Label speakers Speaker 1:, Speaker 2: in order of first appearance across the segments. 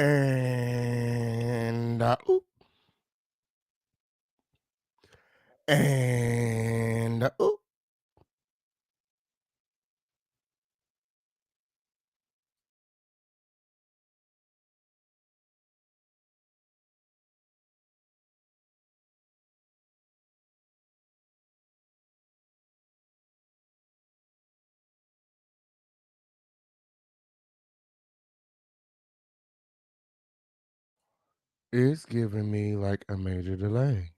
Speaker 1: And oop. And oop. It's giving me like a major delay.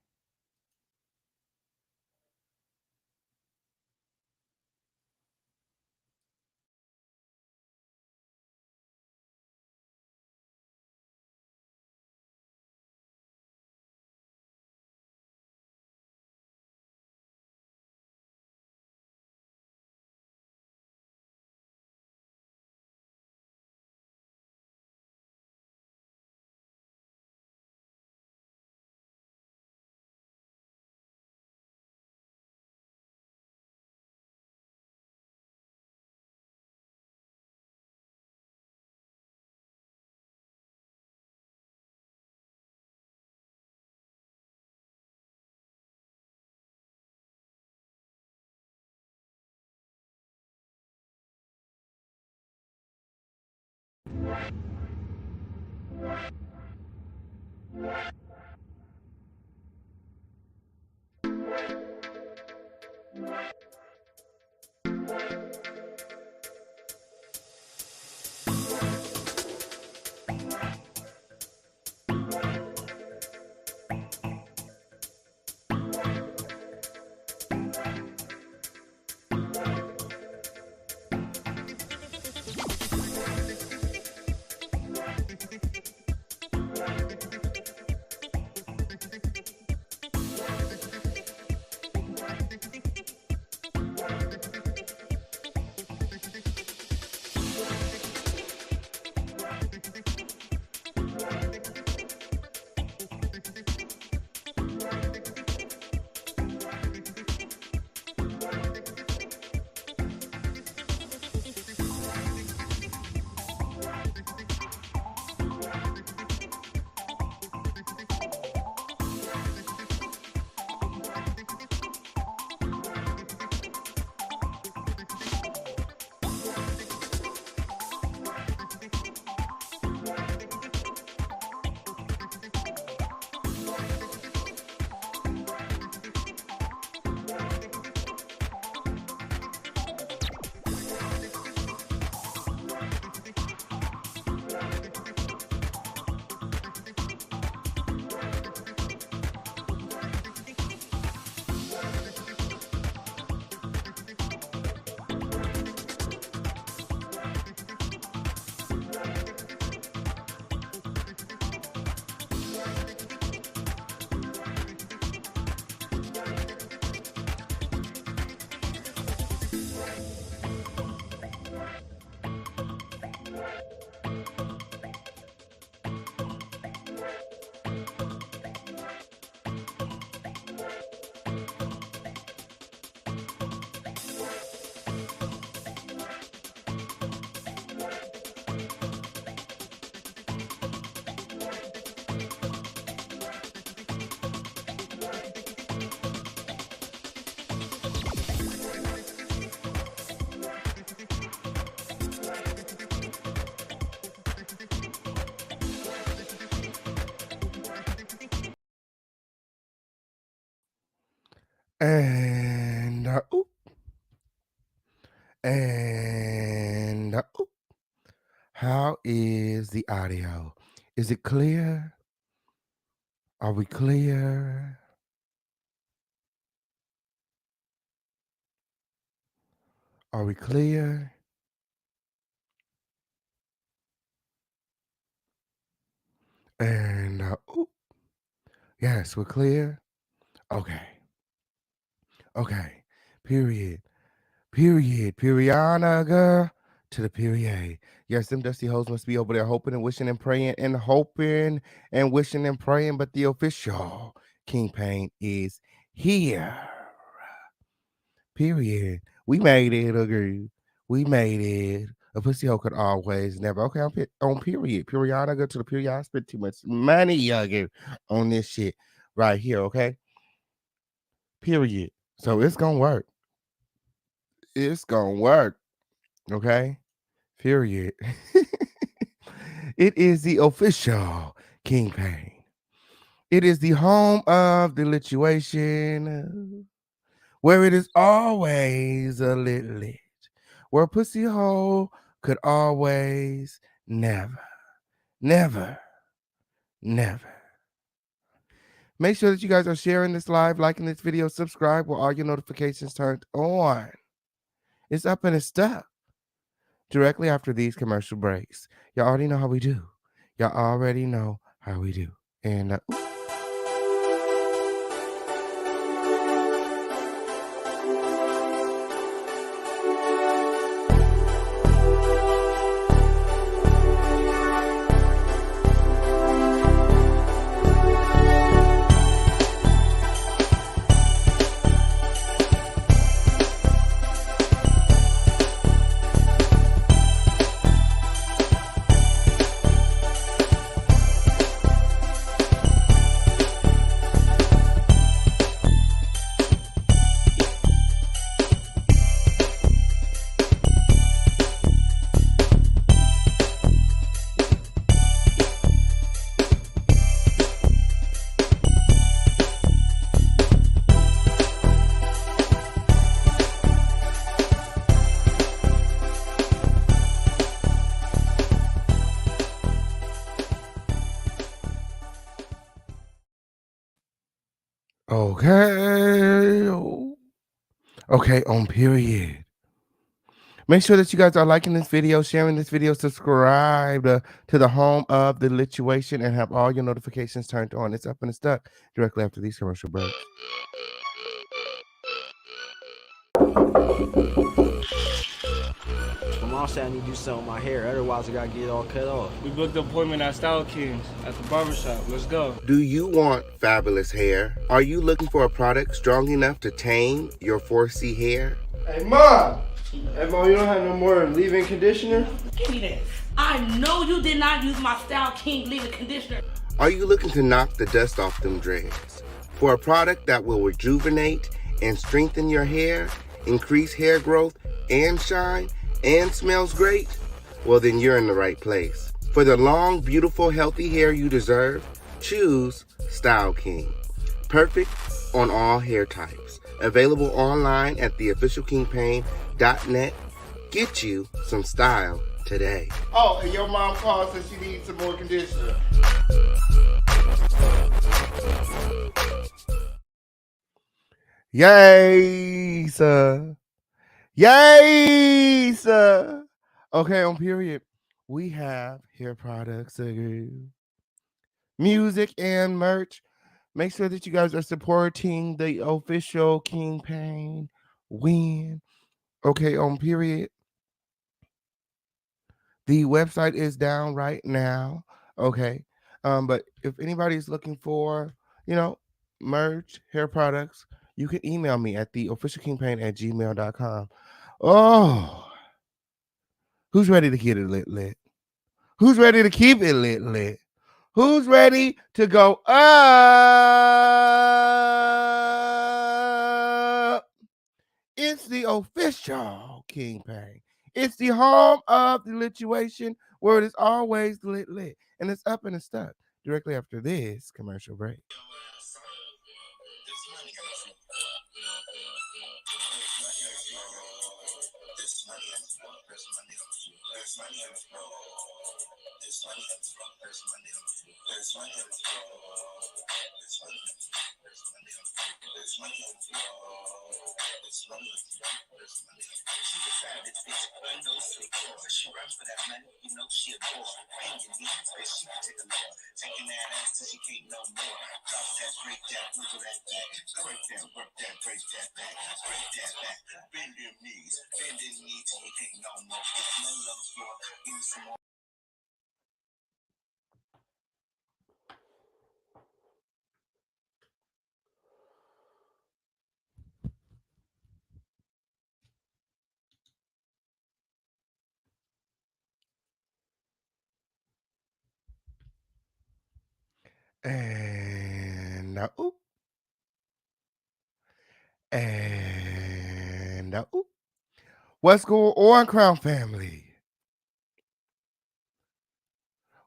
Speaker 1: And oop. And oop. How is the audio? Is it clear? Are we clear? Are we clear? And oop. Yes, we're clear. Okay. Okay. Period. Period. Periana, girl. To the period. Yes, them dusty hoes must be over there hoping and wishing and praying and hoping and wishing and praying, but the official King Pain is here. Period. We made it, agree. We made it. A pussy hoe could always never. Okay, on period. Period. Go to the period. I spent too much money on this shit right here. Okay. Period. So it's gonna work. It's gonna work. Okay. Period. It is the official kingpin. It is the home of the lituation, where it is always a lit, where pussy hole could always never, never, never. Make sure that you guys are sharing this live, liking this video, subscribe with all your notifications turned on. It's up and it's stuck directly after these commercial breaks. Y'all already know how we do. Y'all already know how we do. And okay. Okay, on period. Make sure that you guys are liking this video, sharing this video, subscribe to the home of the lituation, and have all your notifications turned on. It's up and it's stuck directly after these commercial breaks.
Speaker 2: My mom said I need to do something with my hair, otherwise I gotta get it all cut off.
Speaker 3: We booked an appointment at Style Kings at the barbershop. Let's go.
Speaker 1: Do you want fabulous hair? Are you looking for a product strong enough to tame your 4C hair?
Speaker 4: Hey, Mom! Hey, Mom, you don't have no more leave-in conditioner?
Speaker 5: Give me that. I know you did not use my Style King leave-in conditioner.
Speaker 1: Are you looking to knock the dust off them dreads? For a product that will rejuvenate and strengthen your hair, increase hair growth and shine, and smells great? Well, then you're in the right place. For the long, beautiful, healthy hair you deserve, choose Style King. Perfect on all hair types. Available online at theofficialkingpain.net. Get you some style today. Oh, and your mom called says she needs some more conditioner. Yay, sir. Yay, sir. Okay, on period, we have hair products, music, and merch. Make sure that you guys are supporting the official Kingpin win. Okay, on period. The website is down right now. Okay. But if anybody's looking for, merch, hair products, you can email me at theofficialkingpain@gmail.com. Oh, who's ready to get it lit? Who's ready to keep it lit? Who's ready to go up? It's the official Kingpin. It's the home of the lituation, where it is always lit. And it's up and it's stuck directly after this commercial break. And what's going on, Crown family?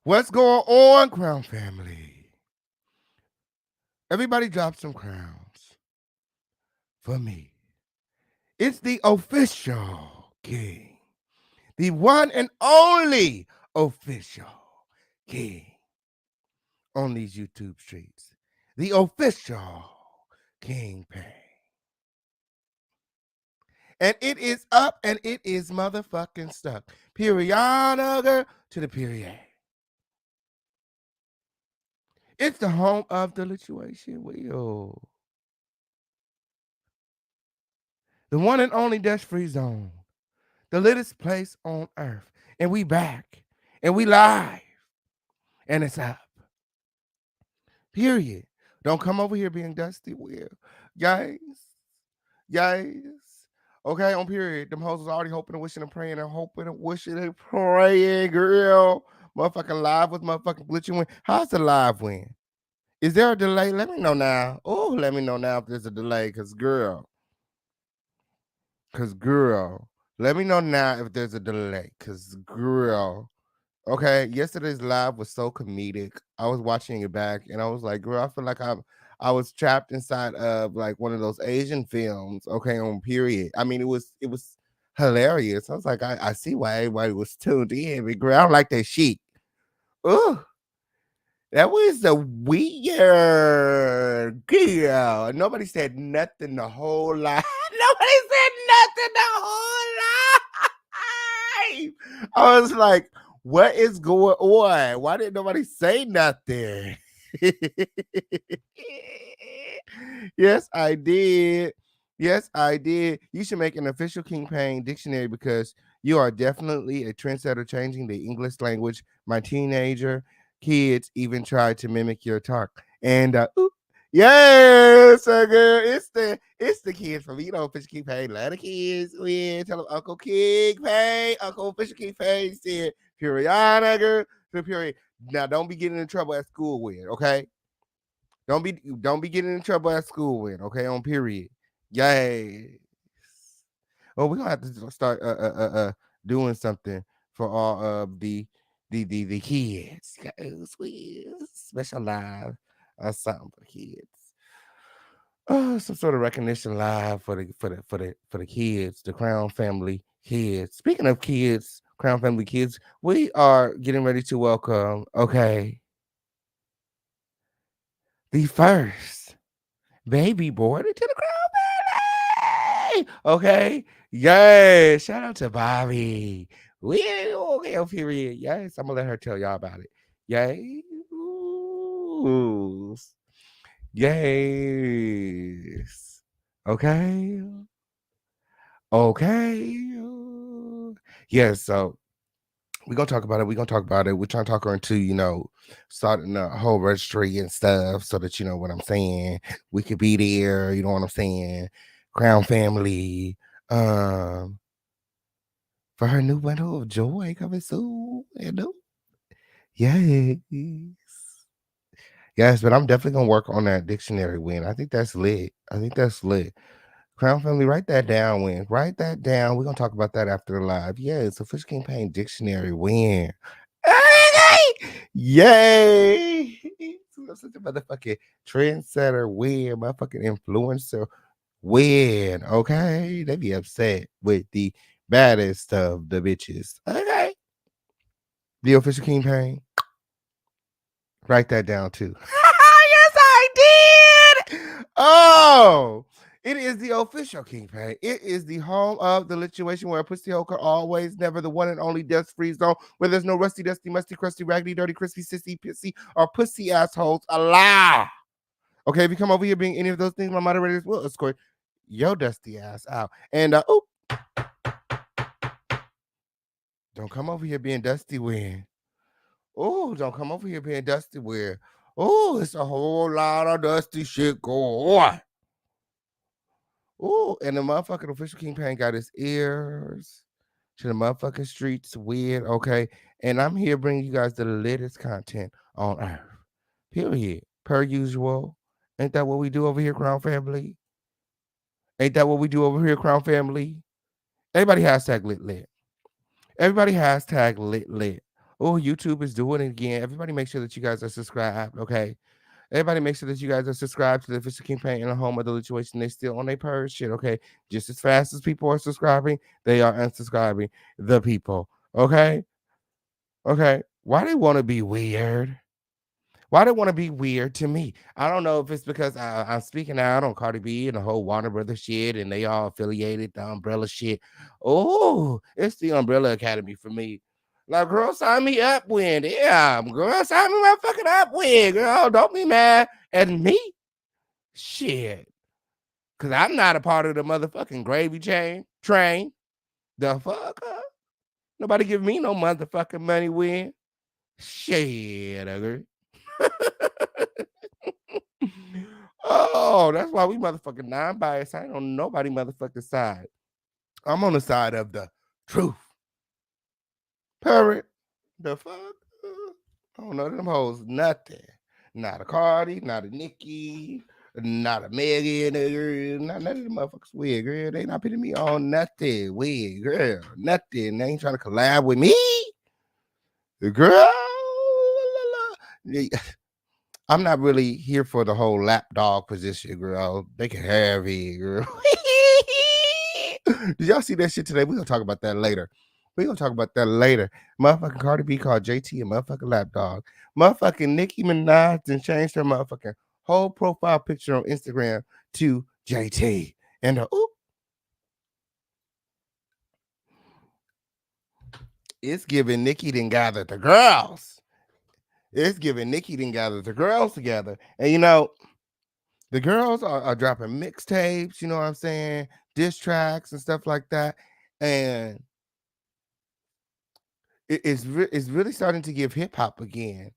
Speaker 1: What's going on, Crown family? Everybody drop some crowns for me. It's the official king, the one and only official king on these YouTube streets, the official kingpin. And it is up and it is motherfucking stuck. Period to the period. It's the home of the lituation wheel. The one and only Dutch-free zone. The littest place on earth. And we back. And we live. And it's up. Period. Don't come over here being dusty wheel. Guys. Okay, on period. Them hoes was already hoping and wishing and praying and hoping and wishing and praying, girl. Motherfucking live with motherfucking glitching win. How's the live win? Is there a delay? Let me know now. Oh, let me know now if there's a delay, cause girl, let me know now if there's a delay, cause girl. Okay, yesterday's live was so comedic. I was watching it back and I was like, girl, I feel like I was trapped inside of like one of those Asian films, okay, on period. I mean, it was hilarious. I was like, I see why everybody was tuned in, but girl, I don't like that shit. Ugh. That was a weird girl. Nobody said nothing the whole life. Nobody said nothing the whole life. I was like, what is going on? Why didn't nobody say nothing? Yes, I did. Yes, I did. You should make an official King Payne dictionary because you are definitely a trendsetter changing the English language. My teenager kids even tried to mimic your talk. And yes, girl, it's the kids from Official King Payne. Let the kids win. Tell them Uncle King Payne, Uncle Official King Payne said, Puriana, girl, to period. Now don't be getting in trouble at school with, okay? Don't be getting in trouble at school with, okay? On period. Yay. Oh, we're gonna have to start doing something for all of the kids. Special live or something for kids. Some sort of recognition live for the kids, the Crown family kids. Speaking of kids, Crown family kids, we are getting ready to welcome, okay, the first baby boy to the Crown family. Okay. Yes. Shout out to Bobby. We okay, period. Yes. I'm gonna let her tell y'all about it. Yay. Yes. Okay. Okay. Yes. So we're gonna talk about it. We're trying to talk her into, starting a whole registry and stuff so that you know what I'm saying. We could be there, you know what I'm saying? Crown family. For her new bundle of joy coming soon. Yes. Yes, but I'm definitely gonna work on that dictionary win. I think that's lit. Crown family, write that down, win. Write that down. We're gonna talk about that after the live. Yes, official campaign dictionary win. Yay! Such a motherfucking trendsetter win, motherfucking influencer win. Okay, they be upset with the baddest of the bitches. Okay, the official campaign. Write that down too. Yes, I did. Oh, it is the official kingpin. It is the home of the lituation where a pussy hole could always, never, the one and only dust-free zone where there's no rusty, dusty, musty, crusty, raggedy, dirty, crispy, sissy, pissy, or pussy assholes alive. Okay, if you come over here being any of those things, my moderators will escort your dusty ass out. And don't come over here being dusty when. Oh, don't come over here being dusty where. Oh, it's a whole lot of dusty shit going on. Oh, and the motherfucking official kingpin got his ears to the motherfucking streets weird, okay? And I'm here bringing you guys the latest content on earth. Period. per usual. Ain't that what we do over here, Crown Family? Ain't that what we do over here, Crown Family? Everybody hashtag lit. Everybody hashtag lit. Oh, YouTube is doing it again. Everybody make sure that you guys are subscribed, okay? Everybody make sure that you guys are subscribed to the Official Campaign in the home of the situation. They still on their purge shit, okay? Just as fast as people are subscribing, they are unsubscribing the people, okay? Okay. Why they want to be weird? Why they want to be weird to me? I don't know if it's because I'm speaking out on Cardi B and the whole Warner Brothers shit, and they all affiliated the Umbrella shit. Oh, it's the Umbrella Academy for me. Like, girl, sign me up when. Yeah, girl, sign me motherfucking up when. Girl, don't be mad at me. Shit. Because I'm not a part of the motherfucking gravy train. The fuck up? Nobody give me no motherfucking money when. Shit, girl. Oh, that's why we motherfucking non-biased. I ain't on nobody motherfucking side. I'm on the side of the truth. Parrot. The fuck? I don't know them hoes nothing. Not a Cardi, not a Nicki, not a Megan, not none of them motherfuckers weird, girl. They not putting me on nothing weird, girl. Nothing. They ain't trying to collab with me. Girl. I'm not really here for the whole lapdog position, girl. They can have it, girl. Did y'all see that shit today? We're gonna talk about that later. Motherfucking Cardi B called JT a motherfucking lapdog. Motherfucking Nicki Minaj and changed her motherfucking whole profile picture on Instagram to JT. And it's giving Nicki done gathered the girls. It's giving Nicki done gathered the girls together. And you know, the girls are dropping mixtapes, you know what I'm saying? Diss tracks and stuff like that. And it's really starting to give hip hop again.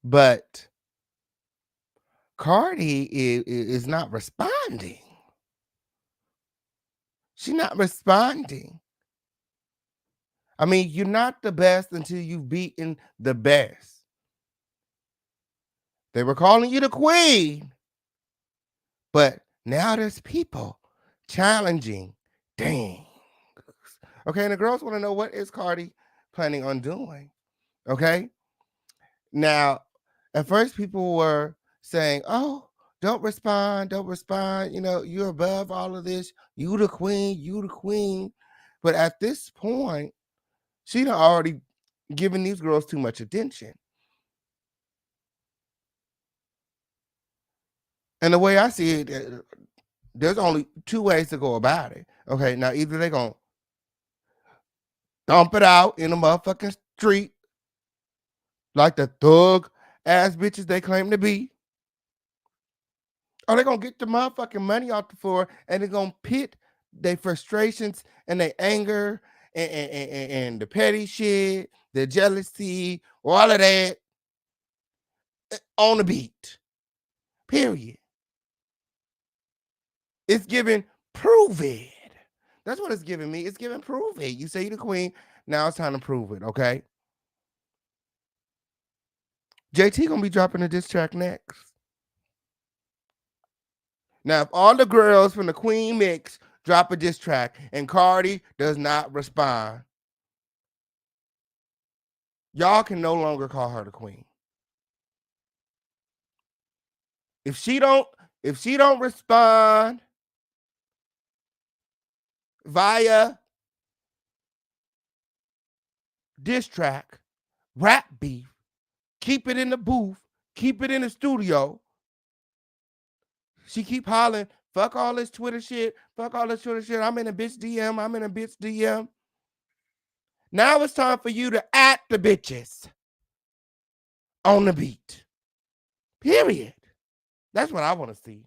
Speaker 1: But Cardi is not responding. She's not responding. I mean, you're not the best until you've beaten the best. They were calling you the queen, but now there's people challenging. Dang. Okay, and the girls want to know, what is Cardi planning on doing? Okay. Now, at first people were saying, oh, don't respond. You know, you're above all of this. You the queen. But at this point, she done already given these girls too much attention. And the way I see it, there's only two ways to go about it. Okay, now either they're going to dump it out in the motherfucking street like the thug ass bitches they claim to be, or they're going to get the motherfucking money off the floor and they're going to pit their frustrations and their anger and the petty shit, the jealousy, all of that on the beat. Period. It's giving prove it. That's what it's giving me. It's giving prove it. You say you're the queen. Now it's time to prove it, okay? JT gonna be dropping a diss track next. Now, if all the girls from the Queen Mix drop a diss track and Cardi does not respond, y'all can no longer call her the queen. If she don't respond via diss track, rap beef, keep it in the booth, keep it in the studio. She keep hollering, fuck all this Twitter shit, I'm in a bitch DM. Now it's time for you to at the bitches on the beat. Period. That's what I want to see.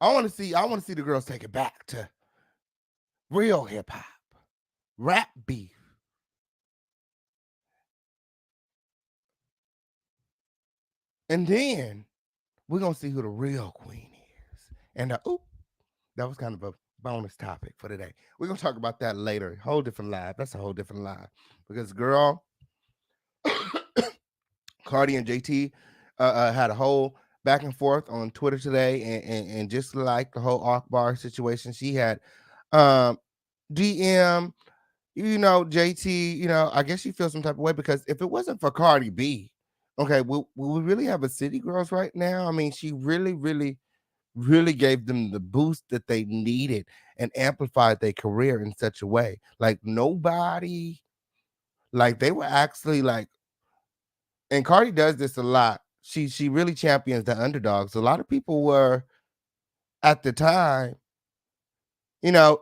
Speaker 1: I want to see the girls take it back to real hip hop, rap beef. And then we're going to see who the real queen is. And that was kind of a bonus topic for today. We're gonna talk about that later. Whole different live. That's a whole different live. Because girl, Cardi and JT had a whole back and forth on Twitter today, and just like the whole Akbar situation, she had DM, JT, I guess she feels some type of way because if it wasn't for Cardi B, okay, will we really have a City Girls right now? I mean, she really, really, really gave them the boost that they needed and amplified their career in such a way. Like nobody, like they were actually like, and Cardi does this a lot. She really champions the underdogs. A lot of people were at the time,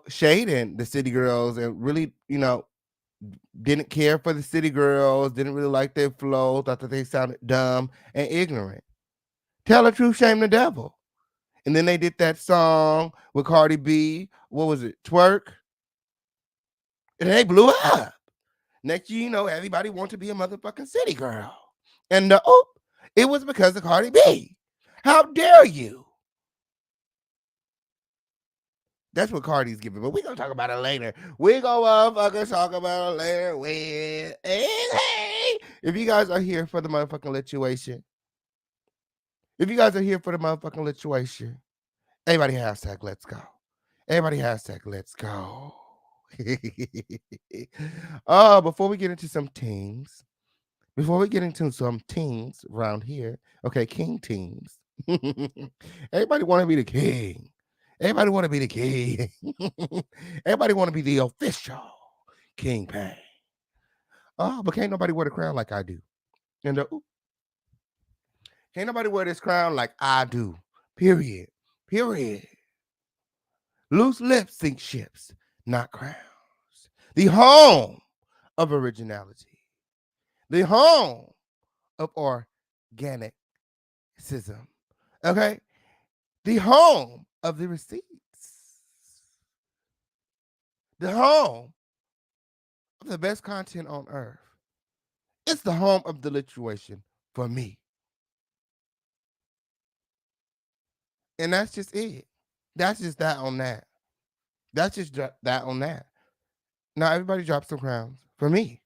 Speaker 1: shading the City Girls and really, didn't care for the City Girls, didn't really like their flow, thought that they sounded dumb and ignorant. Tell the truth, shame the devil. And then they did that song with Cardi B. What was it? Twerk. And they blew up. Next thing you know, everybody wants to be a motherfucking city girl. And it was because of Cardi B. How dare you? That's what Cardi's giving, but we're going to talk about it later. We're going to motherfuckers talk about it later with hey. If you guys are here for the motherfucking lituation, everybody hashtag let's go. Everybody hashtag let's go. Before we get into some teams, around here, okay, king teams. Everybody want to be the king. Everybody want to be the king. Everybody want to be the official king pay. But can't nobody wear the crown like I do. And can't nobody wear this crown like I do. Period. Loose lips sink ships, not crowns. The home of originality. The home of organicism. Okay? The home of the receipts. The home of the best content on earth. It's the home of the lituation for me. And that's just it. That's just that on that. That's just that on that. Now everybody drop some crowns for me.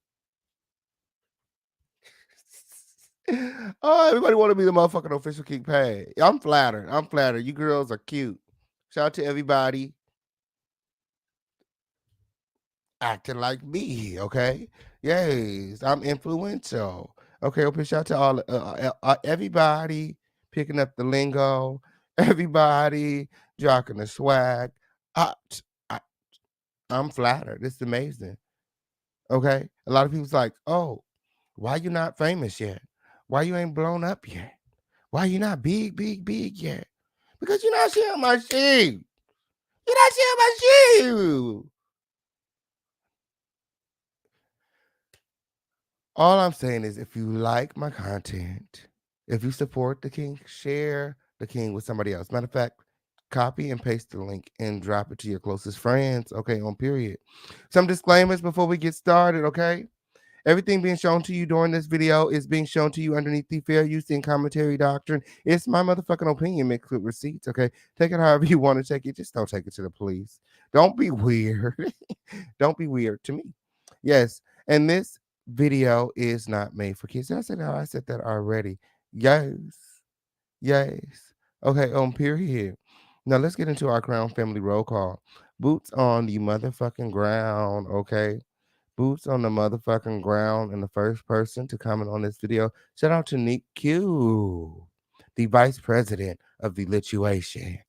Speaker 1: Everybody want to be the motherfucking official King Pay. I'm flattered. You girls are cute. Shout out to everybody acting like me, okay? Yes, I'm influential. Okay, open shout out to everybody picking up the lingo, everybody jocking the swag. I'm flattered. This is amazing. Okay, a lot of people's like, oh, why you not famous yet? Why you ain't blown up yet? Why you not big yet? Because you're not sharing my shit. You're not sharing my shit. All I'm saying is if you like my content, if you support the king, share the king with somebody else. Matter of fact, copy and paste the link and drop it to your closest friends, okay, on period. Some disclaimers before we get started, okay? Everything being shown to you during this video is being shown to you underneath the fair use and commentary doctrine. It's my motherfucking opinion mixed with receipts, okay? Take it however you want to take it. Just don't take it to the police. Don't be weird. Don't be weird to me. Yes, and this video is not made for kids. Did I say that? I said that already. Yes. Okay, on period. Now let's get into our Crown Family roll call. Boots on the motherfucking ground, okay? Boots on the motherfucking ground, and the first person to comment on this video, shout out to Nicki Q, the vice president of the lituation.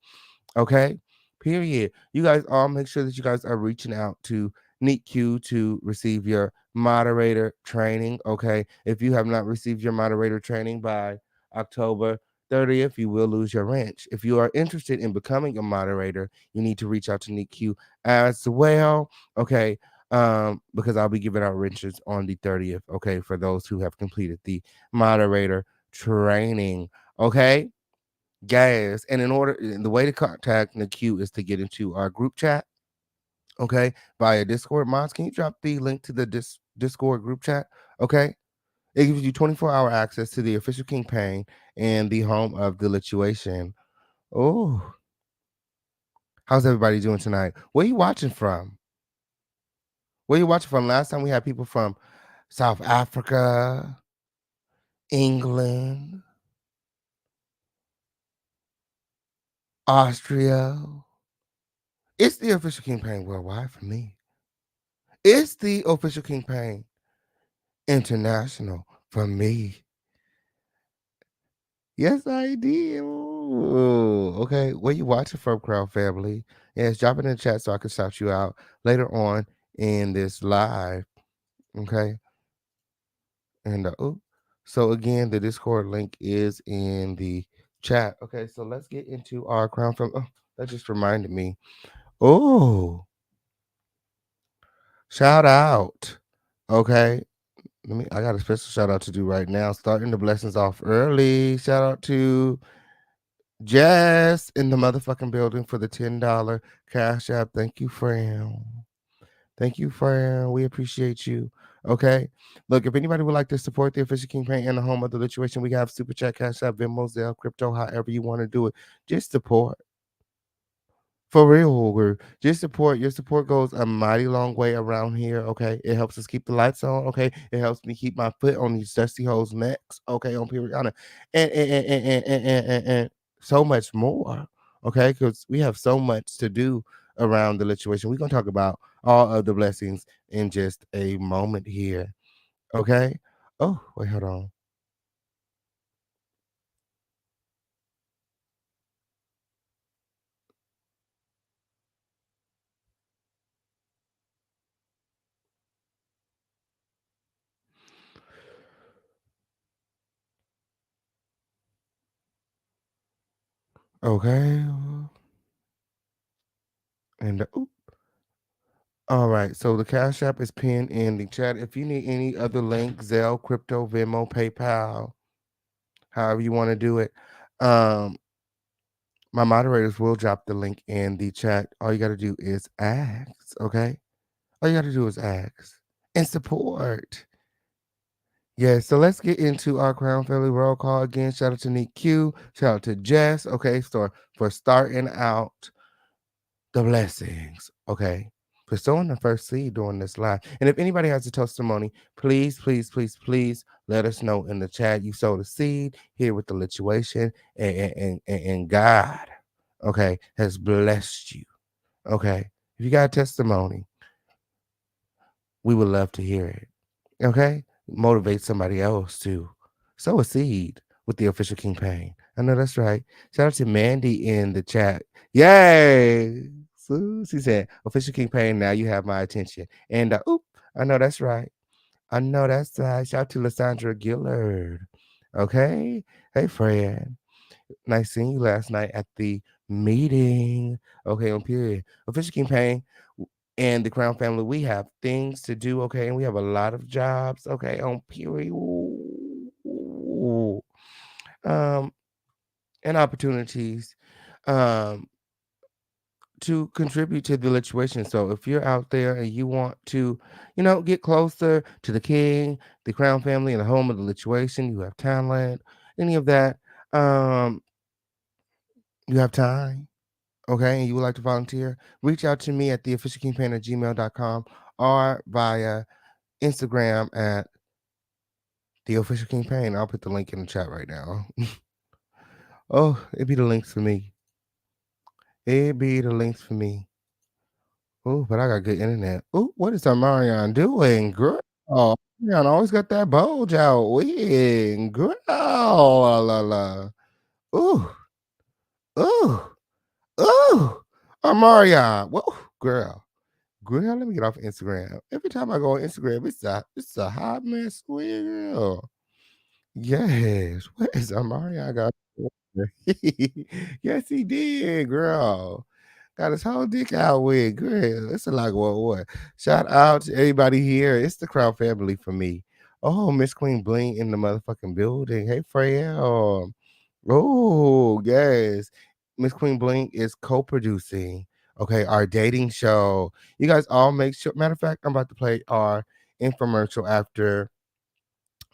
Speaker 1: Okay, period. You guys all make sure that you guys are reaching out to Nicki Q to receive your moderator training. Okay, if you have not received your moderator training by October 30th, you will lose your wrench. If you are interested in becoming a moderator, you need to reach out to Nicki Q as well. Okay, because I'll be giving out wrenches on the 30th, okay, for those who have completed the moderator training, okay? Guys, and the way to contact the Q is to get into our group chat, okay, via Discord. Mods, can you drop the link to the Discord group chat, okay? It gives you 24-hour access to the official King Payne and the home of the lituation. Oh, How's everybody doing tonight? Where you watching from? Where you watching from? Last time we had people from South Africa, England, Austria. It's the official campaign worldwide for me. It's the official campaign international for me. Yes, I did. Ooh, okay, where you watching from, Crowd Family? Yes, drop it in the chat so I can shout you out later on in this live. Okay, and so again, the Discord link is in the chat. Okay, so let's get into our Crown Family. Oh, that just reminded me. Oh, shout out. Okay, I got a special shout out to do right now. Starting the blessings off early. Shout out to Jess in the motherfucking building for the $10 cash app. Thank you, friend. Thank you, friend. We appreciate you. Okay. Look, if anybody would like to support the official campaign and the home of the lituation, we have Super Chat, Cash App, Venmo, Zelle, crypto, however you want to do it. Just support. For real, just support. Your support goes a mighty long way around here. Okay, it helps us keep the lights on. Okay, it helps me keep my foot on these dusty hoes' necks. Okay, on Periana, and so much more. Okay, because we have so much to do around the situation. We're gonna talk about all of the blessings in just a moment here. Okay. Oh, wait, hold on. Okay. And all right, so the Cash App is pinned in the chat. If you need any other link, Zelle, crypto, Venmo, PayPal, however you want to do it, my moderators will drop the link in the chat. All you got to do is ask, okay? All you got to do is ask and support. Yeah, so let's get into our Crown Family roll call again. Shout out to Nick Q. Shout out to Jess, okay, for starting out the blessings, okay, for sowing the first seed during this live. And if anybody has a testimony, please, please, please, please let us know in the chat. You sowed a seed here with the lituation, and God, okay, has blessed you. Okay, if you got a testimony, we would love to hear it. Okay, motivate somebody else to sow a seed with the official campaign. I know that's right. Shout out to Mandy in the chat. Yay! So she said, official campaign, now you have my attention. And I know that's right. I know that's right. Shout out to Lysandra Gillard. Okay. Hey, friend. Nice seeing you last night at the meeting. Okay, on period. Official campaign and the Crown Family, we have things to do, okay, and we have a lot of jobs, okay, on period. Ooh. And opportunities to contribute to the lituation. So if you're out there and you want to, get closer to the king, the Crown Family, and the home of the lituation, you have talent, any of that, you have time, okay, and you would like to volunteer, reach out to me at theofficialcampaign@gmail.com or via Instagram at the official campaign. I'll put the link in the chat right now. Oh, it'd be the links for me. It'd be the links for me. Oh, but I got good internet. Oh, what is Marion doing, girl? Oh, Marion always got that bulge out. Wing, girl. La la la. Ooh, ooh, ooh. Marion. Whoa, girl. Girl, let me get off Instagram. Every time I go on Instagram, it's a hot mess. Girl. Yes. What is Amari? I got yes, he did, girl. Got his whole dick out with. Girl. It's a like what? Shout out to everybody here. It's the Crowd Family for me. Oh, Miss Queen Bling in the motherfucking building. Hey, Freya. Oh, yes. Miss Queen Bling is co-producing. Okay, our dating show. You guys all make sure. Matter of fact, I'm about to play our infomercial after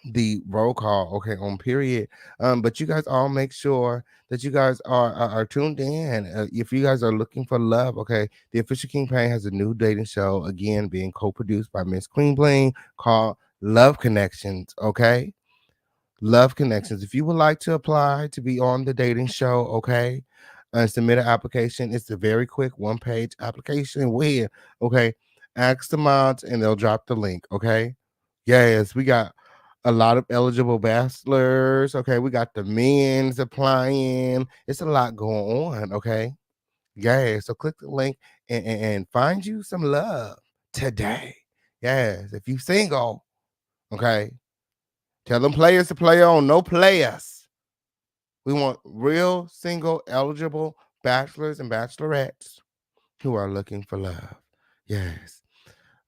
Speaker 1: the roll call, okay, on period. But you guys all make sure that you guys are tuned in. If you guys are looking for love, okay, the official King Pain has a new dating show again, being co-produced by Miss Queen Bling, called Love Connections. Okay, Love Connections. If you would like to apply to be on the dating show, okay, submit an application. It's a very quick one-page application. Where, okay, ask the mods and they'll drop the link. Okay, yes, we got a lot of eligible bachelors. Okay, we got the men's applying. It's a lot going on. Okay, yeah. So click the link and find you some love today. Yes, if you single, okay, tell them players to play on. No players. We want real single eligible bachelors and bachelorettes who are looking for love. Yes.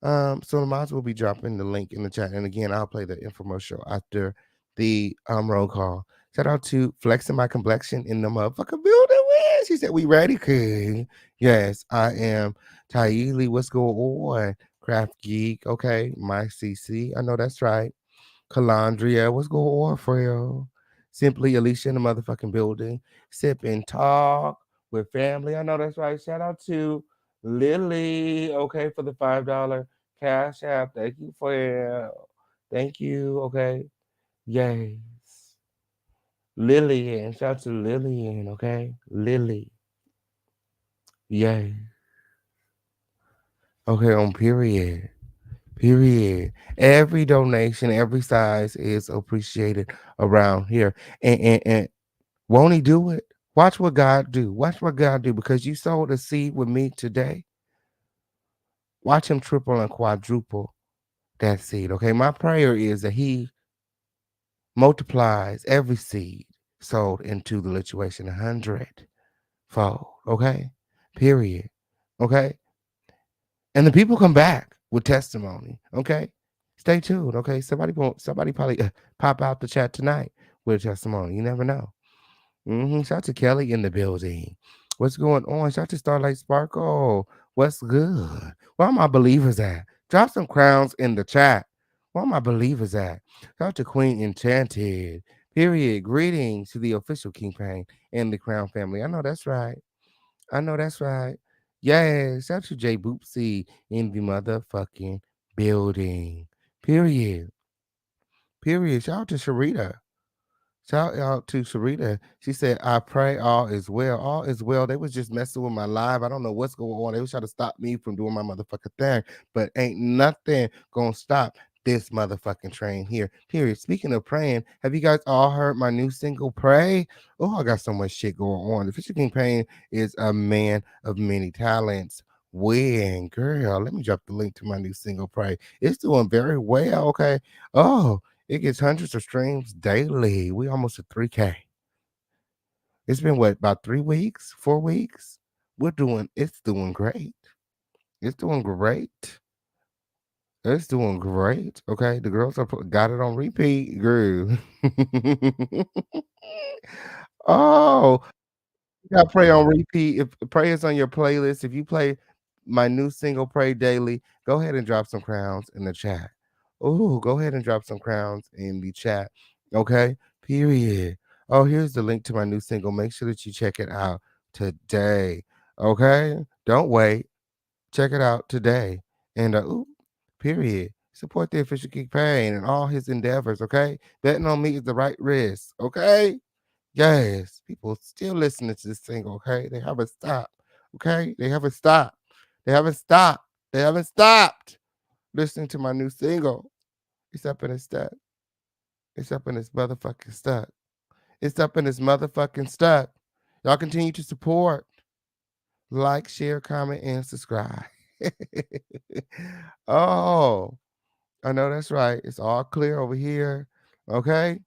Speaker 1: So the mods will be dropping the link in the chat. And again, I'll play the infomercial after the roll call. Shout out to Flexing My Complexion in the motherfucking building. Where she said, we ready, kid? Yes, I am Tylee. What's going on? Craft Geek. Okay, my CC. I know that's right. Calandria, what's going on, Frail? Simply Alicia in the motherfucking building. Sip and talk with family. I know that's right. Shout out to Lily, okay, for the $5 cash app. Thank you for it. Thank you, okay. Yes. Lillian, shout out to Lillian, okay? Lily. Yay. Okay, on period. Period. Every donation, every size is appreciated around here. And won't he do it? Watch what God do. Watch what God do, because you sowed a seed with me today. Watch him triple and quadruple that seed. Okay. My prayer is that he multiplies every seed sold into the situation 100-fold. Okay. Period. Okay. And the people come back with testimony. Okay. Stay tuned. Okay. Somebody probably pop out the chat tonight with a testimony. You never know. Shout out to Kelly in the building. What's going on? Shout out to Starlight Sparkle. What's good? Where are my believers at? Drop some crowns in the chat. Where are my believers at? Shout out to Queen Enchanted. Period. Greetings to the official King Pain and the Crown family. I know that's right. I know that's right. Yeah. Shout out to J Boopsy in the motherfucking building. Period. Period. Shout out to Sharita. Shout out to Sarita. She said, I pray all is well. All is well. They was just messing with my live. I don't know what's going on. They was trying to stop me from doing my motherfucking thing. But ain't nothing gonna stop this motherfucking train here. Period. Speaking of praying, have you guys all heard my new single, Pray? Oh, I got so much shit going on. The Fisher King Payne is a man of many talents. When, girl, let me drop the link to my new single, Pray. It's doing very well, okay? Oh, it gets hundreds of streams daily. We almost at 3K. It's been what, about 3 weeks, 4 weeks? It's doing great. It's doing great. It's doing great. Okay. The girls got it on repeat, girl. Oh, you got Pray on repeat. If Pray is on your playlist, if you play my new single Pray daily, go ahead and drop some crowns in the chat. Oh, go ahead and drop some crowns in the chat. Okay. Period. Oh, here's the link to my new single. Make sure that you check it out today. Okay. Don't wait. Check it out today. And period. Support the official Geek Pain and all his endeavors. Okay. Betting on me is the right risk. Okay. Yes, people still listening to this single, okay? They haven't stopped, okay? They haven't stopped. They haven't stopped. They haven't stopped listening to my new single. It's up in his stuck. It's up in his motherfucking stuck. It's up in his motherfucking stuck. Y'all continue to support, like, share, comment, and subscribe. Oh, I know that's right. It's all clear over here, okay?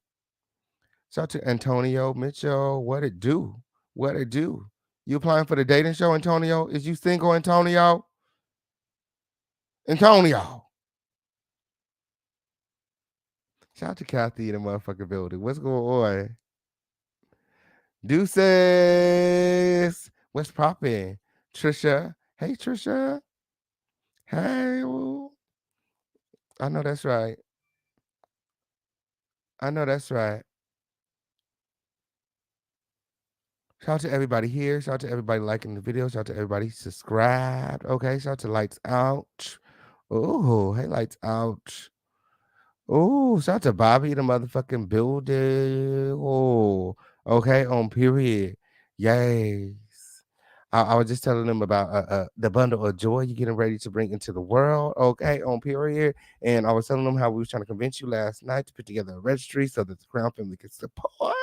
Speaker 1: Shout out to Antonio Mitchell. What it do? What it do? You applying for the dating show, Antonio? Is you single, Antonio? Antonio. Shout out to Kathy in the motherfucking building. What's going on? Deuces. What's popping? Trisha. Hey, Trisha. Hey. Ooh. I know that's right. I know that's right. Shout out to everybody here. Shout out to everybody liking the video. Shout out to everybody subscribed. Okay. Shout out to Lights Out. Oh, hey, Lights Out. Oh, shout out to Bobby, the motherfucking building. Oh, okay, on period. Yes. I was just telling them about the bundle of joy you're getting ready to bring into the world. Okay, on period. And I was telling them how we was trying to convince you last night to put together a registry so that the Crown family could support.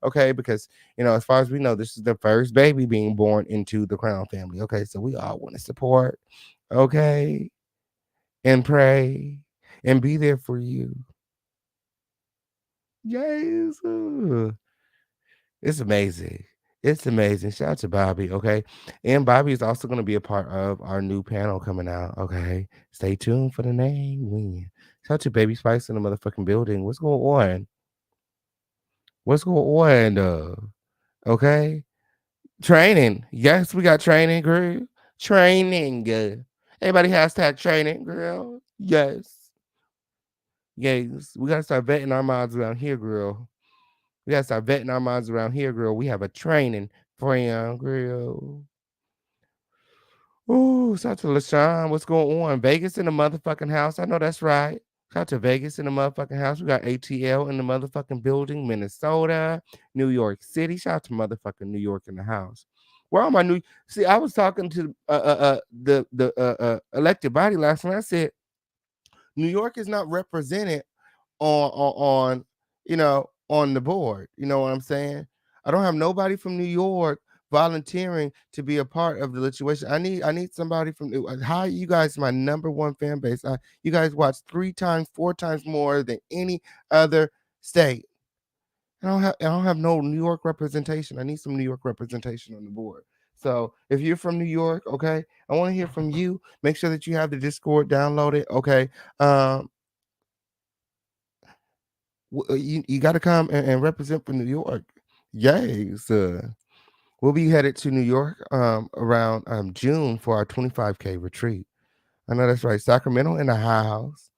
Speaker 1: Okay, because as far as we know, this is the first baby being born into the Crown family. Okay, so we all want to support. Okay, and pray and be there for you. Yes. It's amazing. It's amazing. Shout out to Bobby, okay? And Bobby is also going to be a part of our new panel coming out, okay? Stay tuned for the name win. Shout out to Baby Spice in the motherfucking building. What's going on? What's going on? Okay? Training. Yes, we got training, girl. Training. Everybody hashtag training, girl. Yes. Yes. We got to start vetting our minds around here, girl. We gotta start vetting our minds around here, girl. We have a training friend, girl. Ooh, shout out to LaShawn. What's going on? Vegas in the motherfucking house. I know that's right. Shout out to Vegas in the motherfucking house. We got ATL in the motherfucking building, Minnesota, New York City. Shout out to motherfucking New York in the house. Where are my new? See, I was talking to the elected body last night. I said New York is not represented on on the board. You know what I'm saying? I don't have nobody from New York volunteering to be a part of the situation. I need somebody from how you guys my number one fan base. You guys watch 3 times, 4 times more than any other state. I don't have no New York representation. I need some New York representation on the board. So if you're from New York, okay, I want to hear from you. Make sure that you have the Discord downloaded, okay. You got to come and represent for New York. Yes. We'll be headed to New York around June for our 25K retreat. I know that's right. Sacramento in the house.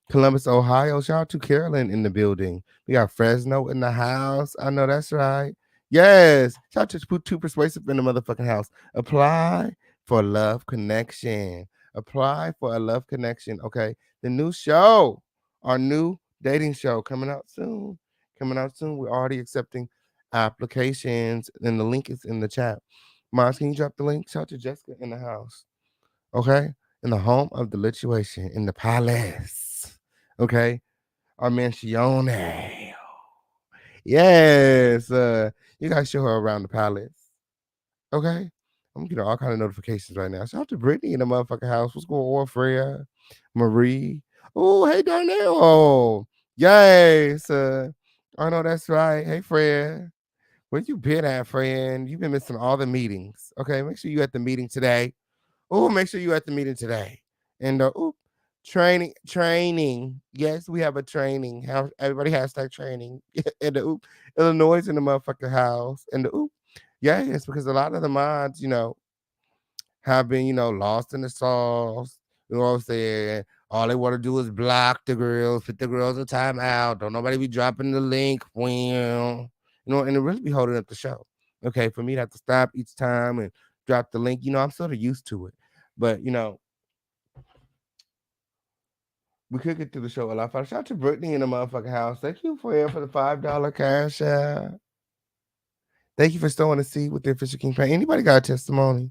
Speaker 1: Columbus, Ohio. Shout out to Carolyn in the building. We got Fresno in the house. I know that's right. Yes. Shout out to Too Persuasive in the motherfucking house. Apply for love connection. Apply for a love connection. Okay. The new show, our new dating show coming out soon. Coming out soon. We're already accepting applications, and the link is in the chat. Mars, can you drop the link? Shout out to Jessica in the house. Okay. In the home of the lituation, in the palace. Okay. Our mansione. Yes. You guys show her around the palace. Okay. I'm getting all kind of notifications right now. Shout out to Brittany in the motherfucking house. What's going on, Freya? Marie. Oh, hey, Darnell. Oh, yes. I know that's right. Hey, Freya. Where you been at, friend? You've been missing all the meetings. Okay, make sure you at the meeting today. Oh, make sure you at the meeting today. And training. Yes, we have a training. How everybody hashtag training. And the Illinois in the motherfucking house. And the yes, because a lot of the mods, have been, lost in the sauce. You know what I'm saying? All they want to do is block the girls, put the girls in timeout. Don't nobody be dropping the link. Well, and it really be holding up the show. Okay, for me to have to stop each time and drop the link, I'm sort of used to it. But we could get through the show a lot faster. Shout out to Brittany in the motherfucking house. Thank you for the $5 cash out. Thank you for sowing a seed with the official King Pain. Anybody got a testimony?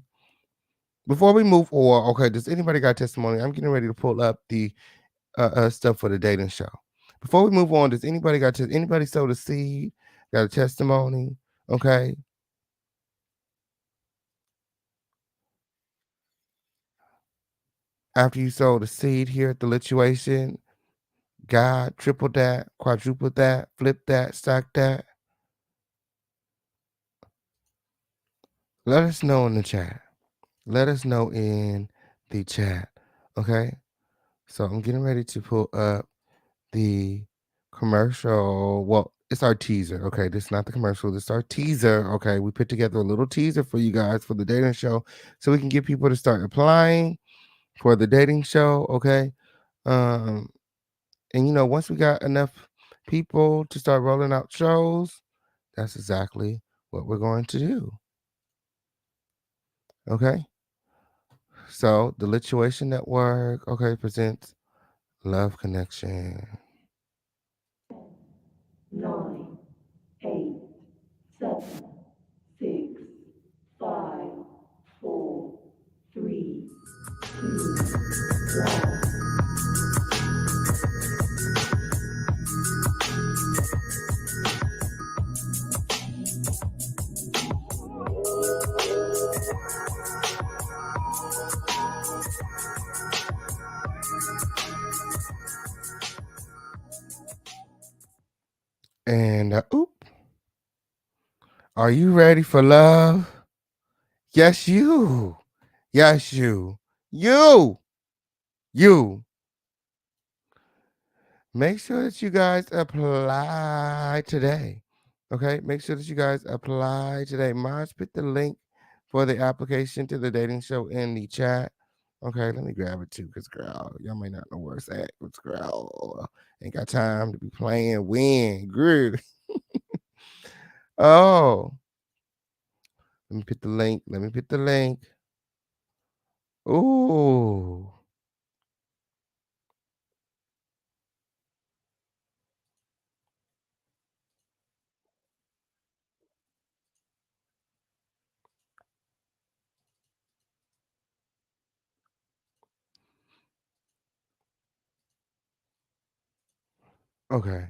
Speaker 1: Before we move on, okay, does anybody got a testimony? I'm getting ready to pull up the stuff for the dating show. Before we move on, does anybody anybody sowed a seed? Got a testimony? Okay. After you sowed a seed here at the lituation, God tripled that, quadrupled that, flipped that, stacked that. Let us know in the chat. Let us know in the chat. Okay. So I'm getting ready to pull up the commercial. Well, it's our teaser. Okay. This is not the commercial. This is our teaser. Okay. We put together a little teaser for you guys for the dating show so we can get people to start applying for the dating show. Okay. And once we got enough people to start rolling out shows, that's exactly what we're going to do. Okay. So the Lituation Network, okay, presents Love Connection.
Speaker 6: 9, 8, 7, 6, 5, 4, 3, 2, 1.
Speaker 1: And are you ready for love? Yes, you. Yes, you. You. Make sure that you guys apply today. Okay, make sure that you guys apply today. Maj, put the link for the application to the dating show in the chat. Okay, let me grab it too, because girl, y'all may not know where it's at. It's girl, ain't got time to be playing win. Girl. Oh, let me put the link. Ooh. Okay.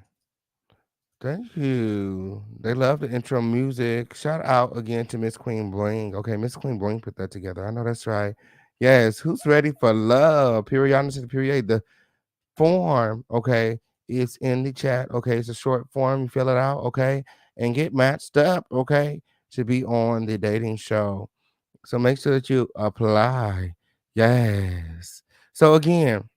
Speaker 1: Thank you. They love the intro music. Shout out again to Miss Queen Bling. Okay, Miss Queen Bling put that together. I know that's right. Yes, who's ready for love? Period to the period. The form, okay, is in the chat. Okay, it's a short form. You fill it out, okay, and get matched up, okay, to be on the dating show. So make sure that you apply. Yes. So again,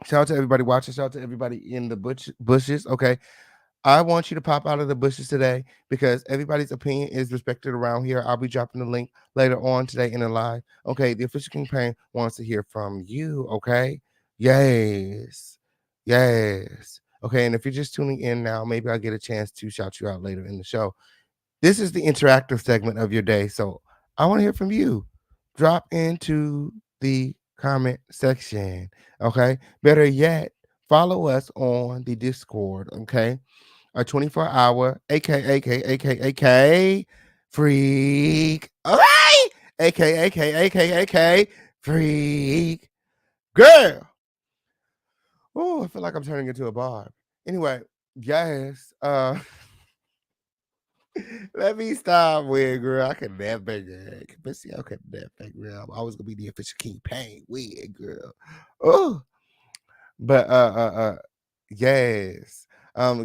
Speaker 1: shout out to everybody watching. Shout out to everybody in the bushes. Okay. I want you to pop out of the bushes today because everybody's opinion is respected around here. I'll be dropping the link later on today in the live. Okay, the official campaign wants to hear from you. Okay, yes, yes. Okay, and if you're just tuning in now, maybe I'll get a chance to shout you out later in the show. This is the interactive segment of your day, so I want to hear from you. Drop into the comment section. Okay, better yet, follow us on the Discord. Okay, a 24-hour, aka freak. Okay, aka freak girl. Oh, I feel like I'm turning into a bar. Anyway, yes. Let me stop with girl. I can never, but see, I could never, girl. I'm always gonna be the official campaign with girl. Oh, but yes.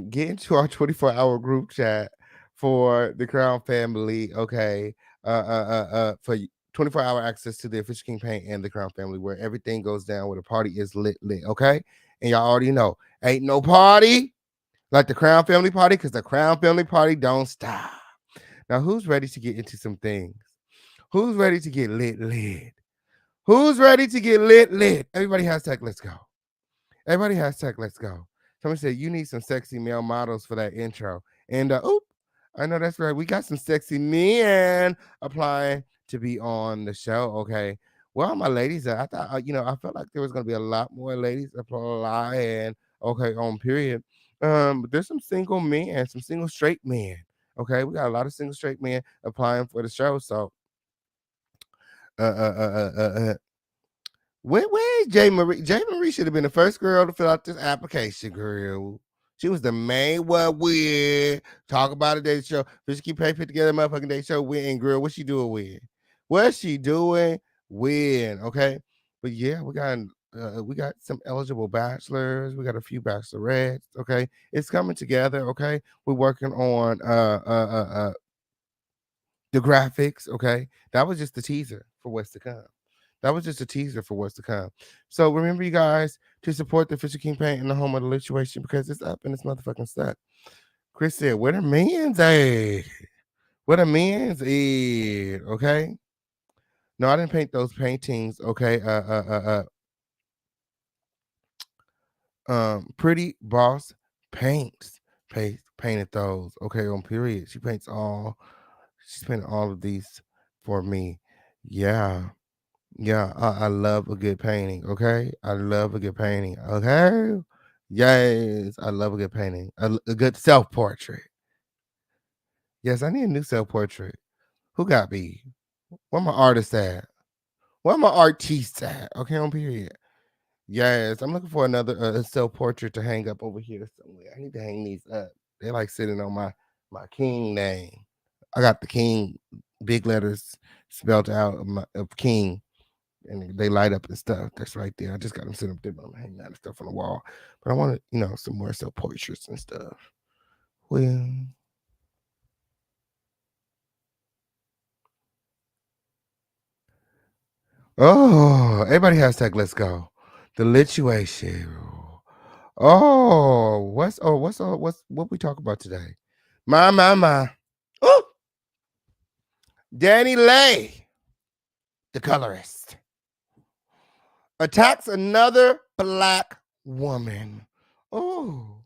Speaker 1: Get into our 24-hour group chat for the Crown family. Okay. For 24-hour access to the official campaign and the Crown family, where everything goes down, where the party is lit. Okay. And y'all already know, ain't no party like the Crown family party, because the Crown family party don't stop. Now, who's ready to get into some things? Who's ready to get lit? Who's ready to get lit? Everybody hashtag let's go. Everybody hashtag let's go. Somebody said you need some sexy male models for that intro. And I know that's right. We got some sexy men applying to be on the show. Okay. Well, my ladies, I thought I felt like there was gonna be a lot more ladies applying. Okay, on period. But there's some single men, some single straight men. Okay, we got a lot of single straight men applying for the show. So, uh, uh, uh, uh, uh, uh, where's J. Marie? J. Marie should have been the first girl to fill out this application, girl. She was the main one with talk about a day show. Just keep put together a motherfucking day show with, girl, what she doing with? What's she doing with? Okay. But yeah, we got some eligible bachelors, we got a few bachelorettes. Okay. It's coming together. Okay. We're working on the graphics. Okay. That was just the teaser for what's to come. That was just a teaser for what's to come. So remember, you guys, to support the official campaign in the home of the lituation, because it's up and it's motherfucking stuck. Chris said, "Where the men's at? Where the men's is?" Okay. No, I didn't paint those paintings. Okay. Pretty boss paints, painted those. Okay, on period. She paints all. She's painted all of these for me. Yeah. Yeah, I love a good painting. Okay, I love a good painting. Okay, yes, I love a good painting. A good self portrait. Yes, I need a new self portrait. Who got me? Where my artist at? Where my artiste at? Okay, on period. Yes, I'm looking for another self portrait to hang up over here somewhere. I need to hang these up. They're like sitting on my king name. I got the king big letters spelled out of king, and they light up and stuff. That's right there. I just got them sitting up there, but I'm hanging out and stuff on the wall. But I want to, some more self portraits and stuff. Well, oh, everybody hashtag let's go. The lituation. What's what we talk about today? My. Oh, DANI LEIGH, the colorist, attacks another black woman. Oh,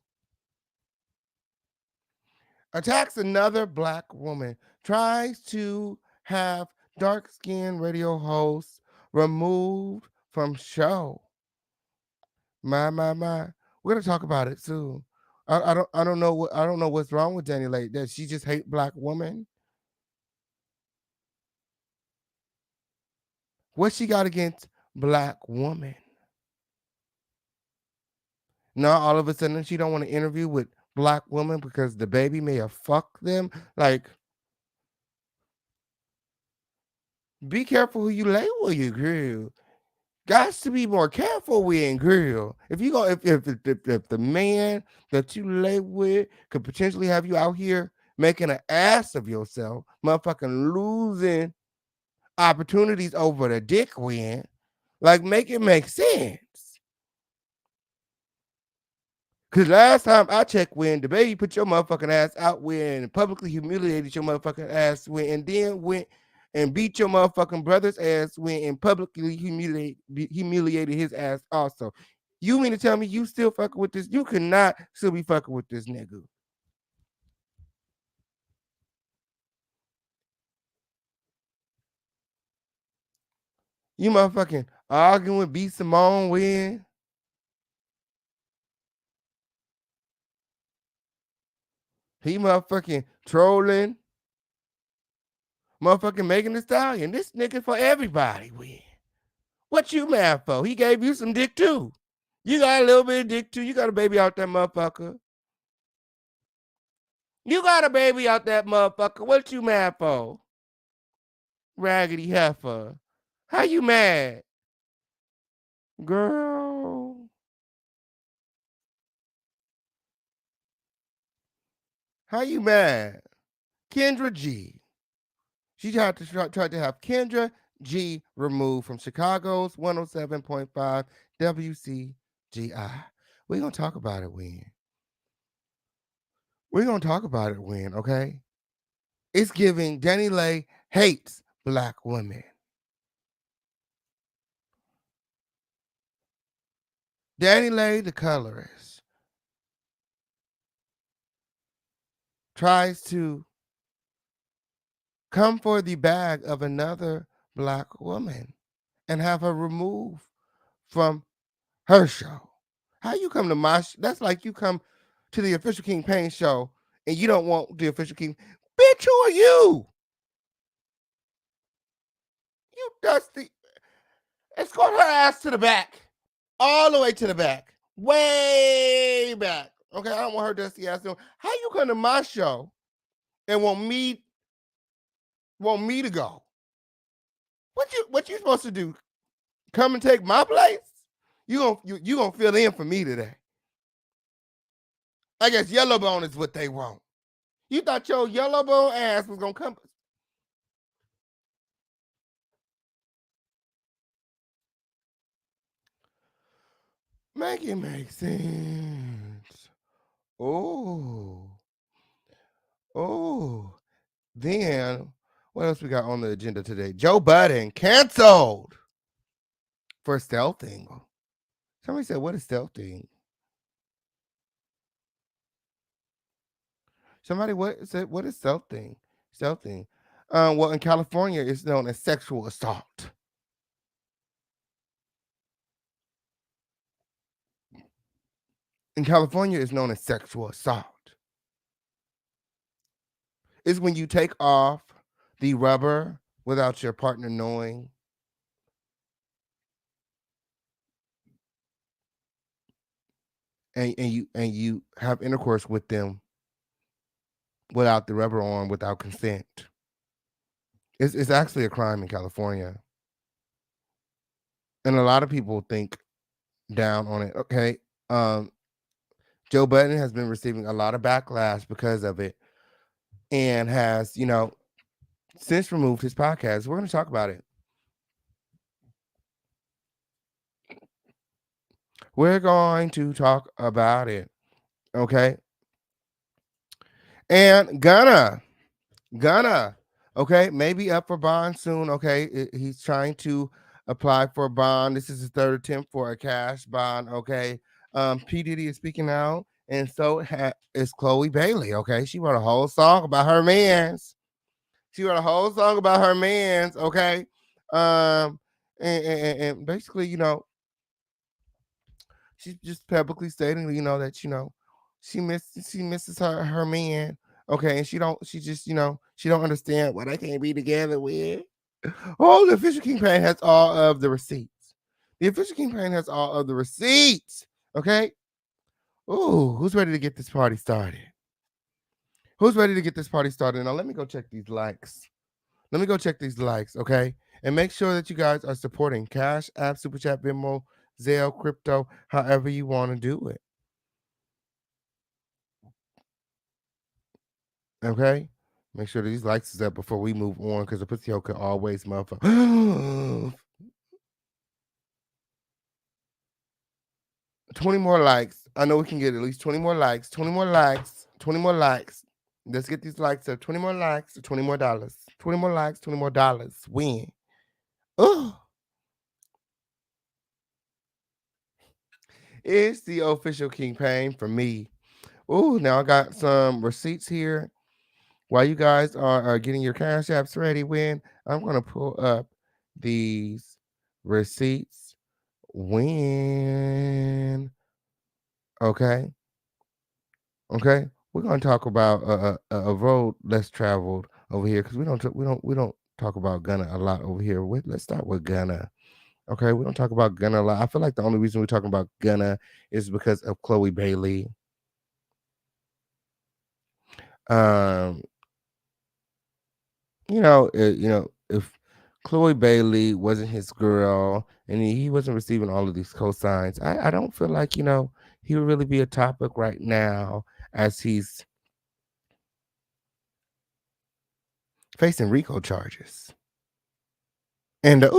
Speaker 1: attacks another black woman. Tries to have dark-skinned radio hosts removed from show. My. We're gonna talk about it soon. I don't know what's wrong with DANI LEIGH. That she just hate black women. What she got against black women? Now all of a sudden she don't want to interview with black women because the baby may have fucked them. Like, be careful who you lay with, you girl. Got to be more careful with, girl. If you go, if the man that you lay with could potentially have you out here making an ass of yourself, motherfucking losing opportunities over the dick win, like, make it make sense. Cause last time I checked, when the baby put your motherfucking ass out, when publicly humiliated your motherfucking ass, when and then went and beat your motherfucking brother's ass, when and publicly humiliated his ass also. You mean to tell me you still fucking with this? You could not still be fucking with this nigga. You motherfucking arguing with B. Simone when he motherfucking trolling, motherfucking Megan Thee Stallion. This nigga for everybody win. What you mad for? He gave you some dick too. You got a little bit of dick too. You got a baby out that motherfucker. You got a baby out that motherfucker. What you mad for? Raggedy heifer. How you mad? Girl. How you mad? Kendra G. She tried to have Kendra G removed from Chicago's 107.5 WCGI. We're going to talk about it when. We're going to talk about it when, okay? It's giving DANI LEIGH hates black women. DANI LEIGH, the colorist, tries to come for the bag of another black woman and have her removed from her show. How you come to my that's like you come to the Official King Payne show and you don't want the Official King. Bitch, who are you? You dusty. Escort her ass to the back. All the way to the back. Way back. Okay, I don't want her dusty ass doing. How you come to my show and want me to go? What you supposed to do? Come and take my place? You gonna fill in for me today. I guess yellow bone is what they want. You thought your yellow bone ass was gonna come. Make it make sense. Oh. Then what else we got on the agenda today? Joe Budden canceled for stealthing. Somebody said, what is stealthing? Somebody, what is it? What is stealthing? Stealthing. Well, in California, it's known as sexual assault. In California, it's known as sexual assault. It's when you take off the rubber without your partner knowing. And you have intercourse with them without the rubber on, without consent. It's actually a crime in California. And a lot of people think down on it. Okay. Joe Budden has been receiving a lot of backlash because of it and has, since removed his podcast. We're going to talk about it. We're going to talk about it. Okay. And Gunna, okay, maybe up for bond soon. Okay. He's trying to apply for a bond. This is his third attempt for a cash bond. Okay. P. Diddy is speaking out, and so is Chloe Bailey. Okay. She wrote a whole song about her mans. Okay. And basically, she's just publicly stating, that she misses her man. Okay, and she don't understand why they can't be together with. Oh, the official campaign has all of the receipts. Okay. Ooh, who's ready to get this party started? Now let me go check these likes. Okay? And make sure that you guys are supporting Cash App, Super Chat, Venmo, Zelle, Crypto, however you want to do it. Okay? Make sure these likes is up before we move on, because the pussy hole can always motherfucker. 20 more likes. I know we can get at least 20 more likes. 20 more likes. Let's get these likes up. 20 more likes, $20 more. 20 more likes, $20 more. Win. Oh. It's the official campaign for me. Oh, now I got some receipts here. While you guys are getting your cash apps ready, I'm going to pull up these receipts. Okay. We're going to talk about a road less traveled over here, because we don't talk about Gunna a lot over here. Let's start with Gunna. Okay, we don't talk about Gunna a lot. I feel like the only reason we're talking about Gunna is because of Chloe Bailey. If Chloe Bailey wasn't his girl and he wasn't receiving all of these cosigns, I don't feel like, he would really be a topic right now, as he's facing RICO charges. And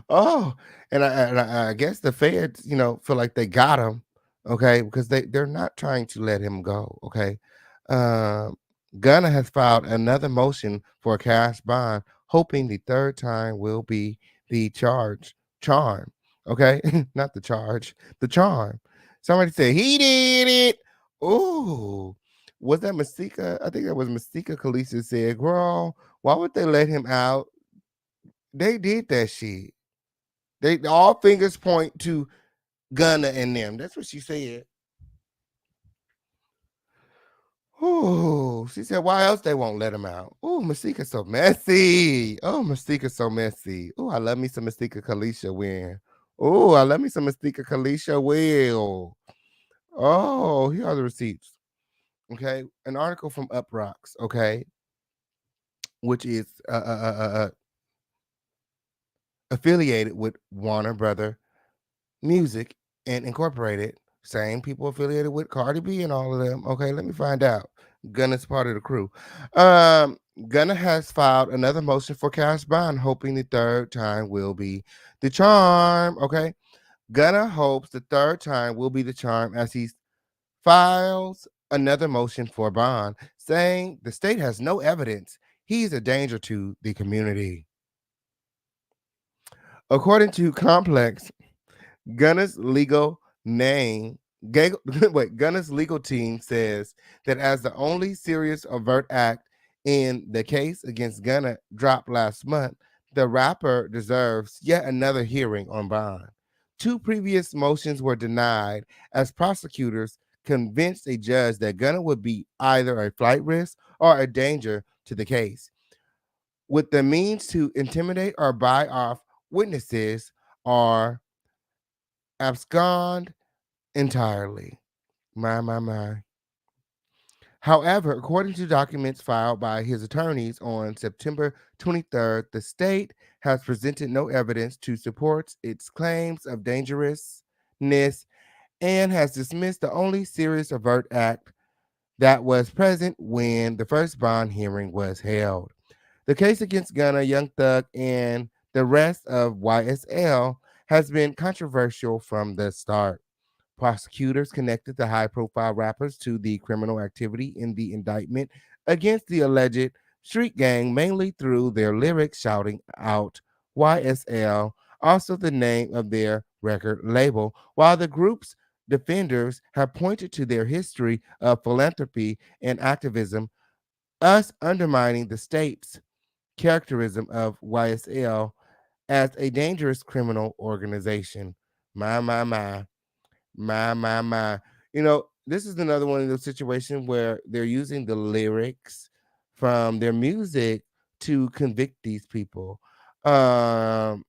Speaker 1: oh, and I guess the feds, feel like they got him, okay, because they're not trying to let him go, okay. Gunna has filed another motion for a cash bond, hoping the third time will be the charm, okay, not the charge, the charm. Somebody said he did it. Ooh, was that Mystica? I think that was Mystica. Khaleesi said, "Girl, why would they let him out? They did that shit. They all fingers point to Gunna and them." That's what she said. Oh, she said, "Why else they won't let him out?" Oh, Mystica's so messy. Oh, I love me some Mystica Khaleesi win. Oh, I love me some Mystica Khaleesi will. Oh, here are the receipts. Okay, an article from Up Rocks. Okay, which is affiliated with Warner Brother Music and Incorporated. Same people affiliated with Cardi B and all of them. Okay, let me find out. Gunna's part of the crew. Gunna has filed another motion for cash bond, hoping the third time will be the charm. Okay, Gunna hopes the third time will be the charm as he files another motion for bond, saying the state has no evidence he's a danger to the community. According to Complex, Gunna's legal name Gunna's legal team says that as the only serious overt act in the case against Gunna dropped last month, the rapper deserves yet another hearing on bond. Two previous motions were denied as prosecutors convinced a judge that Gunna would be either a flight risk or a danger to the case. With the means to intimidate or buy off witnesses or abscond entirely. My. However, according to documents filed by his attorneys on September 23rd, the state has presented no evidence to support its claims of dangerousness and has dismissed the only serious overt act that was present when the first bond hearing was held. The case against Gunna, Young Thug, and the rest of YSL has been controversial from the start. Prosecutors connected the high profile rappers to the criminal activity in the indictment against the alleged street gang, mainly through their lyrics shouting out YSL, also the name of their record label, while the group's defenders have pointed to their history of philanthropy and activism, us undermining the state's characterism of YSL as a dangerous criminal organization. My. My. This is another one of those situations where they're using the lyrics from their music to convict these people. And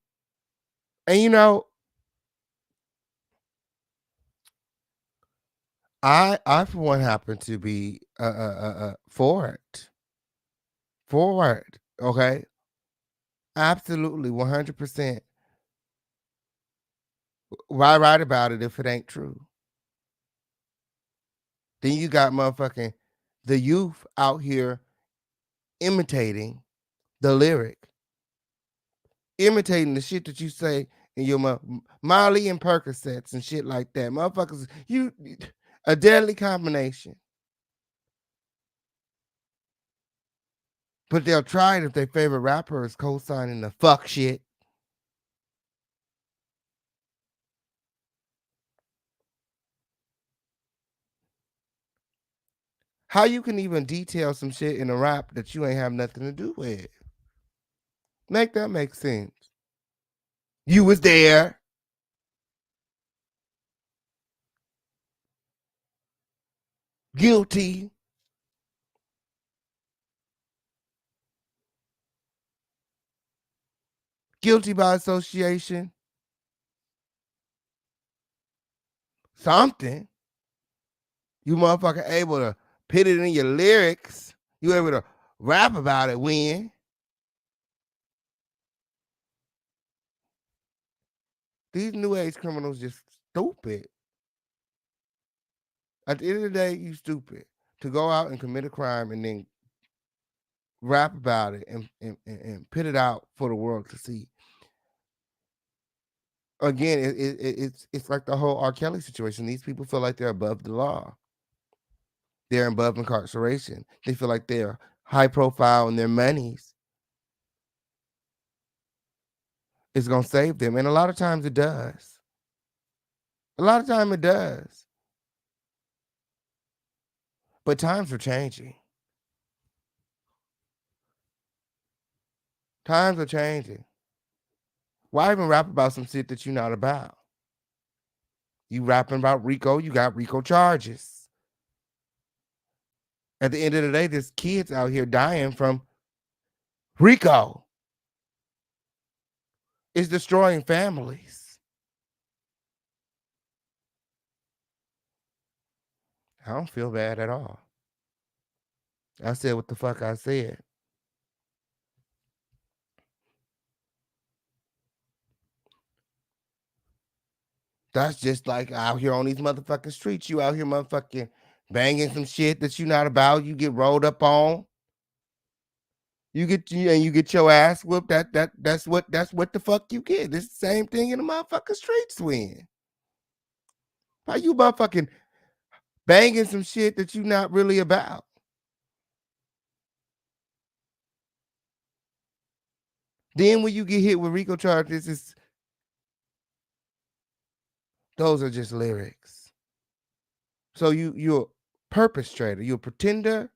Speaker 1: I for one happen to be for it. For it. Okay. Absolutely 100%. Why write about it if it ain't true? Then you got motherfucking the youth out here imitating the lyric, imitating the shit that you say in your Molly and Percocets and shit like that. Motherfuckers, a deadly combination. But they'll try it if their favorite rapper is co-signing the fuck shit. How you can even detail some shit in a rap that you ain't have nothing to do with? Make that make sense. You was there. Guilty. Guilty by association. Something. You motherfucker able to put it in your lyrics. You able to rap about it when. These new age criminals just stupid. At the end of the day, you stupid. To go out and commit a crime and then rap about it and put it out for the world to see. Again, it's like the whole R. Kelly situation. These people feel like they're above the law. They're above incarceration. They feel like they're high profile and their monies is gonna save them. And a lot of times it does. A lot of time it does. But times are changing. Times are changing. Why even rap about some shit that you're not about? You rapping about Rico, you got Rico charges. At the end of the day, there's kids out here dying from Rico. It's destroying families. I don't feel bad at all. I said what the fuck I said. That's just like out here on these motherfucking streets. You out here motherfucking banging some shit that you not about. You get rolled up on. You get your ass whooped. That's what the fuck you get. It's the same thing in the motherfucking streets when. How you motherfucking banging some shit that you not really about? Then when you get hit with Rico charges, those are just lyrics. So you're a perpetrator, you're a pretender,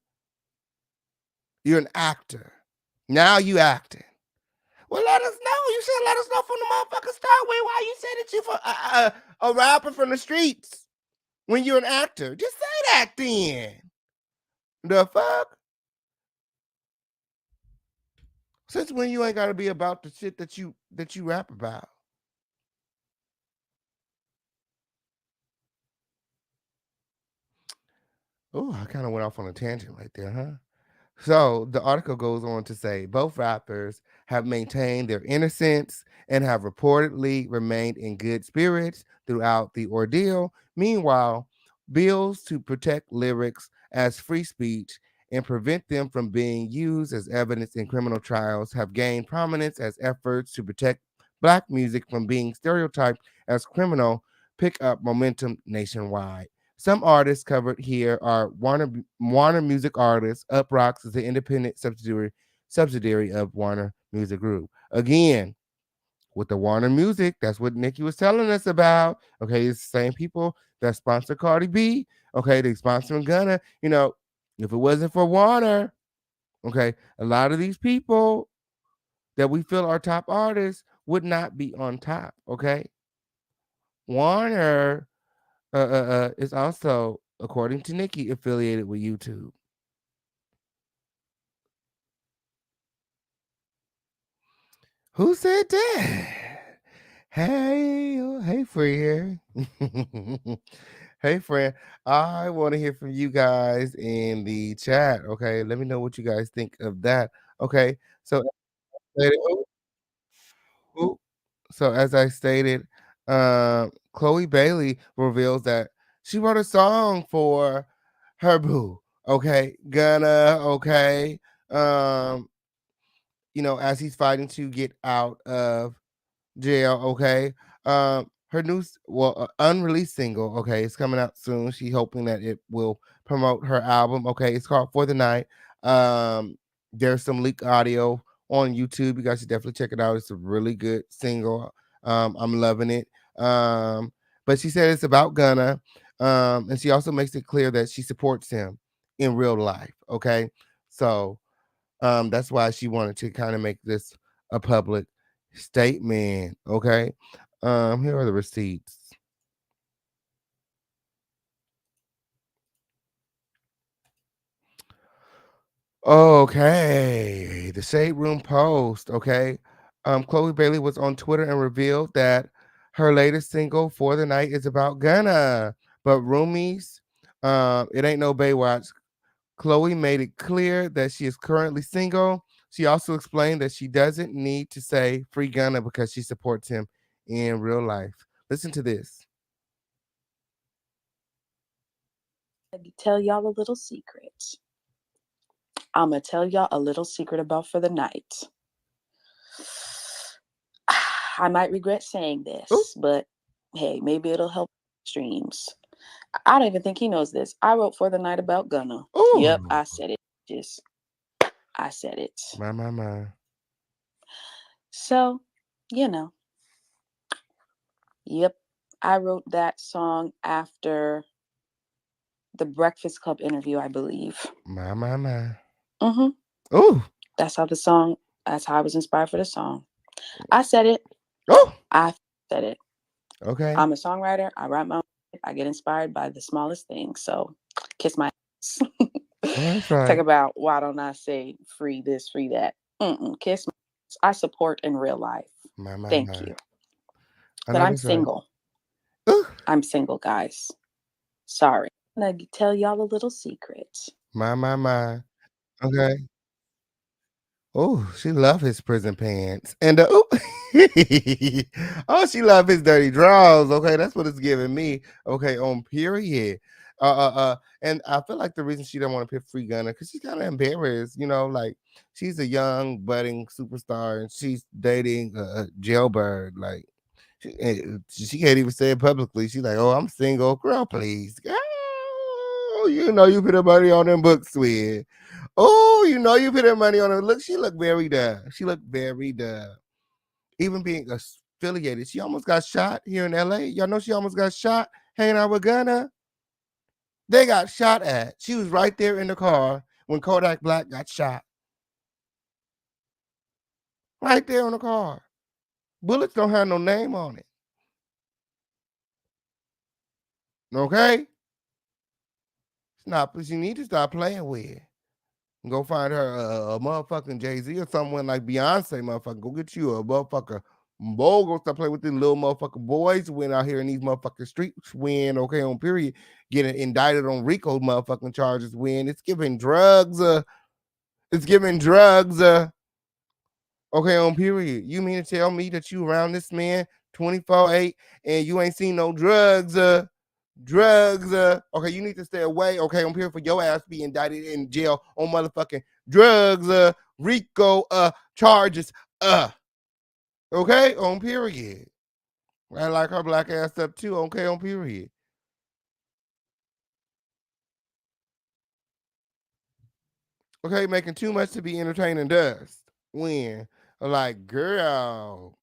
Speaker 1: you're an actor. Now you acting. Well, let us know. You should let us know from the motherfucking start with why you said that you for a rapper from the streets when you're an actor. Just say that then. The fuck? Since when you ain't gotta be about the shit that you rap about? Oh, I kind of went off on a tangent right there, huh? So the article goes on to say both rappers have maintained their innocence and have reportedly remained in good spirits throughout the ordeal. Meanwhile, bills to protect lyrics as free speech and prevent them from being used as evidence in criminal trials have gained prominence as efforts to protect Black music from being stereotyped as criminal pick up momentum nationwide. Some artists covered here are Warner Music artists. Up Rocks is the independent subsidiary of Warner Music Group. Again, with the Warner Music, that's what Nicki was telling us about. Okay, it's the same people that sponsor Cardi B. Okay, they sponsoring Gunna. You know, if it wasn't for Warner, okay, a lot of these people that we feel are top artists would not be on top. Okay, Warner is also, according to Nicki, affiliated with YouTube. Who said that? Hey, hey, friend. Hey, friend. I want to hear from you guys in the chat. Okay, let me know what you guys think of that. Okay, so oh, oh, so as I stated, Chloe Bailey reveals that she wrote a song for her boo. Okay, Gunna. Okay, um, as he's fighting to get out of jail. Okay, her new unreleased single. Okay, it's coming out soon. She hoping that it will promote her album. Okay, it's called For the Night. There's some leaked audio on YouTube. You guys should definitely check it out. It's a really good single. I'm loving it. But she said it's about Gunna. And she also makes it clear that she supports him in real life. Okay, so that's why she wanted to kind of make this a public statement. Okay. Here are the receipts. Okay. The Shade Room post. Okay. Chloe Bailey was on Twitter and revealed that her latest single For the Night is about Gunna. But roomies, it ain't no Baywatch. Chloe made it clear that she is currently single. She also explained that she doesn't need to say free Gunna because she supports him in real life. Listen to this.
Speaker 7: Let me tell y'all a little secret. I'm going to tell y'all a little secret about For the Night. I might regret saying this,
Speaker 1: Ooh.
Speaker 7: but hey, maybe it'll help streams. I don't even think he knows this. I wrote For the Night about Gunna.
Speaker 1: Ooh.
Speaker 7: Yep, I said it. I said it.
Speaker 1: My.
Speaker 7: So, yep, I wrote that song after the Breakfast Club interview, I believe.
Speaker 1: My.
Speaker 7: Mm-hmm.
Speaker 1: Ooh.
Speaker 7: That's how I was inspired for the song. I said it.
Speaker 1: Oh.
Speaker 7: I said it.
Speaker 1: Okay.
Speaker 7: I'm a songwriter. I write my own. I get inspired by the smallest things. So, kiss my ass.
Speaker 1: That's right.
Speaker 7: Talk about why don't I say free this, free that. Kiss my ass. I support in real life. Thank you. But I'm single.
Speaker 1: Right.
Speaker 7: I'm single, guys. Sorry. I'm gonna tell y'all a little secret.
Speaker 1: My. Okay. Oh, she love his prison pants. And oh, she love his dirty drawers. Okay, that's what it's giving me. Okay, on period. And I feel like the reason she don't want to pick free Gunna because she's kind of embarrassed. Like she's a young budding superstar and she's dating a jailbird. Like she can't even say it publicly. She's like, "Oh, I'm single, girl. Please, girl. You put her money on them books, sweet. Oh, you put her money on her. Look, she looked very dumb. Even being affiliated, she almost got shot here in LA. Y'all know she almost got shot hanging out with Gunna. They got shot at. She was right there in the car when Kodak Black got shot. Right there in the car. Bullets don't have no name on it. Okay? You need to stop playing with it. Go find her a motherfucking Jay-Z or someone like Beyonce, motherfucker. Go get you a motherfucker. Go stop playing with these little motherfucking boys went out here in these motherfucking streets when, okay, on period, getting indicted on RICO motherfucking charges when it's giving drugs. Okay, on period. You mean to tell me that you around this man 24/8 and you ain't seen no drugs? Okay, you need to stay away. Okay, on period for your ass be indicted in jail on motherfucking drugs. RICO charges. Okay, on period. I like her black ass up too. Okay, on period. Okay, making too much to be entertaining dust. When like girl.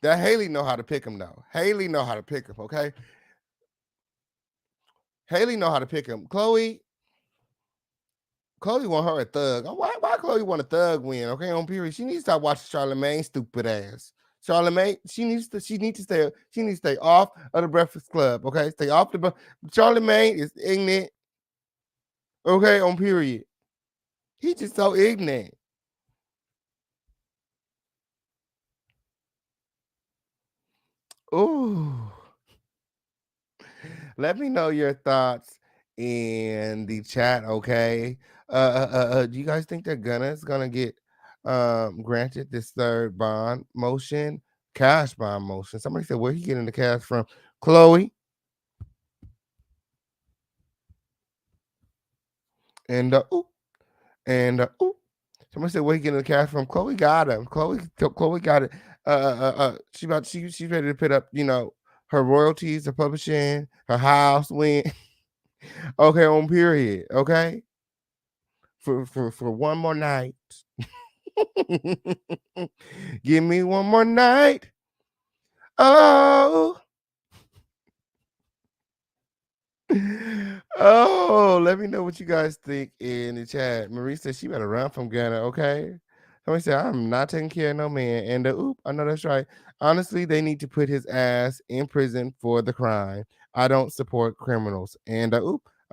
Speaker 1: That Haley know how to pick him though. Haley know how to pick him, okay? Haley know how to pick him. Chloe want her a thug. Why Chloe want a thug win? Okay, on period. She needs to stop watching Charlamagne stupid ass. Charlamagne, she needs to stay off of the Breakfast Club. Okay, stay off the Charlamagne is ignorant. Okay, on period. He's just so ignorant. Ooh. Let me know your thoughts in the chat, okay? Do you guys think that Gunna is gonna get granted this third bond motion, cash bond motion? Somebody said, where he getting the cash from? Chloe. And somebody said, where he getting the cash from? Chloe got him. Chloe got it. She's ready to put up, her royalties, the publishing, her house, when okay, on period. Okay. For one more night. Give me one more night. Oh. Oh, let me know what you guys think in the chat. Marie said she better run from Gunna, okay? Somebody said, I'm not taking care of no man. And I know that's right. Honestly, they need to put his ass in prison for the crime. I don't support criminals. And I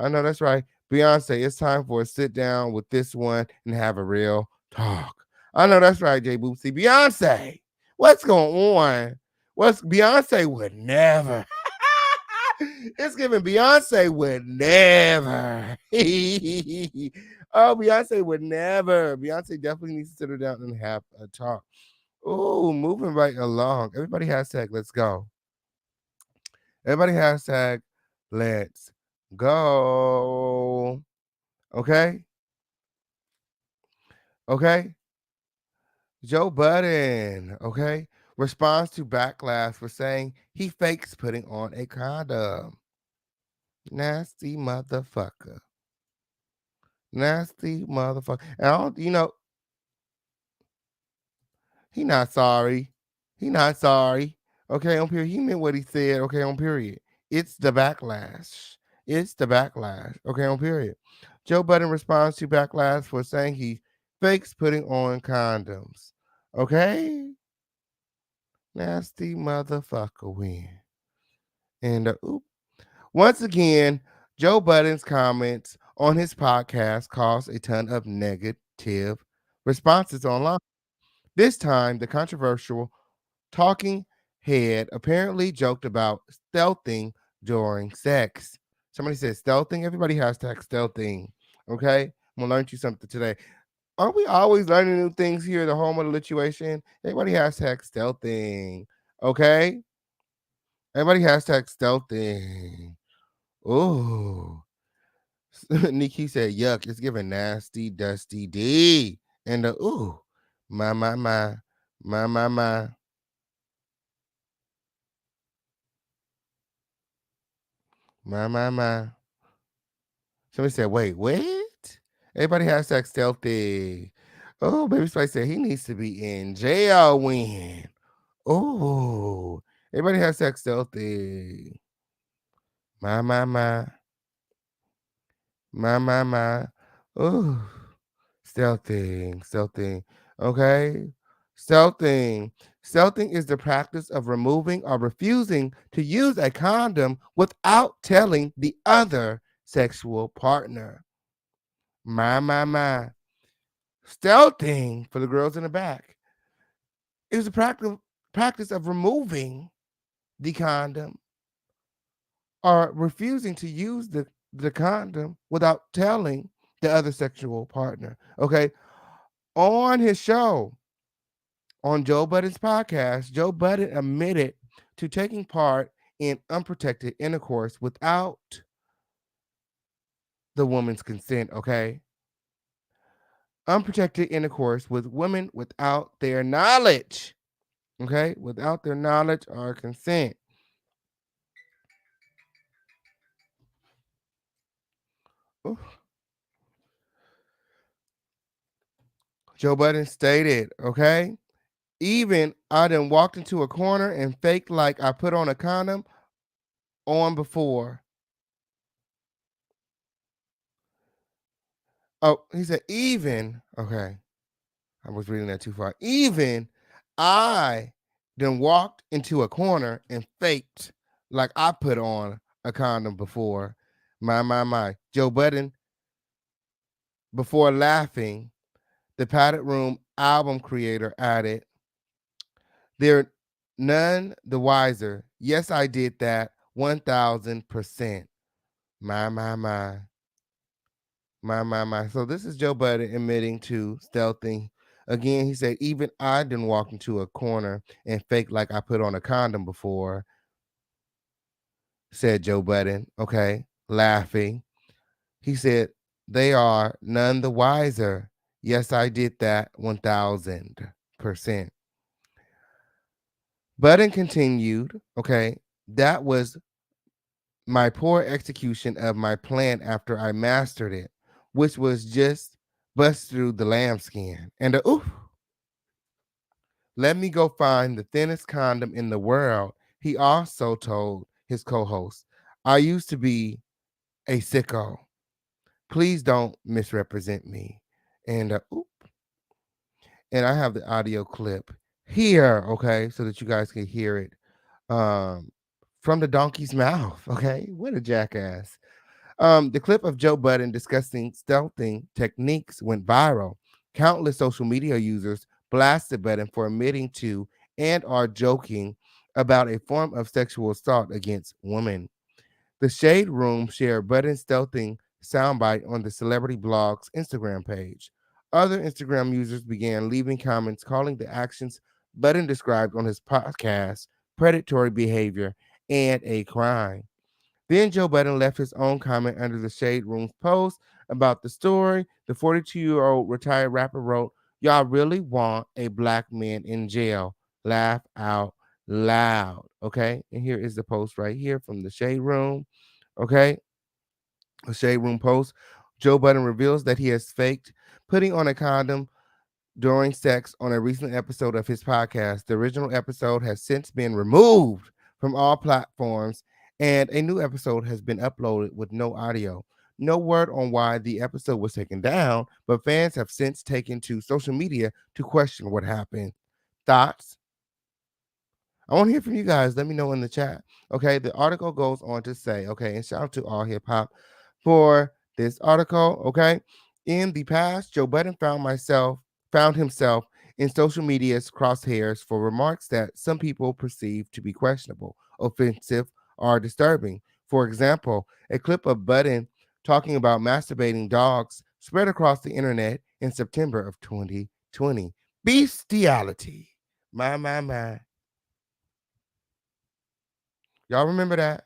Speaker 1: know that's right. Beyonce, it's time for a sit down with this one and have a real talk. I know that's right, J Boopsy. Beyonce, what's going on? Beyonce would never. It's giving Beyonce would never. Oh, Beyonce would never. Beyonce definitely needs to sit her down and have a talk. Oh, moving right along. Everybody hashtag let's go. Everybody hashtag let's go. Okay? Okay? Joe Budden, okay, responds to backlash for saying he fakes putting on a condom. Nasty motherfucker. Nasty motherfucker. And he not sorry. He not sorry. Okay, on period. He meant what he said. Okay, on period. It's the backlash. Okay, on period. Joe Budden responds to backlash for saying he fakes putting on condoms. Okay? Nasty motherfucker win. And once again, Joe Budden's comments on his podcast caused a ton of negative responses online. This time, the controversial talking head apparently joked about stealthing during sex. Somebody said stealthing. Everybody hashtag stealthing. Okay? I'm going to learn you something today. Aren't we always learning new things here at the home of the lituation? Everybody hashtag stealthing. Okay? Everybody hashtag stealthing. Oh. Nikki said, yuck, it's giving nasty, dusty D. And my. My. Somebody said, wait, what? Everybody hashtag stealthy. Oh, Baby Spice said he needs to be in jail when. Oh, everybody hashtag stealthy. My, my, my. My. Ooh. Stealthing. Okay. Stealthing is the practice of removing or refusing to use a condom without telling the other sexual partner. My. Stealthing, for the girls in the back, is the practice of removing the condom or refusing to use the condom without telling the other sexual partner. Okay. On his show, on Joe Budden's podcast, Joe Budden admitted to taking part in unprotected intercourse without the woman's consent. Okay. Unprotected intercourse with women without their knowledge. Okay. Without their knowledge or consent. Ooh. Joe Budden stated, okay, even I done walked into a corner and faked like I put on a condom on before. Oh, he said, even, okay, I was reading that too far. Even I done walked into a corner and faked like I put on a condom before. My. Joe Budden, before laughing, the Padded Room album creator added, they're none the wiser. Yes, I did that 1000%. My. So this is Joe Budden admitting to stealthing. Again, he said, even I didn't walk into a corner and fake like I put on a condom before, said Joe Budden. Okay, laughing. He said, they are none the wiser. Yes, I did that 1000%. Budden continued, okay, that was my poor execution of my plan after I mastered it, which was just bust through the lambskin. And oof, let me go find the thinnest condom in the world. He also told his co-host, I used to be a sicko. Please don't misrepresent me. And and I have the audio clip here, okay, so that you guys can hear it from the donkey's mouth. Okay, what a jackass. The clip of Joe Budden discussing stealthing techniques went viral. Countless social media users blasted Budden for admitting to and are joking about a form of sexual assault against women. The Shade Room shared Budden's stealthing soundbite on the celebrity blog's Instagram page. Other Instagram users began leaving comments calling the actions Budden described on his podcast predatory behavior and a crime. Then Joe Budden left his own comment under the Shade Room's post about the story. The 42-year-old retired rapper wrote, y'all really want a black man in jail. Laugh out loud. Okay. And here is the post right here from the Shade Room. Okay. A Shade Room post. Joe Budden reveals that he has faked putting on a condom during sex on a recent episode of his podcast. The original episode has since been removed from all platforms, and a new episode has been uploaded with no audio. No word on why the episode was taken down, but fans have since taken to social media to question what happened. Thoughts? I want to hear from you guys. Let me know in the chat. Okay, the article goes on to say, okay, and shout out to All Hip Hop for this article. Okay, in the past, Joe Budden found himself in social media's crosshairs for remarks that some people perceive to be questionable, offensive, or disturbing. For example, a clip of Budden talking about masturbating dogs spread across the internet in September of 2020. Bestiality. My. Y'all remember that?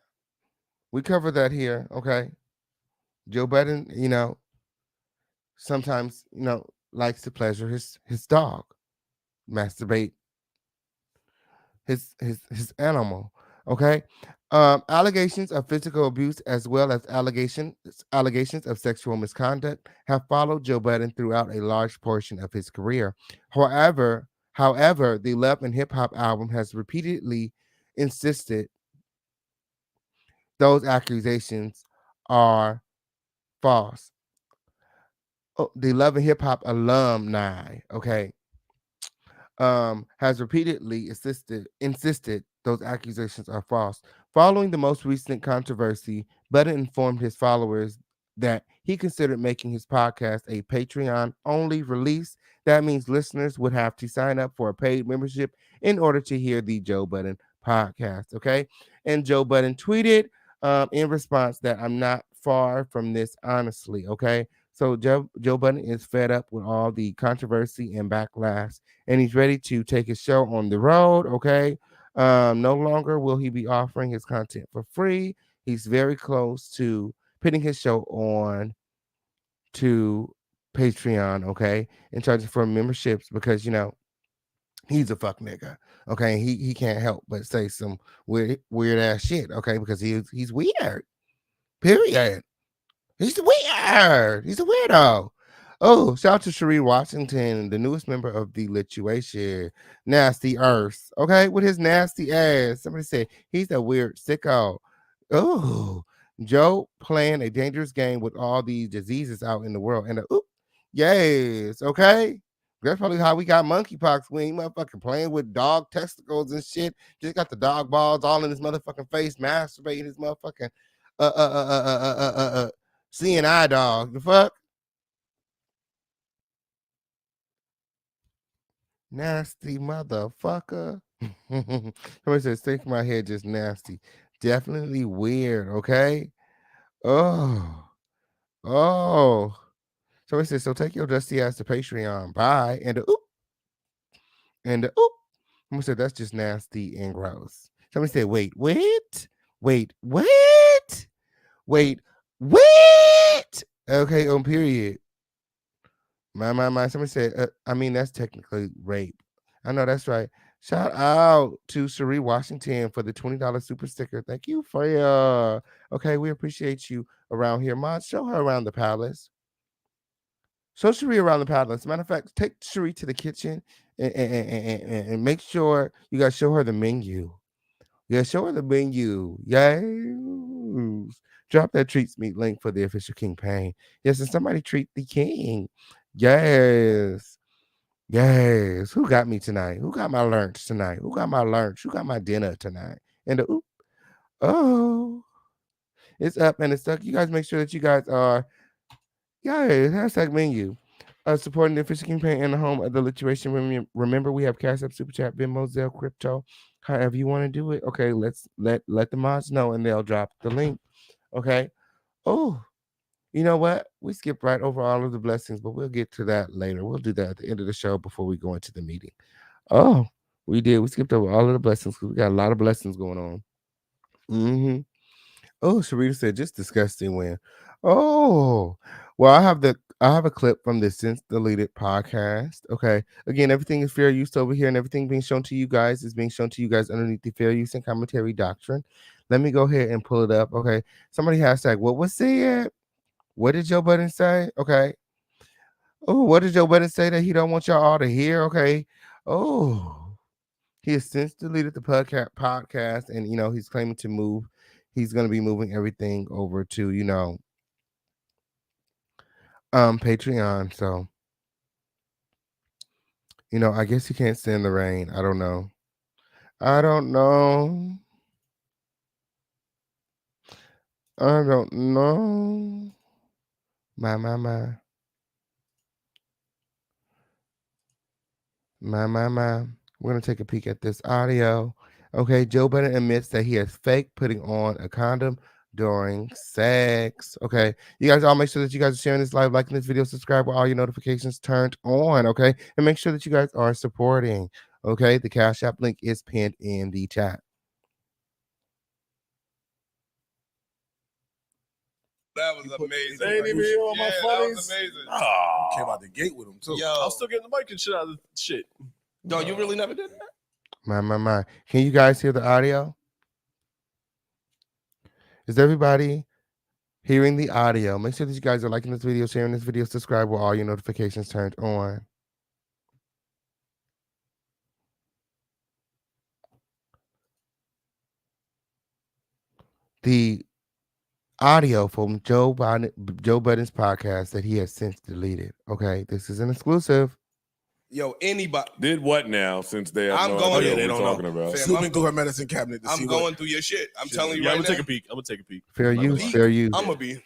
Speaker 1: We covered that here, okay? Joe Budden, sometimes, likes to pleasure his dog, masturbate his animal, okay? Allegations of physical abuse as well as allegations of sexual misconduct have followed Joe Budden throughout a large portion of his career. However, the Love and Hip Hop album has repeatedly insisted those accusations are false. Oh, the Love and Hip Hop alumni, okay, has repeatedly insisted those accusations are false. Following the most recent controversy, Budden informed his followers that he considered making his podcast a Patreon only release. That means listeners would have to sign up for a paid membership in order to hear the Joe Budden podcast. Okay. And Joe Budden tweeted in response that I'm not far from this, honestly. Okay. So Joe Budden is fed up with all the controversy and backlash, and he's ready to take his show on the road. Okay. No longer will he be offering his content for free. He's very close to putting his show on to Patreon, okay, and charging for memberships because he's a fuck nigga. Okay. He can't help but say some weird ass shit, okay, because he's weird. Period. He's weird. He's a weirdo. Oh, shout out to Sheree Washington, the newest member of the Lituation Nasty Earth. Okay, with his nasty ass. Somebody said he's a weird sicko. Oh, Joe playing a dangerous game with all these diseases out in the world. And yes, okay. That's probably how we got monkeypox when he motherfucking playing with dog testicles and shit. Just got the dog balls all in his motherfucking face, masturbating his motherfucking seeing eye dog. The fuck? Nasty motherfucker. Somebody said, stick my head just nasty. Definitely weird, okay? Oh. Somebody said, so take your dusty ass to Patreon. Bye. And the oop. And the oop. Somebody said, that's just nasty and gross. Somebody said, wait. Okay, on period. My. Somebody said, I mean, that's technically rape. I know that's right. Shout out to Sheree Washington for the $20 super sticker. Thank you for your. Okay, we appreciate you around here. Mod, show her around the palace. Show Sheree around the palace. Matter of fact, take Sheree to the kitchen and make sure you guys show her the menu. Yeah, show her the menu. Yes. Drop that treats meat link for the official King Pain. Yes, and somebody treat the king. Yes. Yes. Who got me tonight? Who got my lunch tonight? Who got my lunch? Who got my dinner tonight? And it's up and it's stuck. You guys make sure that you guys are, hashtag menu. Supporting the official King Pain and the home of the lituation. Remember, we have Cash App, Super Chat, Venmo, Zelle, Crypto. However you want to do it. Okay, let's let the mods know and they'll drop the link. Okay. Oh, you know what? We skipped right over all of the blessings, but we'll get to that later. We'll do that at the end of the show before we go into the meeting. Oh, we did. We skipped over all of the blessings because we got a lot of blessings going on. Mm-hmm. Oh, Sharita said just disgusting when. Oh, well, I have a clip from the Since Deleted podcast. Okay. Again, everything is fair use over here, and everything being shown to you guys is being shown to you guys underneath the fair use and commentary doctrine. Let me go ahead and pull it up. Okay. Somebody hashtag what was said? What did Joe Budden say? Okay. Oh, what did Joe Budden say that he don't want y'all all to hear? Okay. Oh, he has since deleted the podcast, and he's claiming to move. He's going to be moving everything over to Patreon. So I guess he can't stand the rain. I don't know. I don't know. My. We're going to take a peek at this audio. Okay, Joe Budden admits that he has faked putting on a condom during sex. Okay, you guys all make sure that you guys are sharing this live, liking this video, subscribe with all your notifications turned on. Okay, and make sure that you guys are supporting. Okay, the Cash App link is pinned in the chat.
Speaker 8: That was amazing. They ain't even hear all my funnies. That was amazing. Oh, came out the gate with him too. Yo, I'm still getting the mic and shit out of the shit. No, you really never did that?
Speaker 1: My. Can you guys hear the audio? Is everybody hearing the audio? Make sure that you guys are liking this video, sharing this video, subscribe with all your notifications turned on. the audio from Joe Budden's podcast that he has since deleted. Okay, this is an exclusive.
Speaker 8: Yo, anybody
Speaker 9: did what now? Since they have
Speaker 8: I'm
Speaker 9: no
Speaker 8: going.
Speaker 9: idea
Speaker 8: They
Speaker 9: what
Speaker 8: don't
Speaker 9: we're talking
Speaker 8: know.
Speaker 9: about.
Speaker 8: Fam, I'm
Speaker 10: through her medicine cabinet. To
Speaker 8: I'm
Speaker 10: see
Speaker 8: going
Speaker 10: what,
Speaker 8: through your shit. I'm telling you
Speaker 3: Yeah,
Speaker 8: right
Speaker 3: I'm
Speaker 8: now.
Speaker 3: gonna take a peek. I'm gonna take a peek.
Speaker 1: Fair use.
Speaker 8: Peek.
Speaker 1: Fair use.
Speaker 8: I'm gonna be.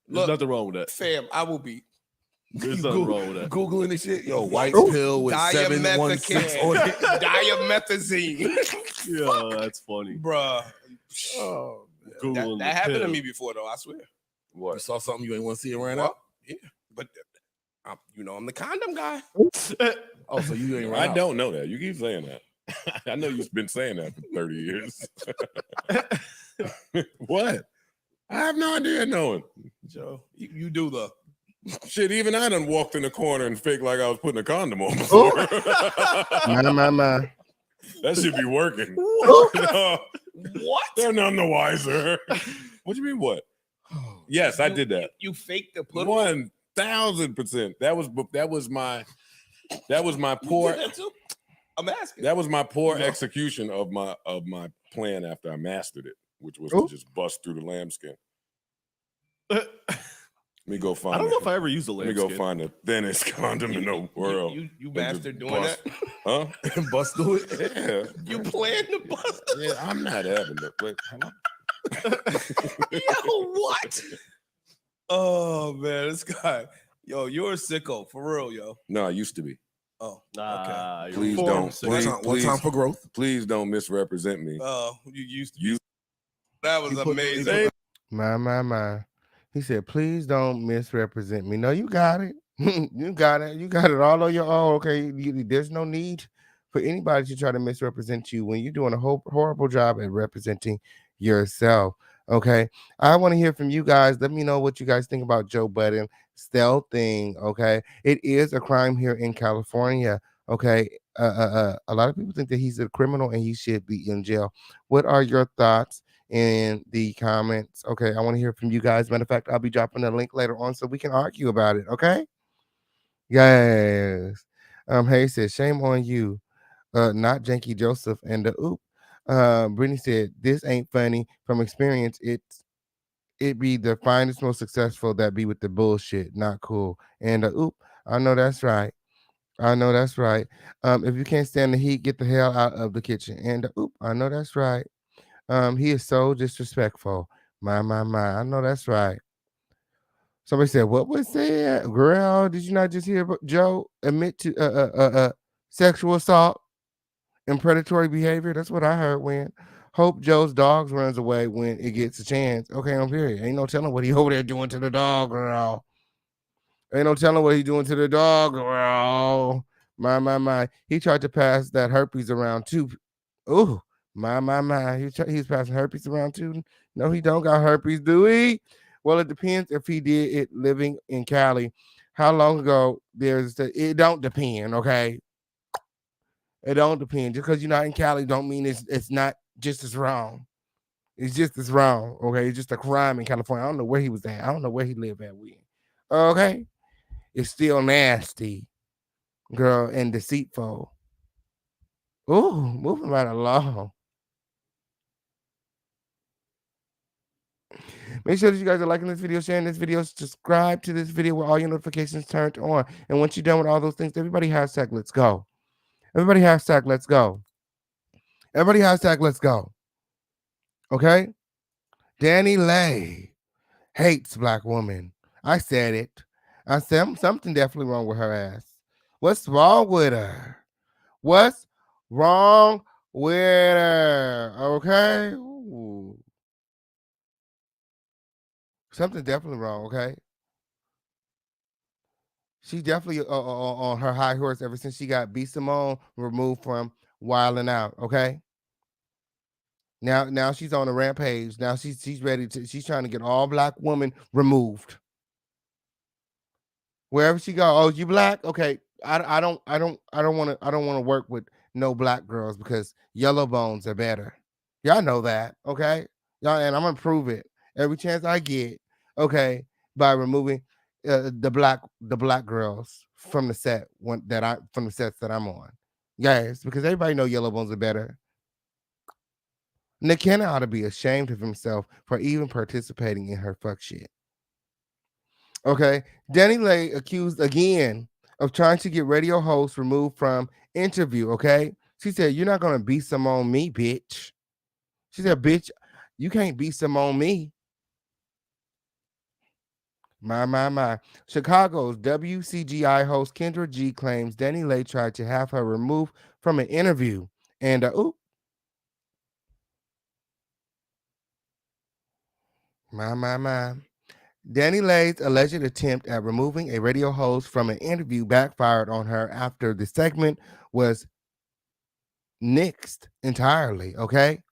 Speaker 3: There's nothing wrong with that.
Speaker 8: Fam, I will be.
Speaker 3: There's nothing wrong with that.
Speaker 10: Googling this shit. Yo, white
Speaker 8: Ooh.
Speaker 10: pill with 716 on it.
Speaker 8: Diamethazine.
Speaker 3: Yeah, that's funny.
Speaker 8: Bruh.
Speaker 10: Oh,
Speaker 8: That happened to me before, though, I swear.
Speaker 10: you saw something you ain't want to see it right now?
Speaker 8: Well, yeah. But, I'm the condom guy.
Speaker 10: Oh, so you ain't right
Speaker 9: I don't know that. You keep saying that. I know you've been saying that for 30 years. What? I have no idea knowing.
Speaker 8: Joe, you do the.
Speaker 9: Shit, even I done walked in the corner and faked like I was putting a condom on
Speaker 1: Oh.
Speaker 9: before.
Speaker 1: My.
Speaker 9: That should be working. No,
Speaker 8: What?
Speaker 9: they're none the wiser. What do you mean, what? Yes, I did that.
Speaker 8: You faked the put
Speaker 9: 1000%. That was my poor.
Speaker 8: That too? I'm asking.
Speaker 9: That was my poor execution of my plan after I mastered it, which was to just bust through the lambskin. Let me go find.
Speaker 3: I don't know if I ever used a
Speaker 9: Let me go find the thinnest condom in the world.
Speaker 8: You bastard doing
Speaker 9: bust.
Speaker 8: that?
Speaker 9: Huh?
Speaker 10: Bust through it?
Speaker 9: Yeah.
Speaker 8: You plan to bust?
Speaker 9: Yeah, I'm not having it. But
Speaker 8: Yo, what? Oh man, this guy. Yo, you're a sicko for real, yo.
Speaker 9: no, I used to be.
Speaker 8: Oh,
Speaker 3: Nah,
Speaker 8: okay.
Speaker 9: Please
Speaker 3: you're
Speaker 9: don't.
Speaker 3: formed.
Speaker 10: One time for growth.
Speaker 9: Please don't misrepresent me.
Speaker 8: Oh, you used to.
Speaker 9: You
Speaker 8: That was
Speaker 10: He put-
Speaker 8: amazing.
Speaker 1: My. He said, please don't misrepresent me. No, you got it. You got it. You got it all on your own. Okay. There's no need for anybody to try to misrepresent you when you're doing a horrible job at representing yourself. Okay. I want to hear from you guys. Let me know what you guys think about Joe Budden stealth thing. Okay. It is a crime here in California. Okay. A lot of people think that he's a criminal and he should be in jail. What are your thoughts in the comments? Okay, I want to hear from you guys. Matter of fact, I'll be dropping a link later on so we can argue about it. Okay. Yes. Hey said, shame on you. Not Janky Joseph and the oop. Brittany said, this ain't funny. From experience, it be the finest, most successful that be with the bullshit. Not cool. And oop, I know that's right. If you can't stand the heat, get the hell out of the kitchen. And oop, I know that's right. He is so disrespectful. My. I know that's right. Somebody said, what was that? Girl, did you not just hear Joe admit to sexual assault and predatory behavior? That's what I heard when. Hope Joe's dogs runs away when it gets a chance. Okay, on period. Ain't no telling what he over there doing to the dog, girl. Ain't no telling what he doing to the dog, girl. My. He tried to pass that herpes around too. Ooh. My. He's passing herpes around too. No, he don't got herpes, do he? Well, it depends if he did it living in Cali. How long ago? It don't depend, okay? It don't depend. Just because you're not in Cali don't mean it's not just as wrong. It's just as wrong, okay? It's just a crime in California. I don't know where he was at. I don't know where he lived at. Okay? It's still nasty, girl, and deceitful. Ooh, moving right along. Make sure that you guys are liking this video, sharing this video, subscribe to this video with all your notifications turned on. And once you're done with all those things, everybody hashtag let's go. Everybody hashtag let's go. Everybody hashtag let's go. Okay? DANI LEIGH hates black women. I said it. I said something definitely wrong with her ass. What's wrong with her? What's wrong with her? Okay? Ooh. Something definitely wrong, okay? She definitely on her high horse ever since she got B. Simone removed from Wildin' Out, okay? Now she's on a rampage. Now she's ready to. She's trying to get all black women removed. Wherever she go, oh, you black? Okay, I don't want to work with no black girls because yellow bones are better. Y'all know that, okay? Y'all, and I'm gonna prove it every chance I get. Okay, by removing the black girls from the set from the sets that I'm on. Yes, because everybody know yellow bones are better. Nick Cannon ought to be ashamed of himself for even participating in her fuck shit. Okay, DANI LEIGH accused again of trying to get radio hosts removed from interview. Okay, she said, "You're not gonna be some on me, bitch." She said, "Bitch, you can't be some on me." My. Chicago's WCGI host Kendra G claims DANI LEIGH tried to have her removed from an interview. And my. DANI LEIGH's alleged attempt at removing a radio host from an interview backfired on her after the segment was nixed entirely. Okay.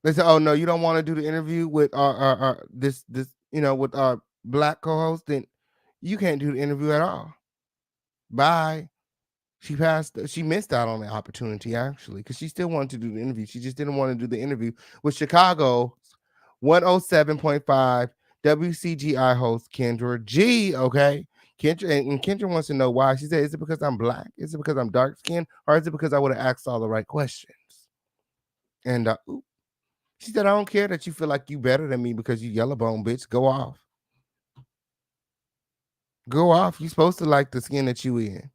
Speaker 1: They said, "Oh no, you don't want to do the interview with our this with our black co-host, then you can't do the interview at all. Bye." She missed out on the opportunity actually, because she still wanted to do the interview. She just didn't want to do the interview with Chicago 107.5 WCGI host Kendra G. Okay. Kendra wants to know why. She said, "Is it because I'm black? Is it because I'm dark skinned? Or is it because I would have asked all the right questions?" And she said, "I don't care that you feel like you better than me because you yellow bone, bitch. Go off. Go off. You're supposed to like the skin that you in."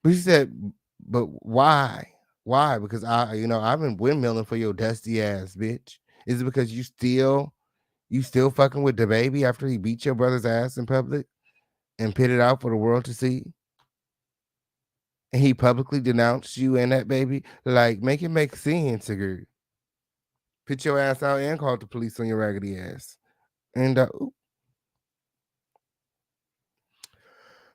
Speaker 1: But she said, "But why? Why? Because I've been windmilling for your dusty ass, bitch. Is it because you still fucking with the baby after he beat your brother's ass in public and put it out for the world to see? And he publicly denounced you and that baby? Like, make it make sense, girl. Put your ass out and call the police on your raggedy ass." And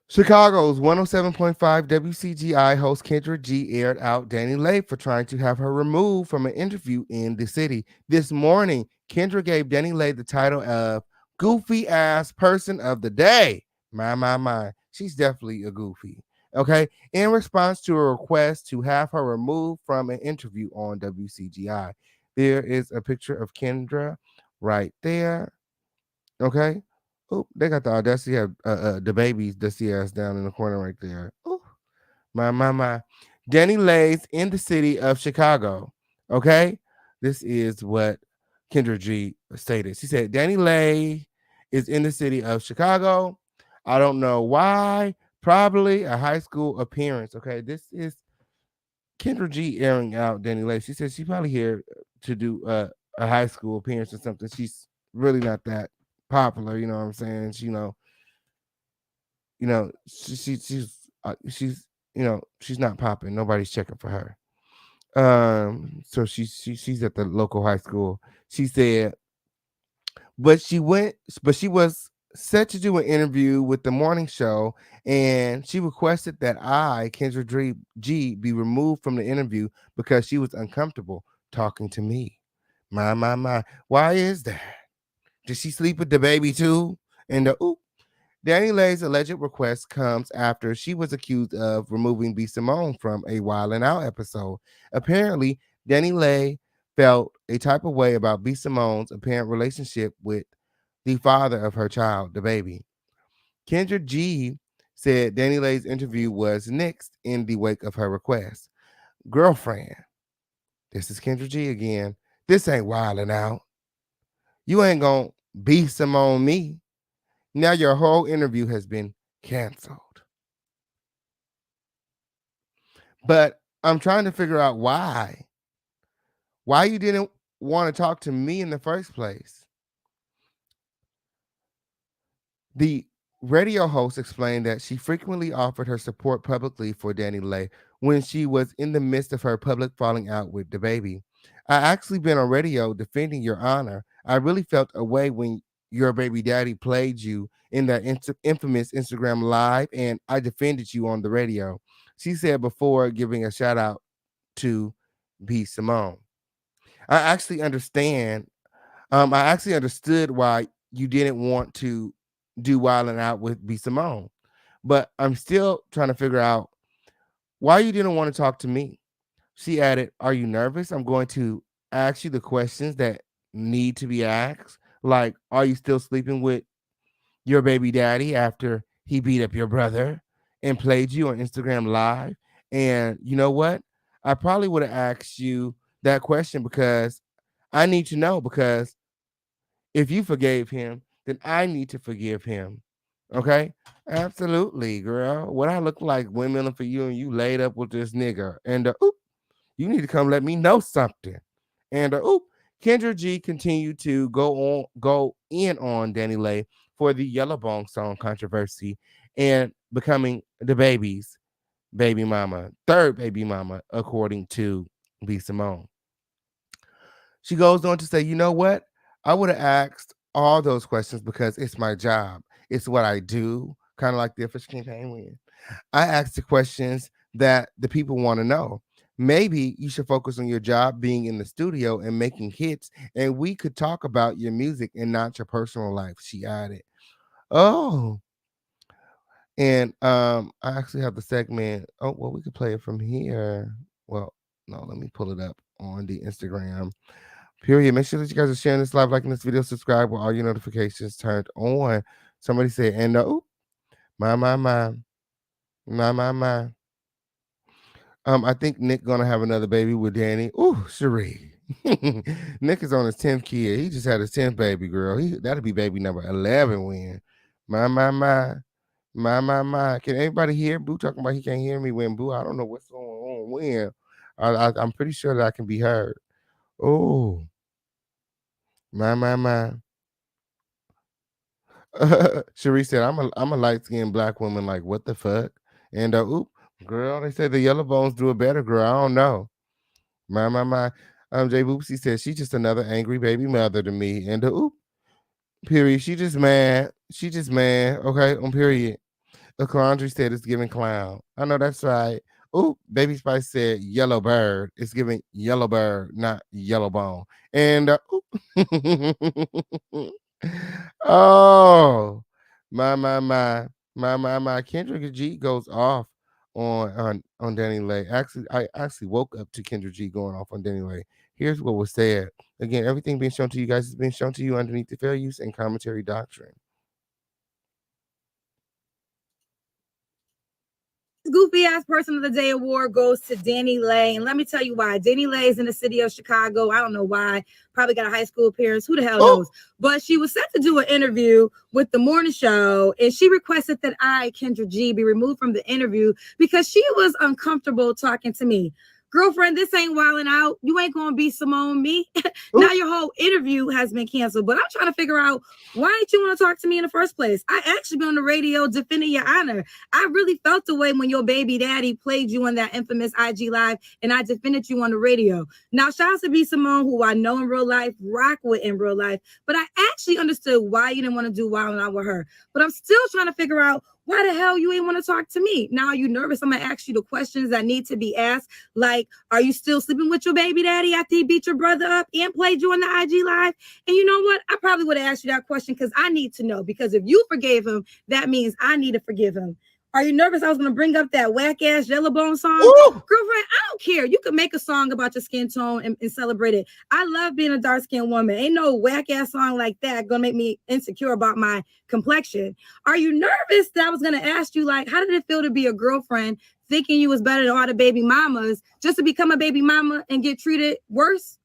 Speaker 1: Chicago's 107.5 WCGI host Kendra G aired out DANI LEIGH for trying to have her removed from an interview in the city. This morning, Kendra gave DANI LEIGH the title of Goofy Ass Person of the Day. My. She's definitely a goofy. Okay. In response to a request to have her removed from an interview on WCGI. There is a picture of Kendra right there. Okay. Oh, they got the audacity of the baby's dusty ass down in the corner right there. Oh, my. DANI LEIGH's in the city of Chicago. Okay. This is what Kendra G stated. She said, DANI LEIGH is in the city of Chicago. I don't know why. Probably a high school appearance. Okay. This is Kendra G airing out DANI LEIGH. She said she's probably here to do a high school appearance or something. She's really not that popular, you know what I'm saying? She, she's not popping. Nobody's checking for her. So she's at the local high school. She said, but she was set to do an interview with the morning show, and she requested that Kendra G, be removed from the interview because she was uncomfortable talking to me. My. Why is that? Did she sleep with the baby too? And DANI LEIGH's alleged request comes after she was accused of removing B. Simone from a Wildin' Out episode. Apparently, DANI LEIGH felt a type of way about B. Simone's apparent relationship with the father of her child, the baby. Kendra G said DANI LEIGH's interview was nixed in the wake of her request. Girlfriend, this is Kendra G again. This ain't Wildin' Out. You ain't gonna be Simone me. Now your whole interview has been canceled. But I'm trying to figure out why. Why you didn't want to talk to me in the first place. The radio host explained that she frequently offered her support publicly for DANI LEIGH when she was in the midst of her public falling out with the baby. I actually been on radio defending your honor. I really felt a way when your baby daddy played you in that infamous Instagram live, and I defended you on the radio. She said before giving a shout out to B. Simone. I actually understood why you didn't want to do Wildin' Out with B. Simone, but I'm still trying to figure out why you didn't want to talk to me. She added, "Are you nervous? I'm going to ask you the questions that need to be asked. Like, are you still sleeping with your baby daddy after he beat up your brother and played you on Instagram Live? And you know what? I probably would have asked you that question because I need to know, because if you forgave him, then I need to forgive him. Okay? Absolutely, girl. What I look like windmilling for you and you laid up with this nigga. And you need to come let me know something. And Kendra G continued to go in on DANI LEIGH for the Yellow Bone song controversy and becoming the baby's baby mama, third baby mama, according to B. Simone. She goes on to say, you know what? I would have asked all those questions because it's my job. It's what I do, kind of like the official campaign win. I ask the questions that the people want to know. Maybe you should focus on your job being in the studio and making hits, and we could talk about your music and not your personal life, she added. Oh. And I actually have the segment. Oh, well, we could play it from here. Well, no, let me pull it up on the Instagram. Period. Make sure that you guys are sharing this live, liking this video, subscribe with all your notifications turned on. Somebody say, and my. I think Nick gonna have another baby with Danny. Ooh, Cherie. Nick is on his 10th kid. He just had his 10th baby girl. That'll be baby number 11 when. My. Can anybody hear Boo talking about he can't hear me when Boo? I don't know what's going on when. I'm pretty sure that I can be heard. Oh, my. Cherie said, I'm a light-skinned black woman. Like, what the fuck? And girl, they say the yellow bones do it better, girl. I don't know. My. Jay Boopsy said she's just another angry baby mother to me. And period. She just mad. Okay, on period. The Laundry said it's giving clown. I know that's right. Ooh, Baby Spice said yellow bird. It's giving yellow bird, not yellow bone. And oh, my. Kendra G goes off on DANI LEIGH. Actually, I actually woke up to Kendra G going off on DANI LEIGH. Here's what was said. Again, everything being shown to you guys is being shown to you underneath the fair use and commentary doctrine.
Speaker 11: Goofy ass person of the day award goes to DANI LEIGH, and let me tell you why. DANI LEIGH is in the city of Chicago. I don't know why. Probably got a high school appearance. Who the hell knows? But she was set to do an interview with the morning show, and she requested that I, Kendra G, be removed from the interview because she was uncomfortable talking to me. Girlfriend, this ain't wilding out. You ain't gonna be Simone me. Now your whole interview has been canceled. But I'm trying to figure out why didn't you want to talk to me in the first place? I actually been on the radio defending your honor. I really felt the way when your baby daddy played you on that infamous IG Live and I defended you on the radio. Now, shout out to B. Simone, who I know in real life, rock with in real life. But I actually understood why you didn't want to do wilding out with her. But I'm still trying to figure out why the hell you ain't want to talk to me? Now, are you nervous? I'm going to ask you the questions that need to be asked. Like, are you still sleeping with your baby daddy after he beat your brother up and played you on the IG Live? And you know what? I probably would have asked you that question because I need to know. Because if you forgave him, that means I need to forgive him. Are you nervous I was going to bring up that whack-ass Yellow Bone song? Ooh. Girlfriend, I don't care. You can make a song about your skin tone and celebrate it. I love being a dark-skinned woman. Ain't no whack-ass song like that going to make me insecure about my complexion. Are you nervous that I was going to ask you, like, how did it feel to be a girlfriend thinking you was better than all the baby mamas just to become a baby mama and get treated worse?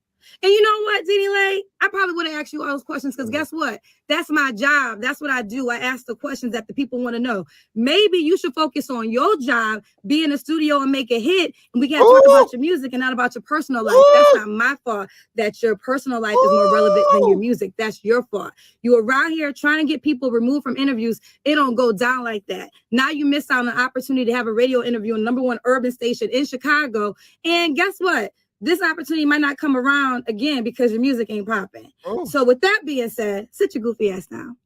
Speaker 11: And you know what, DANI LEIGH? I probably would have asked you all those questions because guess what? That's my job. That's what I do. I ask the questions that the people want to know. Maybe you should focus on your job, be in the studio and make a hit. And we can't talk about your music and not about your personal life. That's not my fault that your personal life is more relevant than your music. That's your fault. You around here trying to get people removed from interviews. It don't go down like that. Now you miss out on an opportunity to have a radio interview on #1 urban station in Chicago. And guess what? This opportunity might not come around again because your music ain't popping. So with that being said, sit your goofy ass down.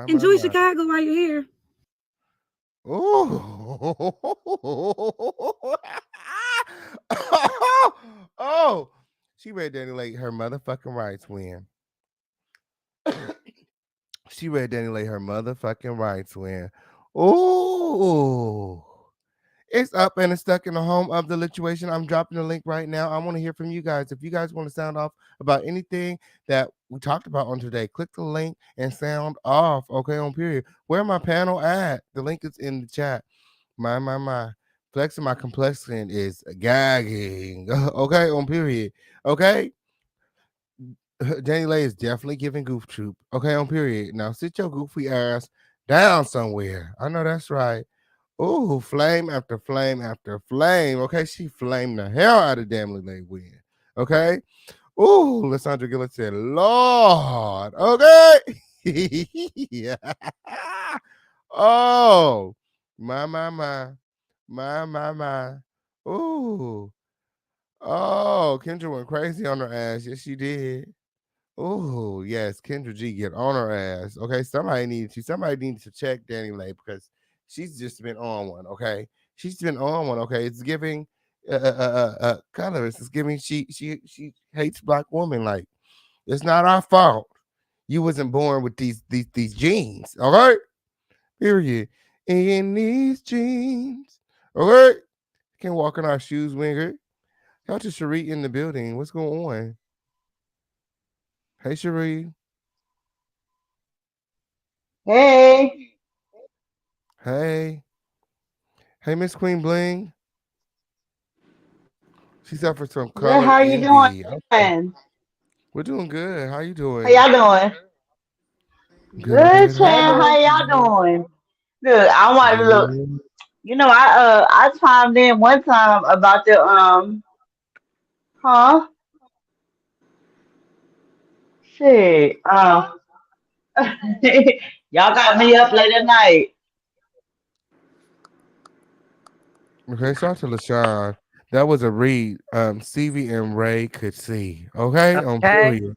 Speaker 11: Enjoy Chicago while you're here.
Speaker 1: Oh, she read DANI LEIGH her motherfucking rights win. She read DANI LEIGH her motherfucking rights win. Oh. It's up and it's stuck in the home of the lituation. I'm dropping the link right now. I want to hear from you guys. If you guys want to sound off about anything that we talked about on today, click the link and sound off. Okay, on period. Where my panel at? The link is in the chat. My. Flexing my complexion is gagging. Okay, on period. Okay. DANI LEIGH is definitely giving goof troop. Okay, on period. Now sit your goofy ass down somewhere. I know that's right. Ooh, flame after flame after flame. Okay, she flamed the hell out of DANI LEIGH win. Okay. Ooh, Lysandra Gillett said, Lord. Okay. Yeah. Oh, my. Ooh. Oh, Kendra went crazy on her ass. Yes, she did. Oh, yes, Kendra G get on her ass. Okay, somebody needs to check DANI LEIGH because she's just been on one. Okay, she's been on one. Okay, it's giving colors. It's giving she hates black women. Like it's not our fault. You wasn't born with these genes. All right, period. In these jeans. All right, can't walk in our shoes, winger. Y'all to Cherie in the building. What's going on? Hey, Cherie.
Speaker 12: Hey.
Speaker 1: Hey. Hey, Miss Queen Bling. She suffered from
Speaker 12: Good,
Speaker 1: color
Speaker 12: how you
Speaker 1: envy. Okay.
Speaker 12: doing?
Speaker 1: We're doing good. How you
Speaker 12: How
Speaker 1: doing?
Speaker 12: y'all doing? Good,
Speaker 1: Good. How you
Speaker 12: Chad. How y'all
Speaker 1: doing?
Speaker 12: doing? Look, I want to look.
Speaker 1: Good.
Speaker 12: I chimed in one time about the huh? Shit. Y'all got me up late at night.
Speaker 1: Okay, shout out to LaShawn. That was a read. CV and Ray could see. Okay, on
Speaker 13: Okay.
Speaker 1: period.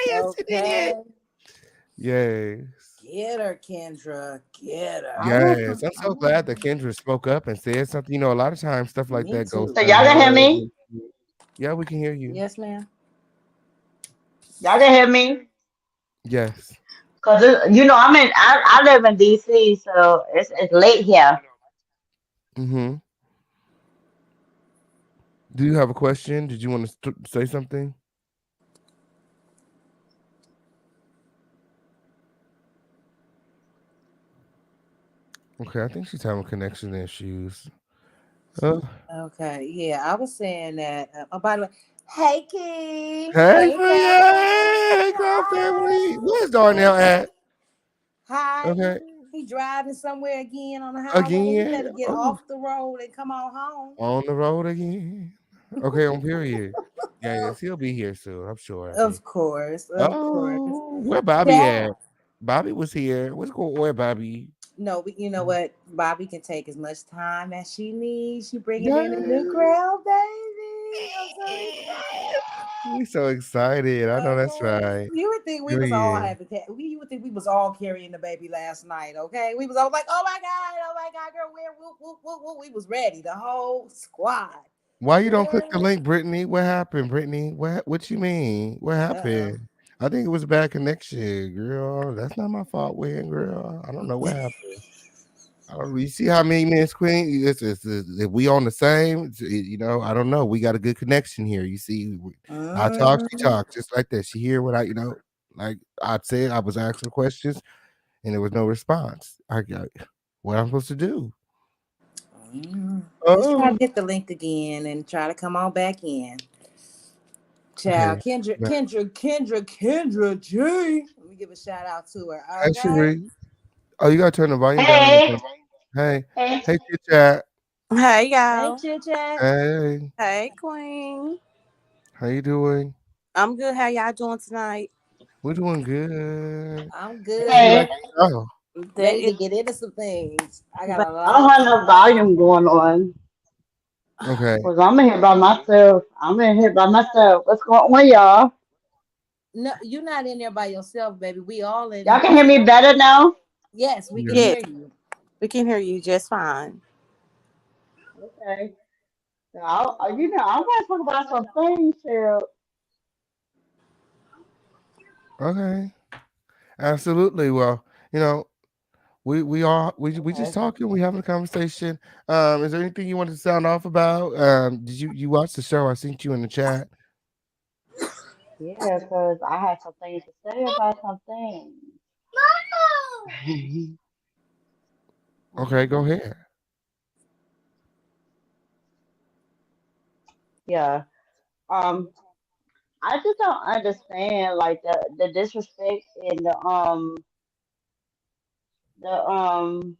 Speaker 1: Yes, you did.
Speaker 13: Okay.
Speaker 1: Yes.
Speaker 13: Get her, Kendra. Get her.
Speaker 12: I'm listening.
Speaker 1: Yes. I'm so glad that Kendra spoke up and said something. You know, a lot of times stuff like
Speaker 13: Me
Speaker 1: that goes
Speaker 12: So
Speaker 13: too.
Speaker 12: y'all can hear me?
Speaker 1: unheard. Yeah, we can hear you.
Speaker 13: Yes, ma'am.
Speaker 12: Y'all can hear me?
Speaker 1: Yes.
Speaker 12: Cause I live in DC, so it's late here.
Speaker 1: Mm-hmm. Do you have a question? Did you want to say something? Okay, I think she's having connection issues.
Speaker 13: Okay. Yeah, I was saying that. Oh, by the way, hey, Key.
Speaker 1: Hey,
Speaker 13: Hey, family.
Speaker 1: Freya! Hey, girl, family.
Speaker 13: Hi.
Speaker 1: Where's Darnell at?
Speaker 13: Hi.
Speaker 1: Okay,
Speaker 13: He driving somewhere again on the highway. He
Speaker 1: again.
Speaker 13: better get
Speaker 1: Oh,
Speaker 13: off the road and come on home.
Speaker 1: on the road again. Okay, on period. Yeah, yes, he'll be here soon. I'm sure of it.
Speaker 13: Of course. Of course.
Speaker 1: Oh, where Bobby at?
Speaker 13: Yeah.
Speaker 1: Bobby was here. What's going on, Bobby?
Speaker 13: No, but you know what? Bobby can take as much time as she needs. She bringing
Speaker 1: Yeah.
Speaker 13: in a new girl, baby. I'm so excited.
Speaker 1: We so excited. I know that's
Speaker 13: Okay.
Speaker 1: right.
Speaker 13: You would think we was all
Speaker 1: Period.
Speaker 13: having. You would think we was all carrying the baby last night. Okay, we was all like, oh my god, girl, where, whoop, whoop, whoop, whoop. We was ready, the whole squad.
Speaker 1: Why you don't click the
Speaker 13: Girl.
Speaker 1: link, Brittany? What happened, Brittany? What you mean? What
Speaker 13: Uh-oh.
Speaker 1: happened? I think it was a bad connection, girl. That's not my fault, Win, girl. I don't know what happened. I don't. You see how many Miss Queen? If we on the same, you know, I don't know. We got a good connection here. You see, I talk, she talk, just like that. She hear what I, like I said. I was asking questions, and there was no response. I got what I'm supposed to do.
Speaker 13: Just try to
Speaker 1: Oh,
Speaker 13: get the link again and try to come on back in.
Speaker 1: okay.
Speaker 13: Child, Kendra G. Let me give a shout out to her.
Speaker 1: Hey,
Speaker 13: Okay.
Speaker 1: Cherie. Oh, you gotta turn the volume down.
Speaker 12: Hey.
Speaker 1: Hey,
Speaker 12: Hey.
Speaker 1: hey, Chit Chat.
Speaker 7: Hey,
Speaker 13: Hey,
Speaker 7: y'all.
Speaker 13: Chit Chat.
Speaker 1: Hey,
Speaker 7: Hey, Queen.
Speaker 1: how you doing?
Speaker 7: I'm good. How y'all doing tonight?
Speaker 1: We're doing good.
Speaker 13: I'm
Speaker 1: What would you
Speaker 13: good.
Speaker 1: like
Speaker 12: Hey.
Speaker 1: to know?
Speaker 7: That
Speaker 13: Ready to
Speaker 7: is,
Speaker 13: get into some things. I got
Speaker 7: but
Speaker 13: a
Speaker 12: I
Speaker 13: lot
Speaker 12: don't
Speaker 13: of
Speaker 12: have no volume going on.
Speaker 1: Okay.
Speaker 12: Cause I'm in here by myself. What's going on, y'all?
Speaker 13: No, you're not in there by yourself, baby. We all in
Speaker 12: Y'all
Speaker 13: here.
Speaker 12: can hear me better now?
Speaker 13: Yes, we can
Speaker 1: Yeah.
Speaker 7: yes,
Speaker 13: hear you.
Speaker 7: we can hear you just fine.
Speaker 12: Okay. So I'm gonna talk about some things here.
Speaker 1: Okay. Absolutely. Well, you know, we just
Speaker 12: Okay.
Speaker 1: talking. We having a conversation. Is there anything you want to sound off about? Did you watch the show? I sent you in the chat.
Speaker 12: Yeah, because I have some things to say about some things.
Speaker 1: Okay, go ahead.
Speaker 12: Yeah. I just don't understand like the disrespect and the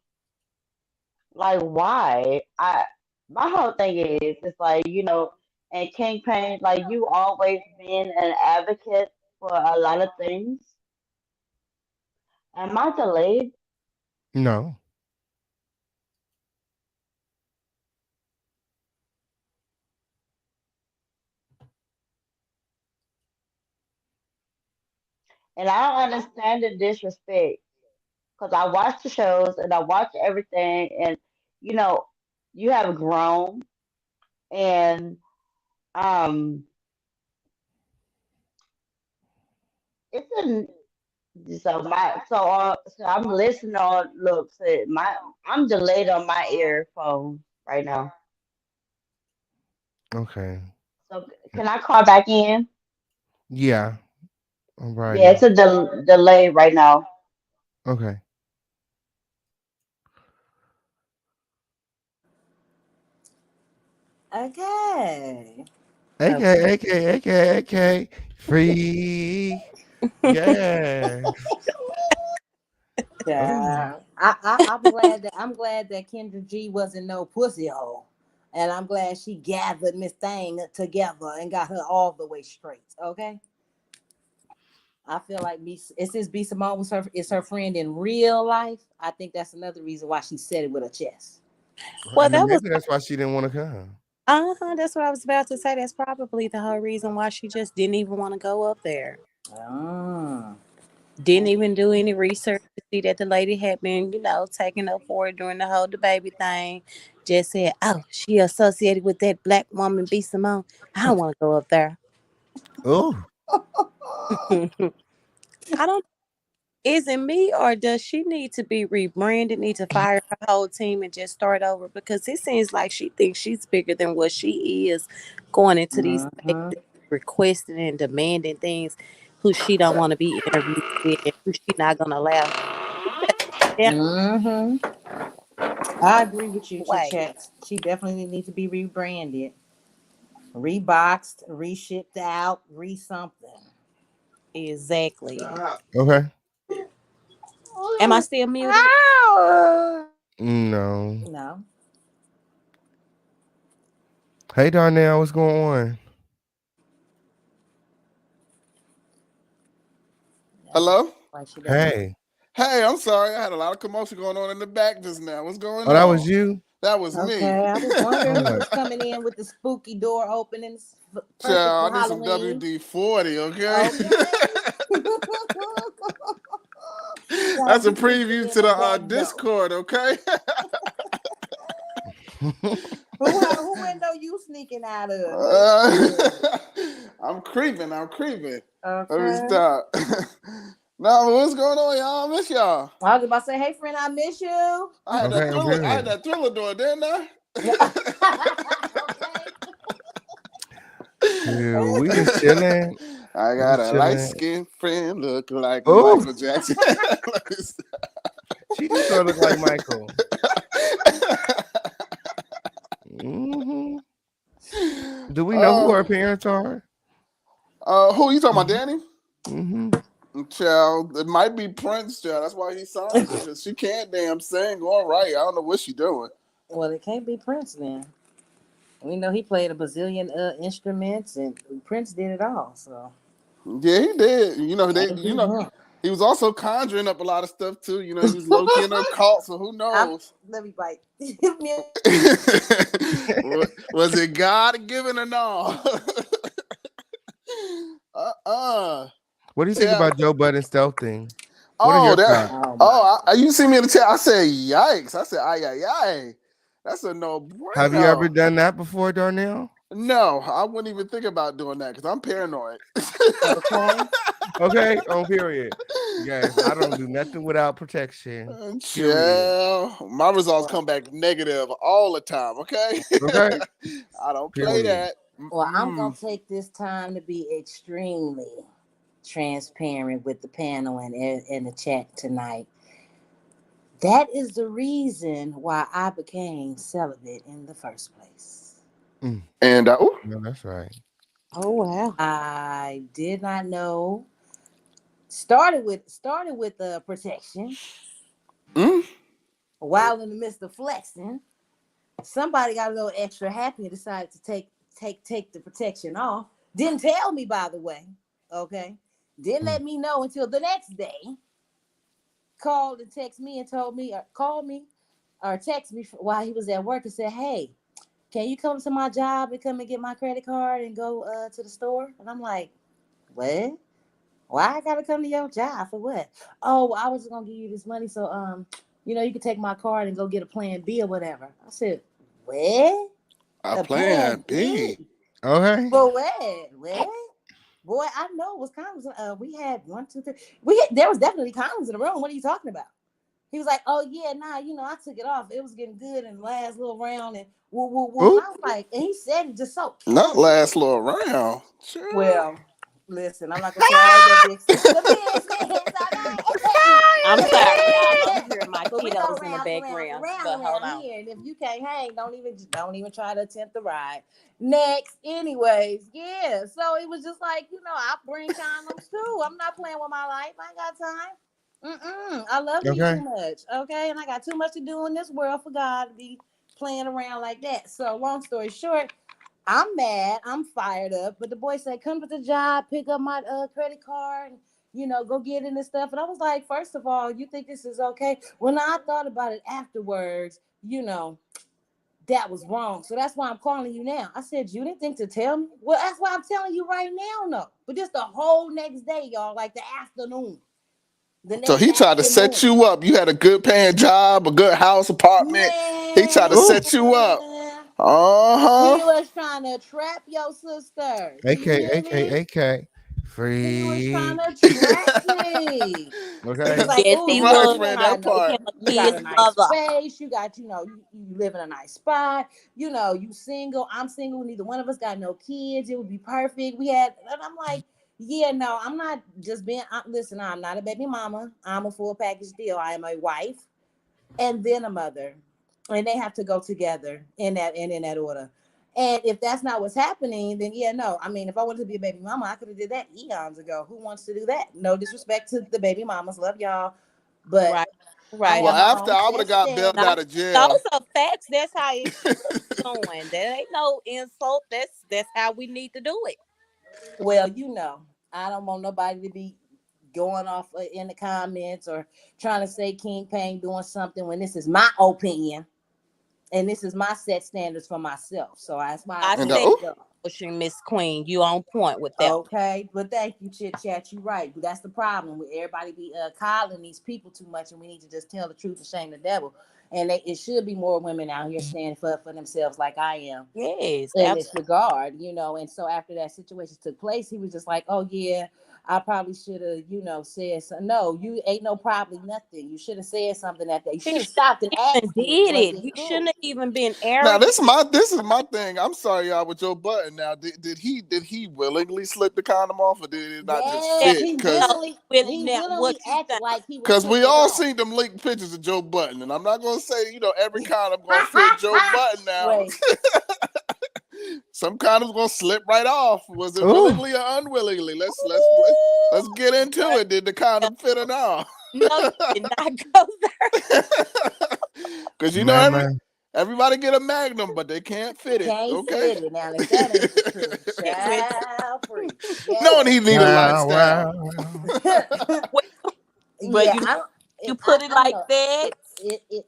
Speaker 12: like why my whole thing is it's like and King Pain like you always been an advocate for a lot of things. Am I delayed?
Speaker 1: No.
Speaker 12: And I don't understand the disrespect because I watch the shows and I watch everything and you know you have grown and um it's a so I'm listening on look so I'm delayed on my earphone right now.
Speaker 1: Okay.
Speaker 12: So can I call back in?
Speaker 1: Yeah.
Speaker 12: Yeah,
Speaker 1: Alrighty.
Speaker 12: it's a delay right now.
Speaker 1: Okay.
Speaker 13: Okay.
Speaker 1: AK, AK, AK, AK. Free. Yeah.
Speaker 13: Yeah.
Speaker 1: Oh.
Speaker 13: I'm glad that Kendra G wasn't no pussy hole. And I'm glad she gathered Miss Thing together and got her all the way straight. Okay. I feel like it's this B Simone was her friend in real life. I think that's another reason why she said it with her chest.
Speaker 1: And then maybe that's why she didn't want to come.
Speaker 7: That's what I was about to say. That's probably the whole reason why she just didn't even want to go up there. Didn't even do any research to see that the lady had been, taken up for it during the whole DaBaby thing. Just said, oh, she associated with that black woman, B Simone. I don't want to go up there.
Speaker 1: Oh.
Speaker 7: I don't. Is it me or does she need to be rebranded, need to fire her whole team and just start over? Because it seems like she thinks she's bigger than what she is going into these spaces, requesting and demanding things who she don't want to be interviewed with and who she not going to allow. Yeah.
Speaker 13: I agree with you, Chit
Speaker 7: Way.
Speaker 13: Chat. She definitely needs to be rebranded, reboxed, reshipped out, something.
Speaker 7: Exactly.
Speaker 1: Okay.
Speaker 7: Am I still muted?
Speaker 1: No.
Speaker 13: No.
Speaker 1: Hey Darnell, what's going on?
Speaker 8: Hello?
Speaker 1: Hey.
Speaker 8: Hey, I'm sorry. I had a lot of commotion going on in the back just now. What's going
Speaker 1: Oh,
Speaker 8: on?
Speaker 1: that was you?
Speaker 8: That was me.
Speaker 13: Okay, I was wondering who was coming in with the spooky door opening. Perfect
Speaker 8: Child,
Speaker 13: for
Speaker 8: I need some
Speaker 13: Halloween.
Speaker 8: WD-40, okay? That's a preview to the Discord, okay?
Speaker 13: Who window you sneaking out of?
Speaker 8: I'm creeping.
Speaker 13: Okay.
Speaker 8: Let me stop. No, what's going on, y'all? I miss y'all.
Speaker 13: I was about to say, hey friend, I miss you.
Speaker 8: I had that thriller door, didn't I?
Speaker 1: Dude, we just chilling.
Speaker 8: I got a light-skinned friend look like
Speaker 1: Ooh.
Speaker 8: Michael Jackson.
Speaker 1: She just sort of look like Michael. Mm-hmm. Do we know who her parents are?
Speaker 8: Who you talking about, Danny?
Speaker 1: Mm-hmm.
Speaker 8: Child, it might be Prince, child. That's why he signed her, because she can't damn sing or write. I don't know what she doing.
Speaker 13: Well, it can't be Prince then. We know he played a bazillion instruments, and Prince did it all. So
Speaker 8: yeah, he did. He was also conjuring up a lot of stuff too. He was low key in a cult, so who knows?
Speaker 13: Let me bite.
Speaker 8: Was it God given or no?
Speaker 1: What do you think about Joe Budden stealth thing? What
Speaker 8: Oh,
Speaker 1: are your thoughts?
Speaker 8: you see me in the chat? I said, yikes. I said, ay. That's a no-brainer.
Speaker 1: Have you ever done that before, Darnell?
Speaker 8: No, I wouldn't even think about doing that because I'm paranoid.
Speaker 1: Okay, on period. Yes, I don't do nothing without protection.
Speaker 8: Yeah, my results come back negative all the time. Okay.
Speaker 1: Okay.
Speaker 8: I don't play that.
Speaker 13: Well, I'm gonna take this time to be extremely transparent with the panel and the chat tonight. That is the reason why I became celibate in the first place.
Speaker 1: And
Speaker 4: ooh.
Speaker 1: no, that's right.
Speaker 7: Oh wow.
Speaker 13: I did not know. Started with the protection. While in the midst of flexing, somebody got a little extra happy and decided to take the protection off. Didn't tell me, by the way. Okay. Didn't let me know until the next day. Called and texted me and told me, or called me or text me while he was at work and said, "Hey, can you come to my job and come and get my credit card and go to the store?" And I'm like, "What? Why I gotta come to your job for what?" "Oh, I was just gonna give you this money so you can take my card and go get a plan B or whatever." I said, "What?
Speaker 4: A plan B.
Speaker 1: Okay.
Speaker 13: But what? Boy, I know it was condoms. We had 1, 2, 3. There was definitely condoms in the room. What are you talking about?" He was like, "Oh yeah, nah, I took it off. It was getting good in the last little round and woo woo woo." And I was like, and he said it just so
Speaker 4: Not last little round. Sure.
Speaker 13: well. Listen, I'm not gonna say all that big sister business.
Speaker 7: I'm sorry, y'all. I'm hearing my
Speaker 13: But we go
Speaker 7: kiddos in the
Speaker 13: round
Speaker 7: background. But hold
Speaker 13: around
Speaker 7: on.
Speaker 13: here, and if you can't hang, don't even try to attempt the ride. Next, anyways, yeah. So it was just like I bring condoms too. I'm not playing with my life. I ain't got time. I love you too much, okay? And I got too much to do in this world for God to be playing around like that. So long story short, I'm mad. I'm fired up. But the boy said, "Come to the job, pick up my credit card, and go get in and stuff." And I was like, first of all, you think this is okay? When I thought about it afterwards, that was wrong. So that's why I'm calling you now. I said, "You didn't think to tell me?" Well, that's why I'm telling you right now, no. But just the whole next day, y'all, like the afternoon.
Speaker 4: So he tried to set you up. You had a good paying job, a good house, apartment. He tried to set you up.
Speaker 13: He was trying to trap your sister. Do you hear me?
Speaker 1: AK.
Speaker 13: He was trying
Speaker 1: Free.
Speaker 13: to trap me.
Speaker 1: Okay.
Speaker 13: He's like,
Speaker 7: Yes,
Speaker 13: "Oh,
Speaker 7: he
Speaker 13: you got,
Speaker 7: was
Speaker 13: you
Speaker 7: trying
Speaker 13: got
Speaker 7: to
Speaker 13: no,
Speaker 7: make him a
Speaker 13: you got
Speaker 7: kid's
Speaker 13: a nice
Speaker 7: mother.
Speaker 13: space. You got, you live in a nice spot. You single. I'm single. Neither one of us got no kids. It would be perfect. We had," and I'm like, "Yeah, no, I'm not just being. Listen, I'm not a baby mama. I'm a full package deal. I am a wife and then a mother, and they have to go together in that order." And if that's not what's happening, then yeah, no. I mean, if I wanted to be a baby mama, I could have did that eons ago. Who wants to do that? No disrespect to the baby mamas, love y'all, but
Speaker 7: Right.
Speaker 13: I
Speaker 7: Right.
Speaker 4: Well,
Speaker 13: have my
Speaker 4: after
Speaker 13: own
Speaker 4: I would
Speaker 13: set
Speaker 4: have got bailed
Speaker 13: standards.
Speaker 4: out of jail.
Speaker 7: Those are facts. That's how it should be going. That ain't no insult. That's how we need to do it.
Speaker 13: Well, I don't want nobody to be going off in the comments or trying to say King Payne doing something when this is my opinion and this is my set standards for myself. So that's why I
Speaker 7: I
Speaker 13: told
Speaker 7: said,
Speaker 13: you.
Speaker 7: pushing Miss Queen, you on point with that.
Speaker 13: Okay, but thank you, Chit Chat. You right. But that's the problem with everybody be calling these people too much, and we need to just tell the truth and shame the devil. And it should be more women out here standing for themselves like I am.
Speaker 7: Yes,
Speaker 13: In this regard, and so after that situation took place, he was just like, "Oh yeah, I probably should have, said so." No, you ain't no probably nothing. You should have said something that day. You should have stopped and asked me,
Speaker 7: did
Speaker 13: was
Speaker 7: it.
Speaker 13: it
Speaker 7: He
Speaker 13: cool?
Speaker 7: shouldn't have even been
Speaker 4: Now
Speaker 7: arrogant.
Speaker 4: this is my thing. I'm sorry, y'all, with Joe Budden. Now, did he willingly slip the condom off, or did it not just
Speaker 13: Yes,
Speaker 4: fit?
Speaker 13: he
Speaker 4: Because
Speaker 13: willingly acted like he was putting
Speaker 4: we
Speaker 13: it
Speaker 4: all
Speaker 13: on.
Speaker 4: seen them linked pictures of Joe Budden, and I'm not gonna say every condom gonna fit Joe Budden now.
Speaker 13: Wait.
Speaker 4: Some condoms gonna slip right off. Was it willingly or unwillingly? Let's get into it. Did the condom fit or not?
Speaker 7: No, you did not go there.
Speaker 4: Because everybody get a Magnum, but they can't fit it.
Speaker 13: Can't
Speaker 4: Okay.
Speaker 13: fit it. Now, if that ain't the truth, child free. Yes.
Speaker 4: No, he need a lifestyle.
Speaker 7: But
Speaker 13: Yeah,
Speaker 7: you put it like
Speaker 13: know.
Speaker 7: that.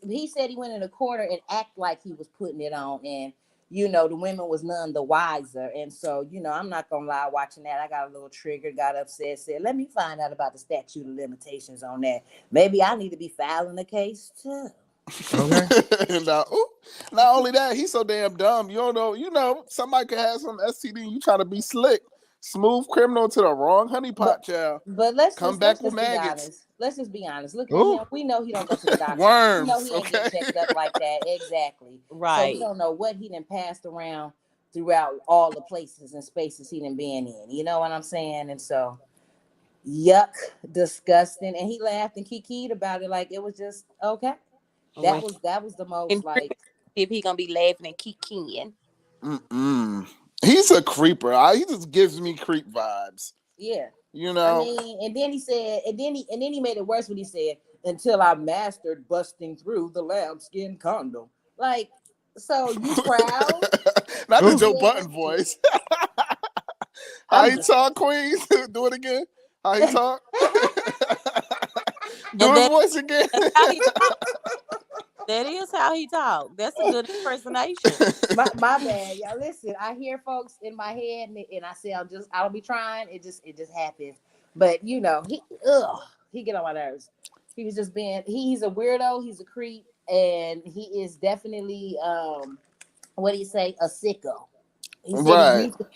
Speaker 13: He said he went in a corner and act like he was putting it on, and the women was none the wiser. And so, I'm not gonna lie, watching that, I got a little triggered, got upset, said, "Let me find out about the statute of limitations on that. Maybe I need to be filing a case too."
Speaker 1: Okay.
Speaker 4: Not only that, he's so damn dumb. You don't know, somebody could have some STD. You trying to be slick, smooth criminal to the wrong honeypot child.
Speaker 13: But let's
Speaker 4: come
Speaker 13: just
Speaker 4: back
Speaker 13: be
Speaker 4: with maggots.
Speaker 13: honest. Let's just be honest. Look at him. We know he don't go to the doctor.
Speaker 4: Worms.
Speaker 13: We know he ain't get checked up like that. Exactly.
Speaker 7: Right.
Speaker 13: So we don't know what he done passed around throughout all the places and spaces he done been in. You know what I'm saying? And so, yuck, disgusting. And he laughed and kikied about it like it was just okay. That was the most like.
Speaker 7: If he gonna be laughing and kicking.
Speaker 4: He's a creeper. He just gives me creep vibes.
Speaker 13: Yeah.
Speaker 4: You know.
Speaker 13: I mean, and then he said, and then he made it worse when he said, "Until I mastered busting through the lambskin condom." Like, so you proud?
Speaker 4: Not the Joe Budden voice. How he talk, Queen? Do it again. How he talk? Do his voice again.
Speaker 7: That is how he talk. That's a good impersonation.
Speaker 13: my bad, y'all. Listen, I hear folks in my head, and I say I don't be trying. It just happens. But you know, he get on my nerves. He was just he's a weirdo. He's a creep, and he is definitely what do you say, a sicko.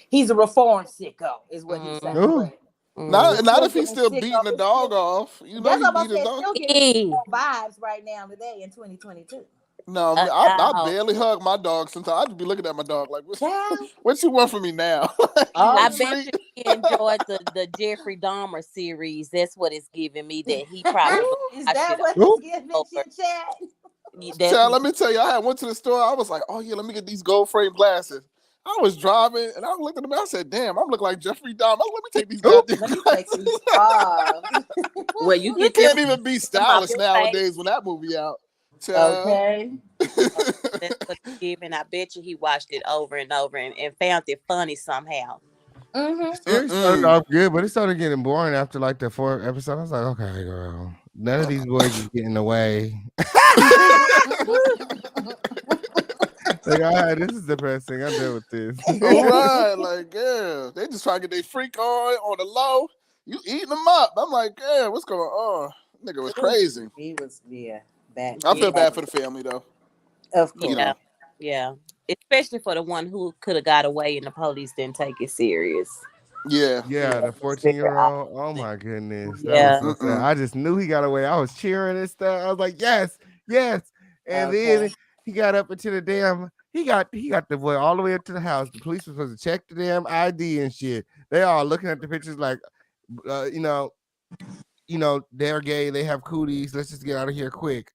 Speaker 13: He's a reformed sicko, is what he's saying.
Speaker 4: Not if he's still beating the dog off. You know,
Speaker 13: that's
Speaker 4: he
Speaker 13: what
Speaker 4: beat his dog.
Speaker 13: Still getting vibes right now today in 2022.
Speaker 4: No, I barely hug my dog sometimes. I just be looking at my dog like, what you want from me now?
Speaker 7: I bet you he enjoyed the Jeffrey Dahmer series. That's what it's giving me. That he probably
Speaker 13: is that what it's giving you, Chad?
Speaker 4: Chad, let me tell you, I went to the store. I was like, oh yeah, let me get these gold frame glasses. I was driving and I looked at them and I said, damn, I'm looking like Jeffrey Dahmer. Let me take these goddamn glasses off.
Speaker 7: Well, you
Speaker 4: can't even be stylish nowadays when that movie out.
Speaker 13: Okay.
Speaker 7: That's what it's giving. I bet you he watched it over and over and found it funny somehow.
Speaker 1: It started off good, but it started getting boring after like the 4th episode. I was like, okay, girl, none of these boys is getting away. Like, all right, this is depressing. I'm done with this.
Speaker 4: All right, like, yeah, they just trying to get their freak on the low. You eating them up. I'm like, yeah, what's going on? Nigga was crazy.
Speaker 13: He was, bad.
Speaker 4: I feel bad for the family though.
Speaker 13: Of course.
Speaker 4: You know.
Speaker 7: Yeah. Especially for the one who could have got away and the police didn't take it serious.
Speaker 4: Yeah.
Speaker 1: Yeah, the 14-year-old. Oh my goodness.
Speaker 7: Yeah.
Speaker 1: That was so sad. I just knew he got away. I was cheering and stuff. I was like, yes. And then he got up into the damn. He got the boy all the way up to the house. The police were supposed to check the damn ID and shit. They all looking at the pictures like, you know, they're gay. They have cooties. Let's just get out of here quick.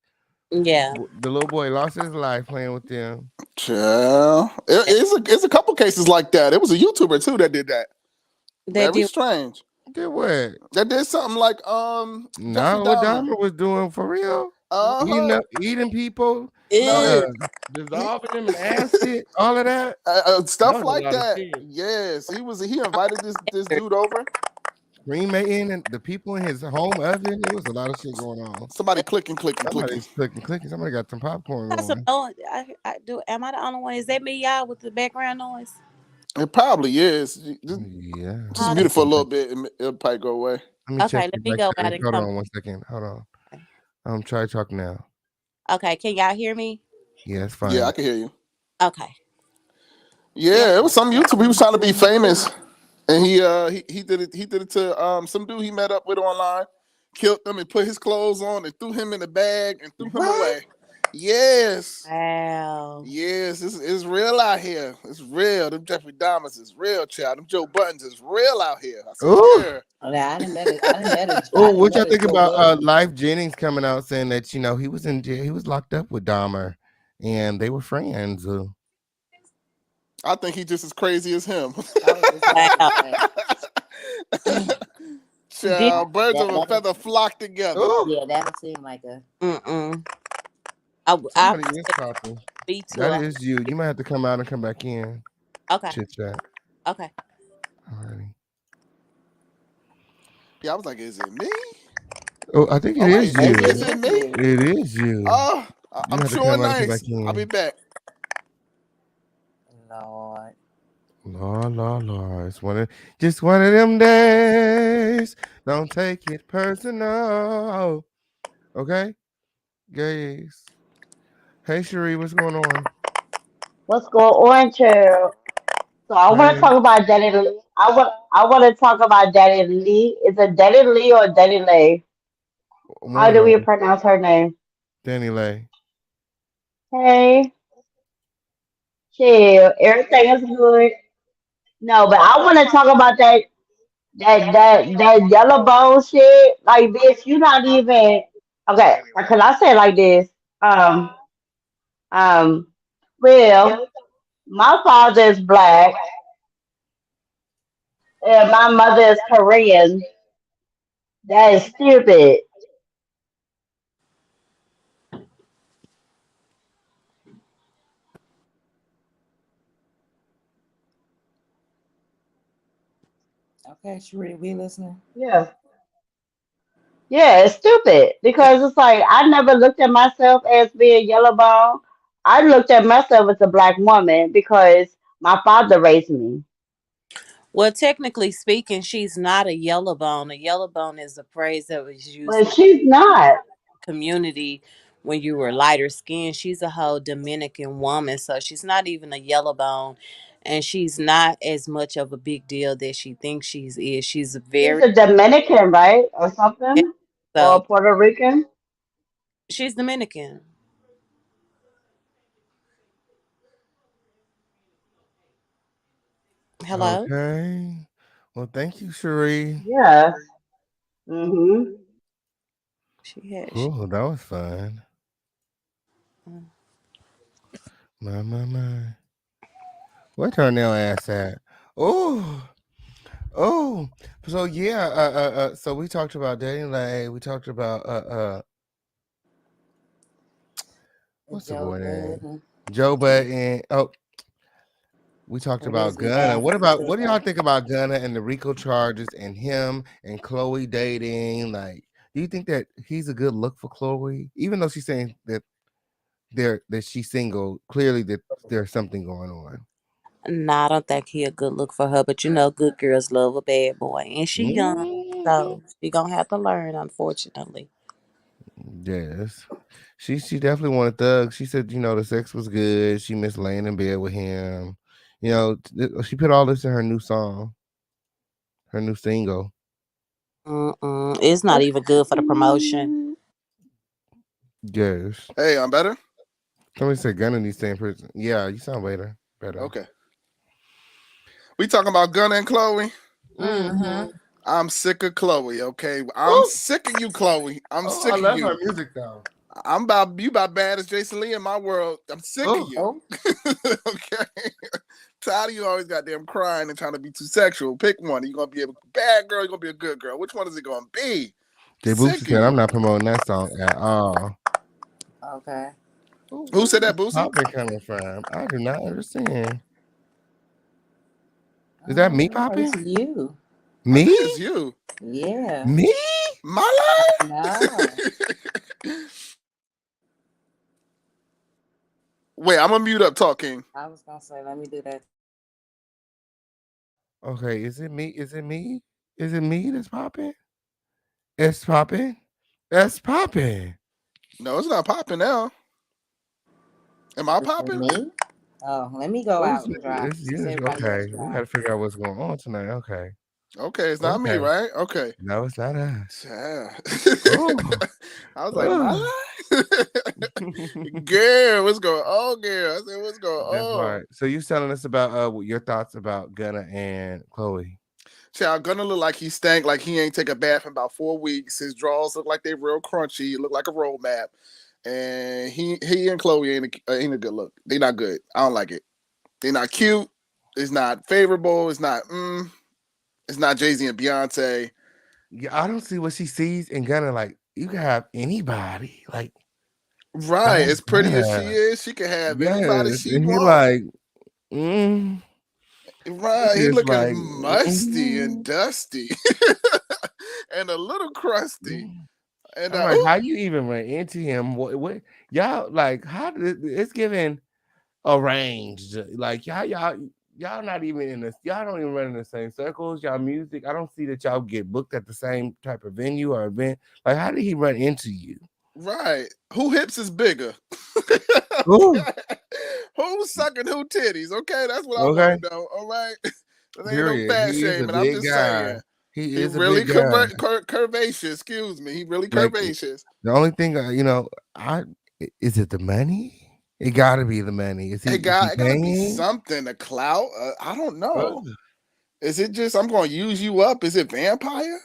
Speaker 7: Yeah.
Speaker 1: The little boy lost his life playing with them.
Speaker 4: Yeah. It's a couple cases like that. It was a YouTuber too that did that. Very strange.
Speaker 1: Did what?
Speaker 4: That did something like
Speaker 1: not what Dahmer was doing for real. Eating people, dissolving them in acid, all of that
Speaker 4: stuff like that. Yes, he invited this dude over.
Speaker 1: Cremating and the people in his home oven. There was a lot of shit going on.
Speaker 4: Somebody clicking.
Speaker 1: Somebody got some popcorn going.
Speaker 7: I do. Am I the only one? Is that me, y'all, with the background noise?
Speaker 4: It probably is. Just mute it for a little bit and it'll probably go away.
Speaker 7: Let me go out and
Speaker 1: Hold
Speaker 7: come.
Speaker 1: on 1 second. Hold on. Try to talk now.
Speaker 7: Okay, can y'all hear me?
Speaker 1: Yeah, that's fine.
Speaker 4: Yeah, I can hear you.
Speaker 7: Okay.
Speaker 4: Yeah, it was some YouTuber. He was trying to be famous, and he did it. He did it to some dude he met up with online, killed him and put his clothes on and threw him in the bag and threw him away. Yes.
Speaker 7: Wow.
Speaker 4: Yes, it's real out here. It's real. Them Jeffrey Dahmers is real, child. Them Joe Buttons is real out here. I swear.
Speaker 13: I didn't let it.
Speaker 1: What y'all think about Life Jennings coming out saying that he was in jail, he was locked up with Dahmer, and they were friends.
Speaker 4: I think he's just as crazy as him. Child, birds of a feather flock together.
Speaker 13: Yeah, that would seem like a.
Speaker 1: Somebody is talking. That is you. You might have to come out and come back in.
Speaker 7: Okay.
Speaker 1: Chit chat.
Speaker 7: Okay.
Speaker 1: Alrighty.
Speaker 4: Yeah, I was like, is it me?
Speaker 1: Oh, I think it is you.
Speaker 4: Is it me?
Speaker 1: It is you.
Speaker 4: Oh, I'm sure nice. I'll be back.
Speaker 1: Lord. It's just one of them days. Don't take it personal. Okay? Gays. Hey, Cherie, what's going on?
Speaker 12: What's going on, child? So I want to talk about Danny Lee. I want to talk about Danny Lee. Is it Danny Lee or Danny Leigh? How do we pronounce her name?
Speaker 1: Danny Leigh.
Speaker 12: Hey. Chill. Everything is good. No, but I want to talk about that yellow bone shit. Like, bitch, you not even okay. Can I say it like this? Um, well, My father is black and my mother is Korean. That is stupid.
Speaker 13: Okay, Sheree, we listening.
Speaker 12: Yeah. Yeah, it's stupid because it's like I never looked at myself as being yellow bone. I looked at myself as a black woman because my father raised me.
Speaker 7: Well, technically speaking, she's not a yellow bone. A yellow bone is a phrase that was used
Speaker 12: But
Speaker 7: in
Speaker 12: she's not.
Speaker 7: community when you were lighter skinned. She's a whole Dominican woman, so she's not even a yellow bone, and she's not as much of a big deal that she thinks she's is. She's
Speaker 12: She's
Speaker 7: very
Speaker 12: a Dominican, right? Or something? Or
Speaker 7: so
Speaker 12: Puerto Rican?
Speaker 7: she's Dominican. Hello.
Speaker 1: Okay. Well, thank you, Cherie.
Speaker 12: Yes. Mm-hmm.
Speaker 7: She had she.
Speaker 1: Cool. That was fun.
Speaker 7: Mm.
Speaker 1: My. Where turn their ass at? Oh. Oh. So yeah. So we talked about DANI LEIGH. We talked about what's the
Speaker 13: Joe
Speaker 1: boy name?
Speaker 13: Budden.
Speaker 1: Joe Budden. Oh, we talked about
Speaker 13: Elizabeth
Speaker 1: Gunna. What do y'all
Speaker 13: Ashford.
Speaker 1: think about Gunna and the RICO charges and him and Chloe dating? Like, do you think that he's a good look for Chloe? Even though she's saying that she's single, clearly that there's something going on.
Speaker 7: Nah, I don't think he a good look for her, but you know, good girls love a bad boy, and she young,
Speaker 1: Mhm.
Speaker 7: so she gonna have to learn, unfortunately.
Speaker 1: Yes. She definitely wanted Thug. She said, the sex was good. She missed laying in bed with him. She put all this in her new song, her new single.
Speaker 7: It's not even good for the promotion.
Speaker 1: Yes.
Speaker 4: Hey, I'm better.
Speaker 1: Somebody said Gunna needs to stay in prison. Yeah, you sound better.
Speaker 4: Okay. We talking about Gunna and Chloe.
Speaker 13: Mm-hmm.
Speaker 4: I'm sick of Chloe. Okay, I'm sick of you, Chloe. I'm sick
Speaker 1: I
Speaker 4: of
Speaker 1: love
Speaker 4: you.
Speaker 1: her music though.
Speaker 4: I'm about you about bad as Jason Lee in my world. I'm sick of you. Okay. Tired of you always goddamn crying and trying to be too sexual. Pick one. You're gonna be a bad girl, you're gonna be a good girl. Which one is it gonna be?
Speaker 1: Jay Boosie said I'm not promoting that song at all.
Speaker 13: Okay.
Speaker 4: Who said that,
Speaker 1: Where's
Speaker 4: Boosie?
Speaker 1: Poppin coming from? I do not understand. Is that me, Poppin?
Speaker 13: It's you.
Speaker 1: Me?
Speaker 4: I think it's you.
Speaker 13: Yeah.
Speaker 1: Me?
Speaker 4: My life?
Speaker 13: No.
Speaker 4: Wait, I'm gonna mute up talking.
Speaker 13: I was gonna say, let me do that.
Speaker 1: Okay, is it me? Is it me? Is it me that's popping? It's popping. That's popping.
Speaker 4: No, it's not popping now. Am I popping?
Speaker 13: Me? Oh, let me go out and drive.
Speaker 1: It's you. Okay, we gotta figure out what's going on tonight. Okay.
Speaker 4: Okay, it's not me, right? Okay.
Speaker 1: No, it's not us.
Speaker 4: Yeah.
Speaker 1: Oh.
Speaker 4: I was like, my life? Girl, what's going on, girl? I said, what's going on?
Speaker 1: Right. So you telling us about your thoughts about Gunna and Chloe?
Speaker 4: Child, Gunna look like he stank, like he ain't take a bath in about 4 weeks. His drawers look like they real crunchy. It look like a roadmap. And he and Chloe ain't a good look. They not good. I don't like it. They not cute. It's not favorable. It's not It's not Jay-Z and Beyonce.
Speaker 1: Yeah, I don't see what she sees in Gunna. Like, you can have anybody. Like,
Speaker 4: right, as pretty as she is, she can have anybody she
Speaker 1: and he
Speaker 4: wants.
Speaker 1: like,
Speaker 4: right, he looking musty and dusty, and a little crusty. And
Speaker 1: I'm like, how you even run into him? What y'all like? How did it's giving arranged? Like y'all not even in this. Y'all don't even run in the same circles. Y'all music. I don't see that y'all get booked at the same type of venue or event. Like, how did he run into you?
Speaker 4: Right, who hips is bigger? Who's sucking who titties? Okay, that's what I want to know. All right, there ain't no fat shaming. I'm just saying.
Speaker 1: He
Speaker 4: He
Speaker 1: is
Speaker 4: really
Speaker 1: a big guy.
Speaker 4: curvaceous. Excuse me. He really curvaceous.
Speaker 1: The only thing, is it the money? It gotta be the money. Is he?
Speaker 4: It gotta be something. A clout? I don't know. Is it just I'm going to use you up? Is it vampire?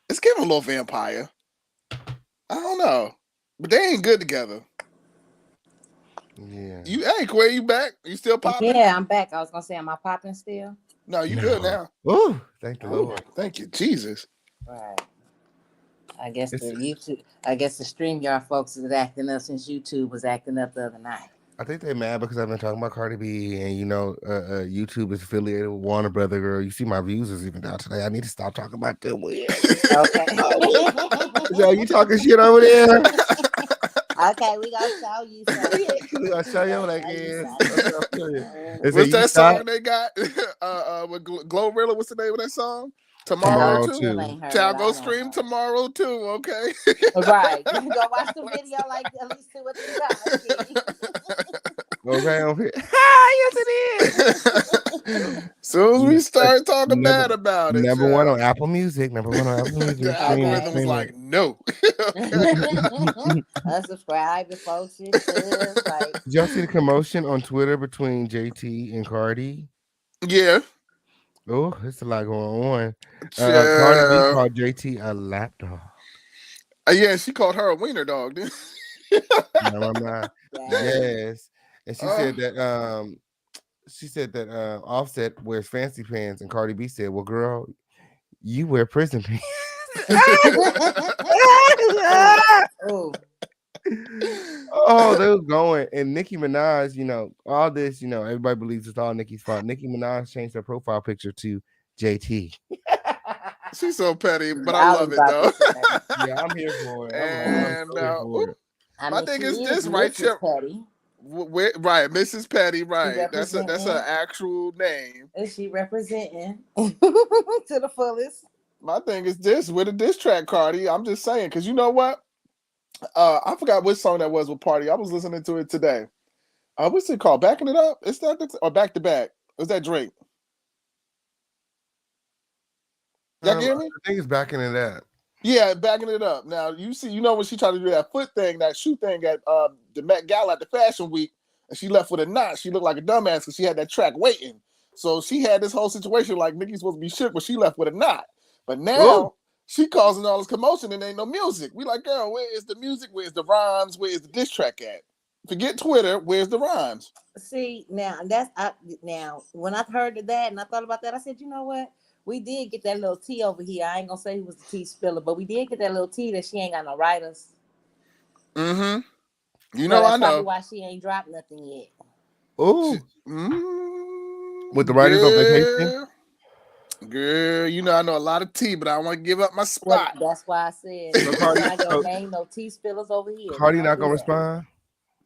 Speaker 4: It's giving a little vampire. I don't know, but they ain't good together.
Speaker 1: Yeah.
Speaker 4: Hey, Quay, you back? You still popping?
Speaker 13: Yeah, I'm back. I was gonna say, am I popping still?
Speaker 4: No, you good now.
Speaker 1: Oh, thank the Lord.
Speaker 4: Thank you, Jesus.
Speaker 13: Right. I guess the StreamYard folks is acting up since YouTube was acting up the other night.
Speaker 1: I think they're mad because I've been talking about Cardi B, and YouTube is affiliated with Warner Brother. Girl, you see my views is even down today. I need to stop talking about them.
Speaker 13: Okay.
Speaker 1: Yo, you talking shit over there?
Speaker 13: Okay, we gonna show you something.
Speaker 1: We gonna show you like it.
Speaker 4: What's that song they got? With Glorilla, what's the name of that song? Tomorrow too. Child, go stream tomorrow too. Okay.
Speaker 13: Right. You can go watch the video like at least 2 or 3 times.
Speaker 1: Okay. Yes, it is.
Speaker 4: Soon as we start talking bad about it.
Speaker 1: Number one on Apple Music.
Speaker 4: The algorithm's like, no.
Speaker 13: Unsubscribe to folks. Did
Speaker 1: y'all see the commotion on Twitter between JT and Cardi?
Speaker 4: Yeah.
Speaker 1: Oh, there's a lot going on. Cardi B called JT a lapdog.
Speaker 4: Yeah, she called her a wiener dog, dude.
Speaker 1: No, I'm not. Yes. And she said that Offset wears fancy pants, and Cardi B said, well, girl, you wear prison pants. Oh, they was going. And Nicki Minaj, all this, everybody believes it's all Nicki's fault. Nicki Minaj changed her profile picture to JT.
Speaker 4: She's so petty, but I love it though.
Speaker 1: Yeah, I'm here for it.
Speaker 4: And my thing is this, right? Right, Mrs. Petty, right? That's an actual name.
Speaker 13: Is she representing to the fullest?
Speaker 4: My thing is this with a diss track, Cardi. I'm just saying, because you know what? I forgot which song that was with Party. I was listening to it today. What's it called? Backing It Up? Is that or Back to Back? Was that Drake? Y'all hear me?
Speaker 1: I think it's Backing It Up.
Speaker 4: Yeah, Backing It Up. Now you see, when she tried to do that foot thing, that shoe thing at the Met Gala at the Fashion Week, and she left with a knot. She looked like a dumbass because she had that track waiting. So she had this whole situation like Nicki's supposed to be shook, but she left with a knot. But now she causing all this commotion and ain't no music. We like, girl, where is the music? Where's the rhymes? Where is the diss track at? Forget Twitter. Where's the rhymes?
Speaker 13: See, now when I heard of that and I thought about that, I said, you know what? We did get that little tea over here. I ain't gonna say who was the tea spiller, but we did get that little tea that she ain't got no writers.
Speaker 4: Mm-hmm.
Speaker 13: I know. Probably why she ain't dropped nothing yet.
Speaker 1: Oh. With the writers on vacation?
Speaker 4: Girl, I know a lot of tea, but I don't want to give up my spot.
Speaker 13: Well, that's why I said ain't no tea spillers over here.
Speaker 1: Cardi not gonna respond?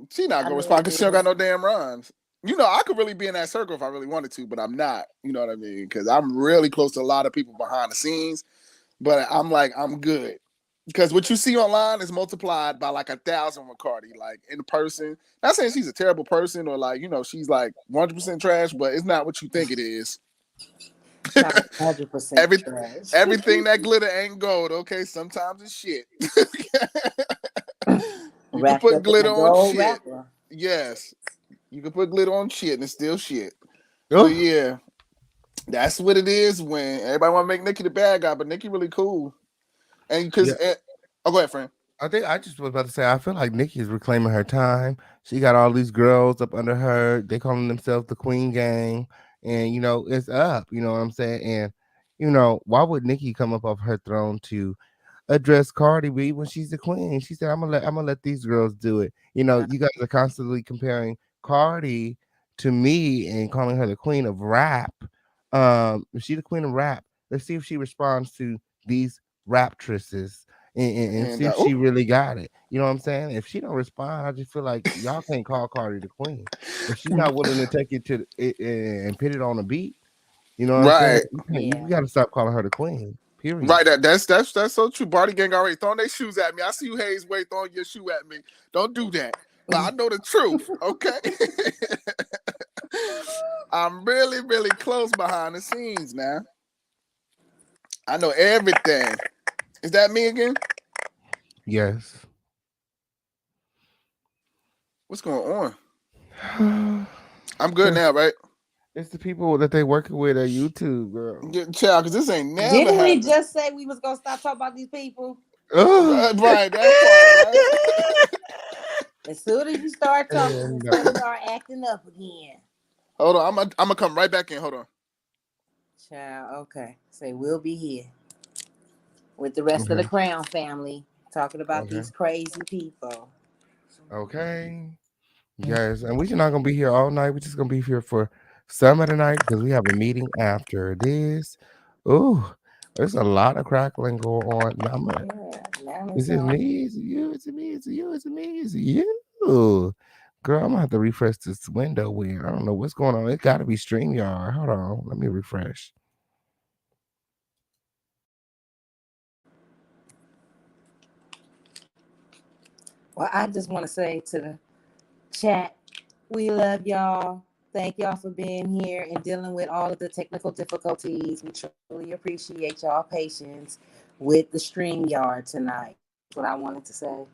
Speaker 4: She not gonna respond because she don't got no damn rhymes. I could really be in that circle if I really wanted to, but I'm not. You know what I mean? Because I'm really close to a lot of people behind the scenes, but I'm good. Because what you see online is multiplied by like 1,000 with Cardi, like in person. Not saying she's a terrible person or she's like 100% trash, but it's not what you think it is.
Speaker 13: 100%
Speaker 4: everything that glitter ain't gold. Okay, sometimes it's shit. You can put glitter on shit. Rapper. Yes, you can put glitter on shit and it's still shit. So yeah, that's what it is when everybody want to make Nicki the bad guy, but Nicki really cool. And because go ahead, friend.
Speaker 1: I just was about to say, I feel like Nicki is reclaiming her time. She got all these girls up under her. They calling themselves the Queen Gang. And, it's up, you know what I'm saying? And, why would Nicki come up off her throne to address Cardi B when she's the queen? She said, I'm gonna let these girls do it. You guys are constantly comparing Cardi to me and calling her the queen of rap. Is she the queen of rap? Let's see if she responds to these raptresses and see if she really got it. You know what I'm saying? If she don't respond, I just feel like y'all can't call Cardi the queen. If she's not willing to take it to it and put it on a beat, you know what I'm saying? You got to stop calling her the queen. Period.
Speaker 4: Right, that's so true. Barty gang already throwing their shoes at me. I see you, Hayes Way, throwing your shoe at me. Don't do that. But I know the truth, okay? I'm really, really close behind the scenes now. I know everything. Is that me again?
Speaker 1: Yes.
Speaker 4: What's going on? I'm good now, right?
Speaker 1: It's the people that they working with at YouTube, girl.
Speaker 4: Child, because this ain't never
Speaker 13: Didn't
Speaker 4: happened.
Speaker 13: we just say we was gonna stop talking about these people?
Speaker 4: Right, that part, right?
Speaker 13: As soon as you start talking,
Speaker 1: And
Speaker 13: they start acting up again.
Speaker 4: Hold on, I'm gonna come right back in. Hold on.
Speaker 13: Child, okay. Say we'll be here with the rest of the Crown family talking about these crazy people.
Speaker 1: okay. Yes, and we're not gonna be here all night. We're just gonna be here for some of the night because we have a meeting after this. Ooh, there's a lot of crackling going on. Now is it me? Is it you? Is it me? Is it you? Is it me? Is it you? Girl, I'm gonna have to refresh this window where I don't know what's going on. It gotta be StreamYard. Hold on, let me refresh.
Speaker 13: Well, I just want to say to the chat, we love y'all. Thank y'all for being here and dealing with all of the technical difficulties. We truly appreciate y'all patience with the StreamYard tonight. That's what I wanted to say.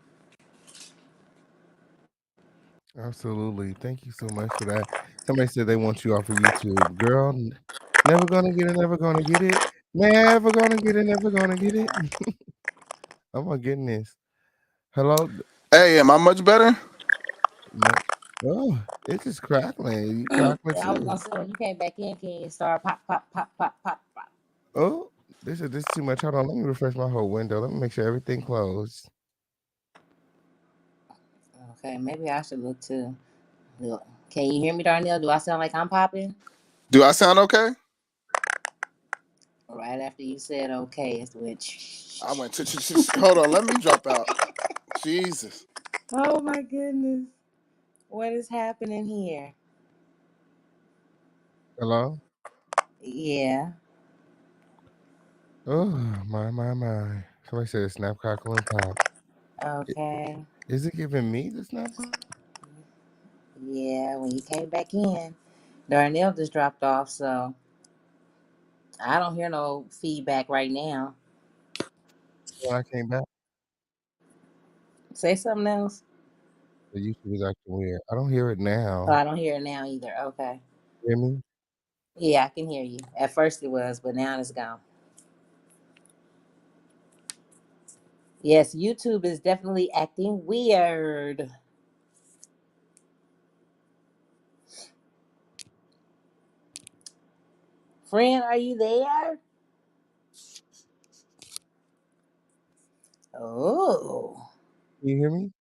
Speaker 1: Absolutely. Thank you so much for that. Somebody said they want you off of YouTube. Girl, never gonna get it, never gonna get it. Never gonna get it, never gonna get it. Oh my goodness. Hello?
Speaker 4: Hey, am I much better?
Speaker 1: No. Oh, it's just crackling. You crackling
Speaker 13: Yeah, I was
Speaker 1: too.
Speaker 13: gonna say when you came back in, can you start pop, pop, pop, pop, pop, pop?
Speaker 1: Oh, this is too much. Hold on. Let me refresh my whole window. Let me make sure everything closed.
Speaker 13: Okay, maybe I should look too. Look, can you hear me, Darnell? Do I sound like I'm popping?
Speaker 4: Do I sound okay?
Speaker 13: Right after you said okay, it's which.
Speaker 4: I went hold on, let me drop out. Jesus.
Speaker 13: Oh my goodness. What is happening here?
Speaker 1: Hello?
Speaker 13: Yeah.
Speaker 1: Oh, my. Somebody said snap, crackle, and pop.
Speaker 13: Okay.
Speaker 1: Is it giving me the snap?
Speaker 13: Yeah, when you came back in, Darnell just dropped off, so I don't hear no feedback right now.
Speaker 1: When I came back,
Speaker 13: Say something else.
Speaker 1: the YouTube is acting weird. I don't hear it
Speaker 13: Oh,
Speaker 1: now.
Speaker 13: I don't hear it now either. Okay.
Speaker 1: Hear me?
Speaker 13: Yeah, I can hear you. At first it was, but now it's gone. Yes, YouTube is definitely acting weird. Friend, are you there? Oh.
Speaker 1: Can you hear me?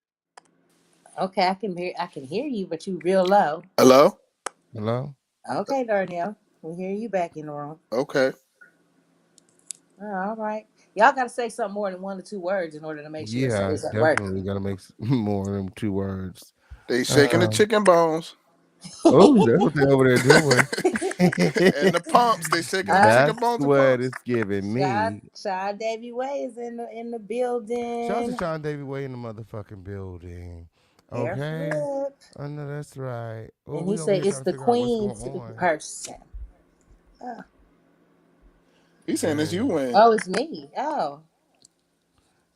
Speaker 13: Okay, I can hear you, but you real low.
Speaker 4: Hello?
Speaker 1: Hello?
Speaker 13: Okay, Darnell. We hear you back in the room.
Speaker 4: Okay.
Speaker 13: Oh, all right. Y'all gotta say something more than 1 or 2 words in order to make sure
Speaker 1: Yeah,
Speaker 13: it's working.
Speaker 1: definitely gotta make more than 2 words.
Speaker 4: They shaking the chicken bones.
Speaker 1: Oh, that's what they over there doing.
Speaker 4: And the pumps, they shaking the chicken
Speaker 1: That's
Speaker 4: bones and
Speaker 1: what
Speaker 4: pumps.
Speaker 1: it's giving me.
Speaker 13: Sean Davy Way is in the
Speaker 1: Shout out to
Speaker 13: building.
Speaker 1: Sean Davy Way in the motherfucking building.
Speaker 13: Hair
Speaker 1: Okay?
Speaker 13: flip.
Speaker 1: I know that's right. Oh,
Speaker 13: And he
Speaker 1: we over
Speaker 13: said
Speaker 1: here
Speaker 13: it's
Speaker 1: trying to
Speaker 13: the
Speaker 1: figure out what's
Speaker 13: queen
Speaker 1: going
Speaker 13: to the
Speaker 1: on.
Speaker 13: person. Oh.
Speaker 4: He's saying it's you win.
Speaker 13: Oh, it's me. Oh.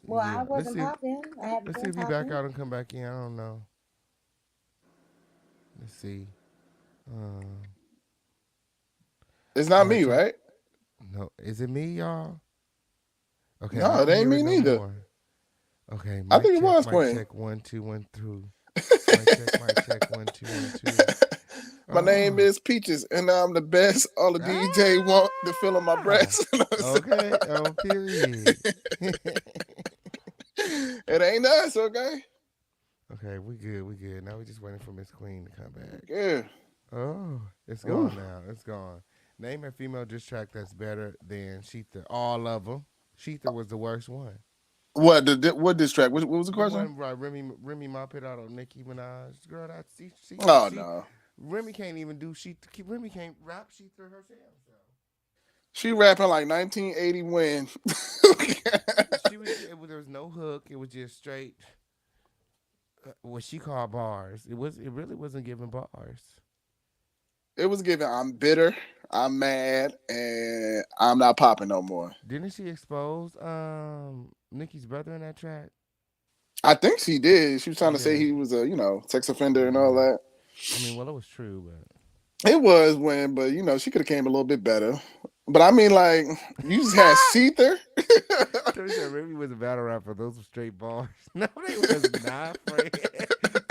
Speaker 13: Well,
Speaker 1: Yeah.
Speaker 13: I wasn't popping. I haven't
Speaker 1: Let's see
Speaker 13: been
Speaker 1: if you back
Speaker 13: popping.
Speaker 1: out and come back in. I don't know. Let's see.
Speaker 4: It's not me, right?
Speaker 1: No. Is it me, y'all? Okay, I
Speaker 4: No, it
Speaker 1: don't
Speaker 4: ain't
Speaker 1: hear it
Speaker 4: me
Speaker 1: no
Speaker 4: neither.
Speaker 1: more. Okay,
Speaker 4: I think it was
Speaker 1: mic
Speaker 4: Quinn.
Speaker 1: check, 1 2 1 2. Mic check, 1 2 1 2.
Speaker 4: My name is Peaches, and I'm the best. All the DJ want to fill on my breast.
Speaker 1: Okay, period.
Speaker 4: It ain't us, okay?
Speaker 1: Okay, we good. Now we're just waiting for Miss Queen to come back.
Speaker 4: Yeah.
Speaker 1: Oh, it's gone now. It's gone. Name a female diss track that's better than Sheetha. All of them. Sheetha was the worst one.
Speaker 4: What diss track? What was the question?
Speaker 1: One right, Remy Ma put out on Nicki Minaj. Girl, that's
Speaker 4: No.
Speaker 1: Remy can't even do Remy can't rap Sheetha herself.
Speaker 4: She rapping like 1980 when.
Speaker 1: There was no hook. It was just straight. What she called bars. It really wasn't giving bars.
Speaker 4: It was given. I'm bitter. I'm mad, and I'm not popping no more.
Speaker 1: Didn't she expose Nicki's brother in that track?
Speaker 4: I think she did. She was trying to say he was a sex offender and all that.
Speaker 1: I mean, well, it was true, but
Speaker 4: it was but she could have came a little bit better. But I mean, like, you just had Sheether.
Speaker 1: Remy was a battle rapper. Those were straight bars. No, they was not, friend.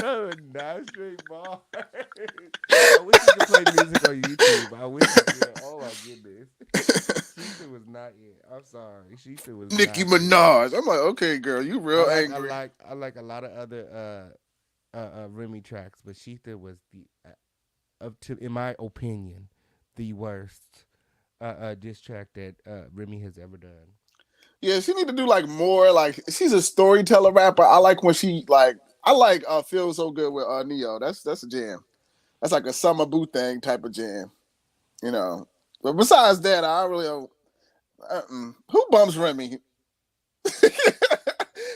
Speaker 1: Not straight bars. I wish you could play music on YouTube. I wish you could. Oh my goodness. Sheetha was not it. I'm sorry. Sheetha was
Speaker 4: Nicki
Speaker 1: not it.
Speaker 4: Minaj. I'm like, okay, girl, you real angry.
Speaker 1: I like a lot of other Remy tracks, but Sheetha was the in my opinion, the worst diss track that Remy has ever done.
Speaker 4: Yeah, she need to do like more. Like she's a storyteller rapper. I like when she like. I like Feel So Good with Neo. That's a jam. That's like a Summer Boo thing type of jam. You know. But besides that, I really don't. Who bumps Remy?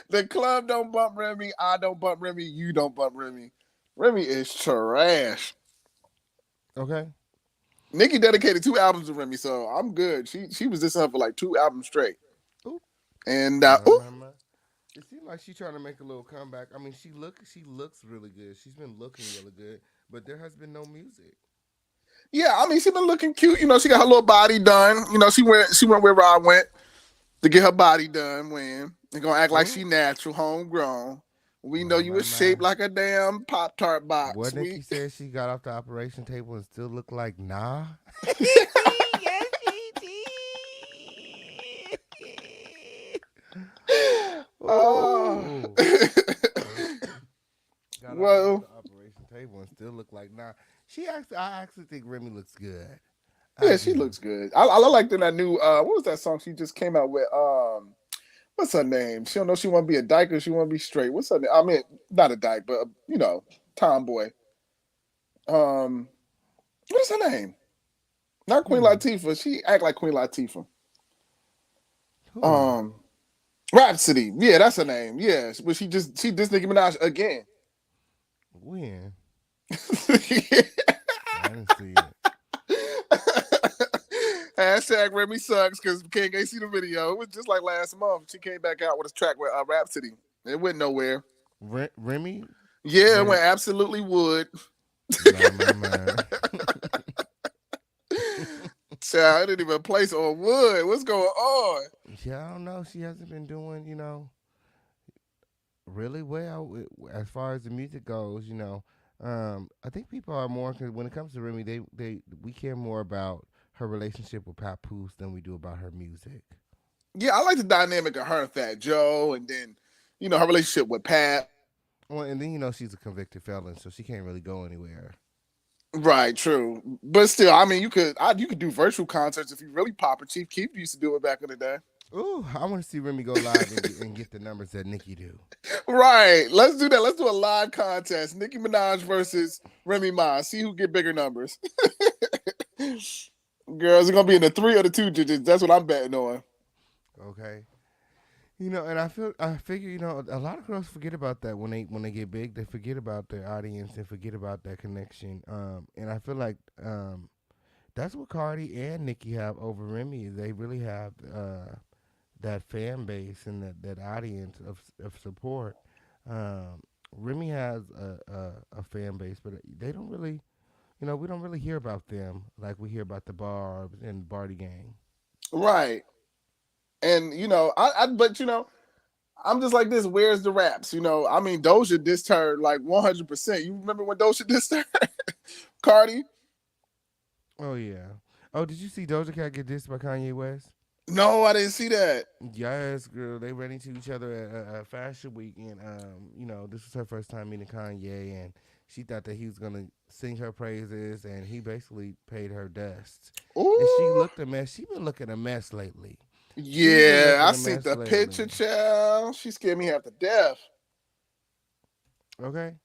Speaker 4: The club don't bump Remy. I don't bump Remy. You don't bump Remy. Remy is trash.
Speaker 1: Okay.
Speaker 4: Nicki dedicated 2 albums to Remy, so I'm good. She was just up for like 2 albums straight.
Speaker 1: Ooh.
Speaker 4: And
Speaker 1: it seems like she's trying to make a little comeback. I mean, she looks really good. She's been looking really good, but there has been no music.
Speaker 4: Yeah, I mean, she's been looking cute. You know, she got her little body done. You know, she went where Rob went to get her body done. When they're gonna act like she natural, homegrown. We know you was shaped like a damn Pop-Tart box.
Speaker 1: What Nicki said, she got off the operation table and still looked like nah.
Speaker 4: Yes,
Speaker 1: oh. Got off the operation table and still look like nah. I actually think Remy looks good.
Speaker 4: Yeah, she looks good. I liked in that new what was that song she just came out with? What's her name? She don't know she want to be a dyke or she want to be straight. What's her name? I mean, not a dyke, but you know, tomboy. What is her name? Not Queen Latifah. She act like Queen Latifah. Rhapsody. Yeah, that's her name. Yeah, but she dissed Nicki Minaj again.
Speaker 1: When? I didn't see it.
Speaker 4: Hashtag Remy sucks because King ain't see the video. It was just like last month. She came back out with a track with Rhapsody. It went nowhere.
Speaker 1: Remy?
Speaker 4: Yeah, it went absolutely wood. Child, I didn't even place on wood. What's going on?
Speaker 1: Yeah, I don't know. She hasn't been doing, you know, really well as far as the music goes. You know, I think people are more when it comes to Remy. We care more about her relationship with Papoose than we do about her music.
Speaker 4: Yeah, I like the dynamic of her and Fat Joe, and then you know her relationship with Pat.
Speaker 1: Well, and then you know she's a convicted felon, so she can't really go anywhere.
Speaker 4: Right, true, but still, I mean, you could do virtual concerts if you really pop it. Chief Keef used to do it back in the day.
Speaker 1: Ooh, I want to see Remy go live and get the numbers that Nicki do.
Speaker 4: Right, let's do that. Let's do a live contest: Nicki Minaj versus Remy Ma. See who get bigger numbers. Girls, it's gonna be in the 3 or the 2 digits. That's what I'm betting on.
Speaker 1: Okay. You know, and I figure, you know, a lot of girls forget about that when they get big. They forget about their audience. They forget about that connection. And I feel like that's what Cardi and Nicki have over Remy. They really have that fan base and that audience of support. Remy has a fan base, but they don't really, you know, we don't really hear about them like we hear about the Barbs and Barty Gang.
Speaker 4: Right. And you know, but you know, I'm just like this. Where's the raps? You know, I mean, Doja dissed her like 100%. You remember when Doja dissed her? Cardi?
Speaker 1: Oh yeah. Oh, did you see Doja Cat get dissed by Kanye West?
Speaker 4: No, I didn't see that.
Speaker 1: Yes, girl. They ran into each other at Fashion Week, and you know, this was her first time meeting Kanye, and she thought that he was gonna sing her praises, and he basically paid her dust.
Speaker 4: Ooh.
Speaker 1: And she looked a mess. She been looking a mess lately.
Speaker 4: Yeah, I see the picture, child. She scared me half to death.
Speaker 1: Okay.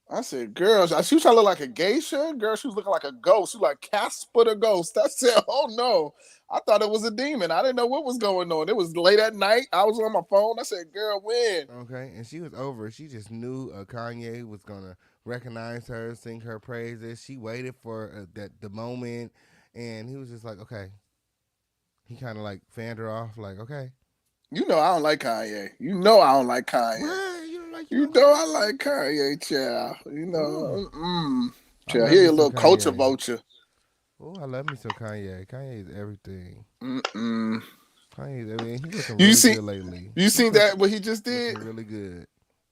Speaker 4: I said, girl, she was trying to look like a geisha. Girl, she was looking like a ghost. She was like Casper the ghost. I said, oh no. I thought it was a demon. I didn't know what was going on. It was late at night. I was on my phone. I said, girl, when?
Speaker 1: Okay, and she was over it. She just knew Kanye was going to recognize her, sing her praises. She waited for the moment, and he was just like, okay. He kind of like fanned her off, like, okay.
Speaker 4: You know I don't like Kanye. You know I don't like Kanye.
Speaker 1: What? You don't like
Speaker 4: you know I like Kanye, child. You know, child. He a little culture vulture.
Speaker 1: Oh, I love me some Kanye. Kanye is everything.
Speaker 4: Kanye,
Speaker 1: I mean, he looking really good lately.
Speaker 4: You seen that? What he just did?
Speaker 1: Really good.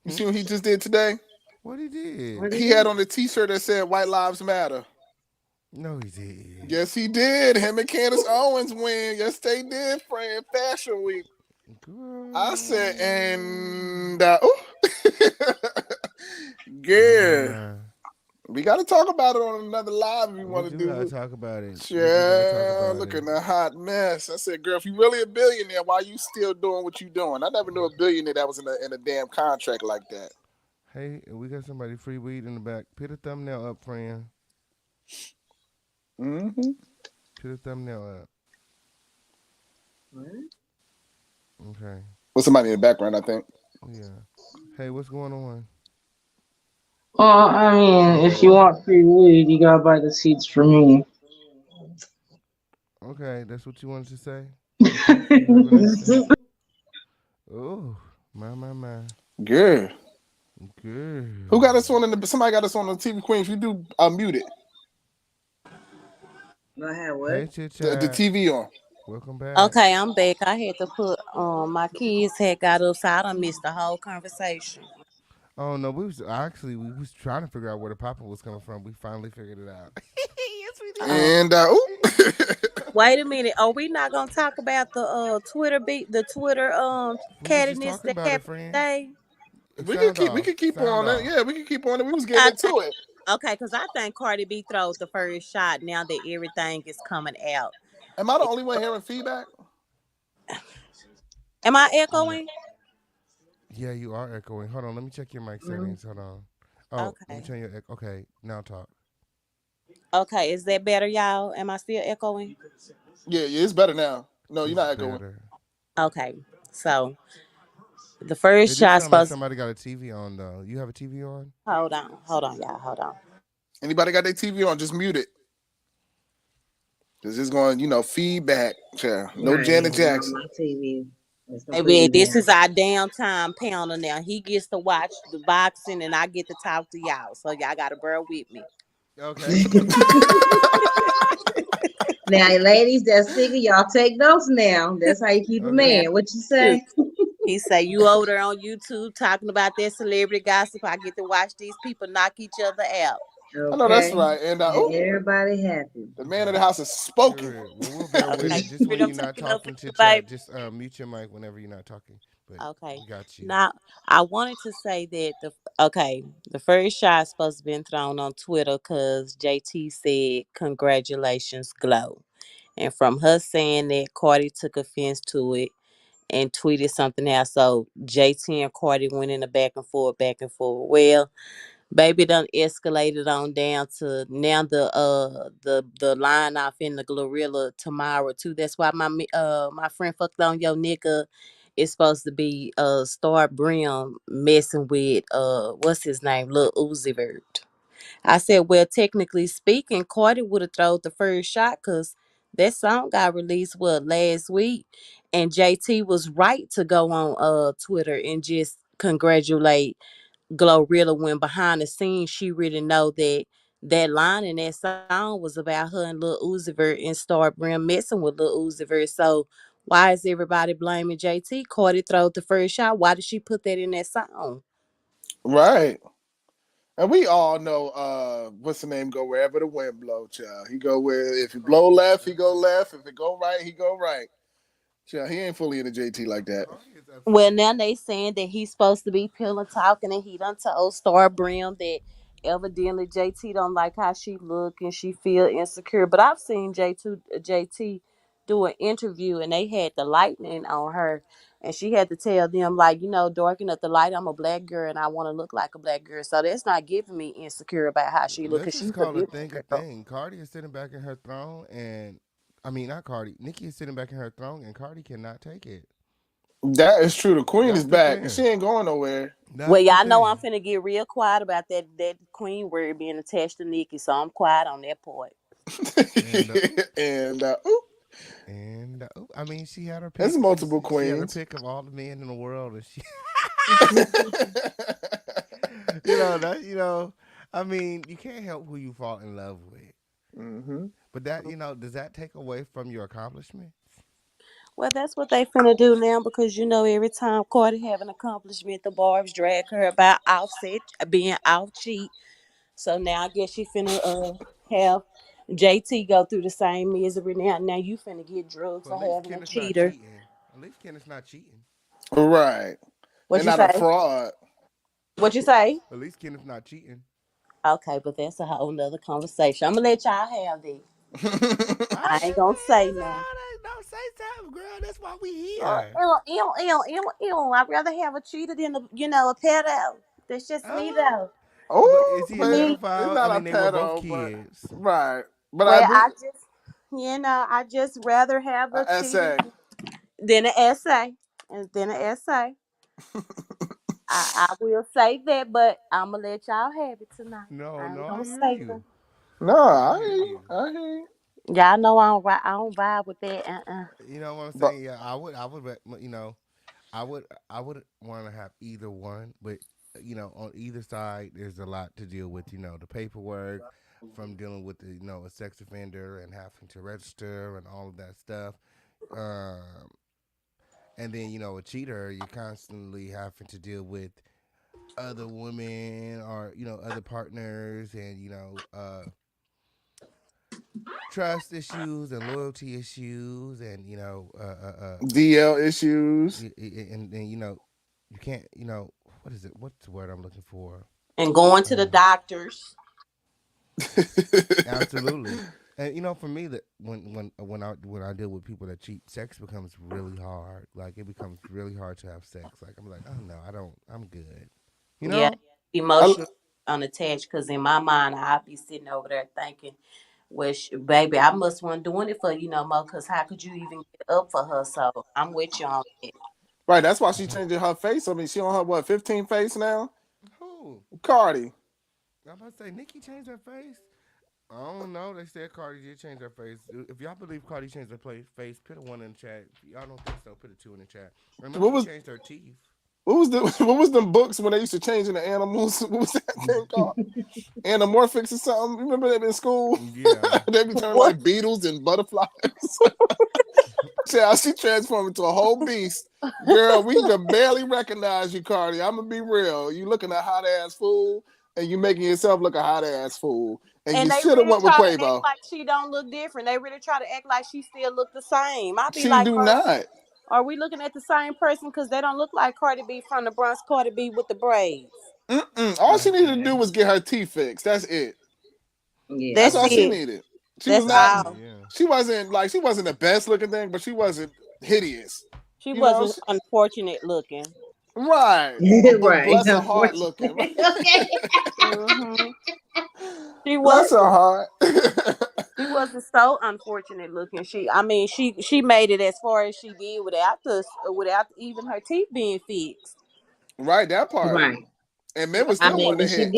Speaker 4: You see what he just did today?
Speaker 1: What he did?
Speaker 4: He had on a T-shirt that said "White Lives Matter."
Speaker 1: No, he did.
Speaker 4: Yes, he did. Him and Candace Owens win. Yes, they did. Friend Fashion Week.
Speaker 1: Girl.
Speaker 4: I said, and
Speaker 1: Nah.
Speaker 4: we got to talk about it on another live if you want to
Speaker 1: We
Speaker 4: do.
Speaker 1: gotta talk about it.
Speaker 4: Yeah, looking a hot mess. I said, girl, if you really a billionaire, why you still doing what you doing? I never knew a billionaire that was in a damn contract like that.
Speaker 1: Hey, we got somebody free weed in the back. Put a thumbnail up, friend.
Speaker 4: Mm-hmm.
Speaker 1: Put a thumbnail up. Okay.
Speaker 4: With somebody in the background, I think.
Speaker 1: Yeah. Hey, what's going on?
Speaker 3: Well, I mean, if you want free weed, you gotta buy the seeds for me.
Speaker 1: Okay, that's what you wanted to say? Oh, my.
Speaker 4: Good.
Speaker 1: Good.
Speaker 4: Who got us on somebody got us on the TV Queen. If you do, mute it.
Speaker 13: Go ahead, what?
Speaker 1: Hey,
Speaker 4: the TV on.
Speaker 1: Welcome back.
Speaker 7: Okay, I'm back. I had to put my kids had got up, so I done missed the whole conversation.
Speaker 1: Oh no, we was trying to figure out where the papa was coming from. We finally figured it out. Yes, we did.
Speaker 4: And
Speaker 7: wait a minute. Are we not gonna talk about the Twitter cattiness that happened today?
Speaker 4: we could keep on it. Yeah, we can keep on it. We was getting into it.
Speaker 7: Okay, because I think Cardi B throws the first shot now that everything is coming out.
Speaker 4: Am I the only one hearing feedback?
Speaker 7: Am I echoing?
Speaker 1: Yeah, you are echoing. Hold on, let me check your mic settings. Hold on. Oh,
Speaker 7: okay.
Speaker 1: Let me turn your echo. Okay, now talk.
Speaker 7: Okay, is that better, y'all? Am I still echoing?
Speaker 4: Yeah, it's better now. No, you're not echoing.
Speaker 1: Better.
Speaker 7: Okay, so the first
Speaker 1: shot
Speaker 7: supposed.
Speaker 1: Like somebody got a TV on though. You have a TV on?
Speaker 7: Hold on, y'all. Hold on.
Speaker 4: Anybody got their TV on? Just mute it. Cause it's going, feedback. Yeah. No right, Janet Jackson.
Speaker 13: My TV.
Speaker 7: Baby, this is our downtime panel now. He gets to watch the boxing and I get to talk to y'all. So y'all gotta bear with me.
Speaker 1: Okay.
Speaker 13: Now, ladies, that's sick of y'all take notes now. That's how you keep a man. What you say?
Speaker 7: He say you over there on YouTube talking about that celebrity gossip. I get to watch these people knock each other out.
Speaker 13: Okay.
Speaker 4: I know that's right. And
Speaker 13: everybody happy.
Speaker 4: The man of the house is spoken.
Speaker 1: Well, we'll bear with it. Just when you're not talking to chat, just mute your mic whenever you're not talking. But
Speaker 7: okay.
Speaker 1: We got you.
Speaker 7: Now, I wanted to say that the first shot's supposed to be thrown on Twitter because JT said, "Congratulations, Glow." And from her saying that, Cardi took offense to it and tweeted something else. So JT and Cardi went in the back and forth. Well, baby done escalated on down to now the line off in the Glorilla tomorrow too. That's why my friend fucked on your nigga is supposed to be Star Brim messing with what's his name, Lil Uzi Vert. I said, well, technically speaking, Cardi would have thrown the first shot because that song got released last week, and JT was right to go on Twitter and just congratulate Glorilla when behind the scenes she really know that line in that song was about her and Lil Uzi Vert and Star Brim messing with Lil Uzi Vert. So why is everybody blaming JT? Cardi throwed the first shot. Why did she put that in that song?
Speaker 4: Right. And we all know what's the name go wherever the wind blow, child. He go where if it blow left, he go left. If it go right, he go right. Child, he ain't fully in the JT like that.
Speaker 7: Well, now they saying that he's supposed to be pillow talking and he done told Star Brim that evidently JT don't like how she look and she feel insecure. But I've seen JT do an interview and they had the lightning on her and she had to tell them like, darken up the light. I'm a black girl and I want to look like a black girl. So that's not giving me insecure about how she look.
Speaker 1: Let's just call a thing a thing. Cardi is sitting back in her throne and not Cardi. Nicki is sitting back in her throne and Cardi cannot take it.
Speaker 4: That is true. The queen is back. She ain't going nowhere.
Speaker 7: Well, y'all know I'm finna get real quiet about that queen word being attached to Nicki, so I'm quiet on that part.
Speaker 1: She had her pick.
Speaker 4: There's multiple queens.
Speaker 1: She had her pick of all the men in the world, and she, you can't help who you fall in love with.
Speaker 4: Mm-hmm.
Speaker 1: But that, does that take away from your accomplishment?
Speaker 7: Well, that's what they finna do now because you know every time Cardi have an accomplishment, the Barbs drag her about Offset being off cheat. So now I guess she finna have JT go through the same misery now. Now you finna get drugged
Speaker 1: Well,
Speaker 7: for
Speaker 1: at least
Speaker 7: having a
Speaker 1: Kenneth's not
Speaker 7: cheater.
Speaker 1: cheating. At least Kenneth's not cheating.
Speaker 4: Right.
Speaker 7: What
Speaker 4: And
Speaker 7: you
Speaker 4: not a
Speaker 7: say?
Speaker 4: fraud.
Speaker 7: What you say?
Speaker 1: At least Kenneth's not cheating.
Speaker 7: Okay, but that's a whole nother conversation. I'm gonna let y'all have that. I ain't gonna say nothing.
Speaker 1: Don't say something, girl. That's why we
Speaker 7: Uh,
Speaker 1: here.
Speaker 7: I'd rather have a cheater than a pedo. That's just me though.
Speaker 1: But
Speaker 4: Oh,
Speaker 1: is he a
Speaker 4: but
Speaker 7: Me.
Speaker 4: it's
Speaker 1: pedophile? I
Speaker 4: not a
Speaker 1: mean, they were both
Speaker 4: pedo, but
Speaker 1: kids.
Speaker 4: right. But I
Speaker 7: Well,
Speaker 4: do
Speaker 7: I just rather have
Speaker 4: a
Speaker 7: a cheater
Speaker 4: essay.
Speaker 7: than an essay, and then an essay. I will say that, but I'm gonna let y'all have it tonight.
Speaker 1: No,
Speaker 7: I ain't
Speaker 1: no, I
Speaker 7: gonna
Speaker 1: hear
Speaker 7: say
Speaker 1: you.
Speaker 7: nothing.
Speaker 4: No,
Speaker 1: I
Speaker 4: I
Speaker 1: hear
Speaker 4: hear you.
Speaker 1: you.
Speaker 4: I hear you.
Speaker 7: Y'all know I don't vibe with that.
Speaker 1: You know what I'm
Speaker 4: But
Speaker 1: saying? Yeah, I would, you know, I would want to have either one, but you know, on either side, there's a lot to deal with. You know, the paperwork from dealing with a sex offender and having to register and all of that stuff. Um, and then a cheater, you're constantly having to deal with other women or other partners and trust issues and loyalty issues and
Speaker 4: DL issues.
Speaker 1: and you can't what is it, what's the word I'm looking for.
Speaker 7: And going to the
Speaker 1: uh,
Speaker 7: doctors.
Speaker 1: Absolutely. And for me, that when I deal with people that cheat, sex becomes really hard. Like it becomes really hard to have sex. Like I'm like, oh no, I don't. I'm good. You
Speaker 7: Yeah,
Speaker 1: know.
Speaker 4: I,
Speaker 7: emotionally unattached. Because in my mind, I'd be sitting over there thinking, "Well, baby, I must want doing it for you no more. Because how could you even get up for her?" So I'm with you on it.
Speaker 4: right. That's why she changing her face. I mean, she on her what 15 face now.
Speaker 1: Who?
Speaker 4: Cardi.
Speaker 1: I'm about to say Nicki changed her face. I don't know. They said Cardi did change her face. If y'all believe Cardi changed her face, put a one in the chat. If y'all don't think so, put a two in the chat. I know
Speaker 4: What
Speaker 1: she
Speaker 4: was
Speaker 1: changed her teeth.
Speaker 4: what was the what was them books when they used to change into animals? What was that thing called? Anamorphics or something. Remember that in school?
Speaker 1: Yeah.
Speaker 4: They be turning
Speaker 7: What?
Speaker 4: like beetles and butterflies. Child, she transformed into a whole beast. Girl, we could barely recognize you, Cardi. I'm gonna be real. You looking a hot ass fool, and you making yourself look a hot ass fool. And you
Speaker 7: And they
Speaker 4: should have
Speaker 7: really
Speaker 4: went with
Speaker 7: try to act
Speaker 4: Quavo.
Speaker 7: like she don't look different. They really try to act like she still look the same. I be
Speaker 4: She
Speaker 7: like,
Speaker 4: do not.
Speaker 7: are we looking at the same person? Because they don't look like Cardi B from the Bronx. Cardi B with the braids.
Speaker 4: All she needed to
Speaker 3: Okay.
Speaker 4: do was get her teeth fixed. That's it. That's
Speaker 7: That's
Speaker 3: Yeah.
Speaker 4: all she
Speaker 7: it.
Speaker 4: needed. She was
Speaker 7: That's
Speaker 4: not.
Speaker 1: Basically,
Speaker 7: all.
Speaker 1: yeah.
Speaker 4: She wasn't the best looking thing, but she wasn't hideous.
Speaker 7: She
Speaker 4: You know,
Speaker 7: wasn't unfortunate looking.
Speaker 4: right. But
Speaker 3: Right.
Speaker 4: bless her heart looking.
Speaker 3: Unfortunately. Okay.
Speaker 7: Hmm She
Speaker 4: Bless her
Speaker 7: wasn't.
Speaker 4: heart.
Speaker 7: She wasn't so unfortunate looking. I mean, she made it as far as she did without even her teeth being fixed.
Speaker 4: Right, that part.
Speaker 3: Right.
Speaker 4: And men was
Speaker 3: I
Speaker 4: still
Speaker 3: mean,
Speaker 4: wanting
Speaker 3: but
Speaker 4: to hit.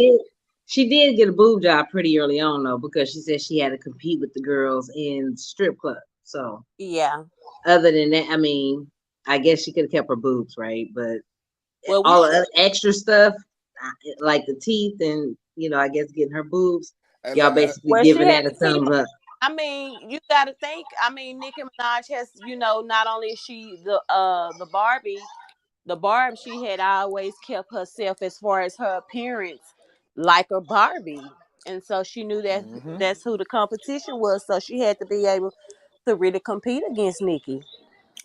Speaker 3: she did get a boob job pretty early on though, because she said she had to compete with the girls in strip club. So
Speaker 7: Yeah.
Speaker 3: other than that, I mean, I guess she could have kept her boobs, right? But
Speaker 7: Well, we
Speaker 3: all the other extra stuff, like the teeth and I guess getting her boobs,
Speaker 4: And
Speaker 3: y'all basically
Speaker 7: well she
Speaker 3: giving
Speaker 7: had
Speaker 3: that a
Speaker 7: to keep.
Speaker 3: thumbs up.
Speaker 7: I mean, you got to think. I mean, Nicki Minaj has, not only is she the Barbie, the Barb, she had always kept herself as far as her appearance like a Barbie, and so she knew that
Speaker 4: hmm
Speaker 7: that's who the competition was. So she had to be able to really compete against Nicki.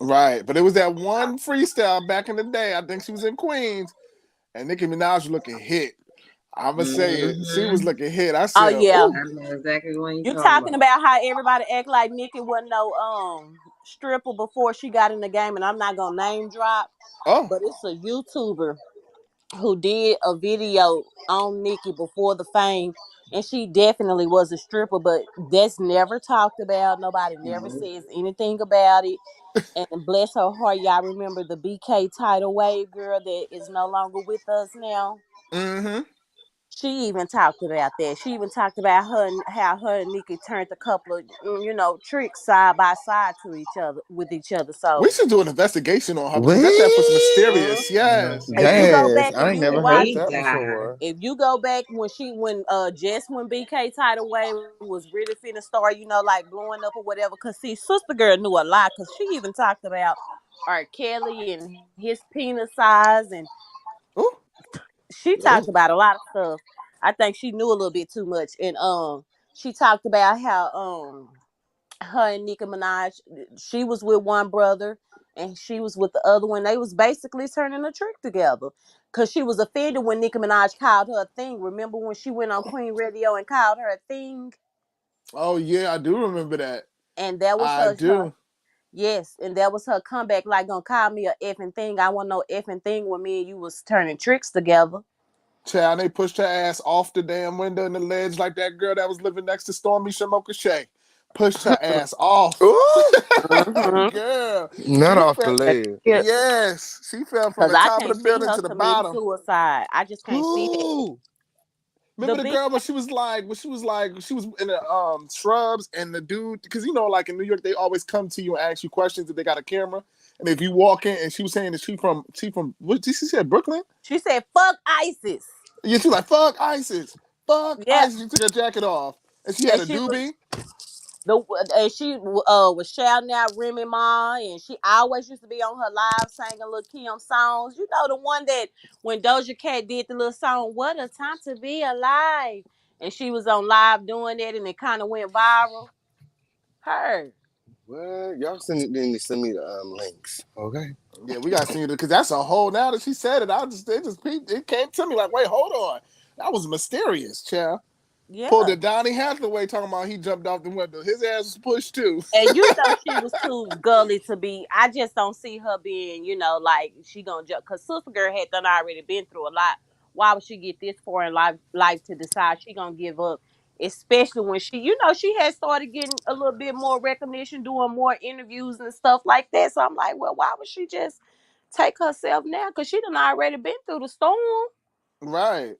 Speaker 4: right. But it was that one freestyle back in the day. I think she was in Queens, and Nicki Minaj was looking hit. I'ma say it. She was
Speaker 3: Mm-hmm.
Speaker 4: looking hit. I
Speaker 7: Oh
Speaker 4: said,
Speaker 7: yeah,
Speaker 4: "Ooh,
Speaker 3: I know exactly what you're
Speaker 7: you
Speaker 3: talking
Speaker 7: talking
Speaker 3: about.
Speaker 7: about how everybody act like Nicki wasn't no stripper before she got in the game, and I'm not gonna name drop,
Speaker 4: oh,
Speaker 7: but it's a YouTuber who did a video on Nicki before the fame, and she definitely was a stripper, but that's never talked about. Nobody never
Speaker 3: No.
Speaker 7: says anything about it. And bless her heart, y'all remember the BK tidal wave girl that is no longer with us now?
Speaker 4: mm-hmm,
Speaker 7: She even talked about that. She even talked about how her and Nicki turned a couple of tricks side by side to each other with each other.
Speaker 4: We
Speaker 7: So
Speaker 4: should do an investigation on her because that was
Speaker 7: Mhm.
Speaker 4: mysterious. Yes.
Speaker 7: if you go
Speaker 1: Yes,
Speaker 7: back
Speaker 1: I
Speaker 7: and
Speaker 1: ain't
Speaker 7: you
Speaker 1: never
Speaker 7: watch,
Speaker 1: heard that
Speaker 3: God.
Speaker 1: before.
Speaker 7: if you go back when just when BK Tidal Wave was really finna start, like blowing up or whatever. Cause see, Sister Girl knew a lot. Cause she even talked about R. Kelly and his penis size, and
Speaker 4: Ooh.
Speaker 7: she talked about a lot of stuff. I think she knew a little bit too much, and she talked about how her and Nicki Minaj, she was with one brother and she was with the other one. They was basically turning a trick together. Cause she was offended when Nicki Minaj called her a thing. Remember when she went on Queen Radio and called her a thing?
Speaker 4: Oh yeah, I do remember that.
Speaker 7: And that was
Speaker 4: I
Speaker 7: her
Speaker 4: do.
Speaker 7: yes, and that was her comeback, like gonna call me a effing thing. I want no effing thing when me and you was turning tricks together.
Speaker 4: Child, they pushed her ass off the damn window in the ledge like that girl that was living next to Stormy Shamoka Shea. Pushed her ass off.
Speaker 1: Ooh,
Speaker 7: Mm-hmm.
Speaker 4: Girl,
Speaker 1: not
Speaker 4: she
Speaker 1: off the
Speaker 4: fell.
Speaker 1: ledge.
Speaker 4: Yes, she fell from
Speaker 7: Cause
Speaker 4: the
Speaker 7: I
Speaker 4: top of the
Speaker 7: can't see
Speaker 4: building
Speaker 7: her
Speaker 4: to the
Speaker 7: committing
Speaker 4: bottom.
Speaker 7: suicide. I just can't see that.
Speaker 1: Who?
Speaker 7: The
Speaker 4: Remember the
Speaker 7: big
Speaker 4: girl when she was in the shrubs and the dude, because like in New York they always come to you and ask you questions if they got a camera, and if you walk in and she was saying that she from what did she say, Brooklyn?
Speaker 7: She said, "Fuck ISIS."
Speaker 4: Yeah, she was like fuck ISIS, fuck
Speaker 7: Yeah,
Speaker 4: ISIS. She took her jacket off and she had
Speaker 7: and
Speaker 4: a
Speaker 7: she was
Speaker 4: doobie.
Speaker 7: was shouting out Remy Ma, and she always used to be on her live singing Lil Kim songs. You know the one that when Doja Cat did the little song "What a Time to Be Alive," and she was on live doing that, and it kind of went viral. Her.
Speaker 1: What? Y'all need to send me the links. Okay.
Speaker 4: Yeah, we gotta see it because that's a whole. Now that she said it, it came to me like, wait, hold on, that was mysterious, child. Pulled
Speaker 7: Yeah.
Speaker 4: the Donnie Hathaway talking about he jumped off the window. His ass was pushed too.
Speaker 7: And she was too gully to be. I just don't see her being, like she gonna jump. Cause Sister Girl had done already been through a lot. Why would she get this far in life to decide she gonna give up? Especially when she had started getting a little bit more recognition, doing more interviews and stuff like that. So I'm like, well, why would she just take herself now? Cause she done already been through the storm.
Speaker 4: Right.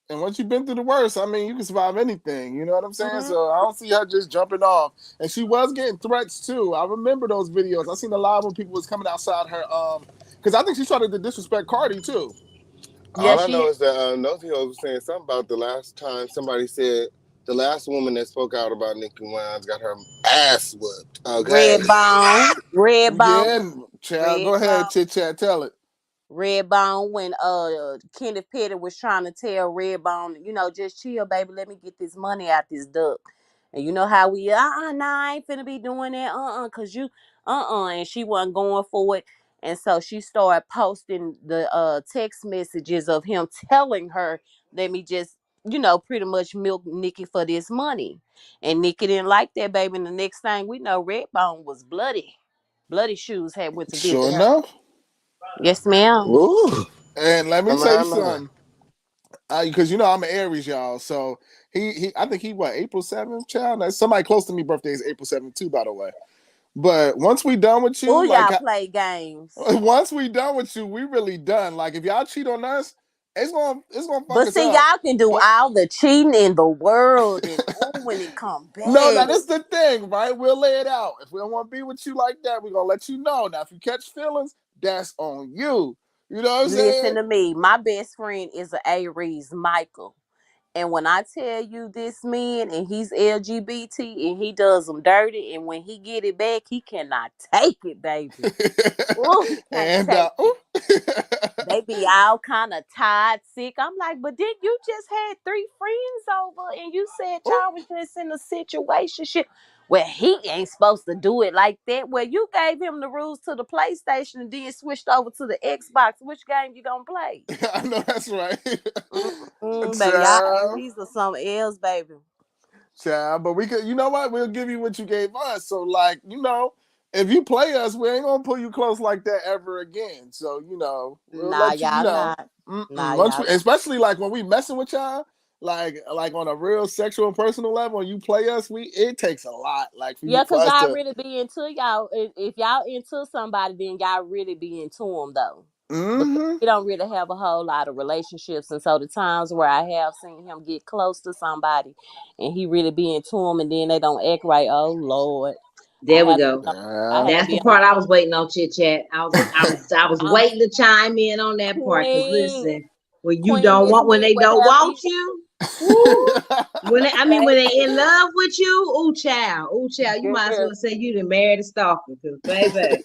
Speaker 4: And once you've been through the worst, I mean, you can survive anything. You know what I'm saying?
Speaker 7: Mm-hmm.
Speaker 4: So I don't see her just jumping off. And she was getting threats too. I remember those videos. I seen a lot when people was coming outside her. Because I think she started to disrespect Cardi too.
Speaker 7: Yeah,
Speaker 1: All I know is that those people was saying something about the last time somebody said the last woman that spoke out about Nicki Minaj got her ass whooped. Okay.
Speaker 7: Redbone,
Speaker 4: Yeah, child. Go ahead,
Speaker 7: Redbone.
Speaker 4: chit chat. Tell it.
Speaker 7: Redbone when Kenneth Petty was trying to tell Redbone, just chill, baby, let me get this money out this duck. And you know how we nah, I ain't finna be doing that, cause you and she wasn't going for it. And so she started posting the text messages of him telling her, let me just, pretty much milk Nicki for this money. And Nicki didn't like that, baby. And the next thing we know, Redbone was bloody. Bloody shoes had went to
Speaker 4: Sure
Speaker 7: visit her.
Speaker 4: enough.
Speaker 7: Yes, ma'am.
Speaker 1: Ooh.
Speaker 4: And let me tell you
Speaker 1: My.
Speaker 4: something. Because I'm an Aries, y'all. So I think he April 7th, child. Now, somebody close to me birthday is April 7th too, by the way. But once we done with
Speaker 7: Oh,
Speaker 4: you,
Speaker 7: y'all play games.
Speaker 4: once we done with you, we really done. Like if y'all cheat on us, it's gonna fuck
Speaker 7: But
Speaker 4: us
Speaker 7: see,
Speaker 4: up.
Speaker 7: y'all can do
Speaker 4: But
Speaker 7: all the cheating in the world, and when it come
Speaker 4: no,
Speaker 7: back,
Speaker 4: that is the thing, right? We'll lay it out. If we don't want to be with you like that, we're gonna let you know. Now, if you catch feelings, that's on you. You know what I'm
Speaker 7: listen
Speaker 4: saying?
Speaker 7: to me. My best friend is a Aries, Michael. And when I tell you this man, and he's LGBT, and he does them dirty, and when he get it back, he cannot take it, baby. Oh, he can't
Speaker 4: And
Speaker 7: take it. They be all kind of tired, sick. I'm like, but then you just had 3 friends over and you said y'all was just in a situation shit. Well, he ain't supposed to do it like that. Well, you gave him the rules to the PlayStation and then switched over to the Xbox. Which game you gonna play?
Speaker 4: I know that's right.
Speaker 7: Baby, y'all
Speaker 4: Child.
Speaker 7: Aries or something else, baby.
Speaker 4: Child, but we could, you know what? We'll give you what you gave us. So, like, if you play us, we ain't gonna pull you close like that ever again. So, we'll
Speaker 7: Nah,
Speaker 4: let you,
Speaker 7: y'all not. Nah,
Speaker 4: once
Speaker 7: y'all.
Speaker 4: especially like when we messing with y'all, like on a real sexual and personal level, and you play us, it takes a lot, like
Speaker 7: Yeah,
Speaker 4: for
Speaker 7: cause
Speaker 4: us
Speaker 7: y'all
Speaker 4: to.
Speaker 7: really be into y'all. If y'all into somebody, then y'all really be into them though. Because he don't really have a whole lot of relationships, and so the times where I have seen him get close to somebody, and he really be into them, and then they don't act right. Oh Lord,
Speaker 3: There we go.
Speaker 7: I had to
Speaker 3: That's
Speaker 7: be
Speaker 3: the
Speaker 7: on the
Speaker 3: part I was waiting on, chit chat. I was waiting to chime in on that part. Cause
Speaker 7: Queen.
Speaker 3: listen, when you
Speaker 7: Queen
Speaker 3: don't
Speaker 7: Miss
Speaker 3: want, when
Speaker 7: Me
Speaker 3: they
Speaker 7: would
Speaker 3: don't
Speaker 7: have
Speaker 3: want
Speaker 7: you.
Speaker 3: you, woo, when they
Speaker 7: Baby.
Speaker 3: in love with you, ooh child, you might as
Speaker 7: Girl.
Speaker 3: well say you done married a stalker. Cause baby,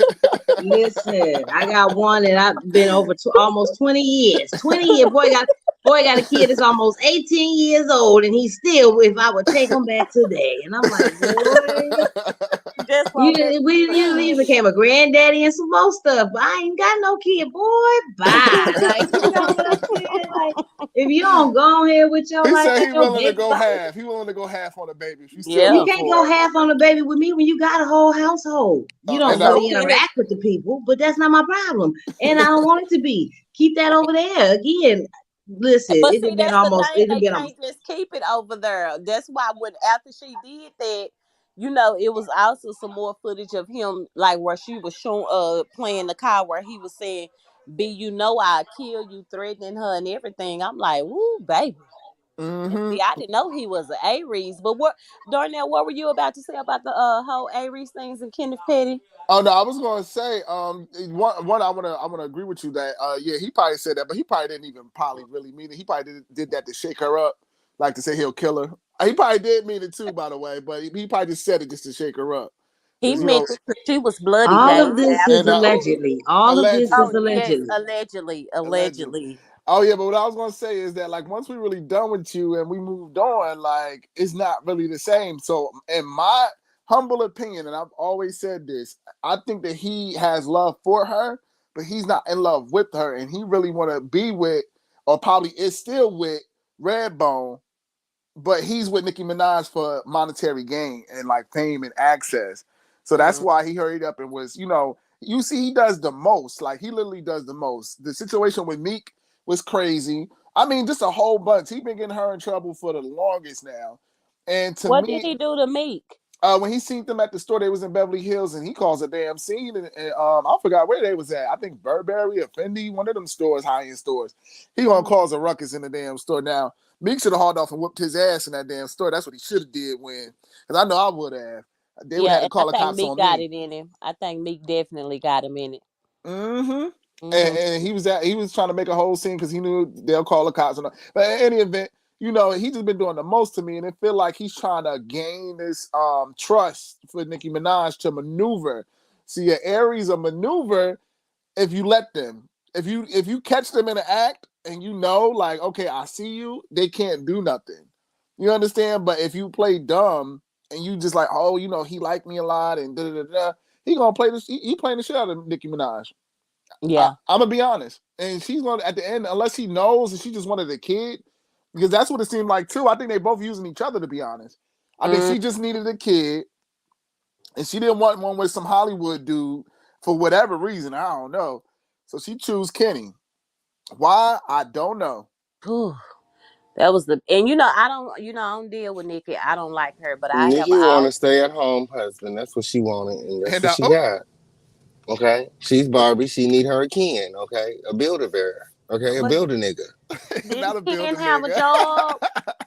Speaker 3: listen, I got one and I've been over almost 20 years. 20 years, boy got a kid that's almost 18 years old, and he's still, if I would take him back today. And I'm like, boy,
Speaker 7: Just want that
Speaker 3: you became a granddaddy and some more stuff, but I ain't got no kid, boy. Bye. Like, you know what I'm saying? Like, if you don't go ahead with your
Speaker 4: He
Speaker 3: life,
Speaker 4: said
Speaker 3: let
Speaker 4: he
Speaker 3: your
Speaker 4: willing to
Speaker 3: baby
Speaker 4: go
Speaker 3: bye.
Speaker 4: half. He willing to go half on the baby if you still
Speaker 7: Yeah.
Speaker 3: You
Speaker 4: good
Speaker 3: can't
Speaker 4: for
Speaker 3: go
Speaker 4: it.
Speaker 3: half on the baby with me when you got a whole household. You don't
Speaker 4: And
Speaker 3: really
Speaker 7: Kenny,
Speaker 3: interact with the people, but that's not my problem. And I don't want it to be. Keep that over there. Again, listen,
Speaker 7: but
Speaker 3: it
Speaker 7: see,
Speaker 3: had been
Speaker 7: that's the
Speaker 3: almost,
Speaker 7: thing.
Speaker 3: it had
Speaker 7: They
Speaker 3: been
Speaker 7: can't just keep it over there. That's why when after she did that, you know, it was also some more footage of him, like where she was showing playing the car where he was saying, "B, you know I'll kill you," threatening her and everything. I'm like, woo, baby. And see, I didn't know he was an Aries. But what, Darnell, what were you about to say about the whole Aries things and Kenneth Petty?
Speaker 4: Oh no, I was gonna say, one I wanna agree with you that yeah, he probably said that, but he probably didn't even probably really mean it. He probably did that to shake her up, like to say he'll kill her. He probably did mean it too, by the way, but he probably just said it just to shake her up.
Speaker 7: He
Speaker 4: You
Speaker 7: meant
Speaker 4: know,
Speaker 7: it 'cause she was bloody,
Speaker 3: all of
Speaker 7: James.
Speaker 3: this is
Speaker 4: and
Speaker 3: allegedly. All of this is
Speaker 7: Oh,
Speaker 4: allegedly,
Speaker 7: yes,
Speaker 3: allegedly.
Speaker 7: allegedly.
Speaker 4: Oh yeah, but what I was gonna say is that like once we really done with you and we moved on, like it's not really the same. So in my humble opinion, and I've always said this, I think that he has love for her, but he's not in love with her, and he really want to be with, or probably is still with Redbone, but he's with Nicki Minaj for monetary gain and like fame and access. So that's why he hurried up and was, you see, he does the most. Like he literally does the most. The situation with Meek was crazy. I mean, just a whole bunch. He's been getting her in trouble for the longest now. And to
Speaker 7: What did
Speaker 4: me,
Speaker 7: he do to Meek?
Speaker 4: when he seen them at the store, they was in Beverly Hills, and he calls a damn scene. And I forgot where they was at. I think Burberry or Fendi, one of them stores, high-end stores. He gonna cause a ruckus in the damn store. Now, Meek should have hauled off and whooped his ass in that damn store. That's what he should have did when, because I know I would have. They would
Speaker 7: Yeah,
Speaker 4: have had to
Speaker 7: and I
Speaker 4: call the
Speaker 7: think
Speaker 4: cops
Speaker 7: Meek
Speaker 4: on
Speaker 7: got
Speaker 4: me.
Speaker 7: it in him. I think Meek definitely got him in it.
Speaker 4: And he was trying to make a whole scene because he knew they'll call the cops. But in any event, he just been doing the most to me, and it feel like he's trying to gain this trust for Nicki Minaj to maneuver. See, an Aries a maneuver if you let them. If you catch them in an act and like, okay, I see you, they can't do nothing. You understand? But if you play dumb and you just like, oh, he liked me a lot and da-da-da-da, he gonna play this. He playing the shit out of Nicki Minaj.
Speaker 7: Yeah.
Speaker 4: I'm gonna be honest, and she's gonna at the end, unless he knows and she just wanted a kid, because that's what it seemed like too. I think they both using each other, to be honest. I think she just needed a kid, and she didn't want one with some Hollywood dude for whatever reason. I don't know. So she chose Kenny. Why? I don't know.
Speaker 7: Whew. That was and I don't deal with Nikki. I don't like her, but I have
Speaker 1: Nikki want
Speaker 7: all
Speaker 1: a stay-at-home husband. That's what she wanted, and that's
Speaker 4: And
Speaker 1: what she got. Okay, she's Barbie. She need her a Ken. Okay, a builder bear. Okay, a builder nigga.
Speaker 7: Didn't
Speaker 4: a
Speaker 7: Ken
Speaker 4: builder
Speaker 7: have a
Speaker 4: nigga.
Speaker 7: job?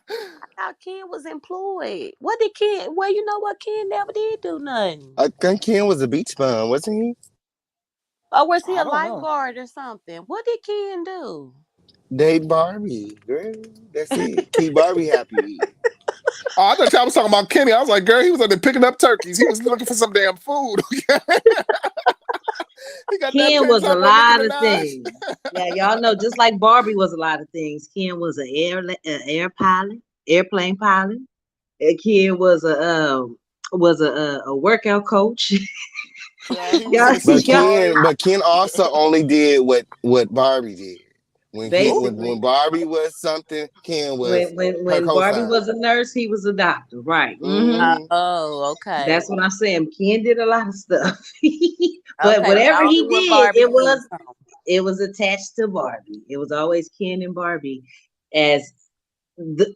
Speaker 7: I thought Ken was employed. What did Ken? Well, you know what? Ken never did do nothing.
Speaker 1: I think Ken was a beach bum, wasn't he?
Speaker 7: Or was he
Speaker 4: I
Speaker 7: a
Speaker 4: don't know.
Speaker 7: lifeguard or something? What did Ken do?
Speaker 1: Date Barbie, girl. That's it. Keep Barbie happy.
Speaker 4: Oh, I thought y'all was talking about Kenny. I was like, girl, he was out there picking up turkeys. He was looking for some damn food. He got that
Speaker 3: Ken
Speaker 4: pent
Speaker 3: was a
Speaker 4: up on Nicki
Speaker 3: lot of
Speaker 4: Minaj.
Speaker 3: things. Yeah, y'all know, just like Barbie was a lot of things. Ken was an airplane pilot. Ken was a workout coach.
Speaker 7: Yeah, he was
Speaker 3: Y'all,
Speaker 7: in the discourse.
Speaker 1: But Ken also only did what Barbie did. When
Speaker 3: basically,
Speaker 1: Barbie was something, Ken was her
Speaker 3: when Barbie
Speaker 1: co-sign.
Speaker 3: was a nurse, he was a doctor. Right.
Speaker 7: Oh, okay.
Speaker 3: That's what I'm saying. Ken did a lot of stuff. But
Speaker 7: Okay, but
Speaker 3: whatever he
Speaker 7: only when
Speaker 3: did,
Speaker 7: Barbie did something.
Speaker 3: it was attached to Barbie. It was always Ken and Barbie as the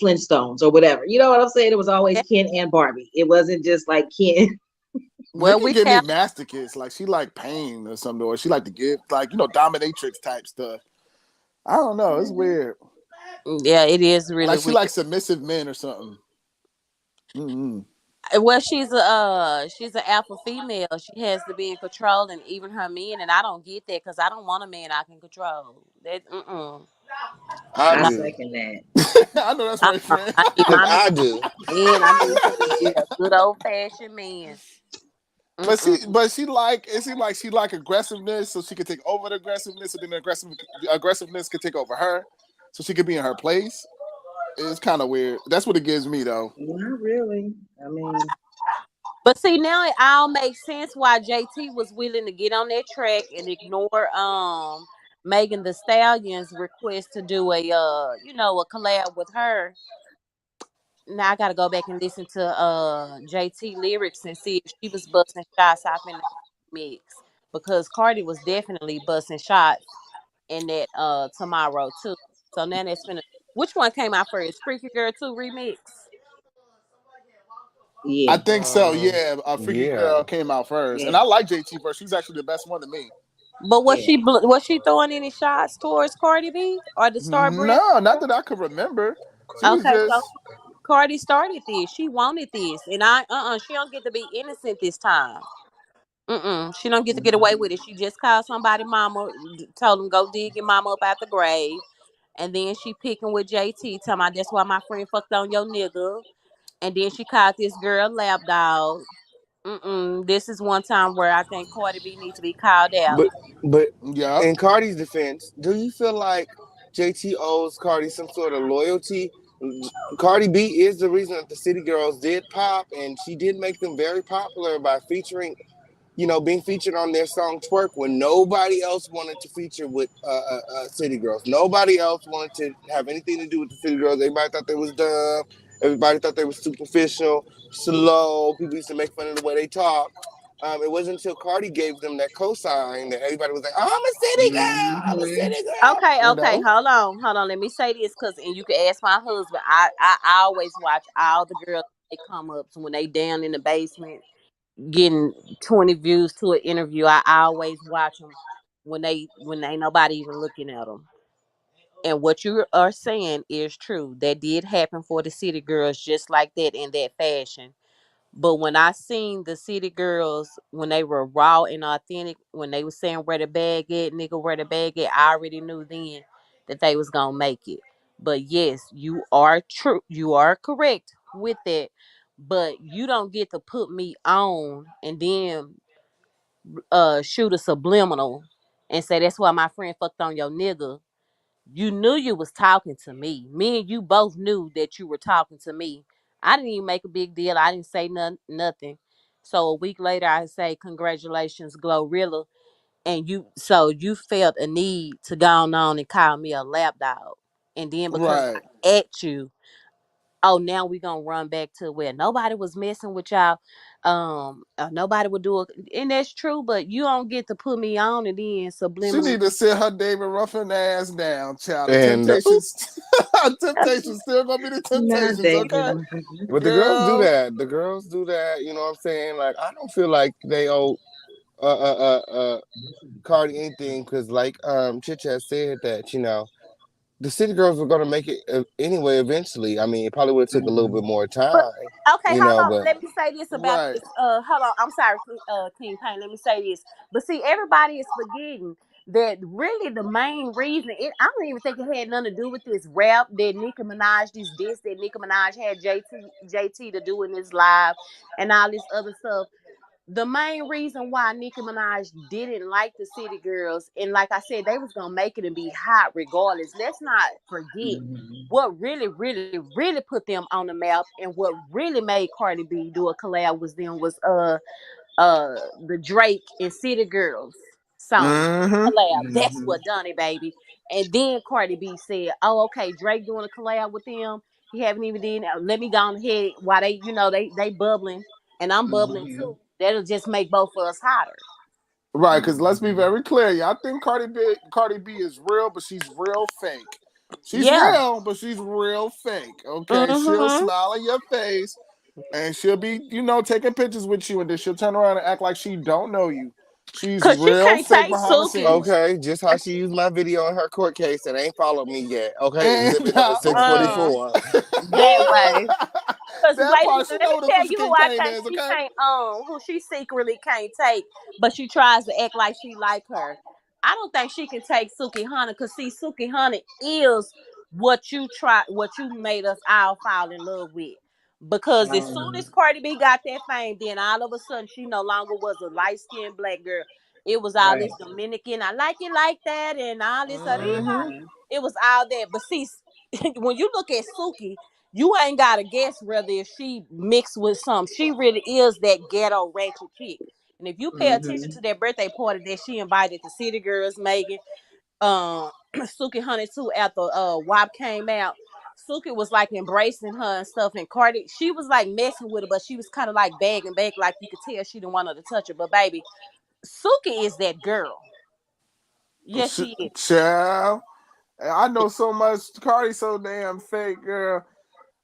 Speaker 3: Flintstones or whatever. You know what I'm saying? It was always Ken and Barbie. It wasn't just like Ken.
Speaker 7: Well,
Speaker 4: Nicki
Speaker 7: we
Speaker 4: give me
Speaker 7: have
Speaker 4: masochist, like she like pain or something, or she like to give, like, dominatrix type stuff. I don't know. It's weird.
Speaker 7: yeah, it is really
Speaker 4: Like she
Speaker 7: weird.
Speaker 4: like submissive men or something. Mm-hmm.
Speaker 7: Well, she's an alpha female. She has to be in control, and even her men. And I don't get that because I don't want a man I can control. That
Speaker 14: I
Speaker 7: no,
Speaker 3: I
Speaker 14: do.
Speaker 3: second that.
Speaker 4: I know that's right, friend.
Speaker 7: I need
Speaker 14: Look,
Speaker 7: my
Speaker 14: I do.
Speaker 7: man. I need him to be a good old fashioned man.
Speaker 4: But
Speaker 7: Mm-mm.
Speaker 4: it seems like she like aggressiveness, so she could take over the aggressiveness, and then the aggressiveness could take over her, so she could be in her place. It's kind of weird. That's what it gives me, though.
Speaker 3: Not really. I mean,
Speaker 7: But see, now it all makes sense why JT was willing to get on that track and ignore Megan the Stallion's request to do a collab with her. Now I gotta go back and listen to JT lyrics and see if she was busting shots off in the mix, because Cardi was definitely busting shots in that tomorrow too. So now that's finna. Which one came out first? Freaky Girl 2 remix.
Speaker 4: I
Speaker 3: yeah,
Speaker 4: think so. Yeah, Freaky
Speaker 14: Yeah.
Speaker 4: Girl came out first,
Speaker 3: yeah,
Speaker 4: and I like JT first. She's actually the best one to me.
Speaker 7: But
Speaker 3: yeah.
Speaker 7: was she throwing any shots towards Cardi B or the Star Brand?
Speaker 4: No, not that I could remember. She was
Speaker 7: Okay, so
Speaker 4: just
Speaker 7: Cardi started this. She wanted this, and she don't get to be innocent this time. She don't get to get away with it. She just called somebody mama, told them go dig your mama up out the grave, and then she picking with JT, talking about that's why my friend fucked on your nigga, and then she called this girl lap dog. This is one time where I think Cardi B needs to be called out.
Speaker 14: But
Speaker 4: yeah.
Speaker 14: in Cardi's defense, do you feel like JT owes Cardi some sort of loyalty? Cardi B is the reason that the City Girls did pop, and she did make them very popular by featuring, being featured on their song Twerk when nobody else wanted to feature with City Girls. Nobody else wanted to have anything to do with the City Girls. Everybody thought they was dumb. Everybody thought they were superficial, slow. People used to make fun of the way they talk. It wasn't until Cardi gave them that cosign that everybody was like, "Oh, I'm a City Girl. I'm a City Girl."
Speaker 7: Okay. Hold on. Let me say this, and you can ask my husband. I always watch all the girls they come up to when they down in the basement getting 20 views to an interview. I always watch them when ain't nobody even looking at them. And what you are saying is true. That did happen for the City Girls, just like that, in that fashion. But when I seen the City Girls, when they were raw and authentic, when they was saying where the bag at, nigga, where the bag at, I already knew then that they was gonna make it. But yes, you are true. You are correct with that. But you don't get to put me on and then shoot a subliminal and say that's why my friend fucked on your nigga. You knew you was talking to me. Me and you both knew that you were talking to me. I didn't even make a big deal. I didn't say nothing. So a week later, I say congratulations, Glorilla, and you felt a need to go on and call me a lap dog, and then because
Speaker 4: right.
Speaker 7: I at you, oh, now we gonna run back to where nobody was messing with y'all, nobody would do it, and that's true. But you don't get to put me on and then
Speaker 4: She
Speaker 7: subliminally.
Speaker 4: need to sit her David Ruffin ass down, child. The
Speaker 14: And
Speaker 4: Temptations, Temptations still gonna be the
Speaker 3: Not
Speaker 4: Temptations,
Speaker 3: David.
Speaker 4: okay?
Speaker 14: but the girls do
Speaker 4: Girl,
Speaker 14: that. The girls do that. You know what I'm saying? Like, I don't feel like they owe Cardi anything, because like Chit Chat said that the City Girls were gonna make it anyway eventually. I mean, it probably would have took a little bit more
Speaker 7: But
Speaker 14: time,
Speaker 7: okay, hold on.
Speaker 14: but
Speaker 7: Let me say this about
Speaker 4: right.
Speaker 7: this. Hold on. I'm sorry, King Payne. Let me say this. But see, everybody is forgetting that really the main reason I don't even think it had nothing to do with this rap that Nicki Minaj, this diss that Nicki Minaj had JT to do in this live and all this other stuff. The main reason why Nicki Minaj didn't like the City Girls, and like I said, they was gonna make it and be hot regardless. Let's not forget what really, really, really put them on the map, and what really made Cardi B do a collab was the Drake and City Girls song
Speaker 4: Mm-hmm.
Speaker 7: collab. That's what done it, baby. And then Cardi B said, "Oh, okay, Drake doing a collab with them. He haven't even did. Let me go on ahead while they bubbling, and I'm bubbling too. That'll just make both of us hotter."
Speaker 4: Right, because let's be very clear. Yeah, I think Cardi B is real, but she's real fake. She's
Speaker 7: Yeah.
Speaker 4: real, but she's real fake. Okay, she'll
Speaker 7: Mm-hmm.
Speaker 4: smile in your face, And she'll be, taking pictures with you, and then she'll turn around and act like she don't know you. She's
Speaker 7: Cause she
Speaker 4: real
Speaker 7: can't
Speaker 4: fake
Speaker 7: take
Speaker 4: behind the
Speaker 7: Suki.
Speaker 4: scenes.
Speaker 14: Okay, just how she used my video in her court case and ain't followed me yet. Okay,
Speaker 4: And
Speaker 14: exhibit number 644.
Speaker 7: That way. Cause
Speaker 4: That
Speaker 7: ladies,
Speaker 4: part, she
Speaker 7: let
Speaker 4: know
Speaker 7: me
Speaker 4: what the
Speaker 7: tell
Speaker 4: Pussy
Speaker 7: you
Speaker 4: King
Speaker 7: who I
Speaker 4: Kane
Speaker 7: think
Speaker 4: is,
Speaker 7: she
Speaker 4: okay?
Speaker 7: can't who she secretly can't take, but she tries to act like she like her. I don't think she can take Suki Hunter, cause see, Suki Hunter is what you made us all fall in love with. Because as soon as Cardi B got that fame, then all of a sudden she no longer was a light skinned black girl. It was all this Dominican, I like it like that, and all this other. It was all that. But see, when you look at Suki, you ain't gotta guess whether if she mixed with some. She really is that ghetto ratchet chick. And if you pay attention to that birthday party that she invited the City Girls, Megan, Suki Honey too, after WAP came out, Suki was like embracing her and stuff. And Cardi, she was like messing with her, but she was kind of like bagging back, like you could tell she didn't want her to touch her. But baby, Suki is that girl. Yes, she is.
Speaker 4: Child. I know so much. Cardi's so damn fake, girl.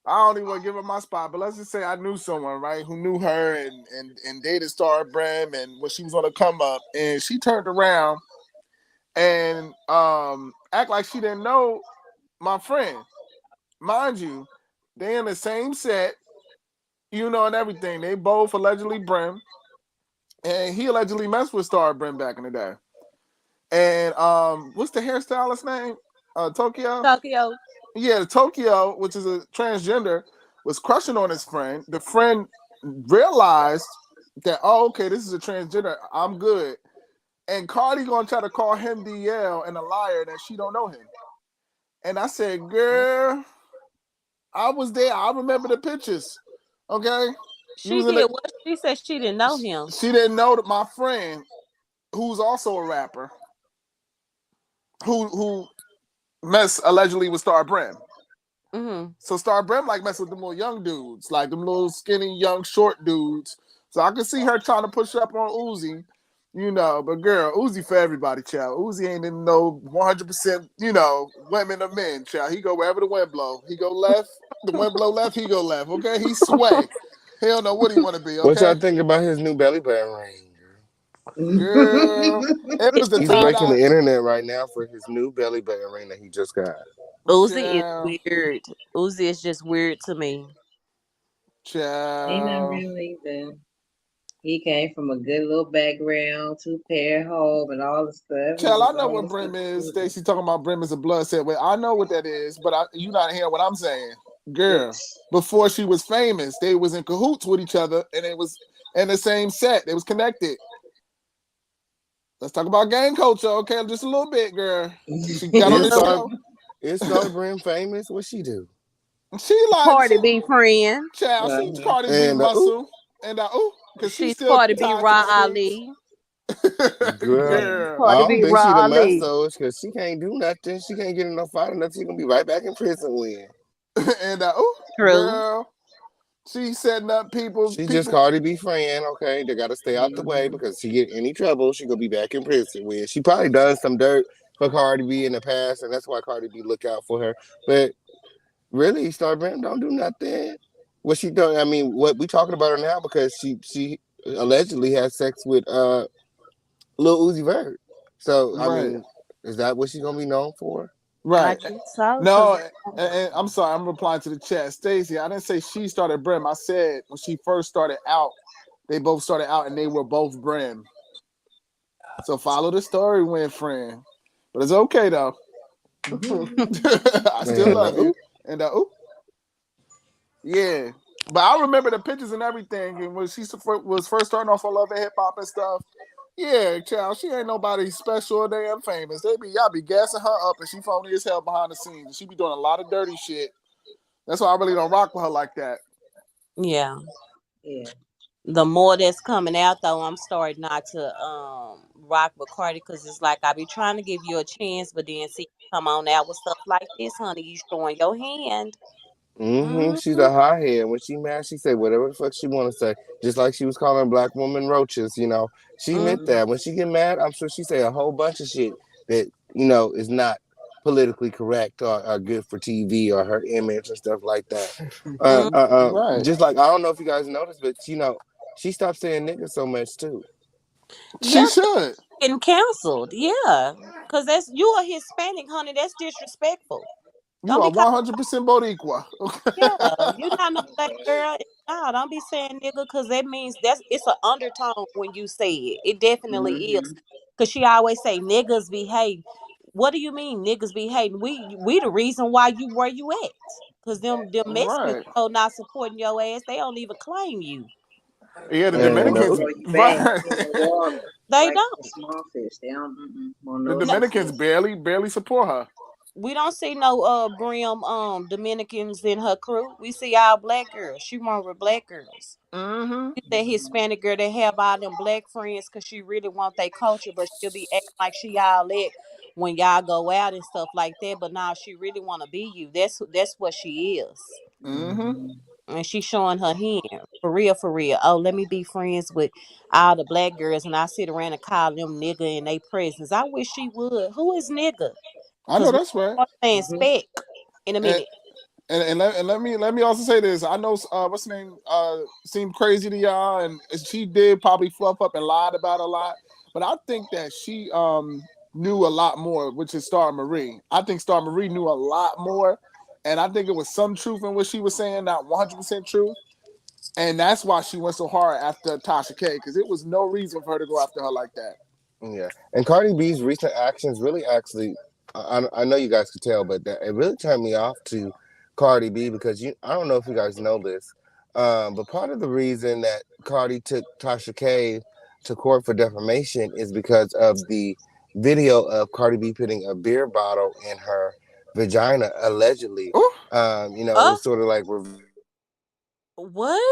Speaker 4: I don't even want to give her my spot, but let's just say I knew someone, right, who knew her and dated Star Brim, and when she was on the come up, and she turned around and act like she didn't know my friend. Mind you, they in the same set, and everything. They both allegedly Brim, and he allegedly messed with Star Brim back in the day. And what's the hairstylist name? Tokyo?
Speaker 7: Tokyo.
Speaker 4: Yeah, Tokyo, which is a transgender, was crushing on his friend. The friend realized that, okay, this is a transgender. I'm good. And Cardi gonna try to call him DL and a liar that she don't know him. And I said, girl, I was there. I remember the pictures. Okay?
Speaker 7: She did. What she said she didn't know him.
Speaker 4: She didn't know that my friend, who's also a rapper, who messed allegedly with Star Brim. So Star Brim like mess with them little young dudes, like them little skinny, young, short dudes. So I could see her trying to push up on Uzi, but girl, Uzi for everybody, child. Uzi ain't in no 100%, women or men, child. He go wherever the wind blow. He go left, the wind blow left, he go left, okay? He sway. He don't know what he want to be, okay?
Speaker 14: What y'all think about his new belly button ring?
Speaker 4: Girl, it was the
Speaker 14: He's
Speaker 4: time
Speaker 14: breaking the internet right now for his new belly button ring that he just got.
Speaker 7: Uzi is weird. Uzi is just weird to me.
Speaker 4: Child.
Speaker 3: Ain't no real either. He came from a good little background, 2-parent home, and all the stuff.
Speaker 4: Child, I know what Brim is. Stacey talking about Brim is a blood set. Well, I know what that is, but you not hearing what I'm saying. Girl, before she was famous, they was in cahoots with each other, and it was in the same set. They was connected. Let's talk about gang culture, okay? Just a little bit, girl. She got on the show.
Speaker 14: Is Star Brim famous? What she do?
Speaker 4: She like
Speaker 7: Cardi B friend.
Speaker 4: Child, she's Cardi B muscle. And because
Speaker 7: she's
Speaker 4: still
Speaker 7: Cardi B Raw Ali.
Speaker 14: Girl, I don't think she the muscle because she can't do nothing. She can't get in no fight or nothing. She gonna be right back in prison with.
Speaker 4: And
Speaker 7: true.
Speaker 4: Girl, she setting up people.
Speaker 14: She just Cardi B friend, okay? They gotta stay out the way because she get any trouble, she gonna be back in prison with. She probably done some dirt for Cardi B in the past, and that's why Cardi B look out for her. But really, Star Brim don't do nothing. What she done? I mean, what we talking about her now because she allegedly had sex with Lil Uzi Vert. So I mean, is that what she's gonna be known for?
Speaker 4: Right.
Speaker 7: So,
Speaker 4: no, and I'm sorry, I'm replying to the chat. Stacey, I didn't say she started Brim. I said when she first started out, they both started out and they were both Brim. So follow the story, win friend. But it's okay though. I still love you. And yeah. But I remember the pictures and everything. And when she was first starting off on Love and Hip Hop and stuff, yeah, child, she ain't nobody special or damn famous. Y'all be gassing her up and she phony as hell behind the scenes. She be doing a lot of dirty shit. That's why I really don't rock with her like that.
Speaker 7: Yeah.
Speaker 3: Yeah.
Speaker 7: The more that's coming out though, I'm starting not to rock with Cardi because it's like I be trying to give you a chance, but then see you come on out with stuff like this, honey. You showing your hand.
Speaker 14: She's a hothead. When she mad, she say whatever the fuck she want to say. Just like she was calling black women roaches, She meant that. When she get mad, I'm sure she say a whole bunch of shit that, is not politically correct or are good for TV or her image and stuff like that.
Speaker 4: Right.
Speaker 14: Just like I don't know if you guys noticed, but she stopped saying nigga so much too.
Speaker 4: She
Speaker 7: Yeah,
Speaker 4: should.
Speaker 7: getting canceled. Yeah, because that's you a Hispanic, honey. That's disrespectful.
Speaker 4: You
Speaker 7: Don't
Speaker 4: are
Speaker 7: be calling.
Speaker 4: 100% Boricua.
Speaker 7: Yeah, you not no black girl. No, don't be saying nigga because that means it's an undertone when you say it. It definitely is. Cause she always say niggas be hating. What do you mean niggas be hating? We the reason why you where you at. Cause them Mexicans
Speaker 4: Right.
Speaker 7: not supporting your ass. They don't even claim you.
Speaker 4: Yeah, the
Speaker 3: They
Speaker 14: And
Speaker 3: won't
Speaker 4: Dominicans,
Speaker 3: throw you back
Speaker 4: right.
Speaker 3: in the water
Speaker 7: They
Speaker 3: like
Speaker 7: don't.
Speaker 3: a small fish. They don't want
Speaker 4: The
Speaker 3: no
Speaker 4: Dominicans
Speaker 3: association.
Speaker 4: barely support her.
Speaker 7: We don't see no brim Dominicans in her crew. We see all black girls. She run with black girls.
Speaker 4: Mm-hmm.
Speaker 7: She's that Hispanic girl that have all them black friends because she really want their culture, but she'll be acting like she y'all let when y'all go out and stuff like that. But now she really want to be you. That's what she is.
Speaker 4: Mm-hmm.
Speaker 7: And she showing her hand. For real, for real. Oh, let me be friends with all the black girls and I sit around and call them nigga in their presence. I wish she would. Who is nigga?
Speaker 4: I know
Speaker 7: Because we
Speaker 4: that's right.
Speaker 7: start saying spec in a
Speaker 4: And
Speaker 7: minute.
Speaker 4: let me also say this. I know what's her name seemed crazy to y'all, and she did probably fluff up and lied about a lot. But I think that she knew a lot more, which is Star Marie. I think Star Marie knew a lot more, and I think it was some truth in what she was saying, not 100% truth. And that's why she went so hard after Tasha K, because it was no reason for her to go after her like that.
Speaker 14: Yeah, and Cardi B's recent actions really actually, I know you guys could tell, but it really turned me off to Cardi B because I don't know if you guys know this, but part of the reason that Cardi took Tasha K to court for defamation is because of the video of Cardi B putting a beer bottle in her vagina allegedly. It
Speaker 7: Oh,
Speaker 14: was sort of like
Speaker 7: what?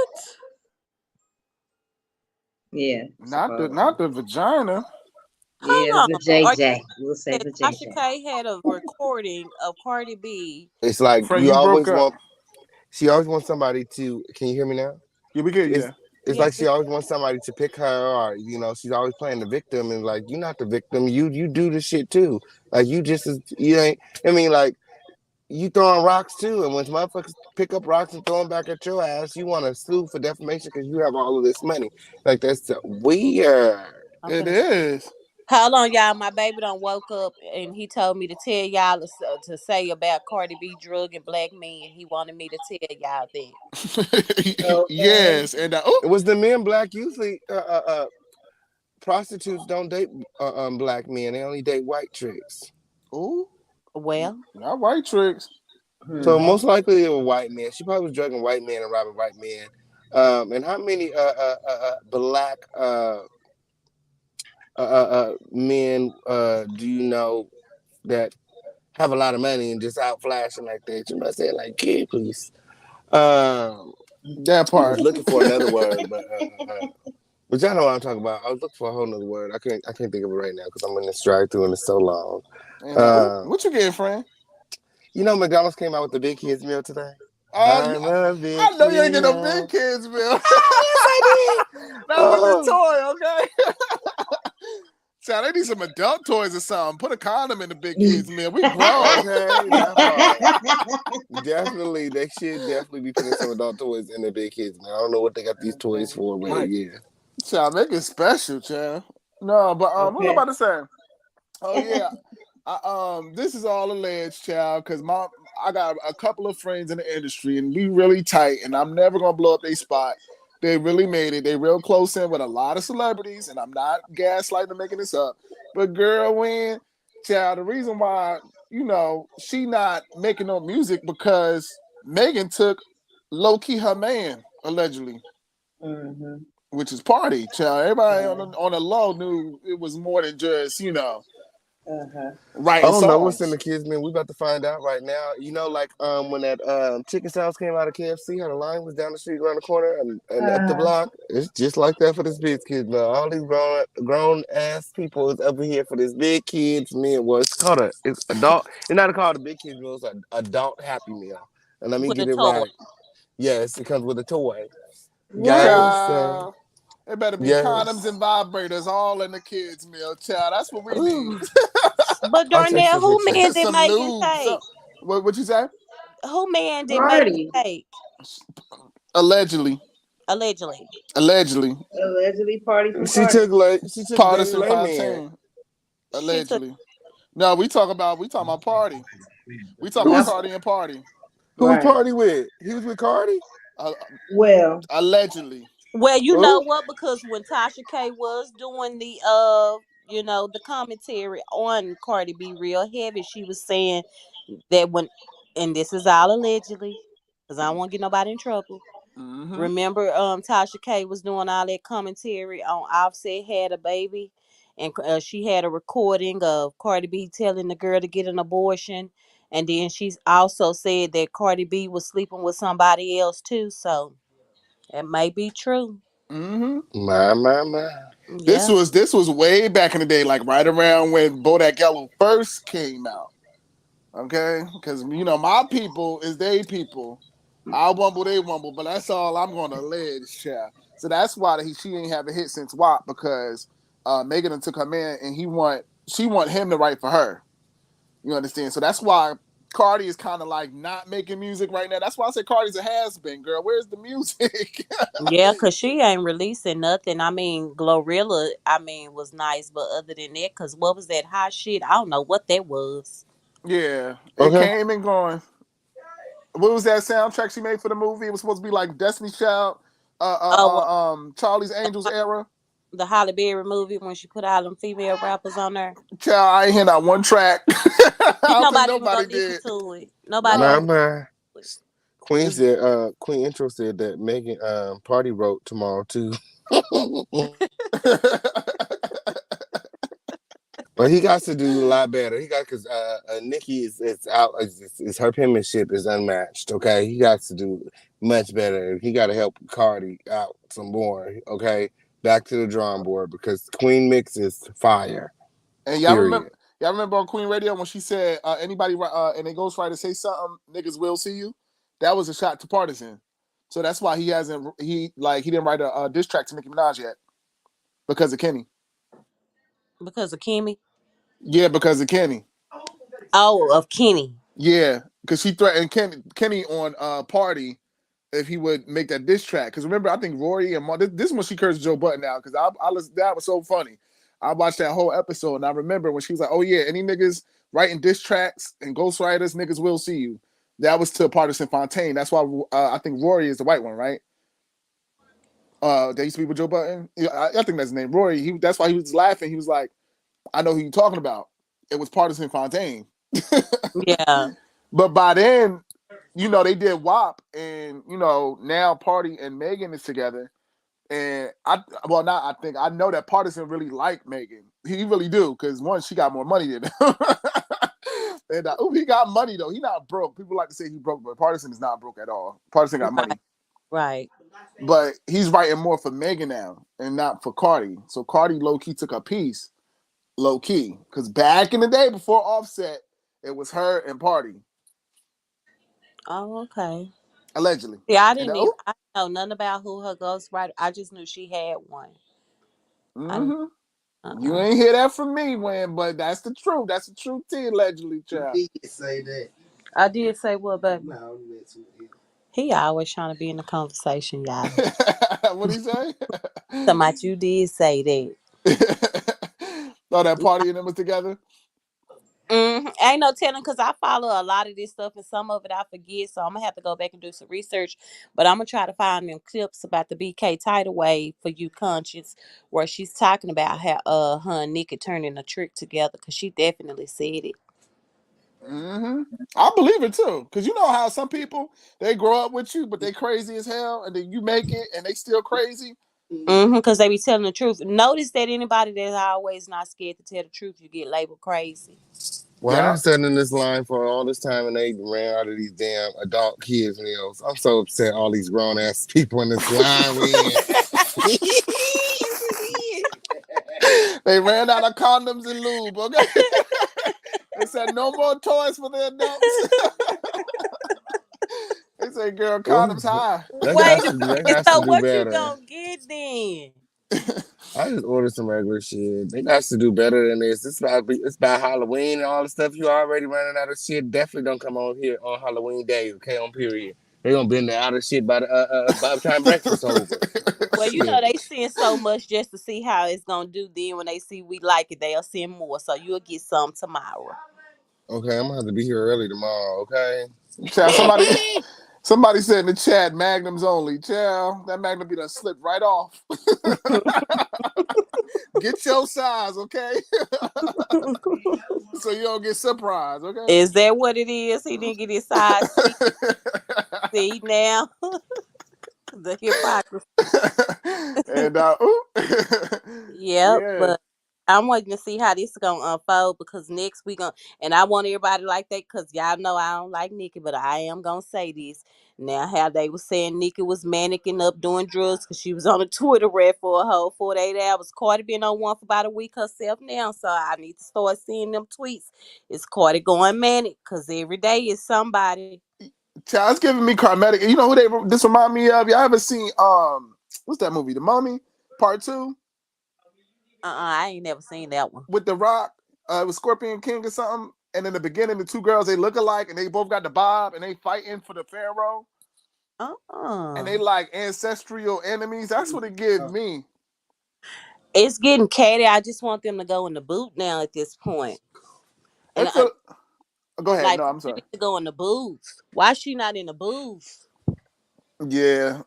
Speaker 3: Yeah.
Speaker 4: Not the vagina.
Speaker 3: Yeah,
Speaker 7: Hold
Speaker 3: the
Speaker 7: on. Are you
Speaker 3: JJ. We'll say
Speaker 7: saying
Speaker 3: the
Speaker 7: Tasha
Speaker 3: JJ.
Speaker 7: K had a recording of Cardi B?
Speaker 14: it's like
Speaker 4: Frank, you broke up.
Speaker 14: she always wants somebody to. Can you hear me now?
Speaker 4: Yeah, we good. Yeah.
Speaker 14: It's
Speaker 7: Yeah.
Speaker 14: like she always wants somebody to pick her, or she's always playing the victim, and like you're not the victim, you do the shit too. Like you ain't. I mean, like you throwing rocks too, and when motherfuckers pick up rocks and throw them back at your ass, you want to sue for defamation because you have all of this money. Like that's weird.
Speaker 4: It is.
Speaker 7: Hold on, y'all. My baby done woke up and he told me to tell y'all to say about Cardi B drugging black men. He wanted me to tell y'all that.
Speaker 4: Yes, and
Speaker 14: it was the men black usually prostitutes don't date black men. They only date white chicks.
Speaker 4: Ooh.
Speaker 7: Well,
Speaker 4: not white tricks.
Speaker 14: So most likely it was white men. She probably was drugging white men and robbing white men. And how many black men do you know that have a lot of money and just out flashing like that? You must say like, kid, please.
Speaker 4: That part.
Speaker 14: I was looking for another word, but y'all know what I'm talking about. I was looking for a whole nother word. I can't think of it right now because I'm in this drive-through and it's so long.
Speaker 4: What you getting, friend?
Speaker 14: You know McDonald's came out with the Big Kids meal today.
Speaker 4: I know you ain't get no Big Kids meal.
Speaker 14: Yes, I did.
Speaker 4: That was a toy, okay? Child, they need some adult toys or something. Put a condom in the Big Kids meal. We grown.
Speaker 14: Okay, that part. Definitely, they should definitely be putting some adult toys in the Big Kids meal. I don't know what they got these toys for, but yeah.
Speaker 4: Child, make it special, child. No, but what was I about to say? Oh yeah. This is all alleged, child, because I got a couple of friends in the industry and we really tight, and I'm never gonna blow up their spot. They really made it. They real close in with a lot of celebrities, and I'm not gaslighting or making this up. But girl, child, the reason why, she not making no music because Megan took low-key her man, allegedly. Which is Party, child. Everybody on the low knew it was more than just, writing
Speaker 14: I don't know
Speaker 4: songs.
Speaker 14: what's in the kids' meal. We about to find out right now. Like when that chicken sauce came out of KFC, how the line was down the street around the corner and up the block. It's just like that for this big kids meal. All these grown ass people is over here for this big kids meal. Well, it's adult. It's not called a big kids meal. It's an adult happy meal. And let me get it right. Yes, it comes with a toy.
Speaker 4: Child, it better be condoms and vibrators all in the kids' meal, child. That's what we need.
Speaker 7: But
Speaker 14: I'll text
Speaker 7: Darnell,
Speaker 14: you a
Speaker 7: who
Speaker 14: picture.
Speaker 7: man did
Speaker 4: Some
Speaker 7: Megan
Speaker 4: lube.
Speaker 7: take?
Speaker 4: What you say?
Speaker 7: Who man did Megan
Speaker 3: Party.
Speaker 7: take?
Speaker 4: Allegedly.
Speaker 7: Allegedly.
Speaker 4: Allegedly.
Speaker 3: Allegedly party from
Speaker 14: She
Speaker 3: Cardi.
Speaker 14: took Danny
Speaker 4: Partisan
Speaker 14: Leigh man.
Speaker 4: 510.
Speaker 7: She took.
Speaker 4: Allegedly. No, we talking about party. We talking about
Speaker 14: Who's
Speaker 4: Cardi and party.
Speaker 14: who he
Speaker 3: Right.
Speaker 14: party with? He was with Cardi?
Speaker 3: Well,
Speaker 4: Allegedly.
Speaker 7: Well, you know
Speaker 14: Who?
Speaker 7: what? Because when Tasha K was doing the the commentary on Cardi B real heavy, she was saying that and this is all allegedly, because I don't want to get nobody in trouble.
Speaker 4: Mm-hmm.
Speaker 7: Remember, Tasha K was doing all that commentary on Offset had a baby, and she had a recording of Cardi B telling the girl to get an abortion, and then she's also said that Cardi B was sleeping with somebody else too. So it may be true.
Speaker 4: Mm-hmm.
Speaker 14: My.
Speaker 4: This
Speaker 7: Yeah.
Speaker 4: was way back in the day, like right around when Bodak Yellow first came out. Okay, because my people is they people. I wumble, they wumble, but that's all I'm gonna allege, child. So that's why she ain't have a hit since WAP, because Megan took her man and she want him to write for her. You understand? So that's why Cardi is kind of like not making music right now. That's why I say Cardi's a has-been, girl. Where's the music?
Speaker 7: Yeah, cause she ain't releasing nothing. I mean, Glorilla, was nice, but other than that, cause what was that hot shit? I don't know what that was.
Speaker 4: Yeah, it
Speaker 14: Okay.
Speaker 4: came and gone. What was that soundtrack she made for the movie? It was supposed to be like Destiny Child, Charlie's Angels era.
Speaker 7: The Holly Berry movie when she put all them female rappers on there.
Speaker 4: Child, I ain't hear not one track. I don't think
Speaker 7: Nobody even gonna
Speaker 4: nobody
Speaker 7: listen
Speaker 4: did.
Speaker 7: to it. Nobody gonna
Speaker 14: My.
Speaker 7: listen to it.
Speaker 14: Queen Intro said that Megan party wrote tomorrow too. But he got to do a lot better. He got because Nicki is out. Is her penmanship is unmatched. Okay, he got to do much better. He got to help Cardi out some more. Okay, back to the drawing board because Queen Mix is fire.
Speaker 4: And y'all remember on Queen Radio when she said anybody and a ghostwriter say something, niggas will see you. That was a shot to Partisan. So that's why he didn't write a diss track to Nicki Minaj yet because of Kenny.
Speaker 7: Because of Kimmy.
Speaker 4: Yeah, because of Kenny.
Speaker 7: Oh, of Kenny.
Speaker 4: Yeah, because she threatened Kenny on Party if he would make that diss track. Because remember, I think Rory and this is when she cursed Joe Budden out, because I listened, that was so funny. I watched that whole episode and I remember when she was like, "Oh yeah, any niggas writing diss tracks and ghostwriters, niggas will see you." That was to Partisan Fontaine. That's why I think Rory is the white one, right? They used to be with Joe Budden. I think that's his name, Rory. That's why he was laughing. He was like, "I know who you're talking about." It was Partisan Fontaine.
Speaker 7: Yeah.
Speaker 4: But by then, they did WAP, and now Party and Megan is together. And I know that Partisan really liked Megan. He really do, because one, she got more money than him. And he got money though. He not broke. People like to say he broke, but Partisan is not broke at all. Partisan got money.
Speaker 7: Right.
Speaker 4: But he's writing more for Megan now and not for Cardi. So Cardi low-key took a piece. Low-key. Because back in the day before Offset, it was her and Party.
Speaker 7: Oh, okay.
Speaker 4: Allegedly.
Speaker 7: Yeah, I didn't know nothing about who her ghostwriter. I just knew she had one.
Speaker 4: Mm-hmm. You ain't hear that from me, but that's the truth. That's the truth, allegedly, child.
Speaker 2: He did say that.
Speaker 7: I did say what, baby?
Speaker 2: No,
Speaker 7: he always trying to be in the conversation, y'all.
Speaker 4: What'd he say?
Speaker 7: Somebody, you did say that.
Speaker 4: Oh, that Party and them was together?
Speaker 7: Ain't no telling, because I follow a lot of this stuff and some of it I forget, so I'm gonna have to go back and do some research. But I'm gonna try to find them clips about the BK tidal wave for you conscious, where she's talking about how her and Nicki turning a trick together, because she definitely said it.
Speaker 4: I believe it too, because you know how some people, they grow up with you but they crazy as hell, and then you make it and they still crazy.
Speaker 7: Because they be telling the truth. Notice that anybody that's always not scared to tell the truth, you get labeled crazy.
Speaker 14: Well, I sat in this line for all this time and they ran out of these damn adult kids meals. I'm so upset all these grown ass people in this line we in.
Speaker 4: They ran out of condoms and lube, okay? They said no more toys for the adults. They say, girl, condoms high.
Speaker 7: Wait a minute, so what better. You gonna get then?
Speaker 14: I just ordered some regular shit. They got to do better than this. It's about Halloween and all the stuff. You already running out of shit. Definitely don't come on here on Halloween day, okay? On period. They gonna bend out of shit by the time breakfast over.
Speaker 7: Well, you know, they send so much just to see how it's gonna do. Then when they see we like it, they'll send more. So you'll get some tomorrow.
Speaker 14: Okay, I'm gonna have to be here early tomorrow. Okay.
Speaker 4: Child, somebody said in the chat, Magnums only. Child, that Magnum be done slipped right off. Get your size, okay? So you don't get surprised, okay?
Speaker 7: Is that what it is? He didn't get his size. See now, the hypocrisy.
Speaker 4: And
Speaker 7: Yep,
Speaker 4: yeah.
Speaker 7: but I'm waiting to see how this is gonna unfold because next we gonna, and I want everybody like that because y'all know I don't like Nicki, but I am gonna say this now. How they was saying Nicki was mannequin up doing drugs because she was on a Twitter rap for a whole 48 hours. Cardi been on one for about a week herself now, so I need to start seeing them tweets. Is Cardi going manic? Because every day is somebody.
Speaker 4: Child, it's giving me Carmetic. You know who this remind me of? Y'all ever seen what's that movie? The Mummy Part 2?
Speaker 7: I ain't never seen that one.
Speaker 4: With The Rock. It was Scorpion King or something. And in the beginning, the two girls, they look alike and they both got the bob and they fighting for the pharaoh. And they like ancestral enemies. That's what it gives me.
Speaker 7: It's getting catty. I just want them to go in the boot now at this point. And
Speaker 4: go ahead.
Speaker 7: Like,
Speaker 4: No, I'm sorry.
Speaker 7: To go in the booth. Why is she not in the booth?
Speaker 4: Yeah.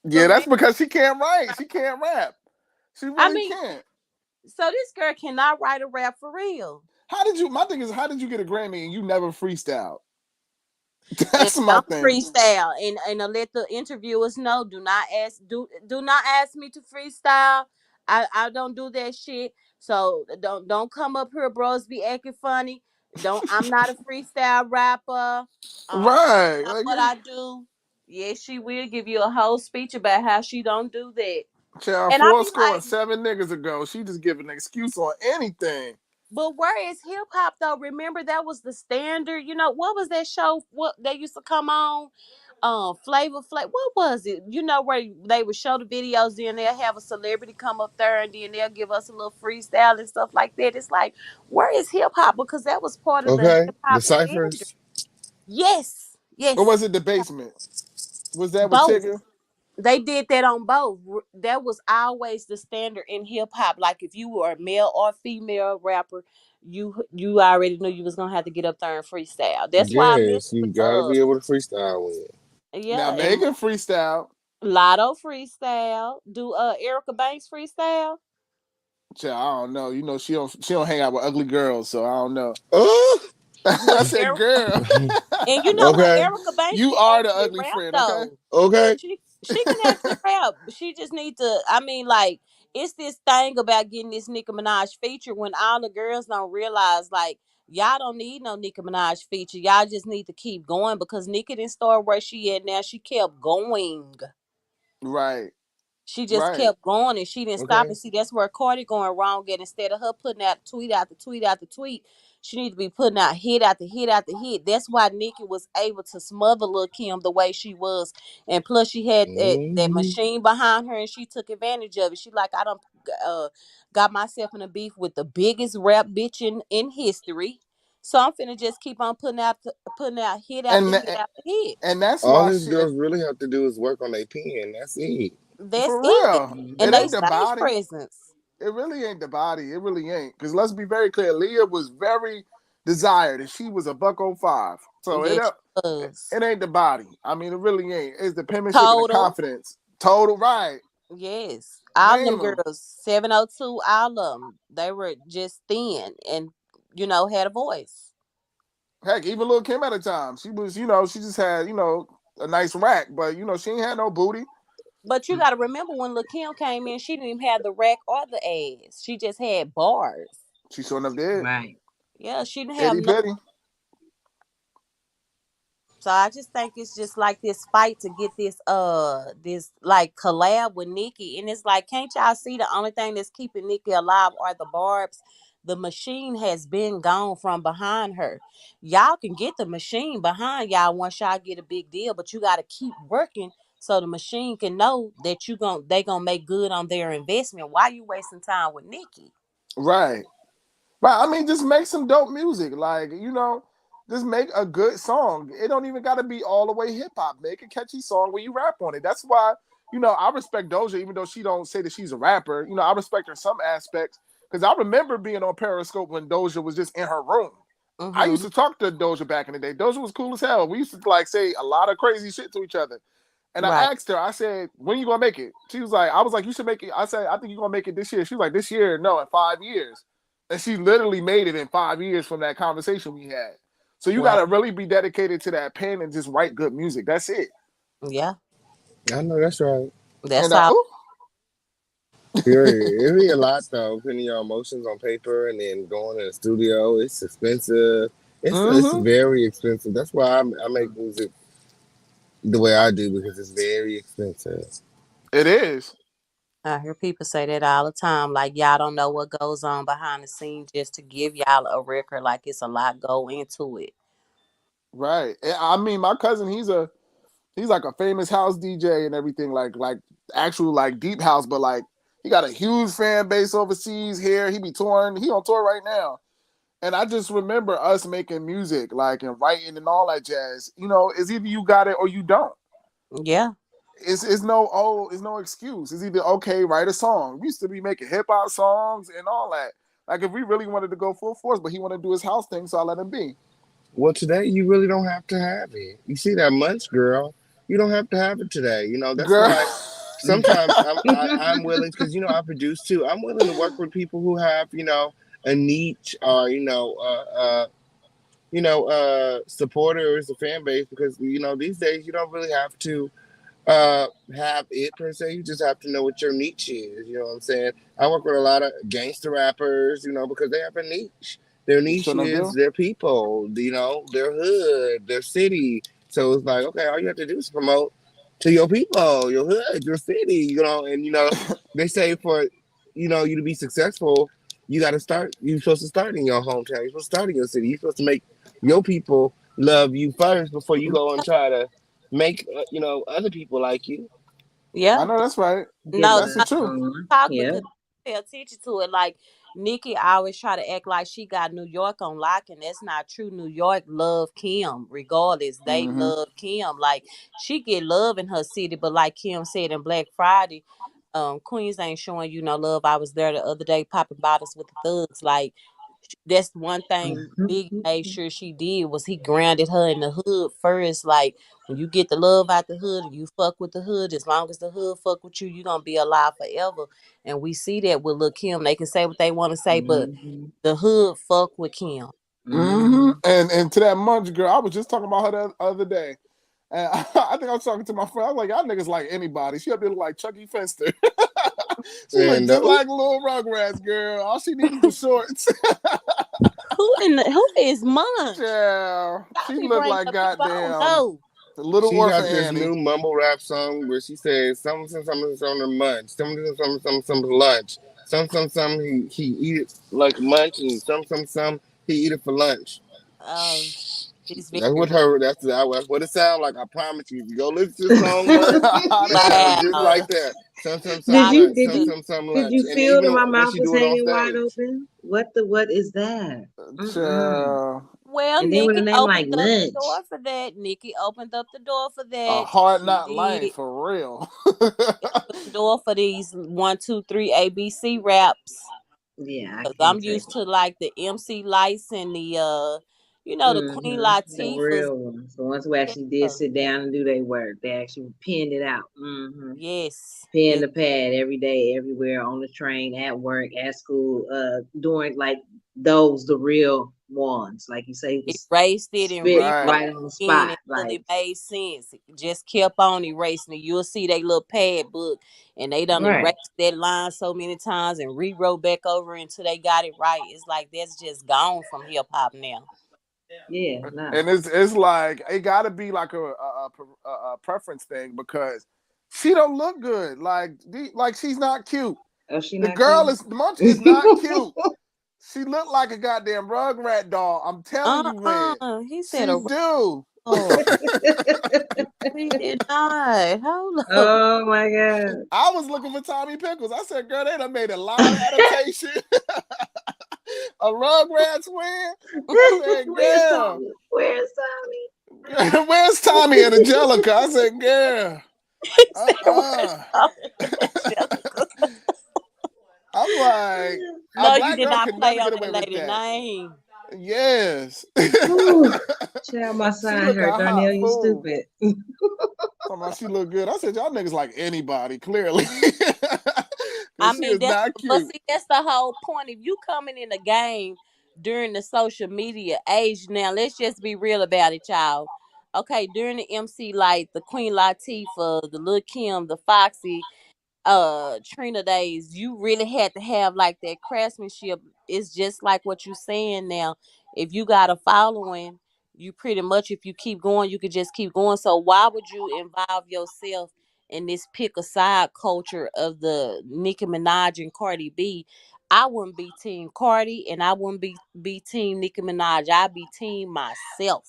Speaker 4: That's because she can't write. She can't rap. She really can't.
Speaker 7: So this girl cannot write a rap for real.
Speaker 4: My thing is, how did you get a Grammy and you never freestyle? That's my thing.
Speaker 7: Freestyle and let the interviewers know. Do not ask me to freestyle. I don't do that shit. So don't come up here, bros. Be acting funny. I'm not a freestyle rapper.
Speaker 4: Right.
Speaker 7: That's what I do. Yes, she will give you a whole speech about how she don't do that.
Speaker 4: Child,
Speaker 7: and
Speaker 4: 7 niggas ago, she just giving an excuse on anything.
Speaker 7: But where is hip hop though? Remember that was the standard. You know what was that show? What they used to come on? Flavor Flav. What was it? You know where they would show the videos, then they'll have a celebrity come up there, and then they'll give us a little freestyle and stuff like that. It's like, where is hip hop? Because that was part of the hip hop standard. Yes.
Speaker 4: Or was it the basement? Was that
Speaker 7: both?
Speaker 4: with Tigger?
Speaker 7: They did that on both. That was always the standard in hip hop. Like if you were a male or female rapper, you already knew you was gonna have to get up there and freestyle. That's why I miss
Speaker 14: you gotta be able to freestyle with it.
Speaker 7: Yeah.
Speaker 4: Now Megan freestyle.
Speaker 7: Lotto freestyle. Do Erica Banks freestyle?
Speaker 4: Child, I don't know. You know she don't hang out with ugly girls, so I don't know.
Speaker 14: I
Speaker 4: said girl.
Speaker 7: And you know what, Erica Banks?
Speaker 4: You are the ugly friend, okay?
Speaker 14: Okay.
Speaker 7: She can actually rap. She just need to. I mean, like it's this thing about getting this Nicki Minaj feature when all the girls don't realize like. Y'all don't need no Nicki Minaj feature. Y'all just need to keep going because Nicki didn't start where she at now. She kept going.
Speaker 4: Right.
Speaker 7: She just kept going and she didn't stop. And see, that's where Cardi going wrong at. Instead of her putting out tweet after tweet after tweet, she need to be putting out hit after hit after hit. That's why Nicki was able to smother Lil Kim the way she was. And plus she had that machine behind her and she took advantage of it. She like, I done got myself in a beef with the biggest rap bitch in history. So I'm finna just keep on putting out hit after hit after hit.
Speaker 4: And that's
Speaker 14: all
Speaker 4: why
Speaker 14: these girls really have to do is work on their pen. That's it.
Speaker 7: That's
Speaker 4: for real.
Speaker 7: And
Speaker 4: it ain't the
Speaker 7: stage
Speaker 4: body.
Speaker 7: presence.
Speaker 4: It really ain't the body. It really ain't. Because let's be very clear, Leah was very desired and she was a $105. So it ain't the body. I mean, it really ain't. It's the penmanship and the confidence. Total right.
Speaker 7: Yes. All them girls, 702, all of them, they were just thin and, had a voice.
Speaker 4: Heck, even Lil Kim at a time. She was, she just had, a nice rack, but, she ain't had no booty.
Speaker 7: But you got to remember when Lil Kim came in, she didn't even have the rack or the ass. She just had bars.
Speaker 4: She sure enough did.
Speaker 3: Right.
Speaker 7: Yeah, she didn't have
Speaker 4: Petty.
Speaker 7: So I just think it's just like this fight to get this like collab with Nicki. And it's like, can't y'all see the only thing that's keeping Nicki alive are the barbs? The machine has been gone from behind her. Y'all can get the machine behind y'all once y'all get a big deal, but you got to keep working so the machine can know that they gonna make good on their investment. Why you wasting time with Nicki?
Speaker 4: Right. Right. I mean, just make some dope music. Like, just make a good song. It don't even got to be all the way hip hop. Make a catchy song where you rap on it. That's why, I respect Doja, even though she don't say that she's a rapper. I respect her in some aspects. Because I remember being on Periscope when Doja was just in her room. I used to talk to Doja back in the day. Doja was cool as hell. We used to say a lot of crazy shit to each other. And I asked her, I said, when you going to make it? She was like, I was like, you should make it. I said, I think you're going to make it this year. She was like, this year? No, in 5 years. And she literally made it in 5 years from that conversation we had. So you got to really be dedicated to that pen and just write good music. That's it.
Speaker 7: Yeah.
Speaker 14: I know that's right.
Speaker 7: That's how.
Speaker 14: Period. It be a lot though, putting your emotions on paper and then going in the studio. It's expensive. It's very expensive. That's why I make music the way I do, because it's very expensive.
Speaker 4: It is.
Speaker 7: I hear people say that all the time. Like, y'all don't know what goes on behind the scenes just to give y'all a record. Like, it's a lot go into it.
Speaker 4: Right. I mean, my cousin, he's like a famous house DJ and everything, like actual like deep house, but like he got a huge fan base overseas here. He be touring. He on tour right now. And I just remember us making music, like, and writing and all that jazz. It's either you got it or you don't.
Speaker 7: Yeah.
Speaker 4: It's no excuse. It's either okay, write a song. We used to be making hip hop songs and all that. Like, if we really wanted to go full force, but he wanted to do his house thing, so I let him be.
Speaker 14: Well, today you really don't have to have it. You see that Munch girl? You don't have to have it today. That's why sometimes I'm willing, because I produce too. I'm willing to work with people who have a niche or supporters, a fan base, because these days you don't really have to have it per se. You just have to know what your niche is. You know what I'm saying? I work with a lot of gangster rappers, because they have a niche. Their niche is their people, their hood, their city. So it's like, okay, all you have to do is promote to your people, your hood, your city, and they say for you to be successful, you got to start. You're supposed to start in your hometown. You're supposed to start in your city. You're supposed to make your people love you first before you go and try to make other people like you.
Speaker 7: Yeah,
Speaker 4: I know that's right.
Speaker 7: No,
Speaker 4: that's the truth.
Speaker 7: Talk because pay attention to it. Like, Nicki always try to act like she got New York on lock, and that's not true. New York love Kim regardless. They love Kim. Like, she get love in her city, but like Kim said in Black Friday, Queens ain't showing you no love. I was there the other day popping bottles with the thugs. Like, that's one thing Big made sure she did, was he grounded her in the hood first. Like, when you get the love out the hood and you fuck with the hood, as long as the hood fuck with you, you're gonna be alive forever. And we see that with Lil Kim. They can say what they want to say, but the hood fuck with Kim.
Speaker 4: And to that Munch girl, I was just talking about her the other day. And I think I was talking to my friend. I was like, y'all niggas like anybody. She up there like Chucky Finster. She look just like Lil Rugrats, girl. All she needs is the shorts.
Speaker 7: Who is Munch?
Speaker 4: Yeah, she look like goddamn the little
Speaker 14: she
Speaker 4: orphan
Speaker 14: got this
Speaker 4: Annie.
Speaker 14: new mumble rap song where she says something on Munch, something lunch, some he eat it like Munch, and some he eat it for lunch.
Speaker 7: That's
Speaker 14: what her. That's what it sounds like. I promise you. If you go listen to the song, it sounds just like that.
Speaker 3: Did you feel that my mouth was hanging wide open? What is that?
Speaker 7: Well,
Speaker 3: and then with a name like Lunch.
Speaker 7: Door for that. Nicki opened up the door for that.
Speaker 4: A hard not lying for real.
Speaker 7: The door for these 1, 2, 3 ABC raps.
Speaker 3: Yeah,
Speaker 7: I'm used to like the MC Lights and the the Queen Latifahs.
Speaker 3: The real ones, the ones who actually did sit down and do their work. They actually penned it out.
Speaker 7: Yes,
Speaker 3: pen the pad every day, everywhere, on the train, at work, at school, doing like those the real ones, like you say,
Speaker 7: erased it and
Speaker 3: right on the spot.
Speaker 7: It really made sense. It just kept on erasing it. You'll see they little pad book, and they done erased that line so many times and rewrote back over until they got it right. It's like that's just gone from hip hop now.
Speaker 3: Yeah,
Speaker 4: and it's like it got to be like a preference thing, because she don't look good. Like she's not cute.
Speaker 3: Oh, she
Speaker 4: the
Speaker 3: not
Speaker 4: girl
Speaker 3: cute?
Speaker 4: is Munch is not cute. She looked like a goddamn Rugrat doll. I'm telling you, man.
Speaker 7: He said
Speaker 4: she do.
Speaker 7: We did not. Hold on.
Speaker 3: Oh my God.
Speaker 4: I was looking for Tommy Pickles. I said, girl, they done made a live adaptation. A Rugrats win. I said,
Speaker 3: Where's
Speaker 4: girl.
Speaker 3: Tommy? Where's Tommy?
Speaker 4: Where's Tommy and Angelica? I said, girl. I'm like,
Speaker 7: no,
Speaker 4: a black
Speaker 7: you did
Speaker 4: girl
Speaker 7: not
Speaker 4: could
Speaker 7: play
Speaker 4: never
Speaker 7: on
Speaker 4: get away
Speaker 7: that
Speaker 4: with
Speaker 7: lady
Speaker 4: that.
Speaker 7: name.
Speaker 4: Yes.
Speaker 3: Child, my son
Speaker 4: look
Speaker 3: hurt.
Speaker 4: a hot
Speaker 3: Darnell, you
Speaker 4: fool.
Speaker 3: stupid.
Speaker 4: Talking about she look good. I said, y'all niggas like anybody, clearly.
Speaker 7: I
Speaker 4: she
Speaker 7: mean,
Speaker 4: is not cute.
Speaker 7: but see, that's the whole point. If you coming in the game during the social media age, now let's just be real about it, y'all. Okay, during the MC, like the Queen Latifah, the Lil Kim, the Foxy, Trina days, you really had to have like that craftsmanship. It's just like what you saying now. If you got a following, you pretty much, if you keep going, you could just keep going. So why would you involve yourself in this pick a side culture of the Nicki Minaj and Cardi B? I wouldn't be team Cardi and I wouldn't be team Nicki Minaj. I'd be team myself.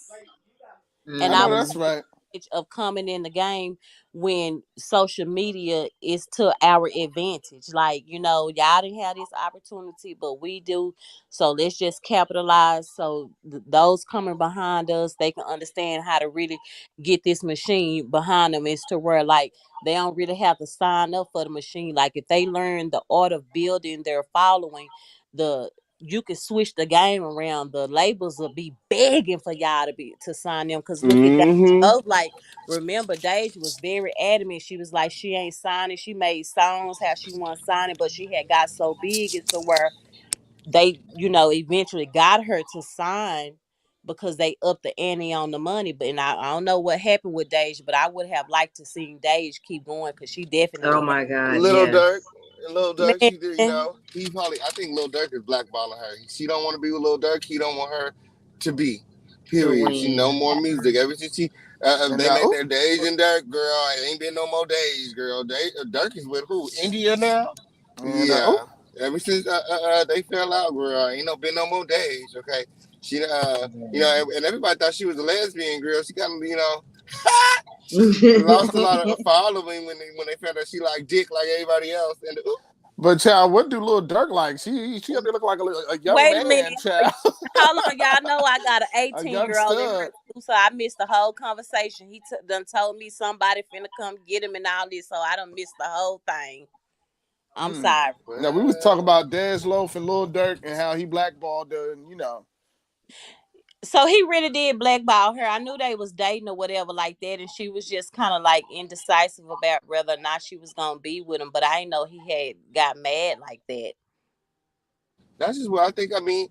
Speaker 7: And
Speaker 4: I
Speaker 7: I
Speaker 4: know
Speaker 7: would
Speaker 4: that's right.
Speaker 7: of coming in the game when social media is to our advantage. Like, y'all didn't have this opportunity, but we do. So let's just capitalize. So those coming behind us, they can understand how to really get this machine behind them. Is to where like they don't really have to sign up for the machine. Like if they learn the art of building their following, you can switch the game around. The labels will be begging for y'all to sign them. Cause look at that. Like, remember, Deja was very adamant. She was like, she ain't signing. She made songs how she want to sign it, but she had got so big as to where they, eventually got her to sign because they upped the ante on the money. But and I don't know what happened with Deja, but I would have liked to see Deja keep going because she
Speaker 3: Oh
Speaker 7: definitely
Speaker 3: my God,
Speaker 14: Little
Speaker 3: yes.
Speaker 14: Dirk. Lil Durk,
Speaker 7: man.
Speaker 14: she did, he probably, I think Lil Durk is blackballing her. She don't want to be with Lil Durk. He don't want her to be.
Speaker 3: To
Speaker 14: Period. She no
Speaker 3: win.
Speaker 14: more music. Ever since they made their Days and Dirk, girl, it ain't been no more days, girl. Dirk is with who? India now? Yeah. Ever since they fell out, girl, ain't been no more days. Okay. She and everybody thought she was a lesbian girl. She got lost a lot of following when they found out she like dick like everybody else. And
Speaker 4: But child, what do Lil Durk like? She up there look like a young
Speaker 7: Wait
Speaker 4: man,
Speaker 7: a minute.
Speaker 4: child.
Speaker 7: Hold on, y'all know I got an
Speaker 4: A young
Speaker 7: 18-year-old in here
Speaker 4: stud.
Speaker 7: too, so I missed the whole conversation. He done told me somebody finna come get him and all this, so I done missed the whole thing. I'm sorry.
Speaker 4: Now we was talking about Dez Loaf and Lil Durk and how he blackballed her, and
Speaker 7: So he really did blackball her. I knew they was dating or whatever like that, and she was just kind of like indecisive about whether or not she was gonna be with him. But I didn't know he had got mad like that.
Speaker 14: That's just what I think. I mean,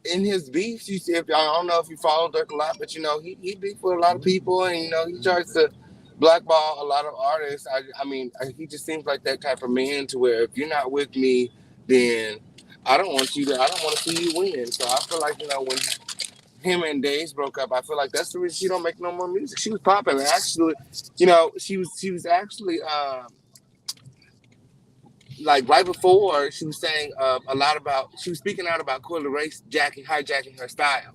Speaker 14: in his beefs, you see, I don't know if you follow Dirk a lot, but he beef with a lot of people, and he tries to blackball a lot of artists. I mean, he just seems like that type of man to where if you're not with me, then I don't want to see you win. So I feel like when him and Days broke up, I feel like that's the reason she don't make no more music. She was popular, actually. She was actually. Like right before, she was saying a lot about. She was speaking out about Coyle Ray hijacking her style.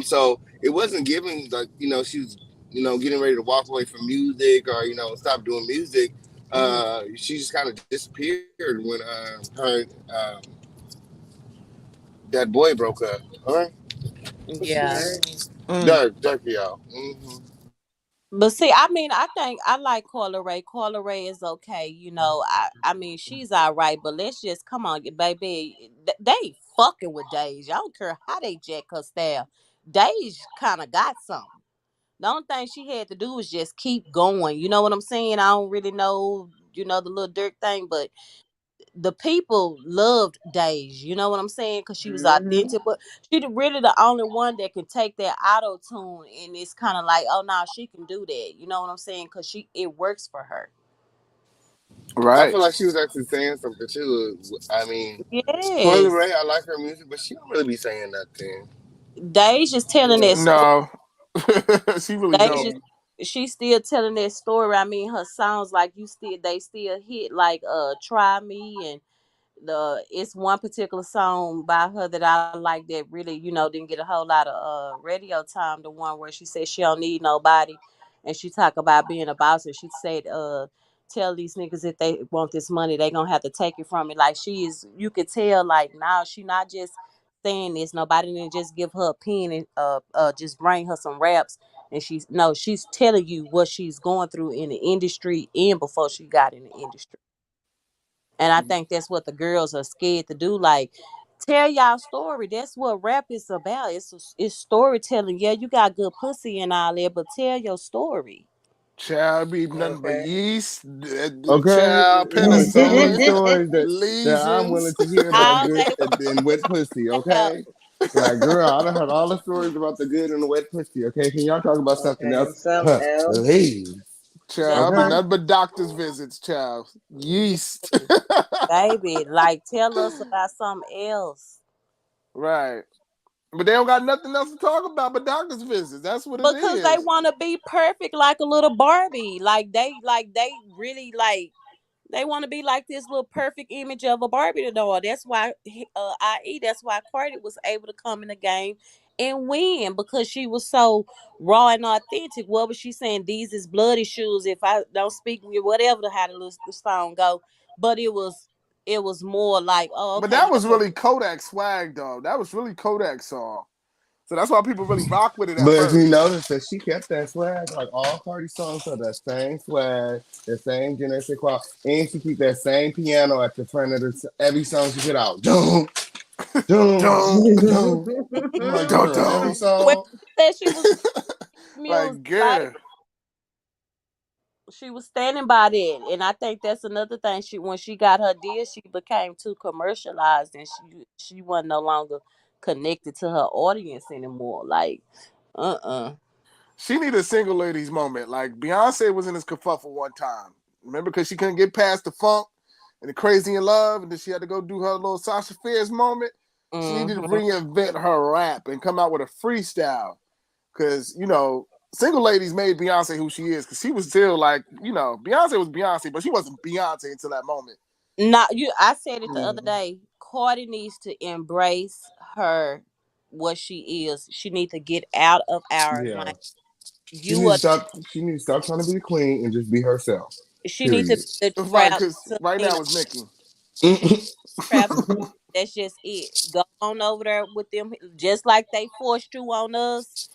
Speaker 14: So it wasn't giving like she was getting ready to walk away from music or stop doing music. She just kind of disappeared when her that boy broke up. All right.
Speaker 7: Yeah.
Speaker 14: Dirk, y'all.
Speaker 7: But see, I mean, I think I like Coyle Ray. Coyle Ray is okay. I mean, she's all right. But let's just come on, baby. They fucking with Days. I don't care how they jack her style. Days kind of got something. The only thing she had to do was just keep going. You know what I'm saying? I don't really know, the little Dirk thing, but the people loved Days. You know what I'm saying? Because she was authentic, but she really the only one that can take that auto tune, and it's kind of like, oh no, she can do that. You know what I'm saying? Because it works for her.
Speaker 14: I
Speaker 4: right.
Speaker 14: feel like she was actually saying something too. I mean, Coyle
Speaker 7: Yes,
Speaker 14: Ray, I like her music, but she don't really be saying nothing.
Speaker 7: Days just telling that story.
Speaker 4: No, she really
Speaker 7: Days
Speaker 4: don't.
Speaker 7: just she's still telling that story. I mean, her songs like they still hit like Try Me and it's one particular song by her that I like that really, didn't get a whole lot of radio time. The one where she said she don't need nobody, and she talk about being a boss. And she said, tell these niggas if they want this money, they gonna have to take it from me. Like you could tell, like now she not just saying this. Nobody didn't just give her a pen and just bring her some raps. And she's telling you what she's going through in the industry and before she got in the industry. And I think that's what the girls are scared to do. Like, tell y'all story. That's what rap is about. It's storytelling. Yeah, you got good pussy and all that, but tell your story.
Speaker 4: Child be nothing but yeast,
Speaker 14: Okay,
Speaker 4: child,
Speaker 14: there's so many
Speaker 4: penicillin,
Speaker 14: stories that I'm willing
Speaker 4: lesions.
Speaker 14: to hear about
Speaker 7: All
Speaker 14: good
Speaker 7: they
Speaker 14: and wet pussy.
Speaker 7: have.
Speaker 14: Okay, like girl, I done heard all the stories about the good and the wet pussy. Okay, can y'all talk about something
Speaker 3: Okay,
Speaker 14: else?
Speaker 3: something else.
Speaker 14: Please.
Speaker 7: That's
Speaker 4: Child be
Speaker 7: why,
Speaker 14: Okay.
Speaker 4: nothing but doctor's visits, child. Yeast.
Speaker 7: baby, like tell us about something else.
Speaker 4: Right. But they don't got nothing else to talk about but doctor's visits. That's what it
Speaker 7: Because they
Speaker 4: is.
Speaker 7: want to be perfect like a little Barbie. Like they really like they want to be like this little perfect image of a Barbie doll. That's why that's why Cardi was able to come in the game and win because she was so raw and authentic. What was she saying? These is bloody shoes. If I don't speak whatever how the song go, but it was more like, oh,
Speaker 4: But
Speaker 7: okay,
Speaker 4: that was
Speaker 7: yeah.
Speaker 4: really Kodak swag, though. That was really Kodak song. So that's why people really rock with it at
Speaker 14: But if you
Speaker 4: first.
Speaker 14: notice that she kept that swag, like all Cardi songs are that same swag, the same genetic quality, and she keep that same piano at the front of every song she put out. Dum, dum,
Speaker 4: Don't,
Speaker 14: dum. I'm like,
Speaker 4: don't,
Speaker 14: girl, every
Speaker 4: don't.
Speaker 7: Well,
Speaker 14: song.
Speaker 7: she said she was music,
Speaker 4: Like,
Speaker 7: baby.
Speaker 4: girl.
Speaker 7: She was standing by that, and I think that's another thing. When she got her deal, she became too commercialized, and she wasn't no longer connected to her audience anymore. Like,
Speaker 4: She needed a single ladies moment. Like, Beyonce was in this kerfuffle one time. Remember, because she couldn't get past the funk and the crazy in love, and then she had to go do her little Sasha Fierce moment. She needed to
Speaker 7: mm-hmm.
Speaker 4: reinvent her rap and come out with a freestyle. Because, single ladies made Beyonce who she is. Because she was still like, Beyonce was Beyonce, but she wasn't Beyonce until that moment.
Speaker 7: Not you. I said it the other day. Cardi needs to embrace her what she is. She needs to get out of our
Speaker 14: Yeah.
Speaker 7: like you are.
Speaker 14: She needs to stop trying to be the queen and just be herself.
Speaker 7: She needs to
Speaker 14: Period.
Speaker 7: be the
Speaker 4: Right,
Speaker 7: trap
Speaker 4: because right now
Speaker 7: Selena.
Speaker 4: it's Nicki.
Speaker 7: Trap. That's just it. Go on over there with them, just like they forced you on us.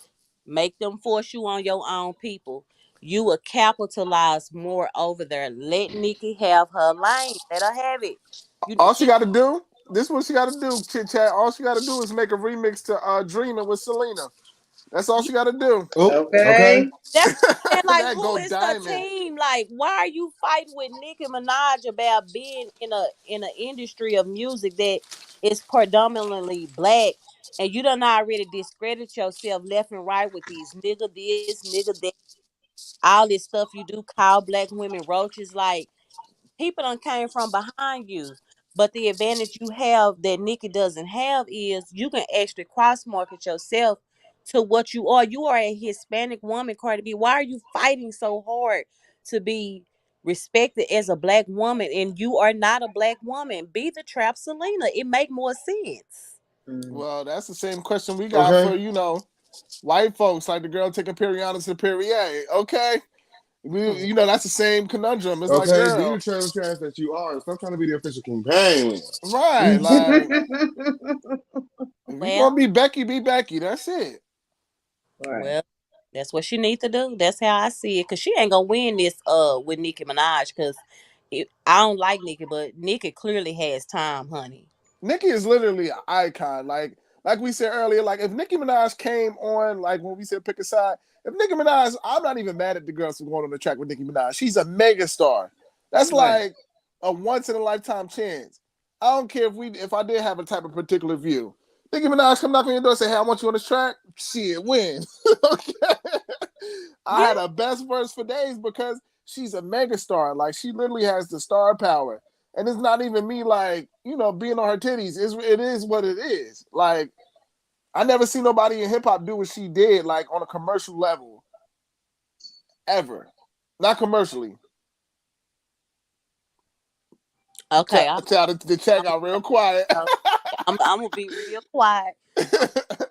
Speaker 7: Make them force you on your own people. You will capitalize more over there. Let Nikki have her lane. Let her have it.
Speaker 4: All she got to do, this is what she got to do, Chit Chat. All she got to do is make a remix to Dreaming with Selena. That's all she got to do.
Speaker 14: Oh, okay.
Speaker 7: That's and like
Speaker 4: That
Speaker 7: who
Speaker 4: go
Speaker 7: is her
Speaker 4: diamond.
Speaker 7: team? Like, why are you fighting with Nicki Minaj about being in an industry of music that is predominantly black, and you done already discredit yourself left and right with these nigga this, nigga that, all this stuff you do, call black women roaches. Like, people done came from behind you. But the advantage you have that Nikki doesn't have is you can actually cross market yourself to what you are. You are a Hispanic woman, Cardi B. Why are you fighting so hard to be respected as a black woman? And you are not a black woman. Be the trap Selena. It make more sense.
Speaker 4: Well, that's the same question we got for,
Speaker 14: Okay.
Speaker 4: white folks, like the girl taking Periana to Perrier. Okay. That's the same conundrum. It's like,
Speaker 14: Okay, be the
Speaker 4: girl,
Speaker 14: trans that you are. Stop trying to be the official companion.
Speaker 4: right. Like, if you
Speaker 7: Well,
Speaker 4: gonna be Becky, be Becky. That's it.
Speaker 7: well, that's what she needs to do. That's how I see it. Cause she ain't gonna win this with Nicki Minaj. Cause I don't like Nicki, but Nicki clearly has time, honey.
Speaker 4: Nicki is literally an icon. Like we said earlier, like if Nicki Minaj came on, like when we said pick a side, if Nicki Minaj, I'm not even mad at the girls who going on the track with Nicki Minaj. She's a mega star. That's like a once in a lifetime chance. I don't care if I did have a type of particular view. Nicki Minaj come knock on your door and say, hey, I want you on this track. Shit, win. Okay. I had a best verse for days because she's a mega star. Like she literally has the star power. And it's not even me like, being on her titties. It is what it is. Like, I never seen nobody in hip hop do what she did, like on a commercial level. Ever. Not commercially.
Speaker 7: Okay,
Speaker 4: Child, the chat got real quiet.
Speaker 7: I'm gonna be real quiet.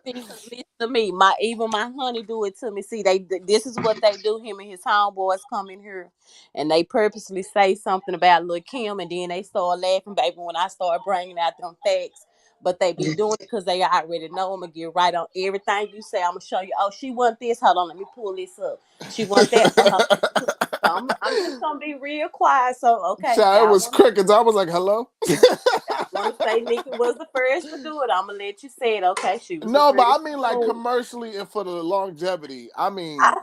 Speaker 7: See, listen to me. Even my honey do it to me. See, this is what they do. Him and his homeboys come in here, and they purposely say something about Lil Kim, and then they start laughing, baby, when I start bringing out them facts. But they be doing it because they already know I'm gonna get right on everything you say. I'm gonna show you. Oh, she want this. Hold on, let me pull this up. She want that. I'm just gonna be real quiet. So okay,
Speaker 4: Child, it was
Speaker 7: y'all
Speaker 4: crickets. I was like, hello.
Speaker 7: want to say Nicki was the first to do it? I'm gonna let you say it. Okay, she was
Speaker 4: No,
Speaker 7: the
Speaker 4: but I
Speaker 7: first.
Speaker 4: mean like commercially and for the longevity. I mean,
Speaker 7: I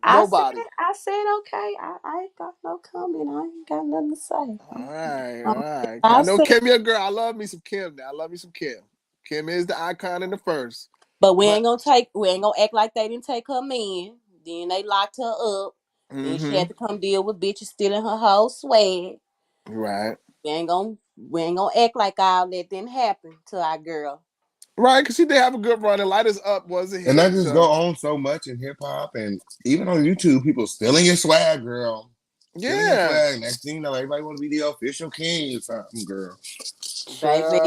Speaker 4: nobody.
Speaker 7: said okay. I ain't got no comment. I ain't got nothing to say.
Speaker 4: All right.
Speaker 7: I
Speaker 4: I know
Speaker 7: said,
Speaker 4: Kim, your girl. I love me some Kim. Now I love me some Kim. Kim is the icon in the first.
Speaker 7: but we ain't gonna act like they didn't take her man. Then they locked her up. Then she had to come deal with bitches stealing her whole swag.
Speaker 4: Right.
Speaker 7: We ain't gonna act like all that didn't happen to our girl.
Speaker 4: Right, because she did have a good run. And Light Us Up was a hit.
Speaker 14: And that just go
Speaker 4: So
Speaker 14: on so much in hip hop, and even on YouTube, people stealing your swag, girl. Stealing your swag. Next thing you know, everybody want to be the official king or something, girl.
Speaker 7: Baby,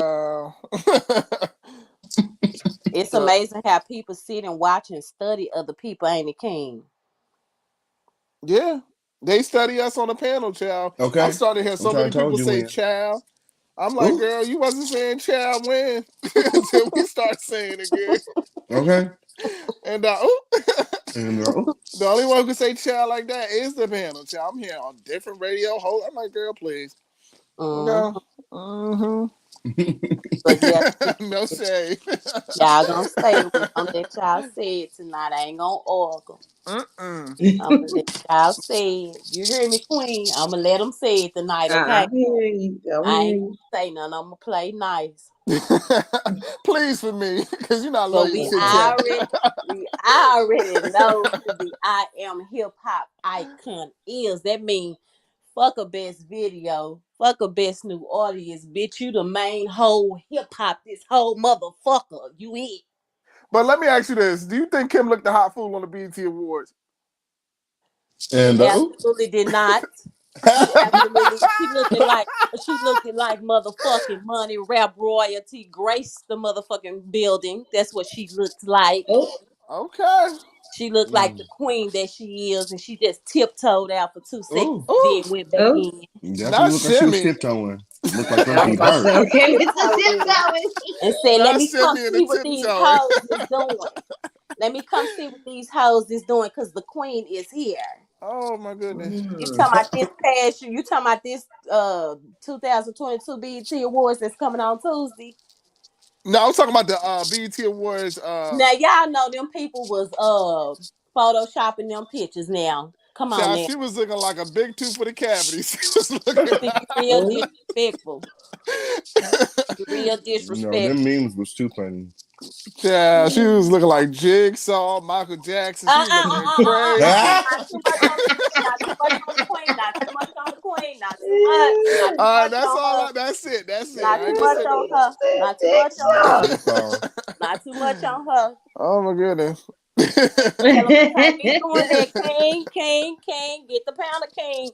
Speaker 7: it's amazing how people sit and watch and study other people, ain't it, King?
Speaker 4: Yeah. They study us on the panel, child.
Speaker 14: Okay.
Speaker 4: I'm starting to hear so many people say
Speaker 14: when.
Speaker 4: child. I'm like, girl, you wasn't saying child when until we start saying it again.
Speaker 14: Okay.
Speaker 4: And the only one who can say child like that is the panel, child. I'm here on different radio hosts. I'm like, girl, please. No.
Speaker 7: But yeah,
Speaker 4: no shade.
Speaker 7: Y'all gonna stay. We gonna let y'all say it tonight. I ain't gonna argue. I'm gonna let y'all say it. You hear me, Queen? I'm gonna let them say it tonight, okay?
Speaker 3: I hear you.
Speaker 7: I ain't gonna say nothing. I'm gonna play nice.
Speaker 4: Please for me, because you know I love
Speaker 7: But
Speaker 4: you,
Speaker 7: we
Speaker 4: Chit Chat.
Speaker 7: already know who the I am hip hop icon is. That means fuck a best video, fuck a best new audience, bitch. You the main whole hip hop, this whole motherfucker. You it.
Speaker 4: But let me ask you this: do you think Kim looked the hot fool on the BET Awards?
Speaker 14: And
Speaker 7: She absolutely did not. She looked like motherfucking money, rap royalty, grace the motherfucking building. That's what she looked like.
Speaker 4: Okay.
Speaker 7: She looked like the queen that she is, and she just tiptoed out for 2 seconds,
Speaker 14: Ooh.
Speaker 7: then went back in.
Speaker 14: Definitely look like she was tiptoeing. Looked like her feet hurt.
Speaker 3: Okay, it's a tiptoeing.
Speaker 7: And said, let me come
Speaker 4: in
Speaker 7: see what these hoes is doing. Let me come see what these hoes is doing, because the queen is here.
Speaker 4: Oh my goodness.
Speaker 7: You talking about this past year? You talking about this 2022 BET Awards that's coming on Tuesday?
Speaker 4: No, I'm talking about the BET Awards.
Speaker 7: Now y'all know them people was photoshopping them pictures. Now, come on
Speaker 4: Child,
Speaker 7: now.
Speaker 4: she was looking like a big tooth for the cavities. She was looking
Speaker 7: Real disrespectful. Real
Speaker 14: No,
Speaker 7: disrespectful.
Speaker 14: them memes was too funny.
Speaker 4: Yeah, she was looking like Jigsaw, Michael Jackson. She was looking crazy.
Speaker 7: Not too much on the queen. Not too much on the queen. Not too much. Not too much
Speaker 4: That's
Speaker 7: on
Speaker 4: all.
Speaker 7: her.
Speaker 4: That's it. That's it.
Speaker 7: Not too much on her. Not too much on her. Not too much on her.
Speaker 4: Oh my goodness.
Speaker 7: Tell them you can't be doing that. King. Get the pounder, King.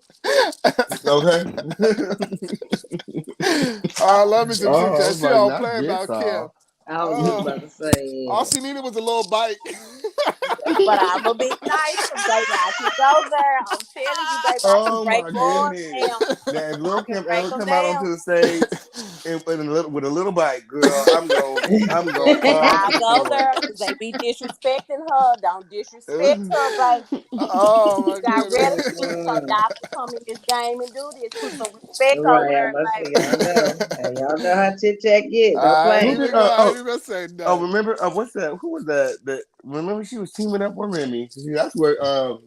Speaker 4: I love me some Chit Chat. She
Speaker 14: like,
Speaker 4: all
Speaker 14: not
Speaker 4: playing about
Speaker 14: Jigsaw.
Speaker 4: Kim.
Speaker 3: I was just about to say.
Speaker 4: All she needed was a little bite.
Speaker 7: But I'm gonna be nice, baby. I can go there. I'm telling you, baby. I can break boys down.
Speaker 14: Now, if Lil Kim
Speaker 7: break
Speaker 14: ever
Speaker 7: them
Speaker 14: come out
Speaker 7: down.
Speaker 14: onto the stage with a little bite, girl, I'm going
Speaker 7: I go there because they be disrespecting her. Don't disrespect her, baby.
Speaker 4: Oh my
Speaker 7: She got
Speaker 4: goodness.
Speaker 7: relatives, so y'all can come in this game and do this. Put some respect on
Speaker 3: Right,
Speaker 7: her,
Speaker 3: I must
Speaker 7: baby.
Speaker 3: say, y'all know. Y'all know how Chit Chat get. Don't
Speaker 4: I
Speaker 3: play.
Speaker 4: ain't even gonna say no.
Speaker 14: remember what's that? Who was that? Remember she was teaming up with Remy. See, that's where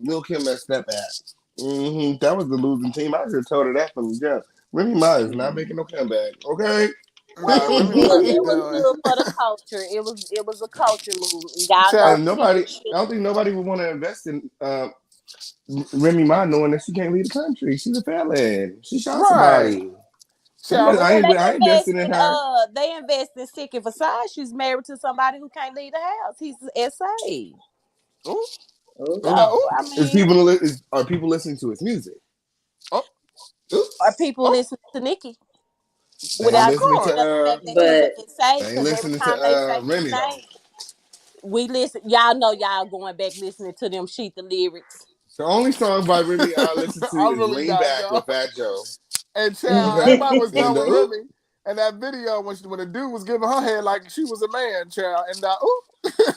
Speaker 14: Lil Kim messed up at. That was the losing team. I just told her that from the jump. Remy Ma is not making no comeback. Okay.
Speaker 7: Well, it was good for the culture. It was a culture move. Y'all know
Speaker 14: Nobody. I don't think nobody would want to invest in Remy Ma, knowing that she can't leave the country. She's a felon. She shot somebody. I invested in her.
Speaker 7: They invest in Sick and Facade. She's married to somebody who can't leave the house. He's SA.
Speaker 4: Oh.
Speaker 7: So I mean,
Speaker 14: Are people listening to his music?
Speaker 7: are people listening to Nicki? Without
Speaker 14: listening
Speaker 7: changing
Speaker 14: to
Speaker 7: up the fact that he
Speaker 3: But
Speaker 7: didn't say,
Speaker 14: they ain't
Speaker 7: because every
Speaker 14: listening
Speaker 7: time they
Speaker 14: to
Speaker 7: say his
Speaker 14: Remy though.
Speaker 7: name, we listen. Y'all know y'all going back listening to them sheet the lyrics.
Speaker 14: The only song by Remy I listen to
Speaker 4: I'm
Speaker 14: is
Speaker 4: really
Speaker 14: Lean
Speaker 4: not,
Speaker 14: Back with
Speaker 4: dog.
Speaker 14: Fat Joe.
Speaker 4: And child,
Speaker 14: Okay?
Speaker 4: everybody was done
Speaker 14: And
Speaker 4: with Remy. And that video when the dude was giving her head like she was a man, child. And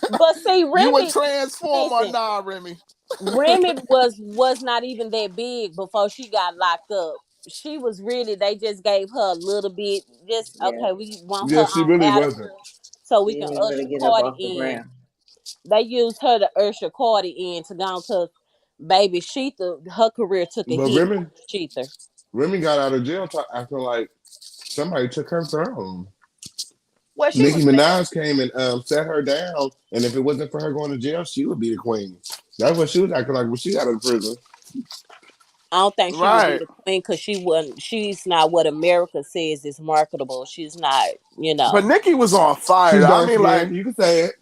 Speaker 7: But see,
Speaker 4: you a
Speaker 7: Remy,
Speaker 4: transformer,
Speaker 7: listen,
Speaker 4: nah, Remy.
Speaker 7: Remy was not even that big before she got locked up. She was really, they just gave her a little bit, just
Speaker 3: yeah,
Speaker 7: okay, we want her
Speaker 14: yeah, she
Speaker 7: on
Speaker 14: really
Speaker 7: out of
Speaker 14: wasn't.
Speaker 7: here so we
Speaker 3: she
Speaker 7: can
Speaker 3: didn't really
Speaker 7: usher
Speaker 3: get up
Speaker 7: Cardi
Speaker 3: off the
Speaker 7: in.
Speaker 3: ground.
Speaker 7: They used her to usher Cardi in to go because baby Sheetha, her career took a
Speaker 14: But
Speaker 7: hit. Sheetha.
Speaker 14: Remy got out of jail acting like somebody took her throne.
Speaker 7: Well, she
Speaker 14: Nicki
Speaker 7: was
Speaker 14: Minaj came and set her down, and if it wasn't for her going to jail, she would be the queen. That's what she was acting like when she got out of prison.
Speaker 7: I don't think she would be
Speaker 4: Right.
Speaker 7: the queen because she wasn't. She's not what America says is marketable. She's not,
Speaker 4: But Nicki was on fire.
Speaker 14: She's
Speaker 4: I
Speaker 14: dark
Speaker 4: mean, like,
Speaker 14: skinned. You can say it.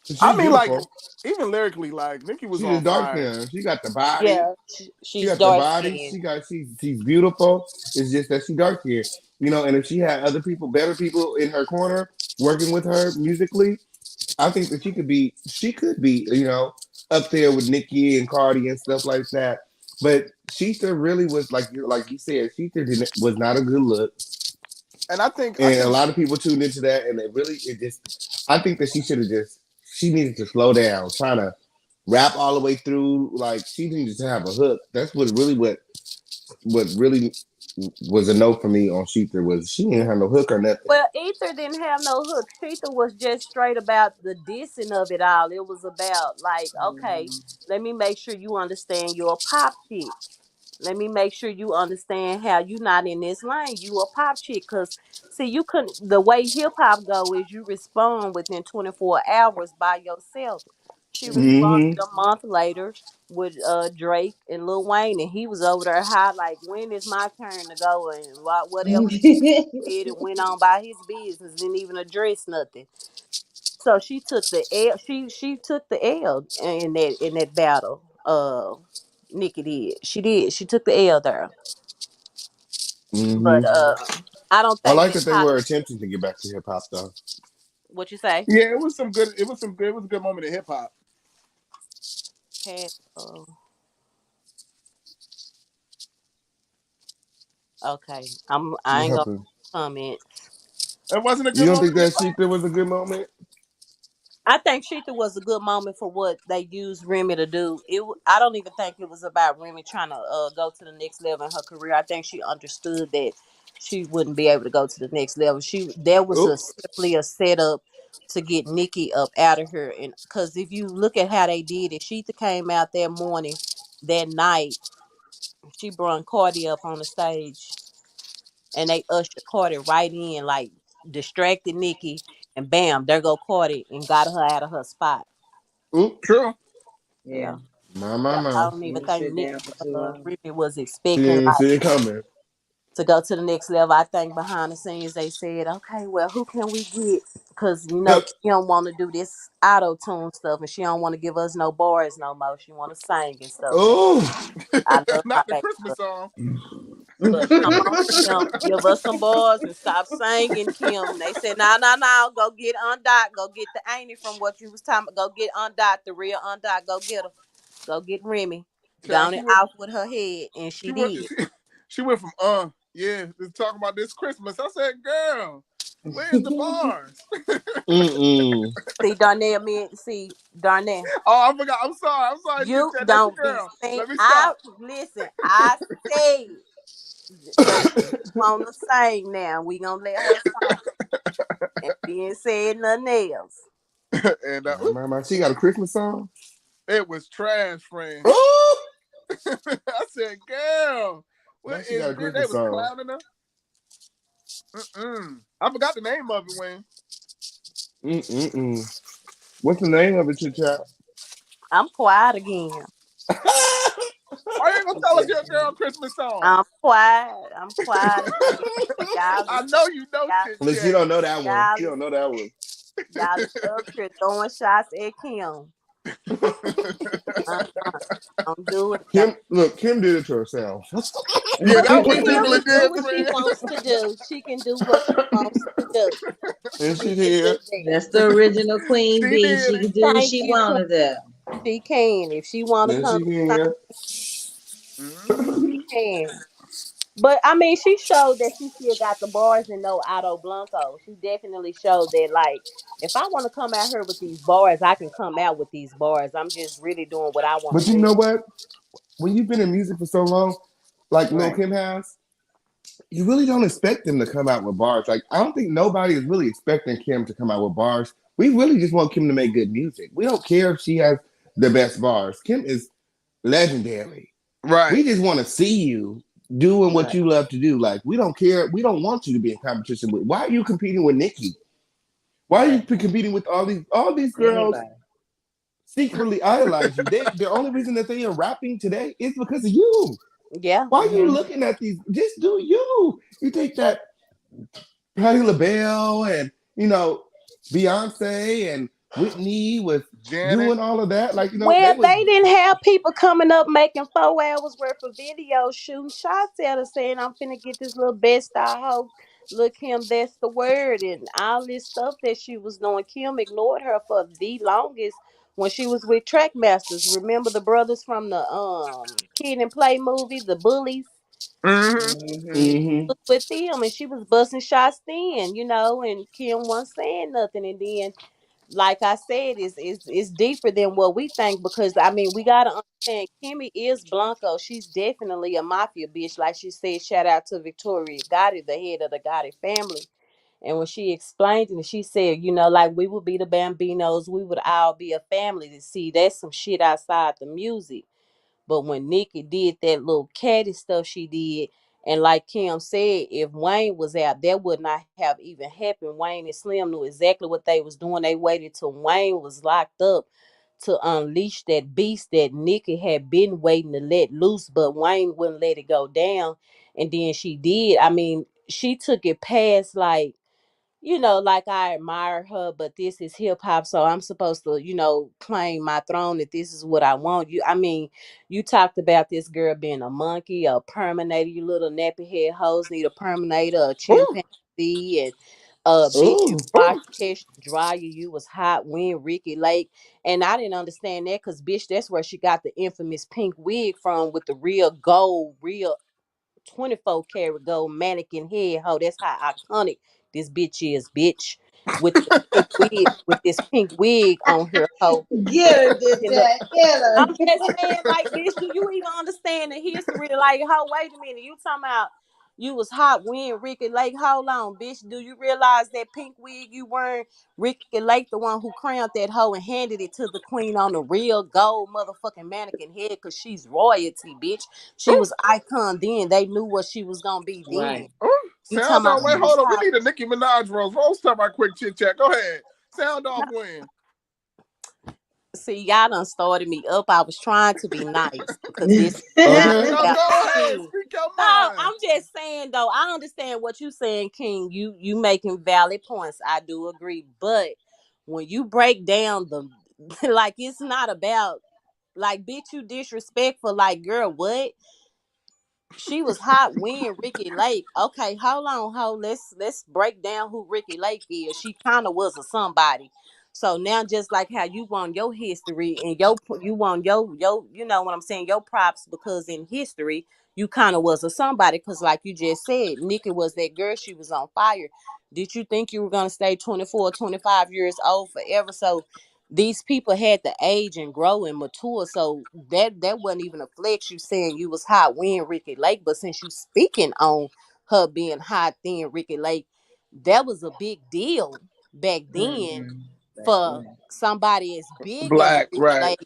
Speaker 14: She's
Speaker 4: like,
Speaker 14: beautiful.
Speaker 4: even lyrically, like, Nicki was
Speaker 14: She
Speaker 4: on
Speaker 14: is dark
Speaker 4: fire.
Speaker 14: skinned. She got the body.
Speaker 7: Yeah,
Speaker 14: She
Speaker 7: she's
Speaker 14: got the
Speaker 7: dark
Speaker 14: body.
Speaker 7: skinned.
Speaker 14: She's beautiful. It's just that she dark skinned. You know, and if she had other people, better people in her corner working with her musically, I think that she could be, you know, up there with Nicki and Cardi and stuff like that. But Sheetha really was like you said, was not a good look.
Speaker 4: And I think
Speaker 14: And a lot of people tuned into that, and I think that she needed to slow down, trying to rap all the way through. Like she needed to have a hook. That's what really was a no for me on Sheetha was she didn't have no hook or nothing.
Speaker 7: Well, Ether didn't have no hook. Sheetha was just straight about the dissing of it all. It was about like, okay, let me make sure you understand you're a pop chick. Let me make sure you understand how you not in this lane. You a pop chick. Cause see, you couldn't the way hip hop go is you respond within 24 hours by yourself. She responded a month later with Drake and Lil Wayne, and he was over there high like, when is my turn to go and whatever he said, and went on by his business, didn't even address nothing. So she took the L. She took the L in that battle. Nikki did. She did. She took the L there. But I don't
Speaker 14: I
Speaker 7: think
Speaker 14: like
Speaker 7: that
Speaker 14: that they were attempting to get back to hip hop though.
Speaker 7: what you say.
Speaker 4: yeah, it was a good moment in hip hop.
Speaker 7: Had, okay, I
Speaker 14: What
Speaker 7: ain't gonna
Speaker 14: happened?
Speaker 7: comment.
Speaker 4: It wasn't a
Speaker 14: You
Speaker 4: good
Speaker 14: don't think
Speaker 4: moment.
Speaker 14: that Sheetha was a good moment?
Speaker 7: I think Sheetha was a good moment for what they used Remy to do. I don't even think it was about Remy trying to go to the next level in her career. I think she understood that she wouldn't be able to go to the next level. There was
Speaker 14: Oh.
Speaker 7: simply a setup to get Nicki up out of her, and because if you look at how they did it, Sheetha came out that morning, that night. She brought Cardi up on the stage, and they ushered Cardi right in, like distracted Nicki, and bam, there go Cardi and got her out of her spot.
Speaker 14: Oop.
Speaker 4: True.
Speaker 7: Yeah.
Speaker 14: My, my,
Speaker 7: So
Speaker 14: my.
Speaker 7: I don't even
Speaker 3: Didn't
Speaker 7: think
Speaker 3: sit
Speaker 7: Nick
Speaker 3: down for too long.
Speaker 7: Remy was
Speaker 14: She
Speaker 7: expecting
Speaker 14: didn't
Speaker 7: like
Speaker 14: see it coming.
Speaker 7: to go to the next level. I think behind the scenes they said, okay, well, who can we get? Because Kim want to do this auto tune stuff, and she don't want to give us no bars no more. She want to sing and stuff. And
Speaker 14: Oh.
Speaker 7: I love how
Speaker 4: Not the
Speaker 7: they
Speaker 4: Christmas song.
Speaker 7: but come on, Kim, give us some bars and stop singing, Kim. They said, no, go get Undot, go get the Annie from what you was talking about. Go get Undot, the real Undot. Go get her. Go get Remy.
Speaker 4: Child,
Speaker 7: Gone it off with her head, and she did.
Speaker 4: she went from yeah, let's talk about this Christmas. I said, girl, where's the bars?
Speaker 7: See, Darnell.
Speaker 4: Oh, I forgot. I'm sorry, Chit
Speaker 7: You
Speaker 4: Chat. That's your
Speaker 7: don't be
Speaker 4: girl.
Speaker 7: saying.
Speaker 4: Let me stop.
Speaker 7: I said the want to sing now. We gonna let her sing, and she ain't said nothing else.
Speaker 4: And
Speaker 14: She got a Christmas song?
Speaker 4: it was trash, friend.
Speaker 14: Oh!
Speaker 4: I said, girl, what
Speaker 14: She
Speaker 4: is
Speaker 14: got a
Speaker 4: this? They
Speaker 14: Christmas
Speaker 4: was
Speaker 14: song.
Speaker 4: clowning her. I forgot the name of it, Wayne.
Speaker 14: What's the name of it, Chit Chat?
Speaker 7: I'm quiet again.
Speaker 4: Why you ain't gonna tell us your girl Christmas song?
Speaker 7: I'm quiet. I'm quiet again. Y'all
Speaker 4: I know you know Chit
Speaker 14: Listen,
Speaker 4: Chat.
Speaker 14: you don't know that one.
Speaker 7: Y'all
Speaker 14: You don't know that one.
Speaker 7: Y'all up here throwing shots at Kim. Don't do it.
Speaker 14: Kim did it to herself.
Speaker 4: Yeah, that's what
Speaker 7: Kim
Speaker 4: Kimberly
Speaker 7: can do
Speaker 4: did
Speaker 7: what
Speaker 4: to
Speaker 7: she
Speaker 4: me.
Speaker 7: wants to do. She can do what she wants to do.
Speaker 14: And
Speaker 7: She
Speaker 14: she
Speaker 7: can do
Speaker 14: did.
Speaker 7: that.
Speaker 3: That's the original Queen
Speaker 4: She
Speaker 3: Bee.
Speaker 4: did
Speaker 3: She
Speaker 4: it.
Speaker 3: can do what
Speaker 7: Thank
Speaker 3: she
Speaker 7: you, Queen.
Speaker 3: wanted to.
Speaker 7: She can. If she want to
Speaker 14: Yes,
Speaker 7: come
Speaker 14: she
Speaker 7: to
Speaker 14: can.
Speaker 4: Mhm.
Speaker 7: she can. But I mean, she showed that she still got the bars and no Auto Blanco. She definitely showed that, like, if I want to come out here with these bars, I can come out with these bars. I'm just really doing what I want to
Speaker 14: But you
Speaker 7: do.
Speaker 14: know what? When you've been in music for so long, like Lil
Speaker 3: Right.
Speaker 14: Kim has, you really don't expect them to come out with bars. Like, I don't think nobody is really expecting Kim to come out with bars. We really just want Kim to make good music. We don't care if she has the best bars. Kim is legendary.
Speaker 4: Right.
Speaker 14: We just want to see you doing what
Speaker 3: Right.
Speaker 14: you love to do. Like, we don't care. We don't want you to be in competition with. Why are you competing with Nicki? Why are you competing with all these girls?
Speaker 3: Anybody.
Speaker 14: Secretly idolize you. The only reason that they are rapping today is because of you.
Speaker 7: Yeah.
Speaker 14: Why are you looking at these? Just do you. You take that Patti LaBelle and Beyonce and Whitney with
Speaker 4: Janet.
Speaker 14: doing all of that. Like,
Speaker 7: Well, they didn't have people coming up making 4 hours worth of videos, shooting shots at her, saying, "I'm finna get this little best I hope." Look, Kim, that's the word, and all this stuff that she was doing. Kim ignored her for the longest when she was with Trackmasters. Remember the brothers from the Kid and Play movie, the Bullies?
Speaker 14: Mm-hmm.
Speaker 7: Was with them, and she was busting shots then, and Kim wasn't saying nothing, and then like I said, it's deeper than what we think because I mean we gotta understand Kimmy is Blanco. She's definitely a mafia bitch. Like she said, shout out to Victoria Gotti, the head of the Gotti family. And when she explained it, and she said, like we would be the Bambinos, we would all be a family. To see that's some shit outside the music. But when Nicki did that little catty stuff she did, and like Kim said, if Wayne was out, that would not have even happened. Wayne and Slim knew exactly what they was doing. They waited till Wayne was locked up to unleash that beast that Nicki had been waiting to let loose, but Wayne wouldn't let it go down. And then she did. I mean, she took it past like I admire her, but this is hip hop, so I'm supposed to, claim my throne that this is what I want. You talked about this girl being a monkey, a perminator, you little nappy head hoes need a perminator, a chimpanzee, and bitch, you washed, catch, dry you was hot wind, Ricky Lake. And I didn't understand that because bitch, that's where she got the infamous pink wig from with the real gold, real 24 karat gold mannequin head hoe. That's how iconic this bitch is, bitch. With this pink wig on her hoe.
Speaker 3: Get her, did that. Get
Speaker 7: I'm
Speaker 3: her.
Speaker 7: just saying, like, bitch, do you even understand the history? Like, how? Wait a minute, you talking about you was hot when Ricky Lake? Hold on, bitch. Do you realize that pink wig you wearing? Ricky Lake, the one who crowned that hoe and handed it to the queen on the real gold motherfucking mannequin head, cause she's royalty, bitch. She was icon then. They knew what she was gonna be then.
Speaker 3: Right.
Speaker 7: You
Speaker 4: Sound
Speaker 7: talking
Speaker 4: off.
Speaker 7: about
Speaker 4: Wait,
Speaker 7: she was
Speaker 4: hold on. We
Speaker 7: hot?
Speaker 4: need a Nicki Minaj rose. Rose, tell my quick chit chat. Go ahead. Sound off when.
Speaker 7: See, y'all done started me up. I was trying to be nice because this is not
Speaker 14: Okay.
Speaker 4: No,
Speaker 7: about
Speaker 4: go ahead.
Speaker 7: King.
Speaker 4: Speak your
Speaker 7: No,
Speaker 4: mind.
Speaker 7: I'm just saying though. I understand what you saying, King. You making valid points. I do agree, but when you break down the like, it's not about like, bitch, you disrespectful. Like, girl, what? She was hot when Ricky Lake. Okay, hold on, let's break down who Ricky Lake is. She kind of was a somebody. So now, just like how you want your history and you want your you know what I'm saying, your props, because in history you kind of was a somebody, because like you just said, Nikki was that girl. She was on fire. Did you think you were gonna stay 24, 25 years old forever? So these people had to age and grow and mature, so that wasn't even a flex. You saying you was hot when Ricky Lake, but since you speaking on her being hot then Ricky Lake, that was a big deal back then
Speaker 3: Back
Speaker 7: for
Speaker 3: then.
Speaker 7: somebody as big as
Speaker 4: Black,
Speaker 7: Ricky
Speaker 4: right.
Speaker 7: Lake.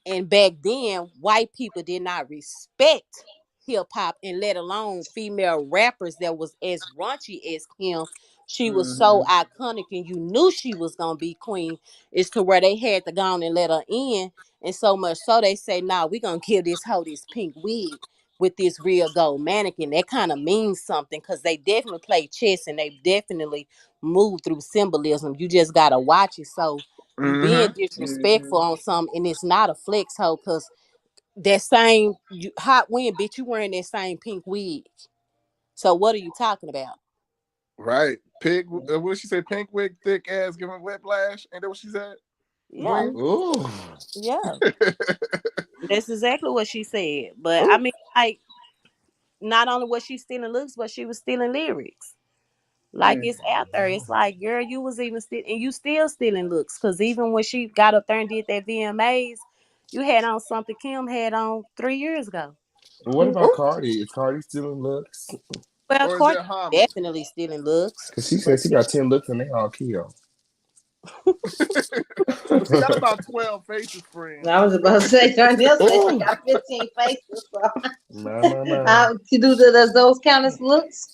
Speaker 7: And back then, white people did not respect hip hop, and let alone female rappers that was as raunchy as Kim. She was so iconic, and you knew she was gonna be queen. It's to where they had to go on and let her in, and so much so they say, "Nah, we gonna give this hoe this pink wig with this real gold mannequin." That kind of means something because they definitely play chess and they definitely move through symbolism. You just gotta watch it. So You being
Speaker 4: Mm-hmm.
Speaker 7: disrespectful on something, and it's not a flex hoe, cause that same hot wind, bitch, you wearing that same pink wig. So what are you talking about?
Speaker 4: Right. Pig. What she said? Pink wig, thick ass, giving whiplash. Ain't that what she said?
Speaker 7: Yeah,
Speaker 4: Gwen.
Speaker 1: Ooh.
Speaker 7: yeah, that's exactly what she said. But I mean, like, not only was she stealing looks, but she was stealing lyrics. Like it's out there. It's like, girl, you was even still, and you still stealing looks. Cause even when she got up there and did that VMAs, you had on something Kim had on 3 years ago.
Speaker 1: What about Cardi? Is Cardi stealing looks?
Speaker 7: Well,
Speaker 4: Or is
Speaker 7: Courtney
Speaker 4: that homage?
Speaker 7: definitely stealing looks.
Speaker 1: Because she said she got 10 looks and they all kill.
Speaker 4: Well, she got about 12 faces, friend.
Speaker 3: I was about to say, Darnell said she
Speaker 1: Oh,
Speaker 3: got 15 faces. So
Speaker 1: my.
Speaker 3: to do those kind of looks.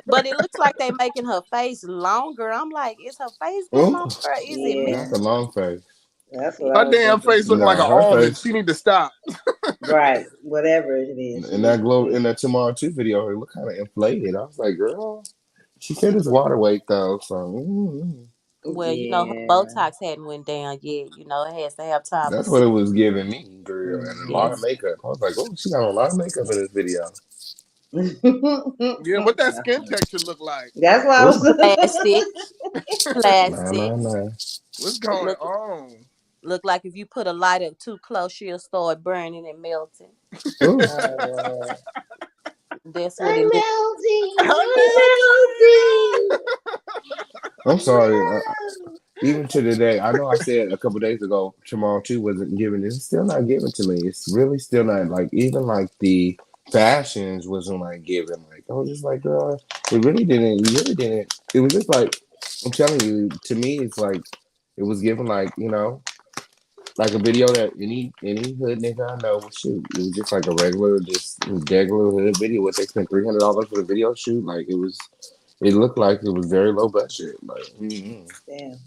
Speaker 7: But it looks like they making her face longer. I'm like, is her face getting
Speaker 1: Oh,
Speaker 7: longer? Or is it me?
Speaker 1: not
Speaker 3: Yeah,
Speaker 1: the long face.
Speaker 3: that's what I
Speaker 4: Her
Speaker 3: was
Speaker 4: damn
Speaker 3: thinking.
Speaker 4: face looking like
Speaker 1: Nah,
Speaker 4: an
Speaker 1: her
Speaker 4: almond.
Speaker 1: face.
Speaker 4: She need to stop.
Speaker 3: Right, whatever it is, she
Speaker 1: In
Speaker 3: needs
Speaker 1: that
Speaker 3: to
Speaker 1: glow,
Speaker 3: quit.
Speaker 1: in that Tomorrow 2 video, it looked kind of inflated. I was like, girl. She said it's water weight, though. So,
Speaker 7: Well, her
Speaker 3: Yeah.
Speaker 7: Botox hadn't went down yet. It has to have time to
Speaker 1: that's what
Speaker 7: sit.
Speaker 1: it was giving me, girl. And a lot of
Speaker 7: Yes.
Speaker 1: makeup. I was like, oh, she got a lot of makeup in this video.
Speaker 4: Yeah, what that skin texture look like?
Speaker 3: That's why I
Speaker 1: Oh,
Speaker 3: was.
Speaker 7: Plastic. Plastic.
Speaker 1: my.
Speaker 4: What's going
Speaker 7: Look
Speaker 4: on?
Speaker 7: look like if you put a lighter too close, she'll start burning and melting.
Speaker 1: Oh,
Speaker 3: Oh,
Speaker 7: That's what it
Speaker 3: I'm
Speaker 7: looks.
Speaker 3: melting.
Speaker 4: I'm
Speaker 3: I'm melting.
Speaker 1: I'm sorry.
Speaker 3: No.
Speaker 1: Even to today, I know I said a couple days ago, Tomorrow 2 wasn't giving. It's still not giving to me. It's really still not like even like the fashions wasn't like giving. Like I was just like, girl, it really didn't. You really didn't. It was just like I'm telling you. To me, it's like it was given like like a video that any hood nigga I know would shoot. It was just like a regular hood video. What they spent $300 for the video shoot. Like it was. It looked like it was very low budget. Like.
Speaker 3: Damn.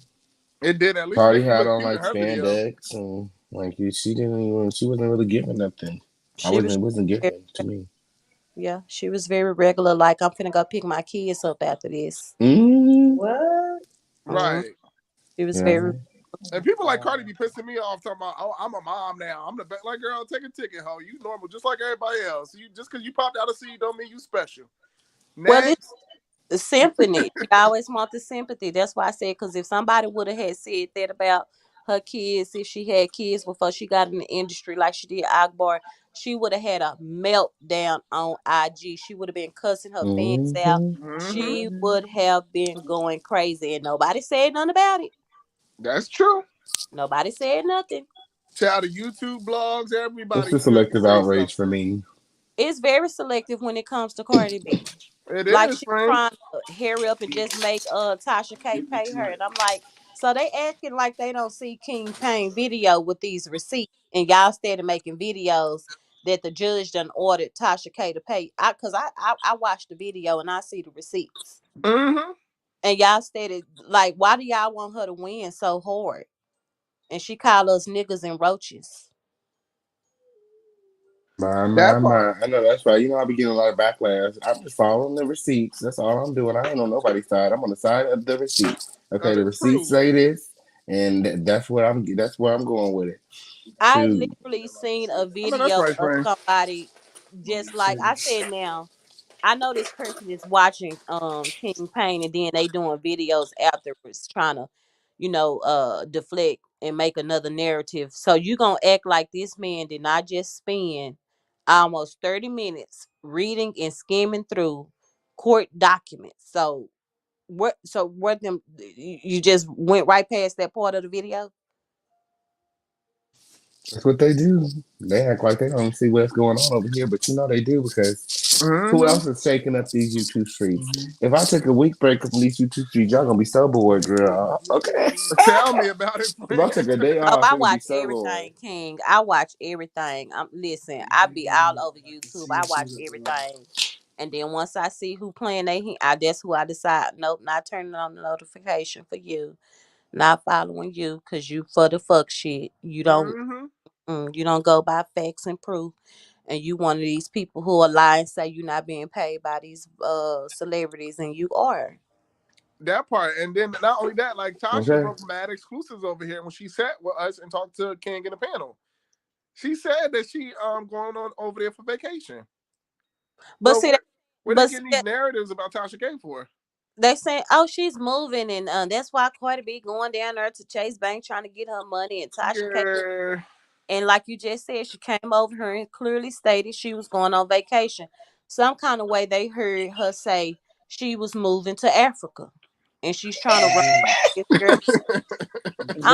Speaker 4: It did. At least
Speaker 1: Cardi
Speaker 4: Nicki
Speaker 1: had
Speaker 4: looked
Speaker 1: on
Speaker 4: cute in
Speaker 1: like
Speaker 4: her video.
Speaker 1: spandex and like she wasn't really giving nothing.
Speaker 7: She was
Speaker 1: It wasn't giving to me.
Speaker 7: Yeah, she was very regular. Like, I'm finna go pick my kids up after this.
Speaker 1: Mm,
Speaker 3: What?
Speaker 7: Mhm.
Speaker 4: Right.
Speaker 7: She was
Speaker 1: yeah.
Speaker 7: very.
Speaker 4: And people like Cardi be pissing me off talking about, oh, I'm a mom now. I'm the best. Like, girl, take a ticket, ho. You normal, just like everybody else. You just because you popped out a seed don't mean you special.
Speaker 7: Well, this
Speaker 4: Next.
Speaker 7: the symphony. She always want the sympathy. That's why I said, because if somebody would have had said that about her kids, if she had kids before she got in the industry like she did Akbar, she would have had a meltdown on IG. She would have been cussing her fans out.
Speaker 1: Mm-hmm.
Speaker 4: Mm-hmm.
Speaker 7: She would have been going crazy, and nobody said nothing about it.
Speaker 4: That's true.
Speaker 7: Nobody said nothing.
Speaker 4: Child of YouTube blogs,
Speaker 1: It's
Speaker 4: everybody
Speaker 1: the
Speaker 4: couldn't
Speaker 1: selective
Speaker 4: say
Speaker 1: outrage for
Speaker 4: something.
Speaker 1: me.
Speaker 7: It's very selective when it comes to Cardi B.
Speaker 4: It
Speaker 7: Like,
Speaker 4: is,
Speaker 7: she
Speaker 4: friend.
Speaker 7: trying to hurry up and just make Tasha K pay her. And I'm like, so they acting like they don't see King Payne video with these receipts, and y'all started making videos that the judge done ordered Tasha K to pay. I watched the video and I see the receipts.
Speaker 4: Mm-hmm.
Speaker 7: And y'all stated, like, why do y'all want her to win so hard? And she called us niggas and roaches.
Speaker 1: My,
Speaker 4: That
Speaker 1: my.
Speaker 4: part.
Speaker 1: I know that's right. You know, I be getting a lot of backlash. I'm just following the receipts. That's all I'm doing. I ain't on nobody's side. I'm on the side of the receipts. Okay,
Speaker 4: Of
Speaker 1: the
Speaker 4: the
Speaker 1: receipts
Speaker 4: truth.
Speaker 1: say this, and that's where I'm going with it.
Speaker 7: I
Speaker 1: Shoot.
Speaker 7: literally seen a
Speaker 4: I know that's
Speaker 7: video
Speaker 4: right,
Speaker 7: of
Speaker 4: friend.
Speaker 7: somebody, just like I said. Now I know this person is watching King Payne, and then they doing videos afterwards trying to, deflect and make another narrative. So you gonna act like this man did not just spend almost 30 minutes reading and skimming through court documents. So what them you just went right past that part of the video?
Speaker 1: That's what they do. They act like they don't see what's going on over here, but you know they do because who
Speaker 4: Mm-hmm.
Speaker 1: else is shaking up these YouTube streets? If I take a week break from these YouTube streets, y'all gonna be so bored, girl. Okay.
Speaker 4: Tell me about it,
Speaker 1: If I
Speaker 4: friend.
Speaker 1: take a day
Speaker 7: Oh,
Speaker 1: off,
Speaker 7: I
Speaker 1: it'll be
Speaker 7: watch
Speaker 1: so bored.
Speaker 7: everything, King. I watch everything. Listen, I be all over YouTube. I watch everything. And then once I see who playing that's who I decide. Nope, not turning on the notification for you. Not following you, because you for the fuck shit.
Speaker 4: Mm-hmm.
Speaker 7: You don't go by facts and proof. And you one of these people who are lying, say you're not being paid by these celebrities, and you are.
Speaker 4: That part, and then not only that, like Tasha
Speaker 14: Okay.
Speaker 4: broke mad exclusives over here when she sat with us and talked to King in the panel. She said that she going on over there for vacation.
Speaker 7: But
Speaker 4: So
Speaker 7: see,
Speaker 4: where they getting these narratives about Tasha K for?
Speaker 7: they saying, oh, she's moving, and that's why Cardi B going down there to Chase Bank trying to get her money, and Tasha K.
Speaker 4: Yeah.
Speaker 7: And like you just said, she came over here and clearly stated she was going on vacation. Some kind of way they heard her say she was moving to Africa, and she's trying to run this girl.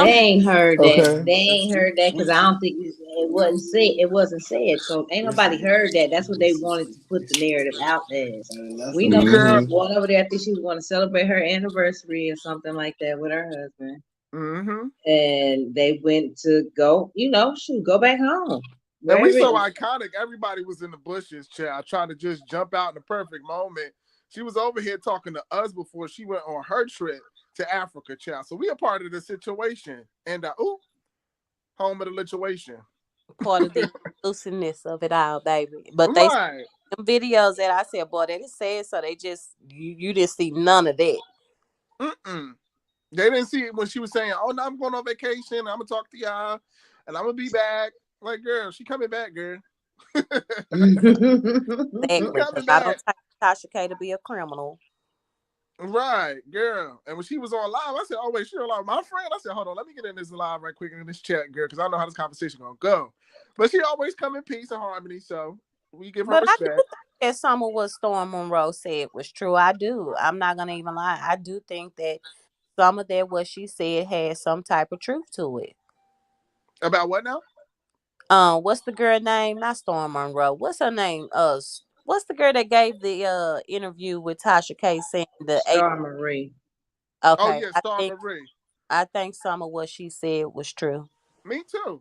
Speaker 3: They ain't heard that.
Speaker 14: Okay.
Speaker 3: They ain't heard that because I don't think it wasn't said. It wasn't said. So ain't nobody heard that. That's what they wanted to put the narrative out there. We know she was going over there. I think she was going to celebrate her anniversary or something like that with her husband.
Speaker 4: Mm-hmm.
Speaker 3: And they went to go, go back home.
Speaker 4: And we so iconic. Everybody was in the bushes, child, trying to just jump out in the perfect moment. She was over here talking to us before she went on her trip to Africa, child. So we are part of the situation. And home of the situation.
Speaker 7: Part of the looseness of it all, baby. But they them videos that I said, boy, that is sad. So they just you didn't see none of that.
Speaker 4: They didn't see it when she was saying, "Oh, no, I'm going on vacation. I'm gonna talk to y'all, and I'm gonna be back." Like, girl, she coming back, girl.
Speaker 7: Exactly. I don't take Tasha K to be a criminal.
Speaker 4: Right, girl. And when she was on live, I said, "Oh wait, she on live." My friend, I said, "Hold on, let me get in this live right quick in this chat, girl, because I know how this conversation gonna go." But she always come in peace and harmony, so we give her respect.
Speaker 7: I do think that some of what Storm Monroe said was true. I do. I'm not gonna even lie. I do think that some of that what she said had some type of truth to it.
Speaker 4: About what now?
Speaker 7: What's the girl name? Not Storm Monroe. What's her name? What's the girl that gave the interview with Tasha K saying the
Speaker 3: Star Marie.
Speaker 7: Okay.
Speaker 4: Oh yeah, Star Marie.
Speaker 7: I think some of what she said was true.
Speaker 4: Me too.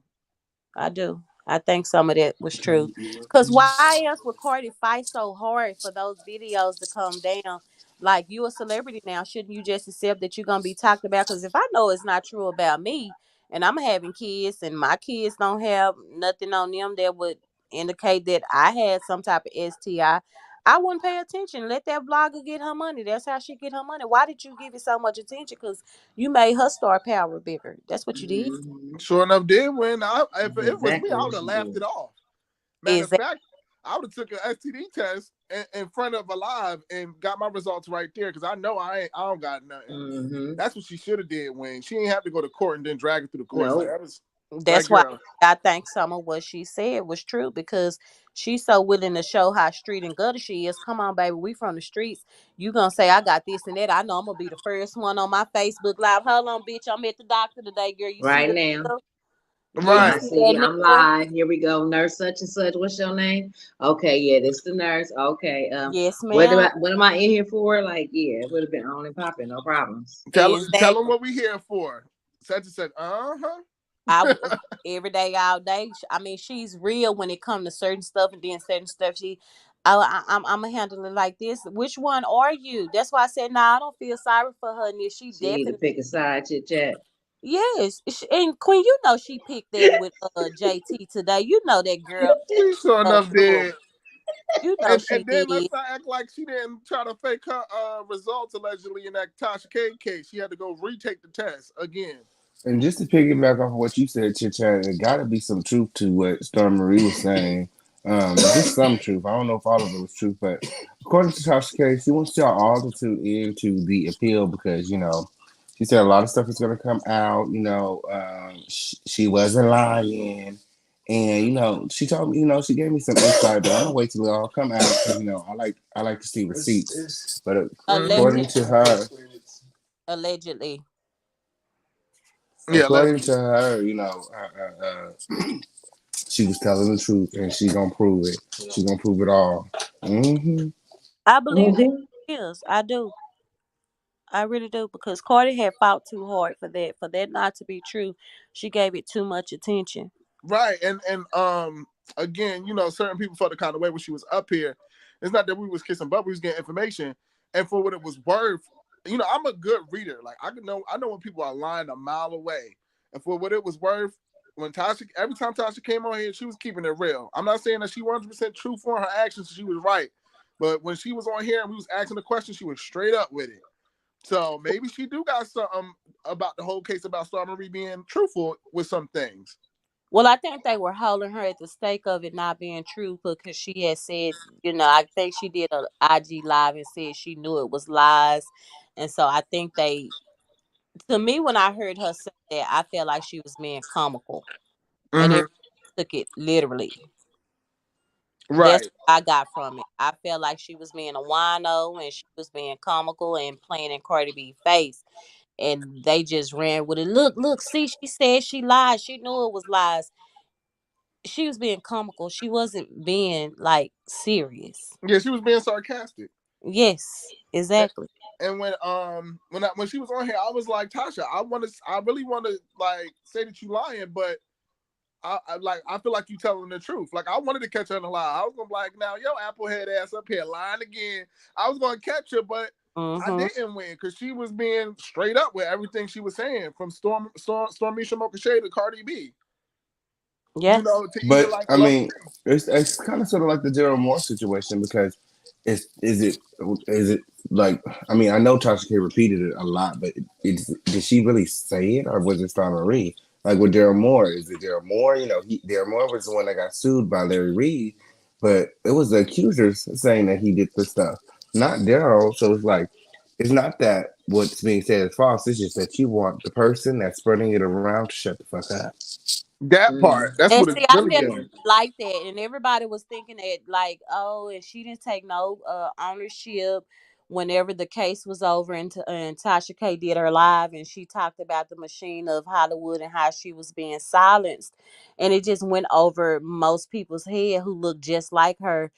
Speaker 7: I do. I think some of that was true. Because why else would Cardi fight so hard for those videos to come down? Like, you a celebrity now. Shouldn't you just accept that you're going to be talked about? Because if I know it's not true about me and I'm having kids and my kids don't have nothing on them that would indicate that I had some type of STI, I wouldn't pay attention. Let that blogger get her money. That's how she get her money. Why did you give it so much attention? Because you made her star power bigger. That's what you did.
Speaker 4: Sure enough, did win. If it was me, I would have laughed it off. Matter of fact, I would have took an STD test in front of a live and got my results right there because I know I don't got nothing. That's what she should have did, Wayne. She ain't have to go to court and then drag it through the courts. Like,
Speaker 7: that's why I think some of what she said was true because she's so willing to show how street and gutter she is. Come on, baby, we from the streets. You gonna say I got this and that? I know I'm gonna be the first one on my Facebook Live. Hold on, bitch, I'm at the doctor today, girl. You
Speaker 3: right
Speaker 7: see
Speaker 3: now?
Speaker 7: Girl?
Speaker 3: Right. I see. I'm live. Here we go. Nurse such and such. What's your name? Okay, yeah, this the nurse. Okay.
Speaker 7: Yes, ma'am.
Speaker 3: What am I in here for? Like, yeah, it would have been on and popping, no problems.
Speaker 4: Tell them what we here for. Such and such.
Speaker 7: I every day, all day. I mean, she's real when it comes to certain stuff, and then certain stuff. I'm gonna handle it like this. Which one are you? That's why I said, nah, I don't feel sorry for her. And she definitely
Speaker 3: need to pick a side, chit chat.
Speaker 7: Yes, and Queen, you know she picked that with JT today. You know that girl.
Speaker 4: She sure enough did.
Speaker 7: You know she
Speaker 4: and then
Speaker 7: did.
Speaker 4: Let's not act like she didn't try to fake her results allegedly in that Tasha K case. She had to go retake the test again.
Speaker 14: And just to piggyback off of what you said, Chit Chat, there got to be some truth to what Storm Marie was saying. Just some truth. I don't know if all of it was truth, but according to Tasha K, she wants y'all all to tune into the appeal because, she said a lot of stuff is going to come out. She wasn't lying. And, she told me, she gave me some insight, but I'm going to wait till it all come out because, I like to see receipts. But according to her...
Speaker 7: Allegedly.
Speaker 14: According to her, she was telling the truth, and she's gonna prove it. She's gonna prove it all.
Speaker 7: I believe it is. I do. I really do because Cardi had fought too hard for that not to be true. She gave it too much attention.
Speaker 4: Right, and again, certain people felt the kind of way when she was up here. It's not that we was kissing butt; we was getting information, and for what it was worth. I'm a good reader. Like I know when people are lying a mile away. And for what it was worth, every time Tasha came on here, she was keeping it real. I'm not saying that she 100% truthful in her actions. She was right. But when she was on here and we was asking the question, she was straight up with it. So maybe she do got something about the whole case about Star Marie being truthful with some things.
Speaker 7: Well, I think they were holding her at the stake of it not being true because she had said, I think she did a IG live and said she knew it was lies. And so I think to me, when I heard her say that, I felt like she was being comical and
Speaker 4: Mm-hmm.
Speaker 7: everybody took it literally. That's
Speaker 4: Right.
Speaker 7: what I got from it. I felt like she was being a wino and she was being comical and playing in Cardi B face. And they just ran with it. Look, see, she said she lied. She knew it was lies. She was being comical. She wasn't being like serious.
Speaker 4: Yeah, she was being sarcastic.
Speaker 7: Yes, exactly.
Speaker 4: And when she was on here, I was like, Tasha, I really want to like say that you lying, but I feel like you telling the truth. Like I wanted to catch her in a lie. I was gonna be like, now yo applehead ass up here lying again. I was gonna catch her, but I didn't win because she was being straight up with everything she was saying from Stormisha Mokache to Cardi B.
Speaker 7: Yeah.
Speaker 4: To
Speaker 14: But
Speaker 4: even like
Speaker 14: I mean, it's kind of sort of like the Daryl Moore situation because is it like, I mean, I know Tasha K repeated it a lot, but did she really say it or was it Star Marie? Like with Daryl Moore, is it Daryl Moore? Daryl Moore was the one that got sued by Larry Reid, but it was the accusers saying that he did the stuff, not Daryl. So it's like, it's not that what's being said is false. It's just that you want the person that's spreading it around to shut the fuck up.
Speaker 4: That part. That's
Speaker 7: And
Speaker 4: what
Speaker 7: see,
Speaker 4: it
Speaker 7: I
Speaker 4: really
Speaker 7: didn't
Speaker 4: is.
Speaker 7: like that, and everybody was thinking that like, oh, and she didn't take no ownership. Whenever the case was over, and Tasha K did her live, and she talked about the machine of Hollywood and how she was being silenced, and it just went over most people's head who looked just like her.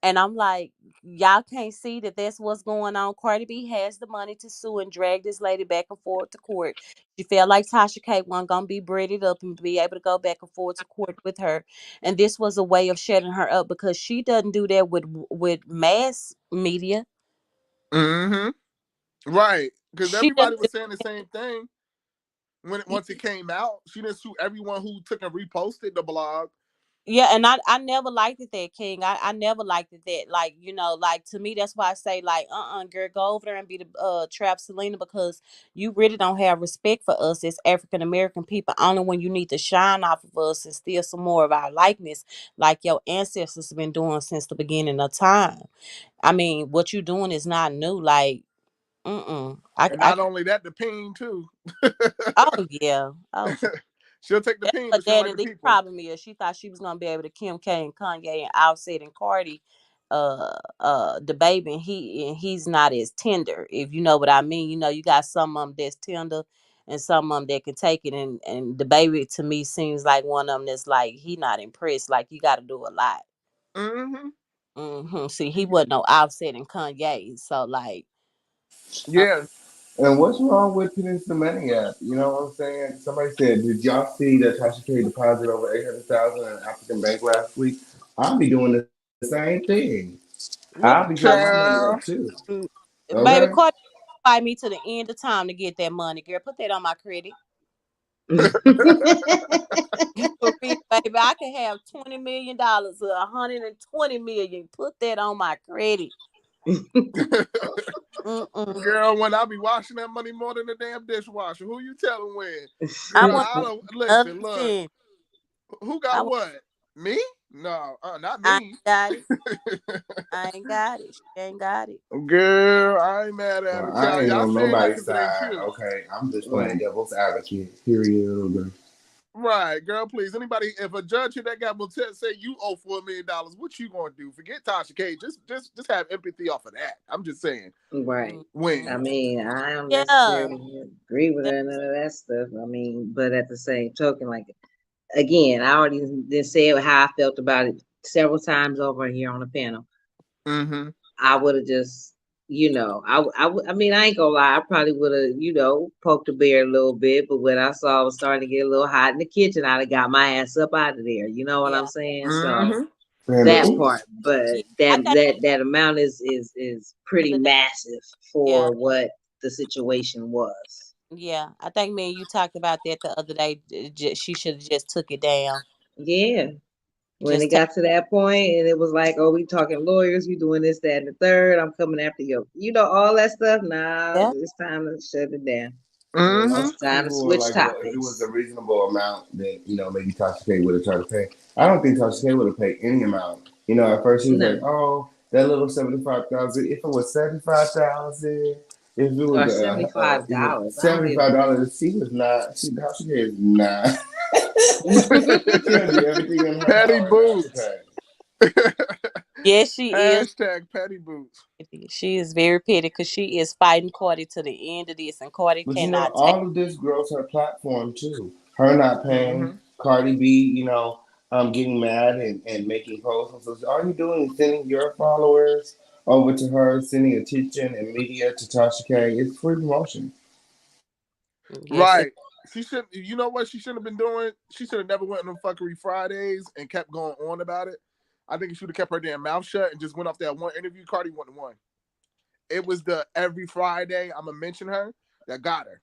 Speaker 7: And I'm like, y'all can't see that that's what's going on. Cardi B has the money to sue and drag this lady back and forth to court. She felt like Tasha K wasn't gonna be breaded up and be able to go back and forth to court with her. And this was a way of shutting her up because she doesn't do that with mass media.
Speaker 4: Mm-hmm. Right. Because
Speaker 7: She
Speaker 4: everybody
Speaker 7: doesn't.
Speaker 4: was saying the same thing once it came out. She didn't sue everyone who took and reposted the blog.
Speaker 7: Yeah, and I never liked it that, King. I never liked it that. Like, like to me, that's why I say, like, girl, go over there and be the trap Selena, because you really don't have respect for us as African American people. Only when you need to shine off of us and steal some more of our likeness, like your ancestors have been doing since the beginning of time. I mean, what you doing is not new. Like,
Speaker 4: And not only that, the ping too.
Speaker 7: Oh yeah. Oh yeah.
Speaker 4: She'll take the
Speaker 7: That's
Speaker 4: ping,
Speaker 7: what
Speaker 4: but she don't like
Speaker 7: Danny
Speaker 4: the
Speaker 7: Lee
Speaker 4: people.
Speaker 7: problem is. She thought she was gonna be able to Kim K and Kanye and Offset and Cardi the baby, and he's not as tender, if you know what I mean. You got some of them that's tender and some of them that can take it, and the baby to me seems like one of them that's like he not impressed, like you gotta do a lot. See, he wasn't no Offset and Kanye, so like
Speaker 4: yeah.
Speaker 14: And what's wrong with Penis the Money app? You know what I'm saying? Somebody said, did y'all see that Tasha K deposited over 800,000 in an African bank last week? I'll be doing the same thing. I'll be getting my money up
Speaker 4: Child.
Speaker 14: too.
Speaker 7: Baby,
Speaker 14: Okay?
Speaker 7: Cardi fight me to the end of time to get that money, girl. Put that on my credit. For real, baby, I could have $20 million or $120 million. Put that on my credit.
Speaker 4: Girl, when I be washing that money more than the damn dishwasher, who you telling when?
Speaker 7: I
Speaker 4: Girl,
Speaker 7: want
Speaker 4: I don't listen. Look,
Speaker 7: 110.
Speaker 4: who got what? Me? No, not
Speaker 7: I
Speaker 4: me.
Speaker 7: ain't got it. I ain't got it. She ain't got it.
Speaker 4: Girl, I ain't mad at
Speaker 14: Well,
Speaker 4: her.
Speaker 14: I
Speaker 4: Child,
Speaker 14: ain't
Speaker 4: y'all
Speaker 14: on
Speaker 4: saying that
Speaker 14: nobody's
Speaker 4: because it ain't
Speaker 14: side,
Speaker 4: true.
Speaker 14: okay? I'm just playing devil's advocate. Period.
Speaker 4: Right, girl, please. Anybody, if a judge here that got will say you owe $4 million, what you gonna do? Forget Tasha K. Just have empathy off of that. I'm just saying.
Speaker 3: Right.
Speaker 4: When
Speaker 3: I mean, I don't
Speaker 7: Yeah.
Speaker 3: necessarily agree with her and none of that stuff. I mean, but at the same token, like again, I already did say how I felt about it several times over here on the panel.
Speaker 4: Mm-hmm.
Speaker 3: I would have just, I mean, I ain't gonna lie. I probably would have, poked the bear a little bit. But when I saw it was starting to get a little hot in the kitchen, I'd have got my ass up out of there. You know what I'm saying? So that part, but that amount is pretty massive
Speaker 7: Yeah.
Speaker 3: for what the situation was.
Speaker 7: Yeah. I think me and you talked about that the other day. She should have just took it down.
Speaker 3: Yeah. When it
Speaker 7: Just take
Speaker 3: got to that point, and it was like, oh, we talking lawyers, we doing this, that, and the third. I'm coming after you. You know all that stuff. Nah,
Speaker 7: yeah.
Speaker 3: it's time to shut it down.
Speaker 14: Yeah,
Speaker 4: Mm-hmm.
Speaker 3: It's
Speaker 14: most
Speaker 3: time to
Speaker 14: people were
Speaker 3: switch
Speaker 14: like, well, if it was a
Speaker 3: topics.
Speaker 14: reasonable amount, then maybe Tasha K would have tried to pay. I don't think Tasha K would have paid any amount. At first she was like,
Speaker 3: No,
Speaker 14: oh, that little 75,000. If it was 75,000, if it was
Speaker 3: or $75. I don't give.
Speaker 14: $75, she was not. Tasha K is not. She'll do everything in her
Speaker 4: Petty
Speaker 14: power not to
Speaker 4: boots.
Speaker 14: pay.
Speaker 7: Yes, she is.
Speaker 4: Hashtag petty boots.
Speaker 7: She is very petty because she is fighting Cardi to the end of this, and Cardi
Speaker 14: But
Speaker 7: cannot take.
Speaker 14: all of this grows her platform too. Her not paying,
Speaker 4: Mm-hmm.
Speaker 14: Cardi B, getting mad and making posts on social. All you doing is sending your followers over to her, sending attention and media to Tasha K. It's free promotion.
Speaker 7: Yes,
Speaker 4: Right. She should. You know what she should have been doing? She should have never went on them fuckery Fridays and kept going on about it. I think she should have kept her damn mouth shut and just went off that one interview. Cardi won. It was the every Friday I'm gonna mention her that got her,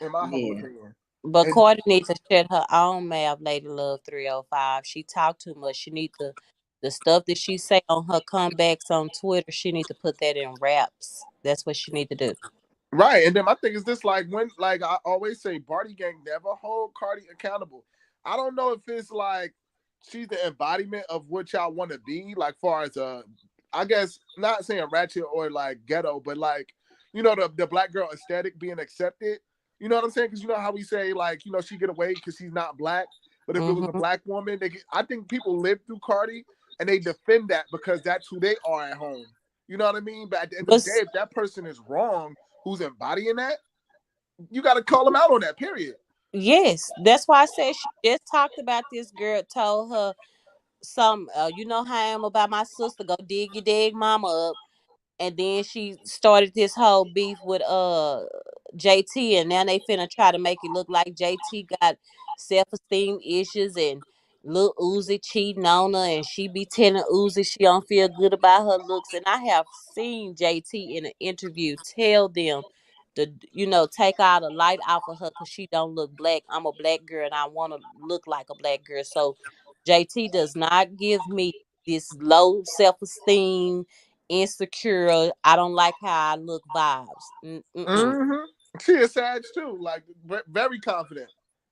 Speaker 4: in my humble
Speaker 3: Yeah.
Speaker 4: opinion.
Speaker 7: but
Speaker 4: And
Speaker 7: Cardi needs to shut her own mouth, Lady Love 305. She talked too much. She need to the stuff that she say on her comebacks on Twitter. She need to put that in raps. That's what she need to do.
Speaker 4: right, and then my thing is this: like I always say, Barty Gang never hold Cardi accountable. I don't know if it's like she's the embodiment of what y'all want to be, like far as I guess not saying ratchet or like ghetto, but like the black girl aesthetic being accepted. You know what I'm saying? Because you know how we say like she get away because she's not black, but if it was a
Speaker 7: Mm-hmm.
Speaker 4: black woman, I think people live through Cardi and they defend that because that's who they are at home. You know what I mean? But at the end of the
Speaker 7: But
Speaker 4: day, if that person is wrong, who's embodying that, you got to call them out on that. Period.
Speaker 7: yes, that's why I said she just talked about this girl told her some. You know how I am about my sister. Go dig your dead mama up. And then she started this whole beef with JT, and now they finna try to make it look like JT got self-esteem issues and Lil Uzi cheating on her, and she be telling Uzi she don't feel good about her looks. And I have seen JT in an interview tell them to take all the light off of her because she don't look black. I'm a black girl and I want to look like a black girl. So JT does not give me this low self-esteem, insecure, I don't like how I look vibes. Mm-mm.
Speaker 4: Mm-hmm. She is Sag too, like very confident.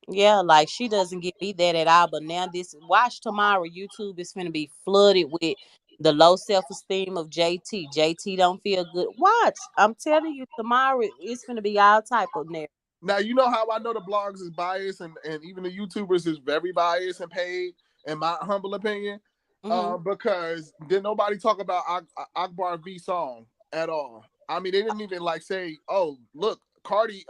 Speaker 7: Yeah, like she doesn't give me that at all. But now this watch tomorrow, YouTube is gonna be flooded with the low self-esteem of JT. JT don't feel good. Watch. I'm telling you, tomorrow it's gonna be all type of narrative.
Speaker 4: Now you know how I know the blogs is biased and even the YouTubers is very biased and paid, in my humble opinion.
Speaker 7: Mm-hmm.
Speaker 4: Because did nobody talk about Akbar V song at all? I mean, they didn't even like say, "Oh, look, Cardi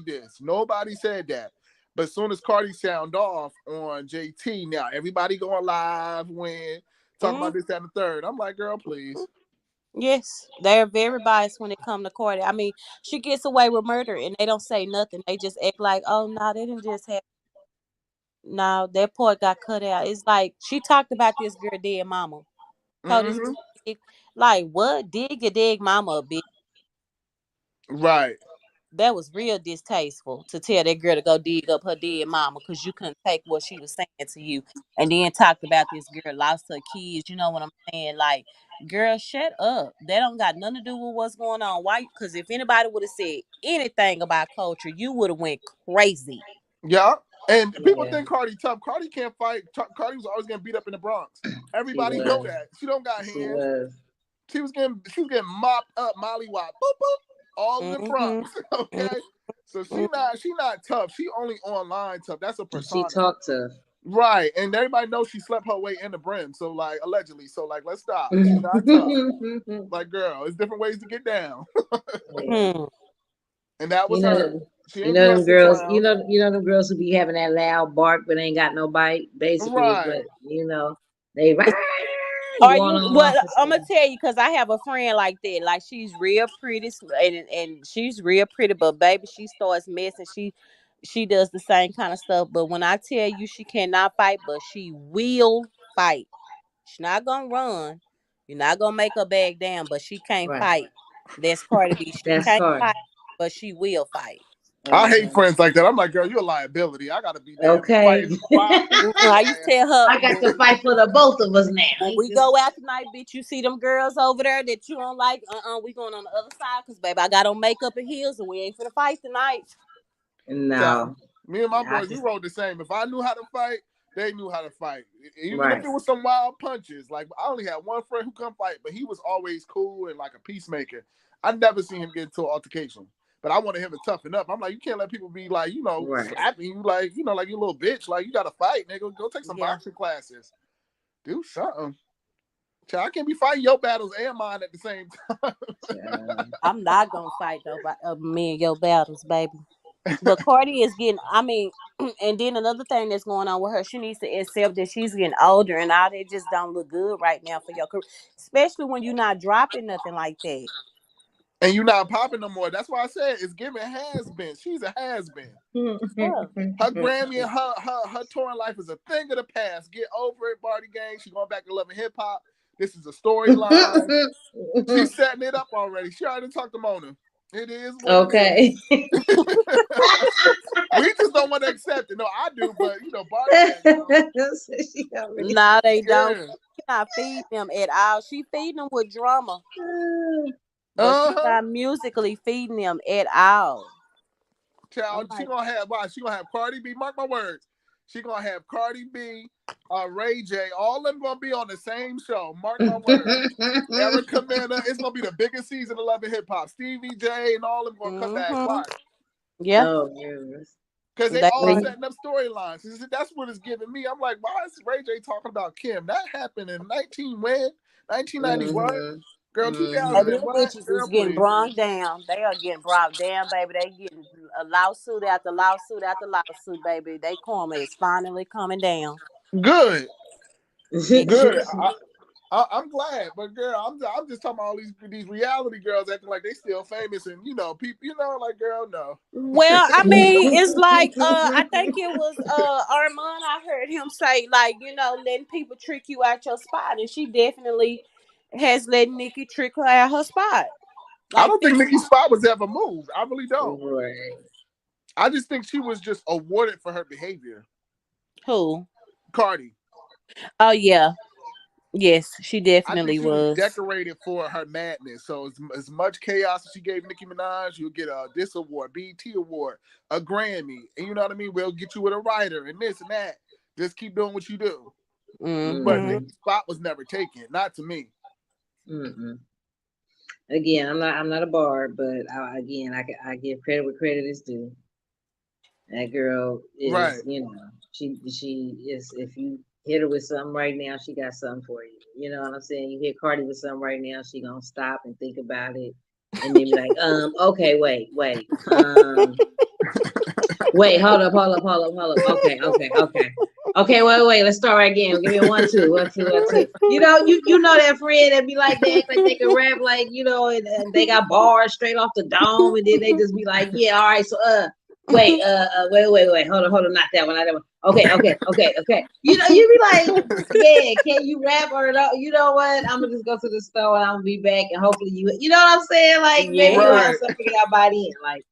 Speaker 4: this." Nobody said that. But as soon as Cardi sound off on JT, now everybody going live when talking
Speaker 7: Mm-hmm.
Speaker 4: about this, that, and the third. I'm like, girl, please.
Speaker 7: Yes, they're very biased when it come to Cardi. I mean, she gets away with murder and they don't say nothing. They just act like, oh no, they didn't just have. No, that part got cut out. It's like she talked about this girl dead mama. Told this
Speaker 4: Mm-hmm.
Speaker 7: like what? Dig your dead mama a bit.
Speaker 4: Right.
Speaker 7: That was real distasteful to tell that girl to go dig up her dead mama because you couldn't take what she was saying to you. And then talked about this girl lost her kids. You know what I'm saying? Like, girl, shut up. That don't got nothing to do with what's going on. Why? Because if anybody would have said anything about culture, you would have went crazy.
Speaker 4: Yeah. And people
Speaker 3: Yeah,
Speaker 4: think Cardi tough. Cardi can't fight. Cardi was always getting beat up in the Bronx.
Speaker 3: she
Speaker 4: Everybody know
Speaker 3: was.
Speaker 4: that. She don't got
Speaker 3: She
Speaker 4: hands.
Speaker 3: was.
Speaker 4: She was getting mopped up, mollywop, boop boop, all in the
Speaker 7: Mm-hmm.
Speaker 4: Bronx. Okay. So she not tough. She only online tough. That's a
Speaker 3: She
Speaker 4: persona.
Speaker 3: talked tough.
Speaker 4: Right. And everybody knows she slept her way in the brim. So like allegedly. So like let's stop. She not tough. Like girl, it's different ways to get down.
Speaker 3: Yeah.
Speaker 7: Hmm.
Speaker 4: And that was
Speaker 3: You know
Speaker 4: her.
Speaker 3: them.
Speaker 4: She
Speaker 3: You
Speaker 4: ain't do
Speaker 3: know
Speaker 4: her
Speaker 3: them
Speaker 4: six
Speaker 3: girls.
Speaker 4: rounds.
Speaker 3: You know them girls who be having that loud bark but ain't got no bite. Basically, is
Speaker 4: Right.
Speaker 3: what they
Speaker 7: Are
Speaker 3: going
Speaker 7: you
Speaker 3: off
Speaker 7: well?
Speaker 3: and
Speaker 7: I'm gonna
Speaker 3: stuff.
Speaker 7: tell you because I have a friend like that. Like she's real pretty, and she's real pretty, but baby, she starts messing. She does the same kind of stuff. But when I tell you she cannot fight, but she will fight. She's not gonna run. You're not gonna make her back down, but she can't
Speaker 3: Right.
Speaker 7: fight. That's Cardi B. She
Speaker 3: That's
Speaker 7: can't
Speaker 3: hard.
Speaker 7: fight, but she will fight.
Speaker 4: I hate friends like that. I'm like, girl, you're a liability. I gotta be there
Speaker 3: Okay.
Speaker 4: fighting 5 people.
Speaker 7: I used to tell her,
Speaker 3: I got to fight for the both of us now.
Speaker 7: when we go out tonight, bitch, you see them girls over there that you don't like, we going on the other side, because, baby, I got on makeup and heels, and we ain't finna fight tonight.
Speaker 3: No.
Speaker 4: Me and my boys, we rode the same. If I knew how to fight, they knew how to fight. Even if it was some wild punches. Like, I only had one friend who couldn't fight, but he was always cool and like a peacemaker. I never seen him get into an altercation. But I wanted him to toughen up. I'm like, you can't let people be like, slapping you like, like you little bitch. Like, you got to fight, nigga. Go take some boxing classes. Do something. Child, I can't be fighting your battles and mine at the same time.
Speaker 7: I'm not going to fight, though, me and your battles, baby. But Cardi is getting, and then another thing that's going on with her, she needs to accept that she's getting older, and all that just don't look good right now for your career, especially when you're not dropping nothing like that.
Speaker 4: And you're not popping no more. That's why I said it's giving has-been. She's a has-been. Her Grammy and her touring life is a thing of the past. Get over it, Party Gang. She's going back to loving hip-hop. This is a storyline. She's setting it up already. She already talked to Mona. It is what it is. We just don't want to accept it. No, I do, but Party Gang.
Speaker 7: No, they don't. She not feeding them at all. She feeding them with drama. But she's not musically feeding them at all.
Speaker 4: Child, she gonna have Cardi B. Mark my words. She gonna have Cardi B, Ray J. All of them gonna be on the same show. Mark my words. Erica Mena. It's gonna be the biggest season of Love and Hip Hop. Stevie J and all of them gonna come back. Why?
Speaker 7: Yeah.
Speaker 4: Because they all setting up storylines. That's what it's giving me. I'm like, why is Ray J talking about Kim? That happened in 1991. Girl, 2000.
Speaker 7: These bitches is getting brought down. They are getting brought down, baby. They getting a lawsuit after lawsuit after lawsuit, baby. They karma is finally coming down.
Speaker 4: Good. Good. I'm glad, but girl, I'm just talking about all these reality girls acting like they still famous, and people, like, girl, no.
Speaker 7: Well, it's like I think it was Armand. I heard him say, like, letting people trick you out your spot, and she definitely has let Nicki trick her out her spot.
Speaker 4: Like, I don't think Nicki's spot was ever moved. I really don't.
Speaker 3: Right.
Speaker 4: I just think she was just awarded for her behavior.
Speaker 7: Who?
Speaker 4: Cardi.
Speaker 7: Oh yeah. Yes, she definitely was
Speaker 4: decorated for her madness. So as much chaos as she gave Nicki Minaj, you'll get this award, BET award, a Grammy, and you know what I mean? We'll get you with a writer and this and that. Just keep doing what you do. But Nicki's spot was never taken, not to me.
Speaker 3: Again, I'm not a bard, but I give credit where credit is due. That girl is, she is. If you hit her with something right now, she got something for you. You know what I'm saying? You hit Cardi with something right now, she gonna stop and think about it, and then be like, okay, wait, wait, hold up. Okay, wait, let's start right again. Give me 1, 2, 1, 2, 1, 2. You know that friend that be like that, like they can rap like, and they got bars straight off the dome, and then they just be like, yeah, all right, so wait, hold on, not that one. Okay. You be like, yeah, can you rap or no? You know what? I'm gonna just go to the store and I'm gonna be back, and hopefully you know what I'm saying? Like, maybe you'll have something out by then. Like,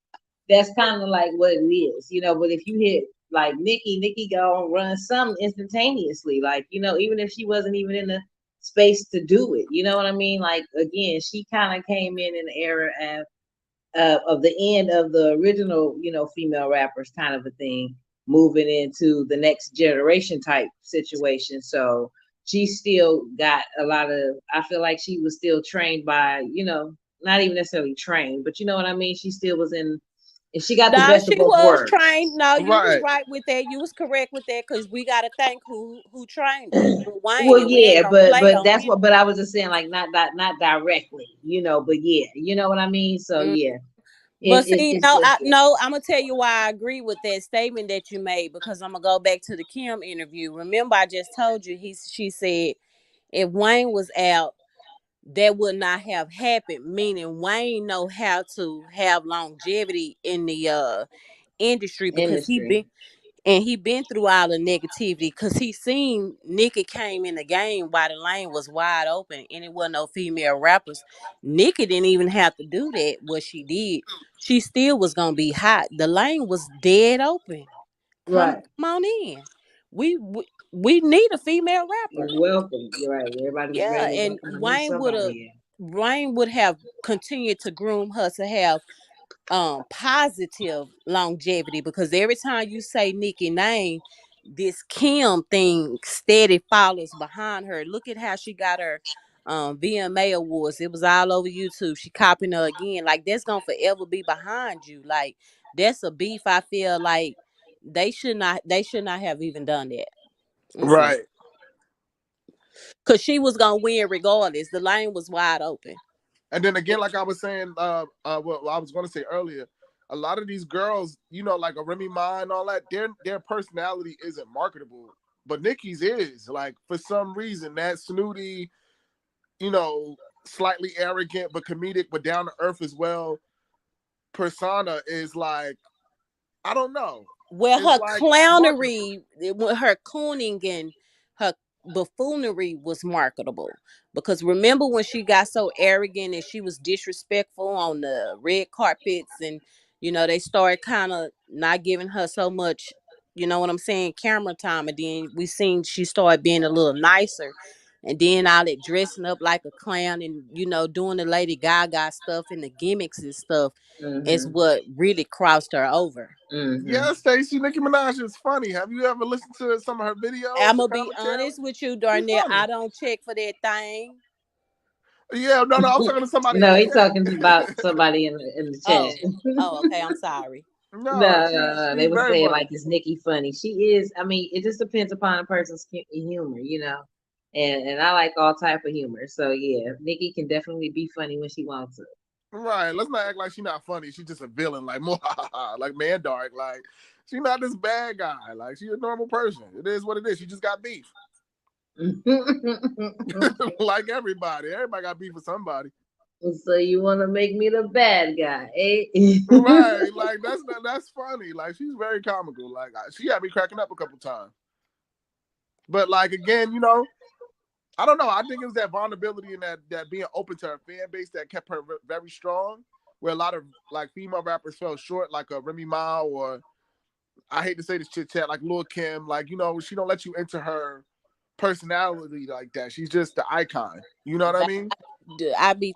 Speaker 3: that's kind of like what it is, But if you hit like Nicki gonna run something instantaneously, like, even if she wasn't even in the space to do it. You know what I mean? Like, again, she kind of came in the era of the end of the original, female rappers kind of a thing, moving into the next generation type situation. So she still got a lot of, I feel like she was still trained by, not even necessarily trained, but you know what I mean? She still was in, and she got the best of both worlds.
Speaker 7: Trained. No, you was right with that. You was correct with that, because we got to thank who trained her.
Speaker 3: Well, yeah, but that's what. But I was just saying, like, not directly, But yeah, you know what I mean. So yeah.
Speaker 7: But I'm gonna tell you why I agree with that statement that you made, because I'm gonna go back to the Kim interview. Remember, I just told you she said if Wayne was out, that would not have happened. Meaning Wayne know how to have longevity in the industry, because he And he been through all the negativity because he seen Nicki came in the game while the lane was wide open and it wasn't no female rappers. Nicki didn't even have to do that. What she did, she still was gonna be hot. The lane was dead open. Come
Speaker 3: Right.
Speaker 7: on in. We need a female rapper.
Speaker 3: You're welcome. You're right. Everybody was
Speaker 7: Yeah,
Speaker 3: ready to
Speaker 7: and
Speaker 3: welcome somebody in.
Speaker 7: Wayne would have continued to groom her to have positive longevity, because every time you say Nicki name, this Kim thing steady follows behind her. Look at how she got her VMA awards. It was all over YouTube. She copying her again. Like, that's gonna forever be behind you. Like, that's a beef. I feel like they should not have even done that.
Speaker 4: Right.
Speaker 7: Cause she was gonna win regardless. The lane was wide open.
Speaker 4: And then again, like I was saying, what I was going to say earlier, a lot of these girls, you know, like a Remy Ma and all that, their personality isn't marketable, but Nicki's is. Like, for some reason, that snooty, you know, slightly arrogant but comedic but down to earth as well persona is like, I don't know.
Speaker 7: Well,
Speaker 4: It's
Speaker 7: her
Speaker 4: like marketable.
Speaker 7: clownery, her cooning and her buffoonery was marketable. Because remember when she got so arrogant and she was disrespectful on the red carpets, and they started kind of not giving her so much, you know what I'm saying, camera time, and then we seen she started being a little nicer. And then all that dressing up like a clown and doing the Lady Gaga stuff and the gimmicks and stuff is
Speaker 3: Mm-hmm.
Speaker 7: what really crossed her over.
Speaker 3: Mm-hmm.
Speaker 4: Yeah, Stacey, Nicki Minaj is funny. Have you ever listened to some of her videos,
Speaker 7: I'm
Speaker 4: the
Speaker 7: gonna be
Speaker 4: commentary?
Speaker 7: honest with you,
Speaker 4: She's
Speaker 7: Darnell.
Speaker 4: funny.
Speaker 7: I don't check for that thing.
Speaker 4: Yeah, no, I'm talking to somebody in
Speaker 3: No,
Speaker 4: the
Speaker 3: he's
Speaker 4: chat.
Speaker 3: talking about somebody in the chat.
Speaker 7: Oh, okay. I'm sorry.
Speaker 4: No,
Speaker 3: No,
Speaker 4: she's
Speaker 3: they were
Speaker 4: very
Speaker 3: saying
Speaker 4: funny.
Speaker 3: like, is Nikki funny? She is. I mean, it just depends upon a person's humor, And I like all type of humor. So yeah, Nikki can definitely be funny when she wants to.
Speaker 4: Right. Let's not act like she's not funny. She's just a villain, like more like Man Dark. Like, she's not this bad guy. Like, she's a normal person. It is what it is. She just got beef. Like everybody. Everybody got beef with somebody.
Speaker 3: So you want to make me the bad guy, eh?
Speaker 4: Right. Like, that's funny. Like, she's very comical. Like, she had me cracking up a couple times. But like, again, I don't know. I think it was that vulnerability and that being open to her fan base that kept her very strong. Where a lot of like female rappers fell short, like a Remy Ma, or I hate to say this chit chat, like Lil Kim. Like, she don't let you into her personality like that. She's just the icon. You know what I mean?
Speaker 7: I be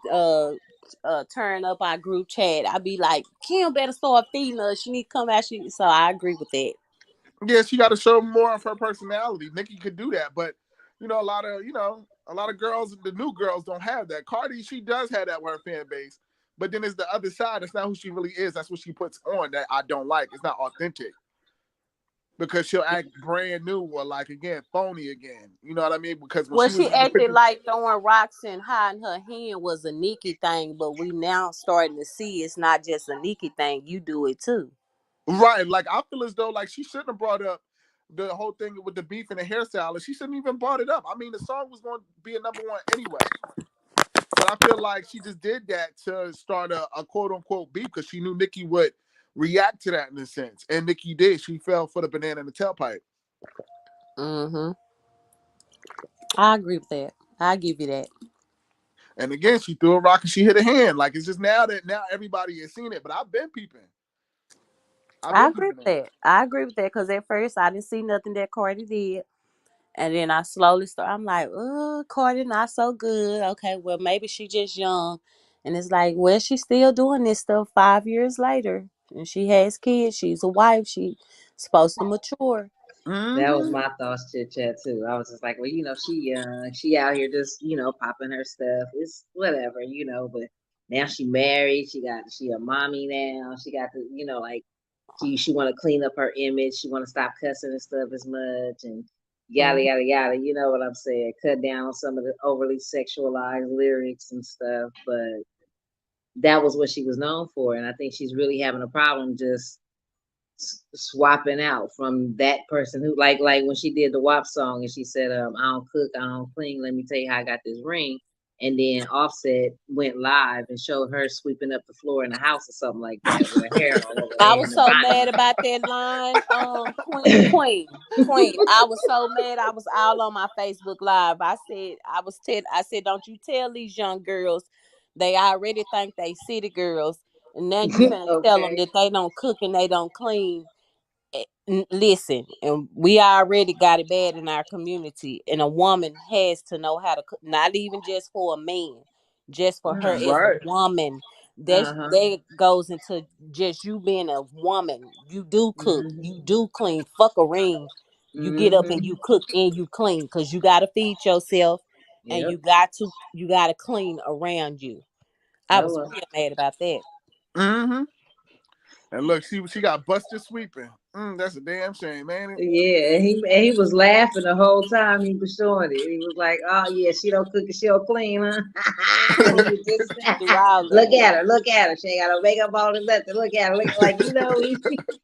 Speaker 7: turning up our group chat. I be like, Kim better start feeding us. She need to come out. So I agree with that.
Speaker 4: Yeah, she got to show more of her personality. Nicki could do that, but a lot of girls, the new girls, don't have that. Cardi, she does have that with her fan base, but then it's the other side. It's not who she really is. That's what she puts on that I don't like. It's not authentic because she'll act brand new or like again phony again. You know what I mean? Because when
Speaker 7: Well,
Speaker 4: she was
Speaker 7: she
Speaker 4: in the
Speaker 7: acted
Speaker 4: picture,
Speaker 7: like throwing rocks and hiding her hand was a Nicki thing, but we now starting to see it's not just a Nicki thing. You do it too.
Speaker 4: right? Like, I feel as though like she shouldn't have brought up the whole thing with the beef and the hairstyle. She shouldn't even brought it up. I mean, the song was going to be a number one anyway. But I feel like she just did that to start a quote unquote beef because she knew Nicki would react to that in a sense. And Nicki did. She fell for the banana in the tailpipe.
Speaker 7: Mm-hmm. I agree with that. I give you that.
Speaker 4: And again, she threw a rock and she hit a hand. Like, it's just now everybody has seen it. But I've been peeping.
Speaker 7: I agree with that. I agree with that because at first I didn't see nothing that Cardi did. And then I slowly start. I'm like, oh, Cardi not so good. Okay, well maybe she just young, and it's like, well, she's still doing this stuff 5 years later, and she has kids. She's a wife. She's supposed to mature.
Speaker 3: That was
Speaker 4: Mm-hmm.
Speaker 3: my thoughts chit chat too. I was just like, well, she young, she out here just, popping her stuff. It's whatever, but now she married, she a mommy now. She got the, like she want to clean up her image. She want to stop cussing and stuff as much and yada yada yada. You know what I'm saying? Cut down on some of the overly sexualized lyrics and stuff, but that was what she was known for. And I think she's really having a problem just swapping out from that person who like when she did the WAP song and she said, I don't cook, I don't clean, let me tell you how I got this ring. And then Offset went live and showed her sweeping up the floor in the house or something like that with her hair all over her
Speaker 7: I
Speaker 3: head
Speaker 7: was
Speaker 3: and the
Speaker 7: so
Speaker 3: bonnet.
Speaker 7: mad about that line, Queen. I was so mad. I was all on my Facebook Live. I said, don't you tell these young girls, they already think they city girls, and now you finna tell them
Speaker 3: Okay.
Speaker 7: that they don't cook and they don't clean. Listen, and we already got it bad in our community, and a woman has to know how to cook, not even just for a man, just for her as a
Speaker 4: Right.
Speaker 7: woman.
Speaker 3: Uh-huh.
Speaker 7: That goes into just you being a woman. You do cook, you do clean. Fuck a ring. You get up and you cook and you clean because you gotta feed yourself, and
Speaker 3: Yep.
Speaker 7: you gotta clean around you. I was
Speaker 3: Hello.
Speaker 7: real mad about that.
Speaker 4: Mm-hmm. And look, she got busted sweeping. That's a damn shame, man.
Speaker 3: Yeah, and he was laughing the whole time he was showing it. He was like, "Oh yeah, she don't cook and she don't clean, huh?" And he was just
Speaker 7: Do all that.
Speaker 3: look at her. She ain't got no makeup on or nothing. Look at her, look like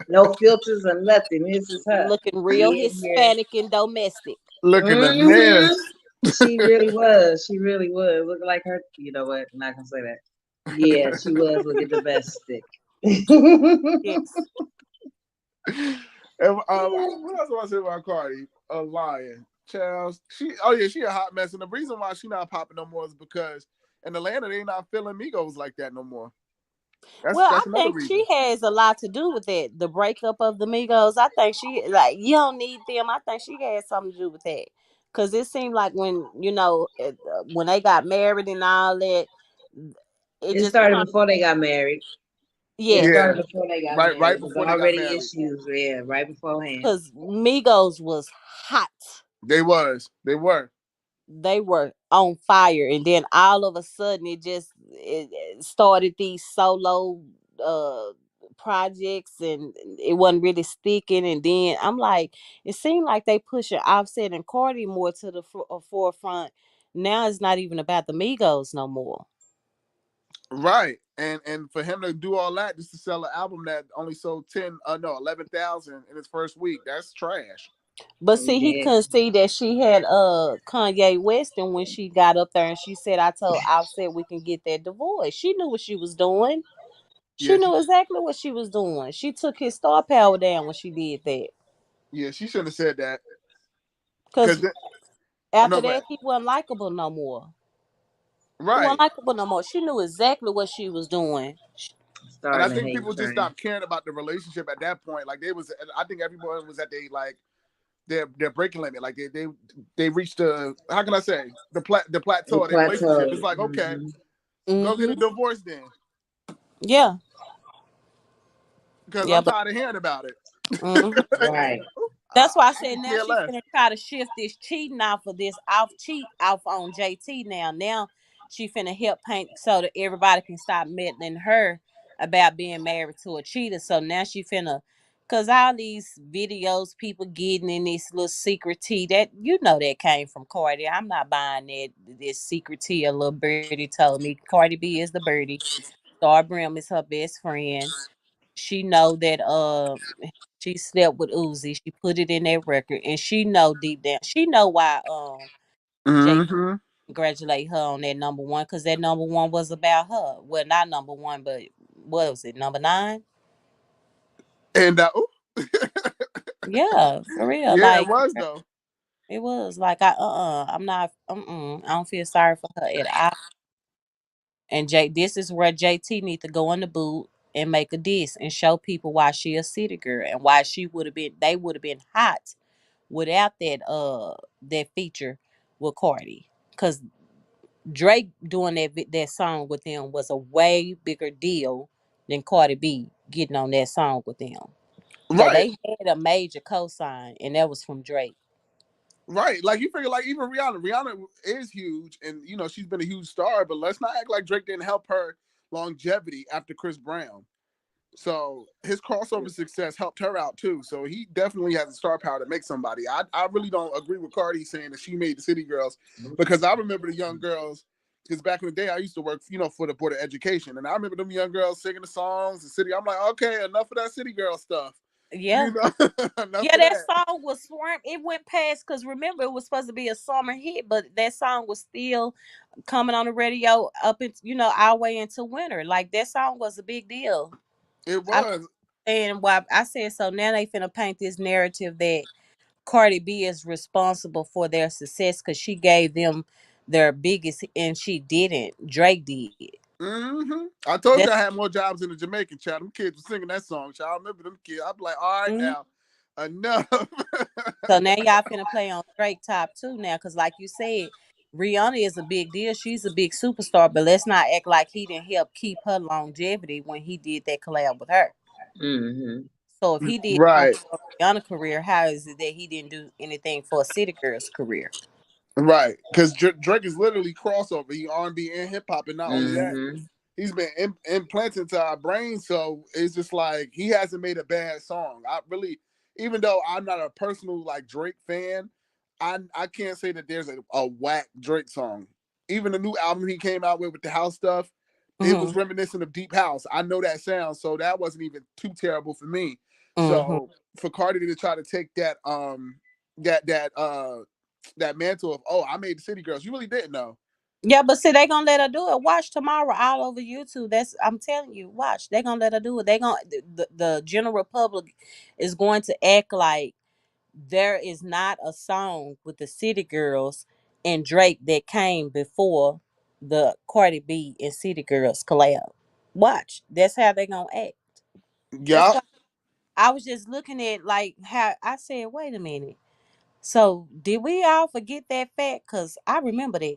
Speaker 3: no filters or nothing. This is her.
Speaker 7: Looking real
Speaker 3: Yeah, here.
Speaker 7: Hispanic and domestic.
Speaker 4: Looking a mess.
Speaker 3: She really was. She really was. Looking like her. You know what? I'm not gonna say that. Yeah, she was looking domestic.
Speaker 7: Yes.
Speaker 4: And, what else do I say about Cardi? A lion. Child, she a hot mess. And the reason why she not popping no more is because in Atlanta they not feeling Migos like that no more.
Speaker 7: Well, I
Speaker 4: That's another
Speaker 7: think
Speaker 4: reason.
Speaker 7: she has a lot to do with that. The breakup of the Migos. I think she you don't need them. I think she had something to do with that. Cause it seemed like when they got married and all that, it
Speaker 3: It
Speaker 7: just
Speaker 3: started
Speaker 7: kind of
Speaker 3: before they got married. It
Speaker 7: yeah.
Speaker 4: Yeah,
Speaker 3: started before they got
Speaker 4: right
Speaker 3: married. It was
Speaker 4: before they got
Speaker 3: already
Speaker 4: married.
Speaker 3: issues, yeah, right beforehand.
Speaker 7: Cause Migos was hot.
Speaker 4: They were.
Speaker 7: They were on fire, and then all of a sudden it started these solo uh projects, and it wasn't really sticking. And then I'm like, it seemed like they pushing Offset and Cardi more to the forefront. Now it's not even about the Migos no more.
Speaker 4: Right. And for him to do all that just to sell an album that only sold 11,000 in its first week, that's trash.
Speaker 7: But
Speaker 3: He
Speaker 7: see, he
Speaker 3: did.
Speaker 7: couldn't see that she had Kanye West, and when she got up there and she said, I told Offset we can get that divorce. She knew what she was doing. She
Speaker 4: Yeah,
Speaker 7: knew exactly what she was doing. She took his star power down when she did that.
Speaker 4: she shouldn't have said that.
Speaker 7: Because
Speaker 4: Because
Speaker 7: after
Speaker 4: no, go
Speaker 7: that,
Speaker 4: ahead.
Speaker 7: he wasn't likable no more. He wasn't
Speaker 4: Right.
Speaker 7: likable no more. She knew exactly what she was doing.
Speaker 4: And I
Speaker 3: Starting to
Speaker 4: think
Speaker 3: hate
Speaker 4: people just
Speaker 3: train.
Speaker 4: stopped caring about the relationship at that point. Like I think everyone was at their breaking limit. Like they reached how can I say the
Speaker 3: The
Speaker 4: plateau of their relationship.
Speaker 3: plateau.
Speaker 4: It's like, okay, go get
Speaker 7: Mm-hmm.
Speaker 4: a divorce then.
Speaker 7: Yeah.
Speaker 4: Because
Speaker 7: Yeah,
Speaker 4: I'm
Speaker 7: but
Speaker 4: tired of hearing about it.
Speaker 3: Right.
Speaker 7: that's why I
Speaker 4: I
Speaker 7: said
Speaker 4: could
Speaker 7: now
Speaker 4: care
Speaker 7: she's
Speaker 4: less.
Speaker 7: gonna try to shift this cheating off of this cheat off on JT now. Now she finna help paint so that everybody can stop meddling her about being married to a cheater. So now she finna, cause all these videos people getting in this little secret tea that that came from Cardi. I'm not buying this secret tea. A little birdie told me Cardi B is the birdie. Star Brim is her best friend. She know that she slept with Uzi. She put it in that record, and she know deep down. She know why Jay
Speaker 4: Mm-hmm.
Speaker 7: congratulate her on that number one, because that number one was about her. Well, not number one, but what was it, number 9?
Speaker 4: And
Speaker 7: Yeah, for real.
Speaker 4: yeah, it
Speaker 7: Like
Speaker 4: was though.
Speaker 7: it was like I'm not I don't feel sorry for her at all. And this is where JT need to go in the booth and make a diss and show people why she a city girl and why they would have been hot without that feature with Cardi. Cause Drake doing that song with them was a way bigger deal than Cardi B getting on that song with them. So
Speaker 4: Right.
Speaker 7: they had a major cosign, and that was from Drake.
Speaker 4: Right. Like you figure like even Rihanna is huge and she's been a huge star, but let's not act like Drake didn't help her longevity after Chris Brown. So his crossover success helped her out too. So he definitely has the star power to make somebody. I really don't agree with Cardi saying that she made the city girls, because I remember the young girls, because back in the day I used to work, for the Board of Education, and I remember them young girls singing the songs, the city. I'm like, okay, enough of that city girl stuff.
Speaker 7: Yeah.
Speaker 4: You know, enough
Speaker 7: Yeah,
Speaker 4: of
Speaker 7: that
Speaker 4: that.
Speaker 7: song was swarm. It went past because remember it was supposed to be a summer hit, but that song was still coming on the radio up in our way into winter. Like that song was a big deal.
Speaker 4: It
Speaker 7: I don't
Speaker 4: was.
Speaker 7: understand why I said so. Now they finna paint this narrative that Cardi B is responsible for their success because she gave them their biggest and she didn't. Drake did.
Speaker 4: I told you
Speaker 7: That's
Speaker 4: I had more jobs in the Jamaican chat. Them kids were singing that song, child. I remember them kids. I'm like, all right
Speaker 7: mhm.
Speaker 4: now, enough.
Speaker 7: So now y'all finna play on Drake top 2 now, because like you said, Rihanna is a big deal. She's a big superstar, but let's not act like he didn't help keep her longevity when he did that collab with her.
Speaker 3: Mm-hmm.
Speaker 7: So if he did something
Speaker 4: Right,
Speaker 7: for Rihanna's career, how is it that he didn't do anything for a City Girl's career?
Speaker 4: right. Because Drake is literally crossover. He R&B and hip hop, and not only that,
Speaker 3: Mm-hmm.
Speaker 4: he's been implanted into our brains. So it's just like he hasn't made a bad song. I really, even though I'm not a personal like Drake fan, I can't say that there's a whack Drake song. Even the new album he came out with the house stuff, it was
Speaker 7: Mm-hmm.
Speaker 4: reminiscent of Deep House. I know that sound, so that wasn't even too terrible for me.
Speaker 7: Mm-hmm.
Speaker 4: So for Cardi to try to take that that mantle of, oh, I made the City Girls, you really didn't know.
Speaker 7: Yeah, but see, they gonna let her do it. Watch tomorrow all over YouTube. I'm telling you, watch. They gonna let her do it. They gonna the general public is going to act like there is not a song with the City Girls and Drake that came before the Cardi B and City Girls collab. Watch. That's how they gonna act. That's
Speaker 4: Yeah.
Speaker 7: why I was just looking at like how I said, wait a minute. So did we all forget that fact? Cause I remember that.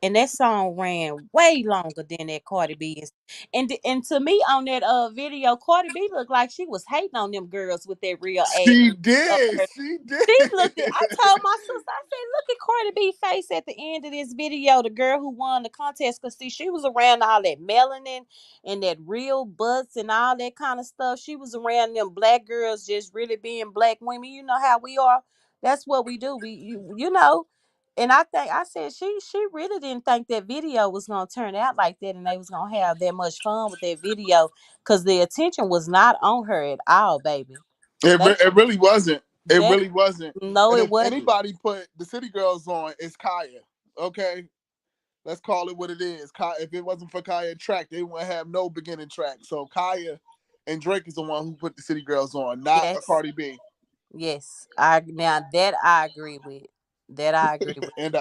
Speaker 7: And that song ran way longer than that Cardi B is. And to me on that video, Cardi B looked like she was hating on them girls with that real
Speaker 4: She
Speaker 7: ass.
Speaker 4: did. She did.
Speaker 7: She looked at, I told my sister, I said, look at Cardi B face at the end of this video, the girl who won the contest. Because, see, she was around all that melanin and that real butts and all that kind of stuff. She was around them black girls just really being black women. You know how we are. That's what we do. You know. And I said she really didn't think that video was gonna turn out like that, and they was gonna have that much fun with that video, because the attention was not on her at all, baby. They
Speaker 4: It really wasn't. It
Speaker 7: that
Speaker 4: really wasn't.
Speaker 7: no,
Speaker 4: And
Speaker 7: it
Speaker 4: if
Speaker 7: wasn't.
Speaker 4: anybody put the City Girls on, it's Kaya. Okay, let's call it what it is. If it wasn't for Kaya track, they wouldn't have no beginning track. So Kaya and Drake is the one who put the City Girls on, not a
Speaker 7: Yes,
Speaker 4: Cardi B.
Speaker 7: yes. I now that I agree with. That I agree with.
Speaker 4: And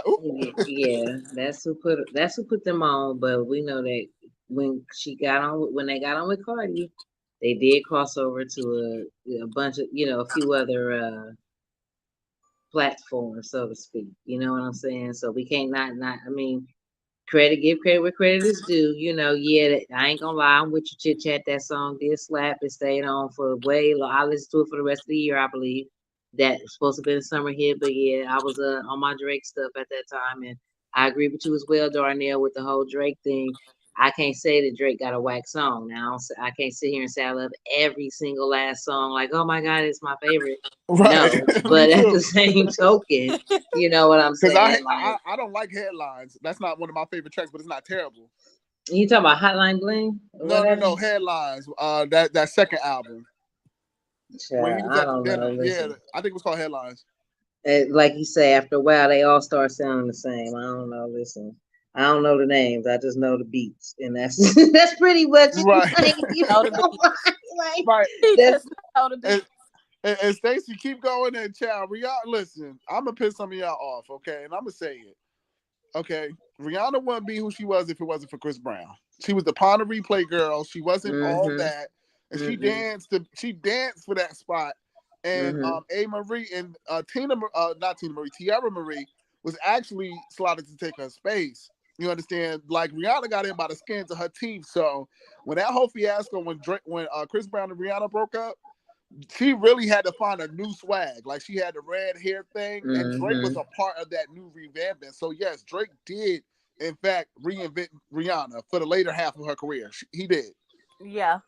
Speaker 3: Yeah, that's who put them on. But we know that when they got on with Cardi, they did cross over to a bunch of a few other platforms, so to speak. You know what I'm saying? So we can't not. I mean, give credit where credit is due. Yeah, I ain't gonna lie, I'm with you, chit chat. That song did slap. It stayed on for way long. I listened to it for the rest of the year, I believe. That was supposed to be a summer hit, but yeah, I was on my Drake stuff at that time, and I agree with you as well, Darnell, with the whole Drake thing. I can't say that Drake got a whack song. Now I can't sit here and say I love every single last song. Like, oh my God, it's my favorite.
Speaker 4: right,
Speaker 3: No,
Speaker 4: me
Speaker 3: but at the
Speaker 4: too.
Speaker 3: same token, you know what I'm
Speaker 4: Because
Speaker 3: saying? Like,
Speaker 4: I don't like Headlines. That's not one of my favorite tracks, but it's not terrible.
Speaker 3: you talking about Hotline Bling or whatever?
Speaker 4: No, Headlines. That second album when he
Speaker 3: Child,
Speaker 4: was
Speaker 3: I
Speaker 4: at the
Speaker 3: don't know.
Speaker 4: dinner. Yeah,
Speaker 3: Listen,
Speaker 4: I think it was called Headlines.
Speaker 3: like you say, after a while, they all start sounding the same. I don't know. Listen, I don't know the names. I just know the beats, and that's that's pretty much it.
Speaker 4: Right.
Speaker 3: Like, you
Speaker 7: Know
Speaker 3: know,
Speaker 7: the beat.
Speaker 3: like
Speaker 4: Right.
Speaker 7: He
Speaker 3: that's
Speaker 7: just know the beat.
Speaker 4: And Stacey, keep going and child. Rihanna, listen, I'm gonna piss some of y'all off, okay? And I'm gonna say it. Okay. Rihanna wouldn't be who she was if it wasn't for Chris Brown. She was the Ponder Replay girl. She wasn't all
Speaker 3: mm-hmm,
Speaker 4: that. And she
Speaker 3: mm-hmm,
Speaker 4: danced for that spot. And
Speaker 3: mm-hmm.
Speaker 4: A. Marie and not Tina Marie, Tiara Marie was actually slotted to take her space. You understand? Like Rihanna got in by the skins of her teeth. So when that whole fiasco when Chris Brown and Rihanna broke up, she really had to find a new swag. Like she had the red hair thing, and Drake was
Speaker 3: Mm-hmm.
Speaker 4: a part of that new revamping. So yes, Drake did in fact reinvent Rihanna for the later half of her career. He did,
Speaker 7: Yeah,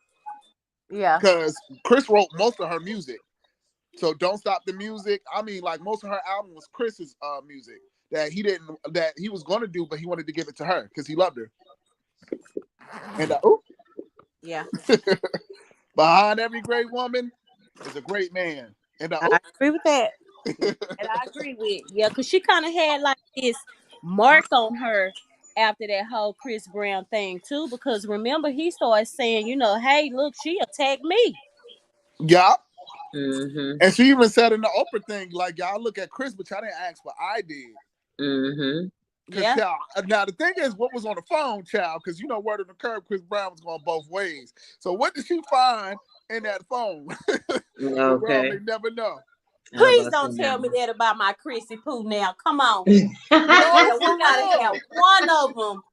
Speaker 7: yeah,
Speaker 4: because Chris wrote most of her music. So Don't Stop the Music. I mean, like most of her album was Chris's music that he was going to do, but he wanted to give it to her because he loved her. And
Speaker 7: yeah.
Speaker 4: behind every great woman, is a great man. And
Speaker 7: I agree with that. And I agree with because she kind of had like this mark on her after that whole Chris Brown thing too. Because remember, he started saying, hey, look, she attacked me.
Speaker 4: Yeah.
Speaker 3: Mm-hmm.
Speaker 4: And she even said in the Oprah thing, like, y'all look at Chris, but y'all didn't ask what I did.
Speaker 3: Mm-hmm.
Speaker 4: Cause child, now the thing is, what was on the phone, child? Because word on the curb, Chris Brown was going both ways. So what did she find in that phone? The world may never know.
Speaker 7: Please don't tell me that about my Chrissy Poo now. Come on.
Speaker 4: No,
Speaker 7: we gotta have one of them.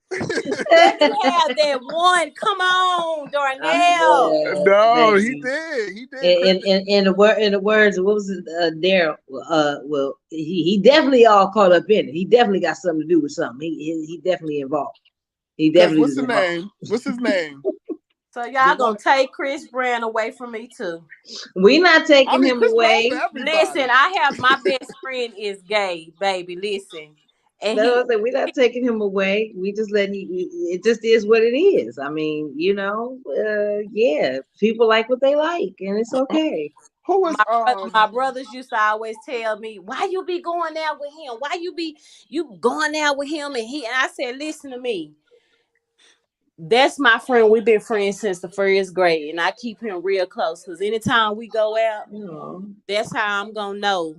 Speaker 7: Let me have that one. Come on, Darnell.
Speaker 4: No, he did. He did.
Speaker 3: In the words, what was it, Daryl? Well, he definitely all caught up in it. He definitely got something to do with something. He definitely involved. He definitely.
Speaker 4: What's his name? What's his name?
Speaker 7: So y'all gonna take Chris Brown away from me too?
Speaker 3: We not taking him away.
Speaker 7: Listen, I have my best friend is gay, baby. Listen, and
Speaker 3: we're not taking him away. We just letting it just is what it is. I mean, yeah, people like what they like, and it's okay.
Speaker 4: Who was
Speaker 7: my brothers used to always tell me, why you be going out with him? Why you going out with him? And I said, listen to me. That's my friend. We've been friends since the first grade, and I keep him real close because anytime we go out, that's how I'm gonna know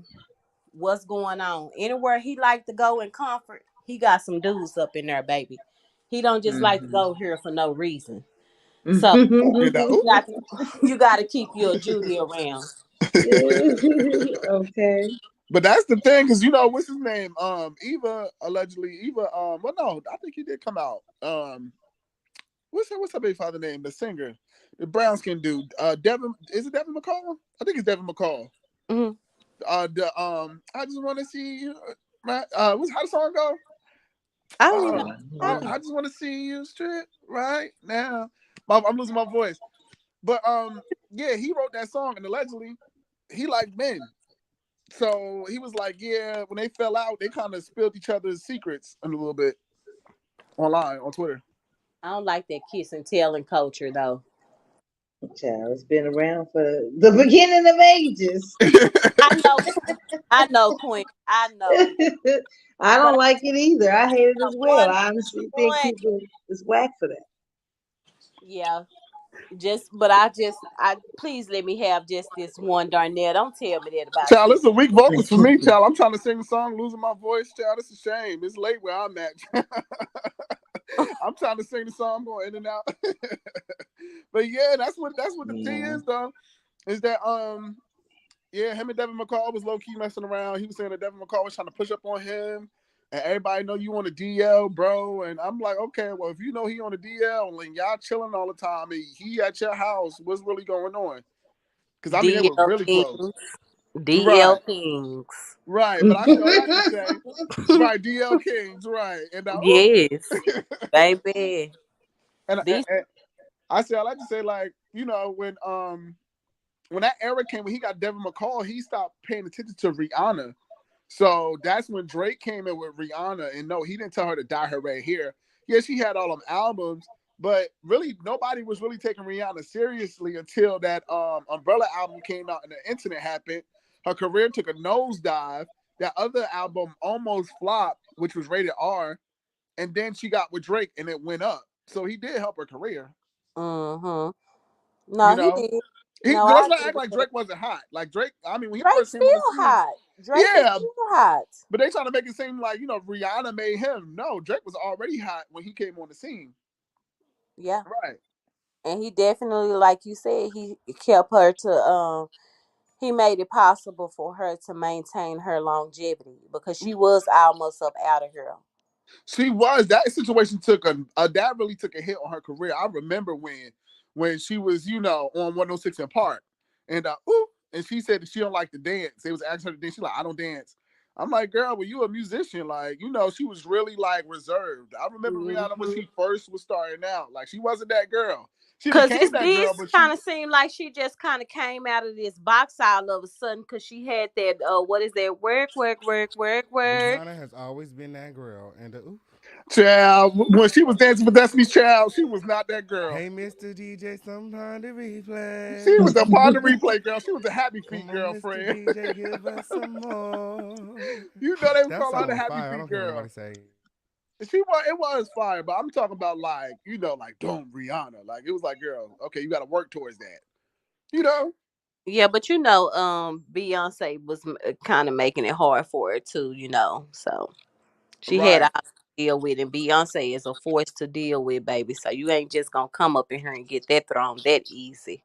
Speaker 7: what's going on. Anywhere he like to go in comfort, he got some dudes up in there, baby. He don't just like to go here for no reason. So you got to keep your Judy around.
Speaker 3: Okay.
Speaker 4: But that's the thing, because what's his name? Eva allegedly. Well, no, I think he did come out. What's her baby father name? The singer, the brown skin dude. Devin, is it Devin McCall? I think it's Devin McCall.
Speaker 7: Mm-hmm.
Speaker 4: I just want to see you. How the song go?
Speaker 7: I don't know.
Speaker 4: I just want to see you strip right now. I'm losing my voice. But yeah, he wrote that song, and allegedly he liked men. So he was like, yeah, when they fell out, they kind of spilled each other's secrets a little bit online on Twitter.
Speaker 7: I don't like that kiss and telling culture though.
Speaker 3: Child, it's been around for the beginning of ages.
Speaker 7: I know, Queen. I know.
Speaker 3: I don't like it either. I hate it as well. I honestly think people is whack for that.
Speaker 7: Yeah. Please let me have just this one, Darnell. Don't tell me that about
Speaker 4: child. It's a weak vocals for me, child. I'm trying to sing the song, losing my voice, child. It's a shame. It's late where I'm at. I'm trying to sing the song, I'm going in and out. But yeah, that's what the thing is though. Is that yeah, him and Devin McCall was low key messing around. He was saying that Devin McCall was trying to push up on him, and everybody know you on a DL, bro. And I'm like, okay, well, if you know he on a DL and y'all chilling all the time, and he at your house, what's really going on? Because I mean, they were really close.
Speaker 7: DL Kings.
Speaker 4: Right, but I still like to say, right, DL Kings, right. And
Speaker 7: yes, baby.
Speaker 4: And I like to say, like, when that era came, when he got Devin McCall, he stopped paying attention to Rihanna. So that's when Drake came in with Rihanna. And no, he didn't tell her to dye her red hair. Yeah, she had all them albums, but really nobody was really taking Rihanna seriously until that Umbrella album came out and the incident happened. Her career took a nosedive. That other album almost flopped, which was rated R. And then she got with Drake and it went up. So he did help her career.
Speaker 7: Mm-hmm. No, he did.
Speaker 4: Let's not act like Drake wasn't hot. Like Drake, I mean, when he first came on the scene,
Speaker 7: hot. Drake is still hot.
Speaker 4: But they trying to make it seem like, Rihanna made him. No, Drake was already hot when he came on the scene.
Speaker 7: Yeah.
Speaker 4: Right.
Speaker 7: And he definitely, like you said, he kept her to he made it possible for her to maintain her longevity because she was almost up out of here.
Speaker 4: She was. That situation took that really took a hit on her career. I remember when she was, on 106 in Park, and and she said that she don't like to dance. They was asking her to dance. She's like, I don't dance. I'm like, girl, well, you a musician, like, she was really like reserved. I remember Rihanna when she first was starting out, like she wasn't that girl. She
Speaker 7: Cause
Speaker 4: became
Speaker 7: this
Speaker 4: that girl,
Speaker 7: this
Speaker 4: but
Speaker 7: kind of seemed like she just kind of came out of this box all of a sudden, cause she had that what is that work.
Speaker 1: Rihanna has always been that girl. And
Speaker 4: child, when she was dancing with Destiny's Child, she was not that girl.
Speaker 1: Hey, Mr. DJ, sometime to replay.
Speaker 4: She was a part of the replay girl. She was a Happy Feet
Speaker 1: Come on,
Speaker 4: girlfriend.
Speaker 1: Mr. DJ, give us some more.
Speaker 4: You know they would
Speaker 1: That
Speaker 4: call her
Speaker 1: song
Speaker 4: the
Speaker 1: was
Speaker 4: Happy
Speaker 1: fire. I
Speaker 4: Feet
Speaker 1: don't care what
Speaker 4: girl.
Speaker 1: nobody say.
Speaker 4: It was fire, but I'm talking about like, you know, like don't Rihanna. Like it was like, girl, okay, you got to work towards that. You know.
Speaker 7: Yeah, but you know, Beyonce was kind of making it hard for her too, you know. So she had
Speaker 4: Right.
Speaker 7: to deal with, and Beyonce is a force to deal with, baby. So you ain't just gonna come up in here and get that thrown that easy.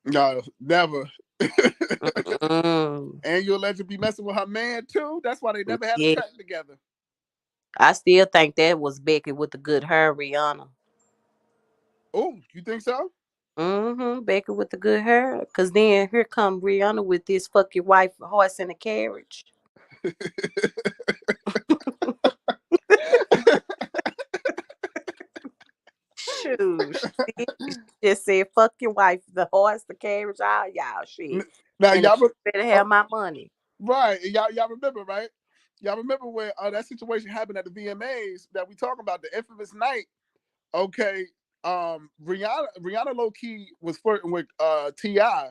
Speaker 4: No, never.
Speaker 7: Mm-mm.
Speaker 4: And you allegedly be messing with her man too. That's why they never had a
Speaker 7: Yeah,
Speaker 4: track together.
Speaker 7: I still think that was Becky with the good hair, Rihanna.
Speaker 4: Oh, you think so?
Speaker 7: Becky with the good hair. Cause then here come Rihanna with this fuck your wife horse in a carriage. Shoot. She just said fuck your wife, the horse, the carriage, all y'all shit.
Speaker 4: Now
Speaker 7: And the
Speaker 4: y'all
Speaker 7: better have my money.
Speaker 4: right. Y'all remember, right? Y'all remember when that situation happened at the VMAs that we talking about, the infamous night. Okay. Rihanna low key was flirting with T.I.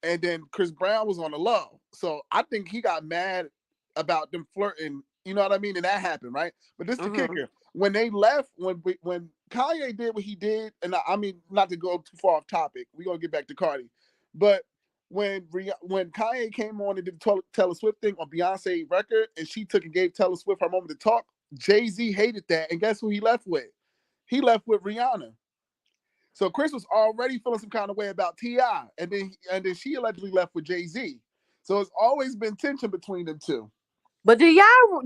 Speaker 4: and then Chris Brown was on the low. So I think he got mad about them flirting. You know what I mean? And that happened, right? But this is the kicker. When they left, when Kanye did what he did, and I mean, not to go too far off topic, we're gonna get back to Cardi, but when Kanye came on and did the Taylor Swift thing on Beyonce record, and she took and gave Taylor Swift her moment to talk, Jay-Z hated that, and guess who he left with? He left with Rihanna. So Chris was already feeling some kind of way about T.I. and then she allegedly left with Jay-Z. So it's always been tension between them two.
Speaker 7: But do y'all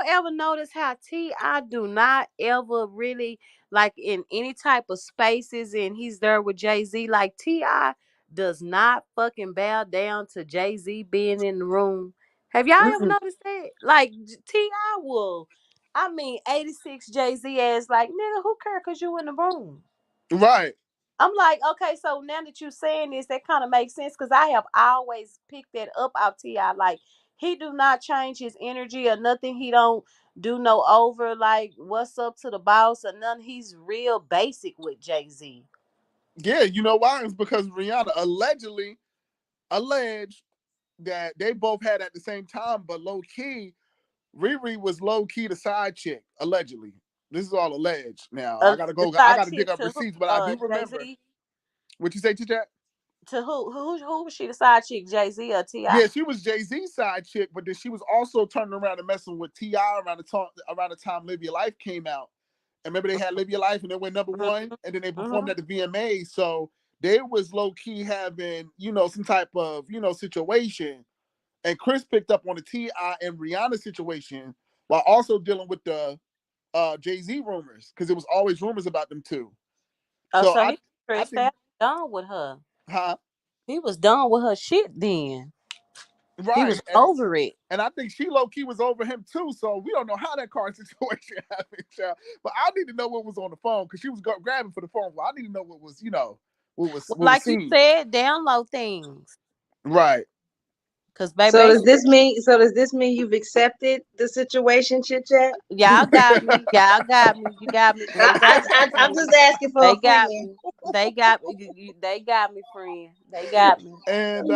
Speaker 7: ever notice how T.I. do not ever really like in any type of spaces and he's there with Jay-Z? Like T.I. does not fucking bow down to Jay-Z being in the room. Have y'all ever noticed that? Like T.I. will, 86 Jay-Z ass like, nigga, who care cause you in the room?
Speaker 4: Right.
Speaker 7: I'm like, okay, so now that you're saying this, that kind of makes sense because I have always picked that up out T.I. Like, he do not change his energy or nothing. He don't do no over, like, what's up to the boss or none. He's real basic with Jay-Z.
Speaker 4: Yeah, you know why? It's because Rihanna alleged that they both had at the same time, but low-key, Riri was low-key the side chick, allegedly. This is all alleged. Now, I gotta dig up receipts, but I do remember.
Speaker 7: Jay-Z?
Speaker 4: What'd you say, T-Chat?
Speaker 7: To who was she the side chick, Jay-Z or T.I.?
Speaker 4: Yeah, she was Jay-Z's side chick, but then she was also turning around and messing with T.I. around the time Live Your Life came out. And remember they had Live Your Life and they went number one, and then they performed at the VMA. So they was low-key having, some type of, situation. And Chris picked up on the T.I. and Rihanna situation while also dealing with the Jay-Z rumors, because it was always rumors about them two.
Speaker 7: Oh, so he
Speaker 4: I think,
Speaker 7: done with her.
Speaker 4: huh?
Speaker 7: He was done with her shit then.
Speaker 4: Right.
Speaker 7: He was over it.
Speaker 4: And I think she low-key was over him too. So we don't know how that car situation happened, child. But I need to know what was on the phone because she was grabbing for the phone. Well, I need to know what was, what was
Speaker 7: like
Speaker 4: seen.
Speaker 7: You said, download things.
Speaker 4: Right.
Speaker 7: Cause baby.
Speaker 3: So does this mean you've accepted the situation, Chit Chat?
Speaker 7: Y'all got me. Y'all got me. You got me.
Speaker 3: I'm just asking for a friend.
Speaker 7: They got me. They got me, friend. They got me.
Speaker 4: And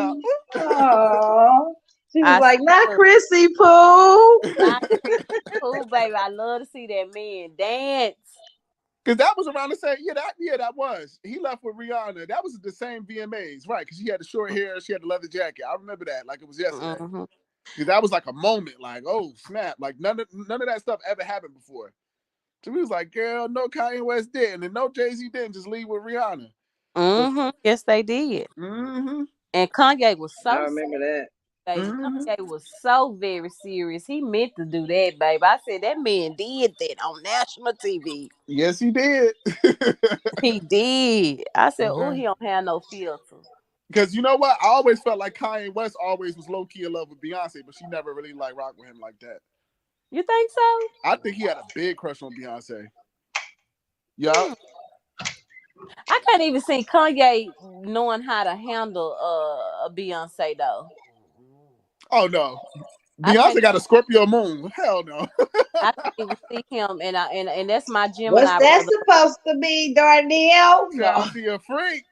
Speaker 3: oh, she was like, not Chrissy Pooh.
Speaker 7: Not Chrissy Pooh, baby. I love to see that man dance.
Speaker 4: Because that was around the same, that was. He left with Rihanna. That was the same VMAs, right? Because she had the short hair, she had the leather jacket. I remember that like it was yesterday. Because that was like a moment, like, oh, snap. Like none of that stuff ever happened before. So we was like, girl, no Kanye West didn't, and no Jay-Z didn't, just leave with Rihanna.
Speaker 7: Yes, they did. And Kanye was so
Speaker 3: I remember that.
Speaker 7: Baby, Kanye was so very serious. He meant to do that, baby. I said that man did that on national TV.
Speaker 4: Yes, he did.
Speaker 7: He did. I said, oh, he don't have no filter.
Speaker 4: Because you know what? I always felt like Kanye West always was low-key in love with Beyonce, but she never really rocked with him like that.
Speaker 7: You think so?
Speaker 4: I think he had a big crush on Beyonce. Yeah.
Speaker 7: I can't even see Kanye knowing how to handle a Beyonce though.
Speaker 4: Oh no,
Speaker 7: I can't
Speaker 4: Beyonce got a Scorpio moon. Hell no.
Speaker 7: I can't even see him, and that's my
Speaker 3: What's
Speaker 7: Gemini
Speaker 3: that
Speaker 7: brother.
Speaker 3: supposed to be, Darnell? No.
Speaker 4: Child, she a freak.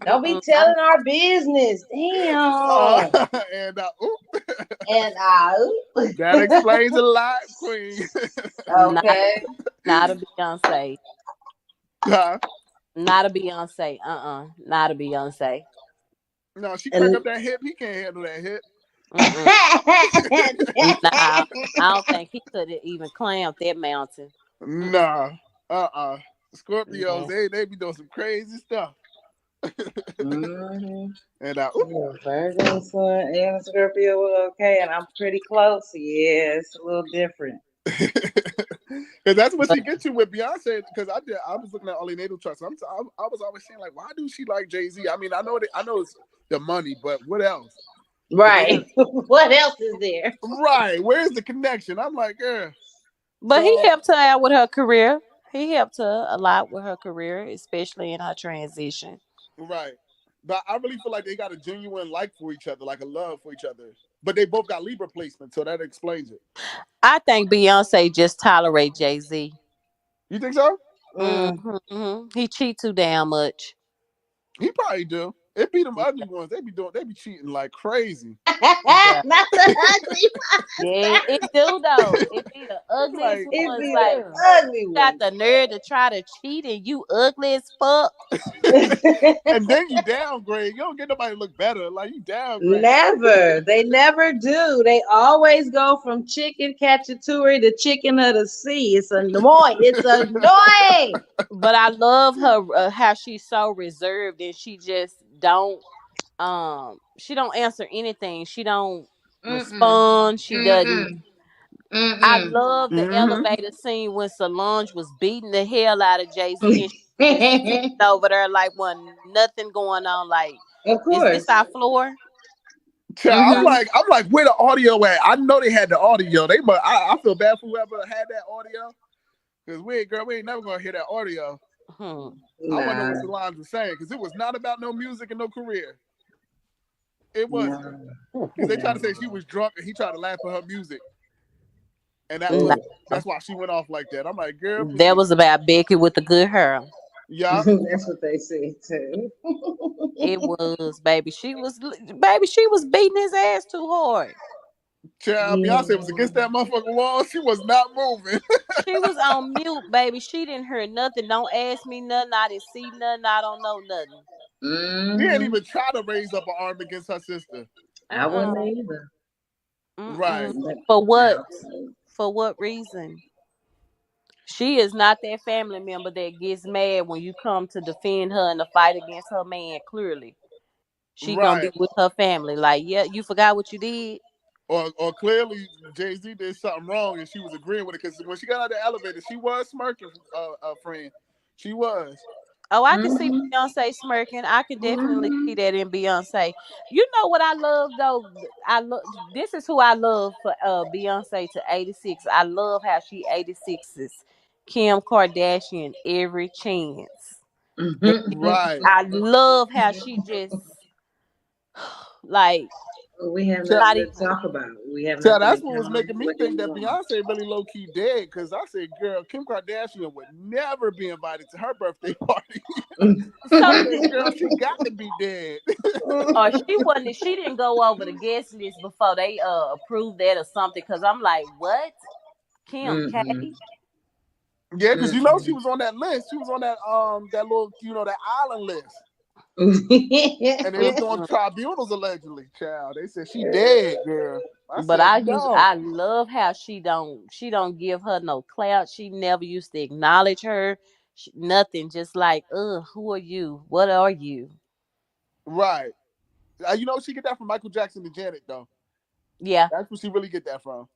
Speaker 3: Don't be telling our business. Damn.
Speaker 4: And
Speaker 3: And
Speaker 4: that explains a lot, Queen.
Speaker 3: okay.
Speaker 7: Not a Beyonce.
Speaker 4: Huh?
Speaker 7: Not a Beyonce. Not a Beyonce.
Speaker 4: No, she crack up that hip. He can't handle that hip.
Speaker 7: Nah, I don't think he could have even climbed that mountain.
Speaker 4: Nah. Scorpios, they be doing some crazy stuff.
Speaker 3: Mm-hmm.
Speaker 4: And
Speaker 3: Virgo, Sun, and Scorpio were okay, and I'm pretty close. Yeah, it's a little different.
Speaker 4: Because that's what she gets you with Beyonce. Because I was looking at all the natal charts. I was always saying, like, why do she like Jay-Z? I mean, I know it's the money, but what else?
Speaker 3: Right. What else is there?
Speaker 4: Right. Where's the connection? I'm like, yeah.
Speaker 7: But he helped her out with her career. He helped her a lot with her career, especially in her transition.
Speaker 4: Right. But I really feel like they got a genuine like for each other, like a love for each other. But they both got Libra placement, so that explains it.
Speaker 7: I think Beyonce just tolerates Jay-Z.
Speaker 4: You think so?
Speaker 7: Mm-hmm. He cheat too damn much.
Speaker 4: He probably do. It be them ugly ones. They be cheating like crazy.
Speaker 7: Yeah.
Speaker 3: Not the ugly ones.
Speaker 7: Yeah, it do though. It be the ugliest ones. Like
Speaker 3: ugly
Speaker 7: you got the nerve to try to cheat and you ugly as fuck.
Speaker 4: And then you downgrade. You don't get nobody to look better. Like you downgrade.
Speaker 3: Never. They never do. They always go from chicken cacciatore to chicken of the sea. It's annoying. It's annoying.
Speaker 7: But I love her how she's so reserved and she just don't answer anything. She don't respond. She doesn't. I love the elevator scene when Solange was beating the hell out of Jay-Z and she sitting over there like nothing going on. Like,
Speaker 3: of course,
Speaker 7: is this our floor?
Speaker 4: I'm like, where the audio at? I know they had the audio. I feel bad for whoever had that audio. Because we ain't never gonna hear that audio. I want to know what Solange was saying, because it was not about no music and no career. It was. Because they tried to say she was drunk and he tried to laugh at her music. And that's why she went off like that. I'm like, girl.
Speaker 7: That was about Becky with the good hair.
Speaker 4: Yeah.
Speaker 3: That's what they said too.
Speaker 7: It was, baby. She was beating his ass too hard.
Speaker 4: Child, Beyonce was against that motherfucking wall. She was not moving.
Speaker 7: She was on mute, baby. She didn't hear nothing. Don't ask me nothing. I didn't see nothing. I don't know nothing.
Speaker 4: She didn't even try to raise up an arm against her sister.
Speaker 3: I wouldn't either.
Speaker 4: Right.
Speaker 7: For what? For what reason? She is not that family member that gets mad when you come to defend her in the fight against her man. Clearly, she gonna be with her family. Like, yeah, you forgot what you did.
Speaker 4: Or clearly Jay-Z did something wrong and she was agreeing with it, because when she got out of the elevator, she was smirking, friend. She was.
Speaker 7: Oh, I can see Beyonce smirking. I can definitely see that in Beyonce. You know what I love though? This is who I love for Beyonce to 86. I love how she 86s Kim Kardashian every chance.
Speaker 4: Right.
Speaker 7: I love how she just like.
Speaker 3: We have nothing to talk about.
Speaker 4: So that's what was making me think that Beyonce really low key dead. Because I said, girl, Kim Kardashian would never be invited to her birthday party. So girl, she got to be dead.
Speaker 7: Or she wasn't. She didn't go over the guest list before they approved that or something. Because I'm like, what? Kim K?
Speaker 4: Yeah, because you know she was on that list. She was on that that little, that island list. And they was doing tribunals allegedly, child. They said she dead, girl.
Speaker 7: I love how she don't give her no clout. She never used to acknowledge her. Nothing. Just like, who are you? What are you?
Speaker 4: Right. She get that from Michael Jackson and Janet though.
Speaker 7: Yeah.
Speaker 4: That's where she really get that from.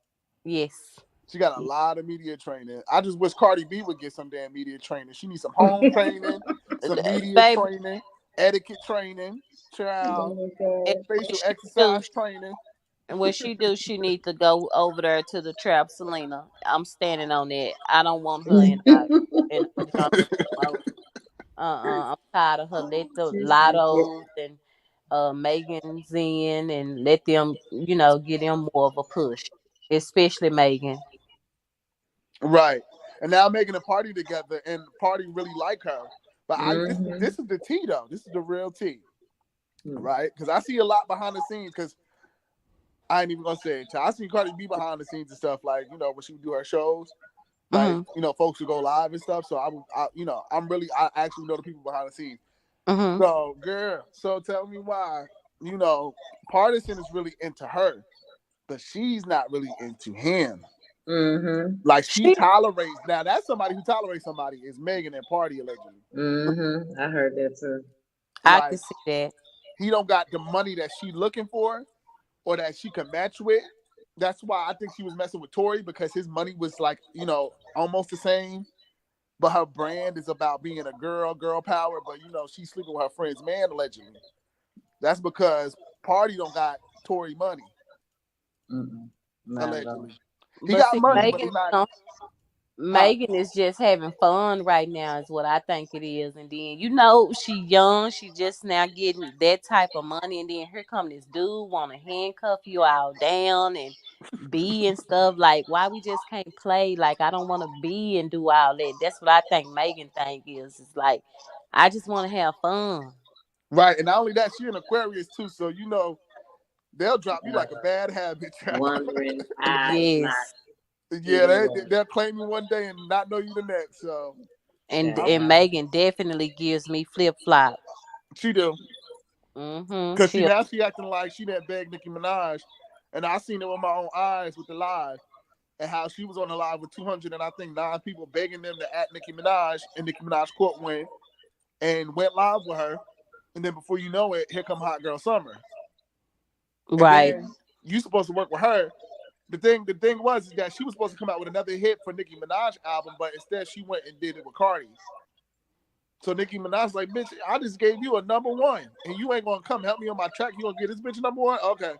Speaker 7: Yes.
Speaker 4: She got a lot of media training. I just wish Cardi B would get some damn media training. She needs some home training, some media training, etiquette training, child, facial exercise training.
Speaker 7: And what she do, she need to go over there to the trap, Selena. I'm standing on that. I don't want her in I'm tired of her. Let the
Speaker 3: Just
Speaker 7: Lottos and Megan's in and let them, get them more of a push, especially Megan.
Speaker 4: Right. And now making a party together, and party really like her. But this is the tea though. This is the real tea, right? Because I see a lot behind the scenes. Because I ain't even gonna say it. I see Cardi B behind the scenes and stuff, like when she would do her shows, like folks would go live and stuff. So I actually know the people behind the scenes. So girl, so tell me why Partisan is really into her, but she's not really into him. Like she tolerates. Now that's somebody who tolerates somebody is Megan and Party allegedly.
Speaker 3: I heard that too.
Speaker 7: I can see that.
Speaker 4: He don't got the money that she looking for, or that she can match with. That's why I think she was messing with Tory, because his money was like almost the same, but her brand is about being a girl power. But she's sleeping with her friend's man allegedly. That's because Party don't got Tory money. Allegedly. He got money, but he's not.
Speaker 7: Megan is just having fun right now, is what I think it is. And then she young, she just now getting that type of money, and then here come this dude want to handcuff you all down and be and stuff. Like, why we just can't play? Like, I don't want to be and do all that. That's what I think Megan think is. It's like, I just want to have fun.
Speaker 4: Right, and not only that, she an Aquarius too, so they'll drop you like a bad habit.
Speaker 3: Wondering,
Speaker 7: yes.
Speaker 4: Yeah, they'll claim you one day and not know you the next. So,
Speaker 7: and Megan definitely gives me flip flop.
Speaker 4: She do. Because she acting like she didn't beg Nicki Minaj, and I seen it with my own eyes with the live, and how she was on the live with 200 and I think 9 people begging them to at Nicki Minaj, and Nicki Minaj court went and went live with her, and then before you know it, here come Hot Girl Summer.
Speaker 7: Right.
Speaker 4: You supposed to work with her. The thing was that she was supposed to come out with another hit for Nicki Minaj album, but instead she went and did it with Cardi. So Nicki Minaj's like, bitch, I just gave you a #1, and you ain't gonna come help me on my track. You gonna get this bitch #1? Okay.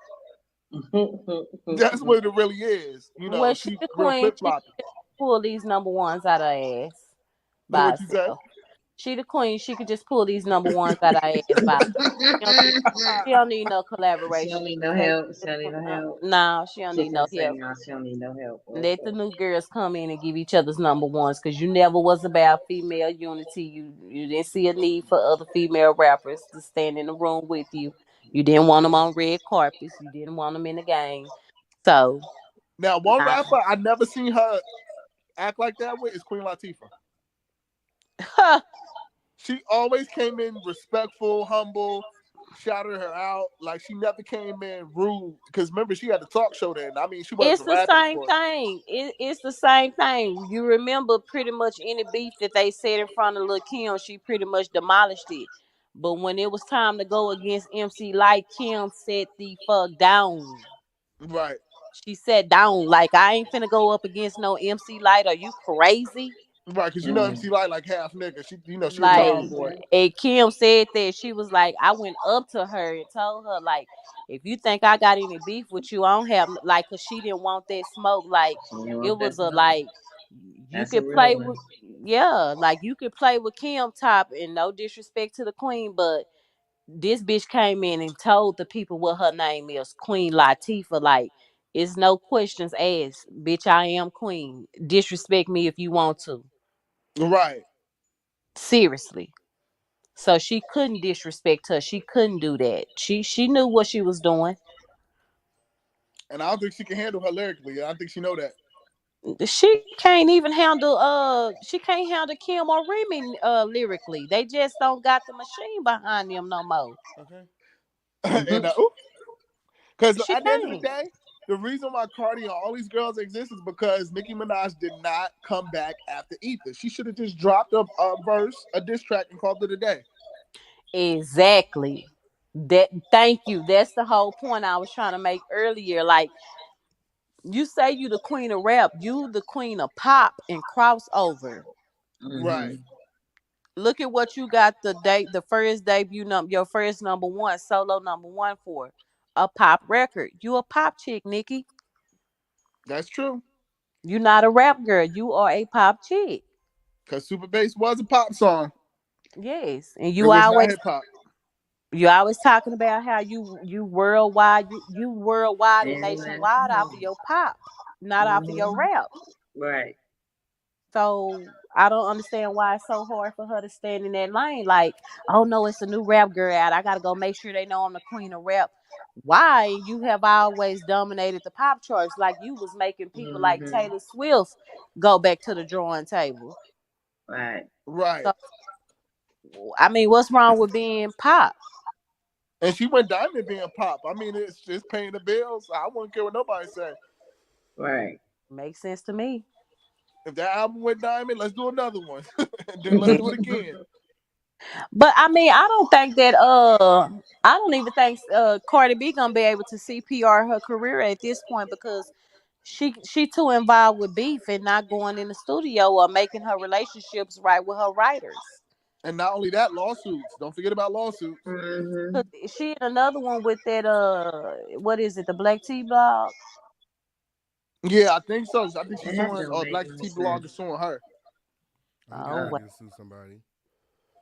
Speaker 4: That's what it really is.
Speaker 7: She's the queen. She pull these #1s out of her ass.
Speaker 4: What you say?
Speaker 7: She the queen. She could just pull these #1s out of her ass by She don't need no collaboration.
Speaker 3: She don't need no help. She don't need no help.
Speaker 7: No, she don't need no help.
Speaker 3: No, she don't need no help.
Speaker 7: Let the new girls come in and give each other's #1s, because you never was about female unity. You didn't see a need for other female rappers to stand in the room with you. You didn't want them on red carpets. You didn't want them in the game. So
Speaker 4: now, one rapper I never seen her act like that with is Queen Latifah. She always came in respectful, humble, shouted her out. Like, she never came in rude. Because remember, she had the talk show then. I mean, she wasn't.
Speaker 7: It's the same thing. It's the same thing. You remember pretty much any beef that they said in front of Lil Kim, she pretty much demolished it. But when it was time to go against MC Light, Kim sat the fuck down.
Speaker 4: Right.
Speaker 7: She sat down. Like, I ain't finna go up against no MC Light. Are you crazy?
Speaker 4: Right, because MC Light like half nigga. She, she
Speaker 7: like,
Speaker 4: a tomboy.
Speaker 7: And Kim said that she was like, I went up to her and told her, like, if you think I got any beef with you, I don't have, like, because she didn't want that smoke. Like, it was like, you could play with, like, you could play with Kim Top, and no disrespect to the queen, but this bitch came in and told the people what her name is, Queen Latifah. Like, it's no questions asked. Bitch, I am queen. Disrespect me if you want to.
Speaker 4: Right.
Speaker 7: Seriously. So she couldn't disrespect her. She couldn't do that. She knew what she was doing.
Speaker 4: And I don't think she can handle her lyrically. I think she know that.
Speaker 7: She can't even handle she can't handle Kim or Remy lyrically. They just don't got the machine behind them no more.
Speaker 4: Okay. And because at the end of the day, the reason why Cardi and all these girls exist is because Nicki Minaj did not come back after Ether. She should have just dropped a verse, a diss track, and called it a day.
Speaker 7: Exactly. Thank you. That's the whole point I was trying to make earlier. Like, you say you the queen of rap, you the queen of pop and crossover.
Speaker 4: Right.
Speaker 7: Look at what you got the first debut your first #1, solo #1 for. A pop record. You a pop chick, Nicki.
Speaker 4: That's true.
Speaker 7: You're not a rap girl. You are a pop chick.
Speaker 4: Because Super Bass was a pop song.
Speaker 7: Yes, and
Speaker 4: It was not hip hop.
Speaker 7: you always talking about how you worldwide, you worldwide and
Speaker 3: And
Speaker 7: nationwide off of your pop, not off of your rap.
Speaker 3: right.
Speaker 7: So I don't understand why it's so hard for her to stand in that lane. Like, oh no, it's a new rap girl out. I gotta go make sure they know I'm the queen of rap. Why? You have always dominated the pop charts. Like you was making people like Taylor Swift go back to the drawing table.
Speaker 3: Right.
Speaker 4: Right.
Speaker 7: So I mean, what's wrong with being pop?
Speaker 4: And she went diamond being pop. I mean, it's just paying the bills. I wouldn't care what nobody say.
Speaker 3: Right.
Speaker 7: Makes sense to me.
Speaker 4: If that album went diamond, let's do another one. And then let's do it again.
Speaker 7: But I mean, I don't even think Cardi B gonna be able to CPR her career at this point because she too involved with beef and not going in the studio or making her relationships right with her writers.
Speaker 4: And not only that, lawsuits. Don't forget about lawsuits.
Speaker 7: Cause she in another one with that what is it, the Black Tea blog?
Speaker 4: Yeah, I think so. I think she's
Speaker 3: That
Speaker 4: suing,
Speaker 3: don't
Speaker 4: or
Speaker 3: make
Speaker 4: Black
Speaker 3: no
Speaker 4: T blog
Speaker 3: sense.
Speaker 4: is suing her.
Speaker 1: I'm getting
Speaker 7: Oh,
Speaker 1: ready to sue somebody.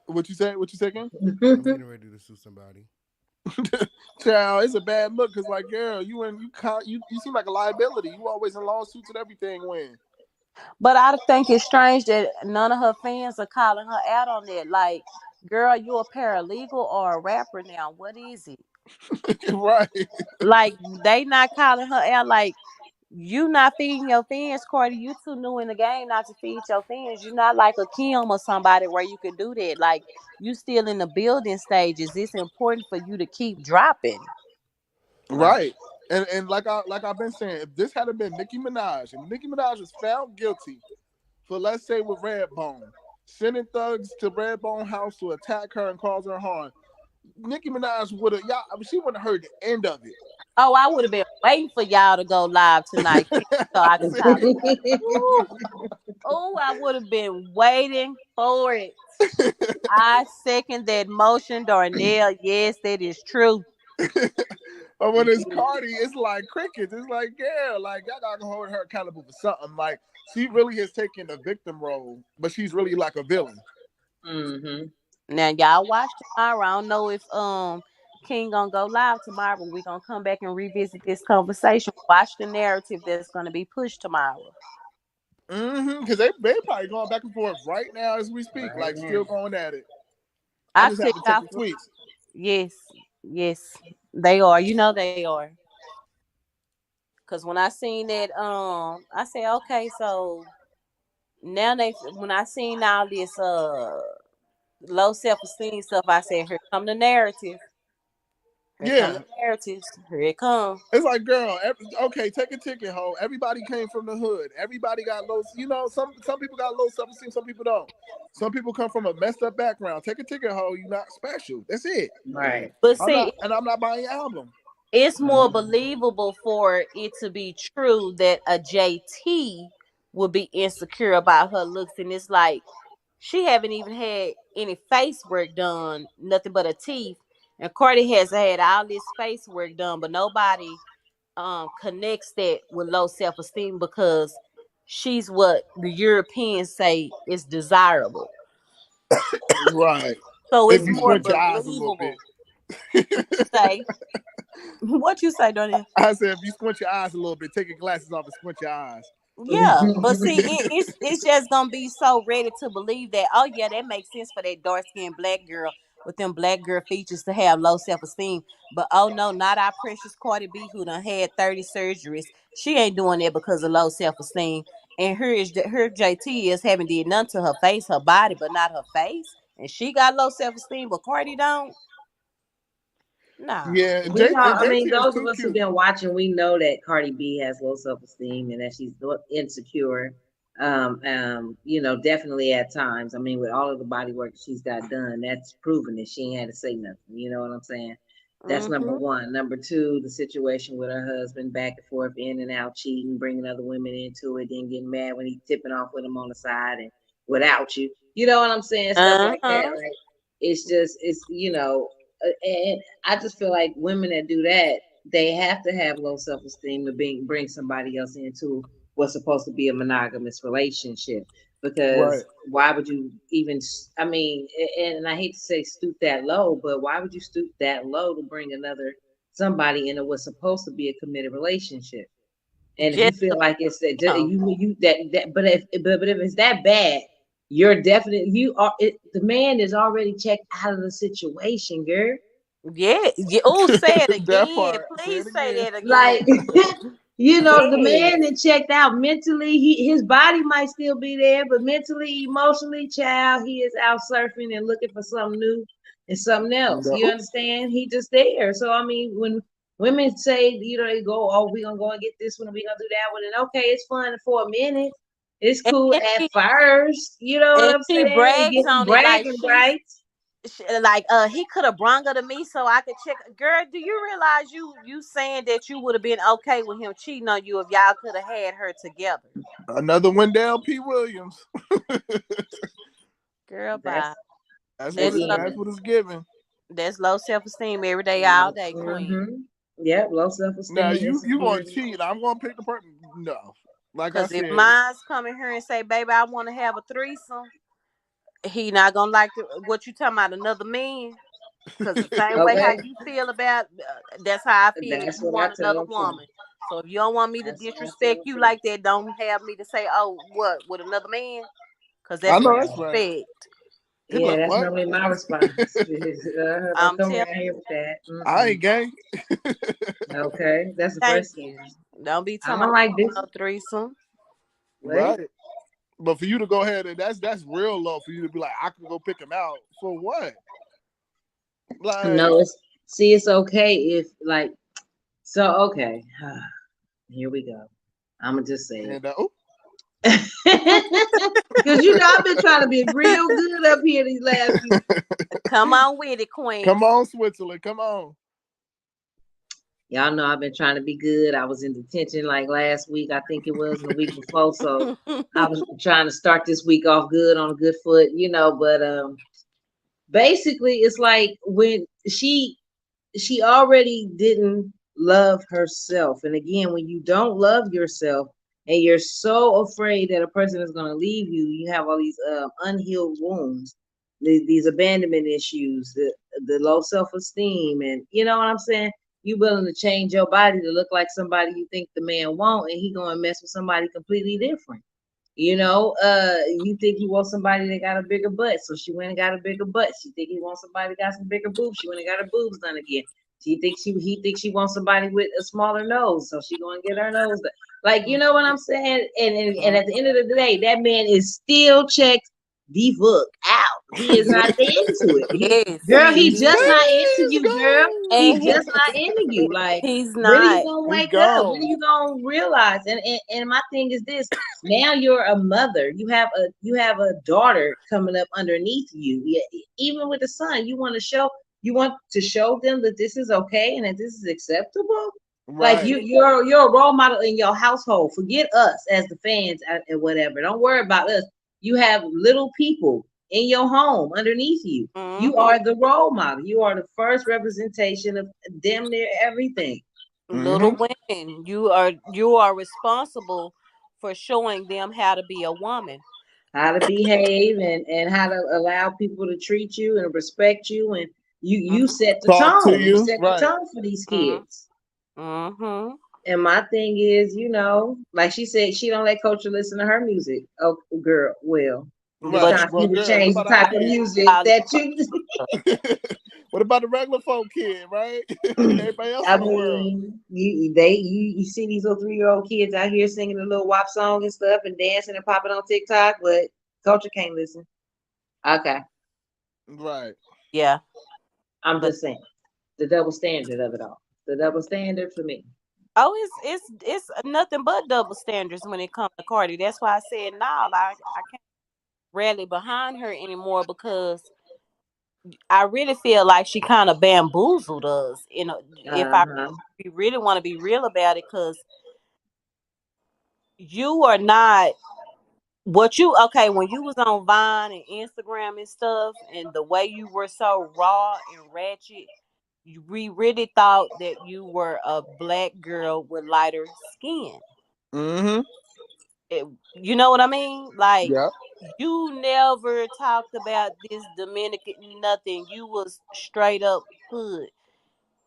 Speaker 4: What you say? What you say again?
Speaker 1: I'm getting ready to sue somebody.
Speaker 4: Child, it's a bad look because, like, girl, you seem like a liability. You always in lawsuits and everything. When
Speaker 7: but I think it's strange that none of her fans are calling her out on that. Like, girl, you a paralegal or a rapper now? What is it?
Speaker 4: right?
Speaker 7: Like, they not calling her out. Like, you not feeding your fans, Cardi. You too new in the game not to feed your fans. You're not like a Kim or somebody where you can do that. Like, you still in the building stages. It's important for you to keep dropping.
Speaker 4: Right. And like I've been saying, if this had been Nicki Minaj, and Nicki Minaj was found guilty for, let's say, with Redbone, sending thugs to Redbone house to attack her and cause her harm, Nicki Minaj would have, she wouldn't have heard the end of it.
Speaker 7: Oh, I would have been waiting for y'all to go live tonight so I can talk about it. Oh, I would have been waiting for it. I second that motion, Darnell. Yes, that is true.
Speaker 4: But when it's Cardi, it's like crickets. It's like, yeah, like y'all gotta hold her accountable for something. Like she really has taken the victim role, but she's really like a villain.
Speaker 7: Now y'all watch tomorrow. I don't know if King gonna go live tomorrow. We're gonna come back and revisit this conversation. Watch the narrative that's gonna be pushed tomorrow.
Speaker 4: Because they probably going back and forth right now as we speak, like still going at it. I
Speaker 7: I
Speaker 4: just have
Speaker 7: clicked
Speaker 4: to check
Speaker 7: off.
Speaker 4: the tweets.
Speaker 7: Yes, they are. You know they are. Cause when I seen that, I said, okay, so now when I seen all this low self-esteem stuff, I said, here come the narrative. Here come
Speaker 4: Yeah.
Speaker 7: the narratives. Here it come.
Speaker 4: It's like, girl, okay, take a ticket, ho. Everybody came from the hood. Everybody got low, some people got low self-esteem, some people don't. Some people come from a messed up background. Take a ticket, ho. You're not special. That's it.
Speaker 3: Right.
Speaker 7: But
Speaker 4: I'm
Speaker 7: see,
Speaker 4: not buying your album.
Speaker 7: it's more believable for it to be true that a JT would be insecure about her looks, and it's like she haven't even had any face work done, nothing but her teeth. And Cardi has had all this face work done, but nobody connects that with low self-esteem because she's what the Europeans say is desirable.
Speaker 4: Right.
Speaker 7: So
Speaker 4: If
Speaker 7: it's
Speaker 4: you
Speaker 7: more
Speaker 4: squint your eyes a little bit.
Speaker 7: believable. Say what you say, Donnie?
Speaker 4: I said, if you squint your eyes a little bit, take your glasses off and squint your eyes.
Speaker 7: Yeah, but see, it's just gonna be so ready to believe that. Oh yeah, that makes sense for that dark skinned black girl with them black girl features to have low self esteem. But oh no, not our precious Cardi B who done had 30 surgeries. She ain't doing that because of low self esteem. And her JT is haven't did none to her face, her body, but not her face. And she got low self esteem, but Cardi don't. Nah.
Speaker 4: Yeah, and
Speaker 3: We all, I
Speaker 4: JT
Speaker 3: mean,
Speaker 4: is
Speaker 3: those of
Speaker 4: too
Speaker 3: us who've
Speaker 4: cute.
Speaker 3: been watching, we know that Cardi B has low self-esteem and that she's insecure. Definitely at times. I mean, with all of the body work she's got done, that's proven that she ain't had to say nothing. You know what I'm saying? That's number one. Number two, the situation with her husband, back and forth, in and out, cheating, bringing other women into it, then getting mad when he's tipping off with him on the side and without you. You know what I'm saying? Stuff like that, right? It's just, and I just feel like women that do that, they have to have low self-esteem to bring somebody else into what's supposed to be a monogamous relationship. Because why would you even? I mean, and I hate to say stoop that low, but why would you stoop that low to bring somebody into what's supposed to be a committed relationship? And if you
Speaker 7: Just
Speaker 3: feel like it's that
Speaker 7: no.
Speaker 3: but if it's that bad, you're definitely the man is already checked out of the situation, girl.
Speaker 7: Yeah. Oh, say it
Speaker 4: That
Speaker 7: again.
Speaker 4: part. Say
Speaker 7: Please
Speaker 4: it
Speaker 7: say
Speaker 4: again.
Speaker 7: that again.
Speaker 3: Like the
Speaker 7: Yes.
Speaker 3: man is checked out mentally. His body might still be there, but mentally, emotionally, child, he is out surfing and looking for something new and something else. You
Speaker 4: No.
Speaker 3: understand? He just there. So I mean, when women say, they go, oh, we're gonna go and get this one, we're gonna do that one, and okay, it's fun for a minute. It's cool
Speaker 7: And
Speaker 3: at
Speaker 7: she,
Speaker 3: first, you know what
Speaker 7: and
Speaker 3: I'm
Speaker 7: she
Speaker 3: saying? And
Speaker 7: brags
Speaker 3: get
Speaker 7: on it like
Speaker 3: bragging rights.
Speaker 7: he could have brung her to me so I could check. Girl, do you realize you saying that you would have been okay with him cheating on you if y'all could have had her together?
Speaker 4: Another Wendell P. Williams.
Speaker 7: Girl, bye.
Speaker 3: That's
Speaker 4: That's
Speaker 7: That's low,
Speaker 4: what it's giving.
Speaker 7: that's low self-esteem every day, all day, queen.
Speaker 3: Mm-hmm. Yep, low
Speaker 4: Now
Speaker 3: self-esteem,
Speaker 4: you gonna
Speaker 3: insecurity.
Speaker 4: cheat? I'm gonna pick the person. No, like I
Speaker 7: Because if
Speaker 4: said,
Speaker 7: mine's coming here and say, baby, I want to have a threesome, he not gonna like what you talking about, another man. Because the same way how
Speaker 3: Okay,
Speaker 7: you feel about, that's how I feel if
Speaker 3: that's
Speaker 7: you
Speaker 3: what I
Speaker 7: want
Speaker 3: tell
Speaker 7: another
Speaker 3: them too.
Speaker 7: woman. So if you don't want me to
Speaker 3: That's what I
Speaker 7: disrespect
Speaker 3: tell them
Speaker 7: you
Speaker 3: too.
Speaker 7: like that, don't have me to say, oh, what, with another man? Because
Speaker 4: I
Speaker 7: that's
Speaker 4: know that's
Speaker 3: Right.
Speaker 4: right.
Speaker 7: disrespect.
Speaker 4: He
Speaker 3: Yeah,
Speaker 4: like
Speaker 3: that's
Speaker 4: what?
Speaker 3: normally my response. Don't
Speaker 7: I'm
Speaker 3: come
Speaker 7: telling
Speaker 3: around here
Speaker 7: you,
Speaker 3: with that.
Speaker 4: I ain't gay.
Speaker 3: Okay, that's the
Speaker 7: thank
Speaker 3: first
Speaker 7: you.
Speaker 3: thing.
Speaker 7: Don't be
Speaker 3: I
Speaker 7: talking
Speaker 3: don't
Speaker 7: about
Speaker 3: like this.
Speaker 7: no threesome.
Speaker 3: What?
Speaker 4: Right. But for you to go ahead and that's real low for you to be like, I could go pick him out for what? Like,
Speaker 3: No, it's okay if okay. Here we go. I'm gonna just say it.
Speaker 4: and
Speaker 3: Because I've been trying to be real good up here these last few.
Speaker 7: Come on with it, queen.
Speaker 4: come on, Switzerland, come on.
Speaker 3: Y'all know I've been trying to be good. I was in detention like last week, I think it was, and the week before. So I was trying to start this week off good on a good foot, but basically it's like when she already didn't love herself. And again, when you don't love yourself and you're so afraid that a person is going to leave you, you have all these unhealed wounds, these abandonment issues, the low self-esteem, and you know what I'm saying? You willing to change your body to look like somebody you think the man won't, and he going to mess with somebody completely different. You think he wants somebody that got a bigger butt, so she went and got a bigger butt. She think he wants somebody that got some bigger boobs. She went and got her boobs done again. He thinks she wants somebody with a smaller nose, so she gonna get her nose done. Like, you know what I'm saying? And at the end of the day, that man is still checked the fuck out. He is not into it.
Speaker 7: Yes,
Speaker 3: He
Speaker 7: he
Speaker 3: just
Speaker 7: is.
Speaker 3: not into
Speaker 4: He's
Speaker 3: you, girl. He
Speaker 7: And
Speaker 3: just not into you. Like,
Speaker 7: he's
Speaker 3: when are you
Speaker 7: not.
Speaker 3: gonna
Speaker 4: he
Speaker 3: wake up? When are
Speaker 4: gone.
Speaker 3: you gonna realize? And my thing is this: now you're a mother. You have a daughter coming up underneath you. Yeah, even with the son, you want to show them that this is okay and that this is acceptable. Like
Speaker 4: Right.
Speaker 3: you're a role model in your household. Forget us as the fans and whatever. Don't worry about us. You have little people in your home underneath you. You
Speaker 7: Mm-hmm.
Speaker 3: are the role model. You are the first representation of damn near everything.
Speaker 7: Little women, you are responsible for showing them how to be a woman.
Speaker 3: How to behave and how to allow people to treat you and respect you, and you set the
Speaker 4: Talk to
Speaker 3: tone. You
Speaker 4: you.
Speaker 3: set the
Speaker 4: Right.
Speaker 3: tone for these kids.
Speaker 7: Mm-hmm.
Speaker 3: And my thing is, like she said, she don't let Culture listen to her music. Oh, girl, well, I'm just
Speaker 4: Right.
Speaker 7: But
Speaker 3: trying to see
Speaker 4: Well,
Speaker 3: to
Speaker 4: girl, what
Speaker 3: change the
Speaker 4: about our
Speaker 3: type of
Speaker 4: kids?
Speaker 3: music that you.
Speaker 4: What about the regular folk kid, right? Everybody else
Speaker 3: I
Speaker 4: in the world.
Speaker 3: mean, you see these little 3-year-old kids out here singing a little WAP song and stuff and dancing and popping on TikTok, but Culture can't listen. Okay,
Speaker 4: Right.
Speaker 7: yeah,
Speaker 3: I'm
Speaker 7: but
Speaker 3: just saying the double standard of it all. The double standard for me.
Speaker 7: it's nothing but double standards when it comes to Cardi. That's why I said nah, like I can't rally behind her anymore because I really feel like she kind of bamboozled us. If I
Speaker 3: Uh-huh.
Speaker 7: we really want to be real about it, because you are not what you okay when you was on Vine and Instagram and stuff, and the way you were so raw and ratchet. We really thought that you were a black girl with lighter skin.
Speaker 4: Mm-hmm.
Speaker 7: You know what I mean? Like,
Speaker 4: Yeah.
Speaker 7: you never talked about this Dominican nothing. You was straight up hood.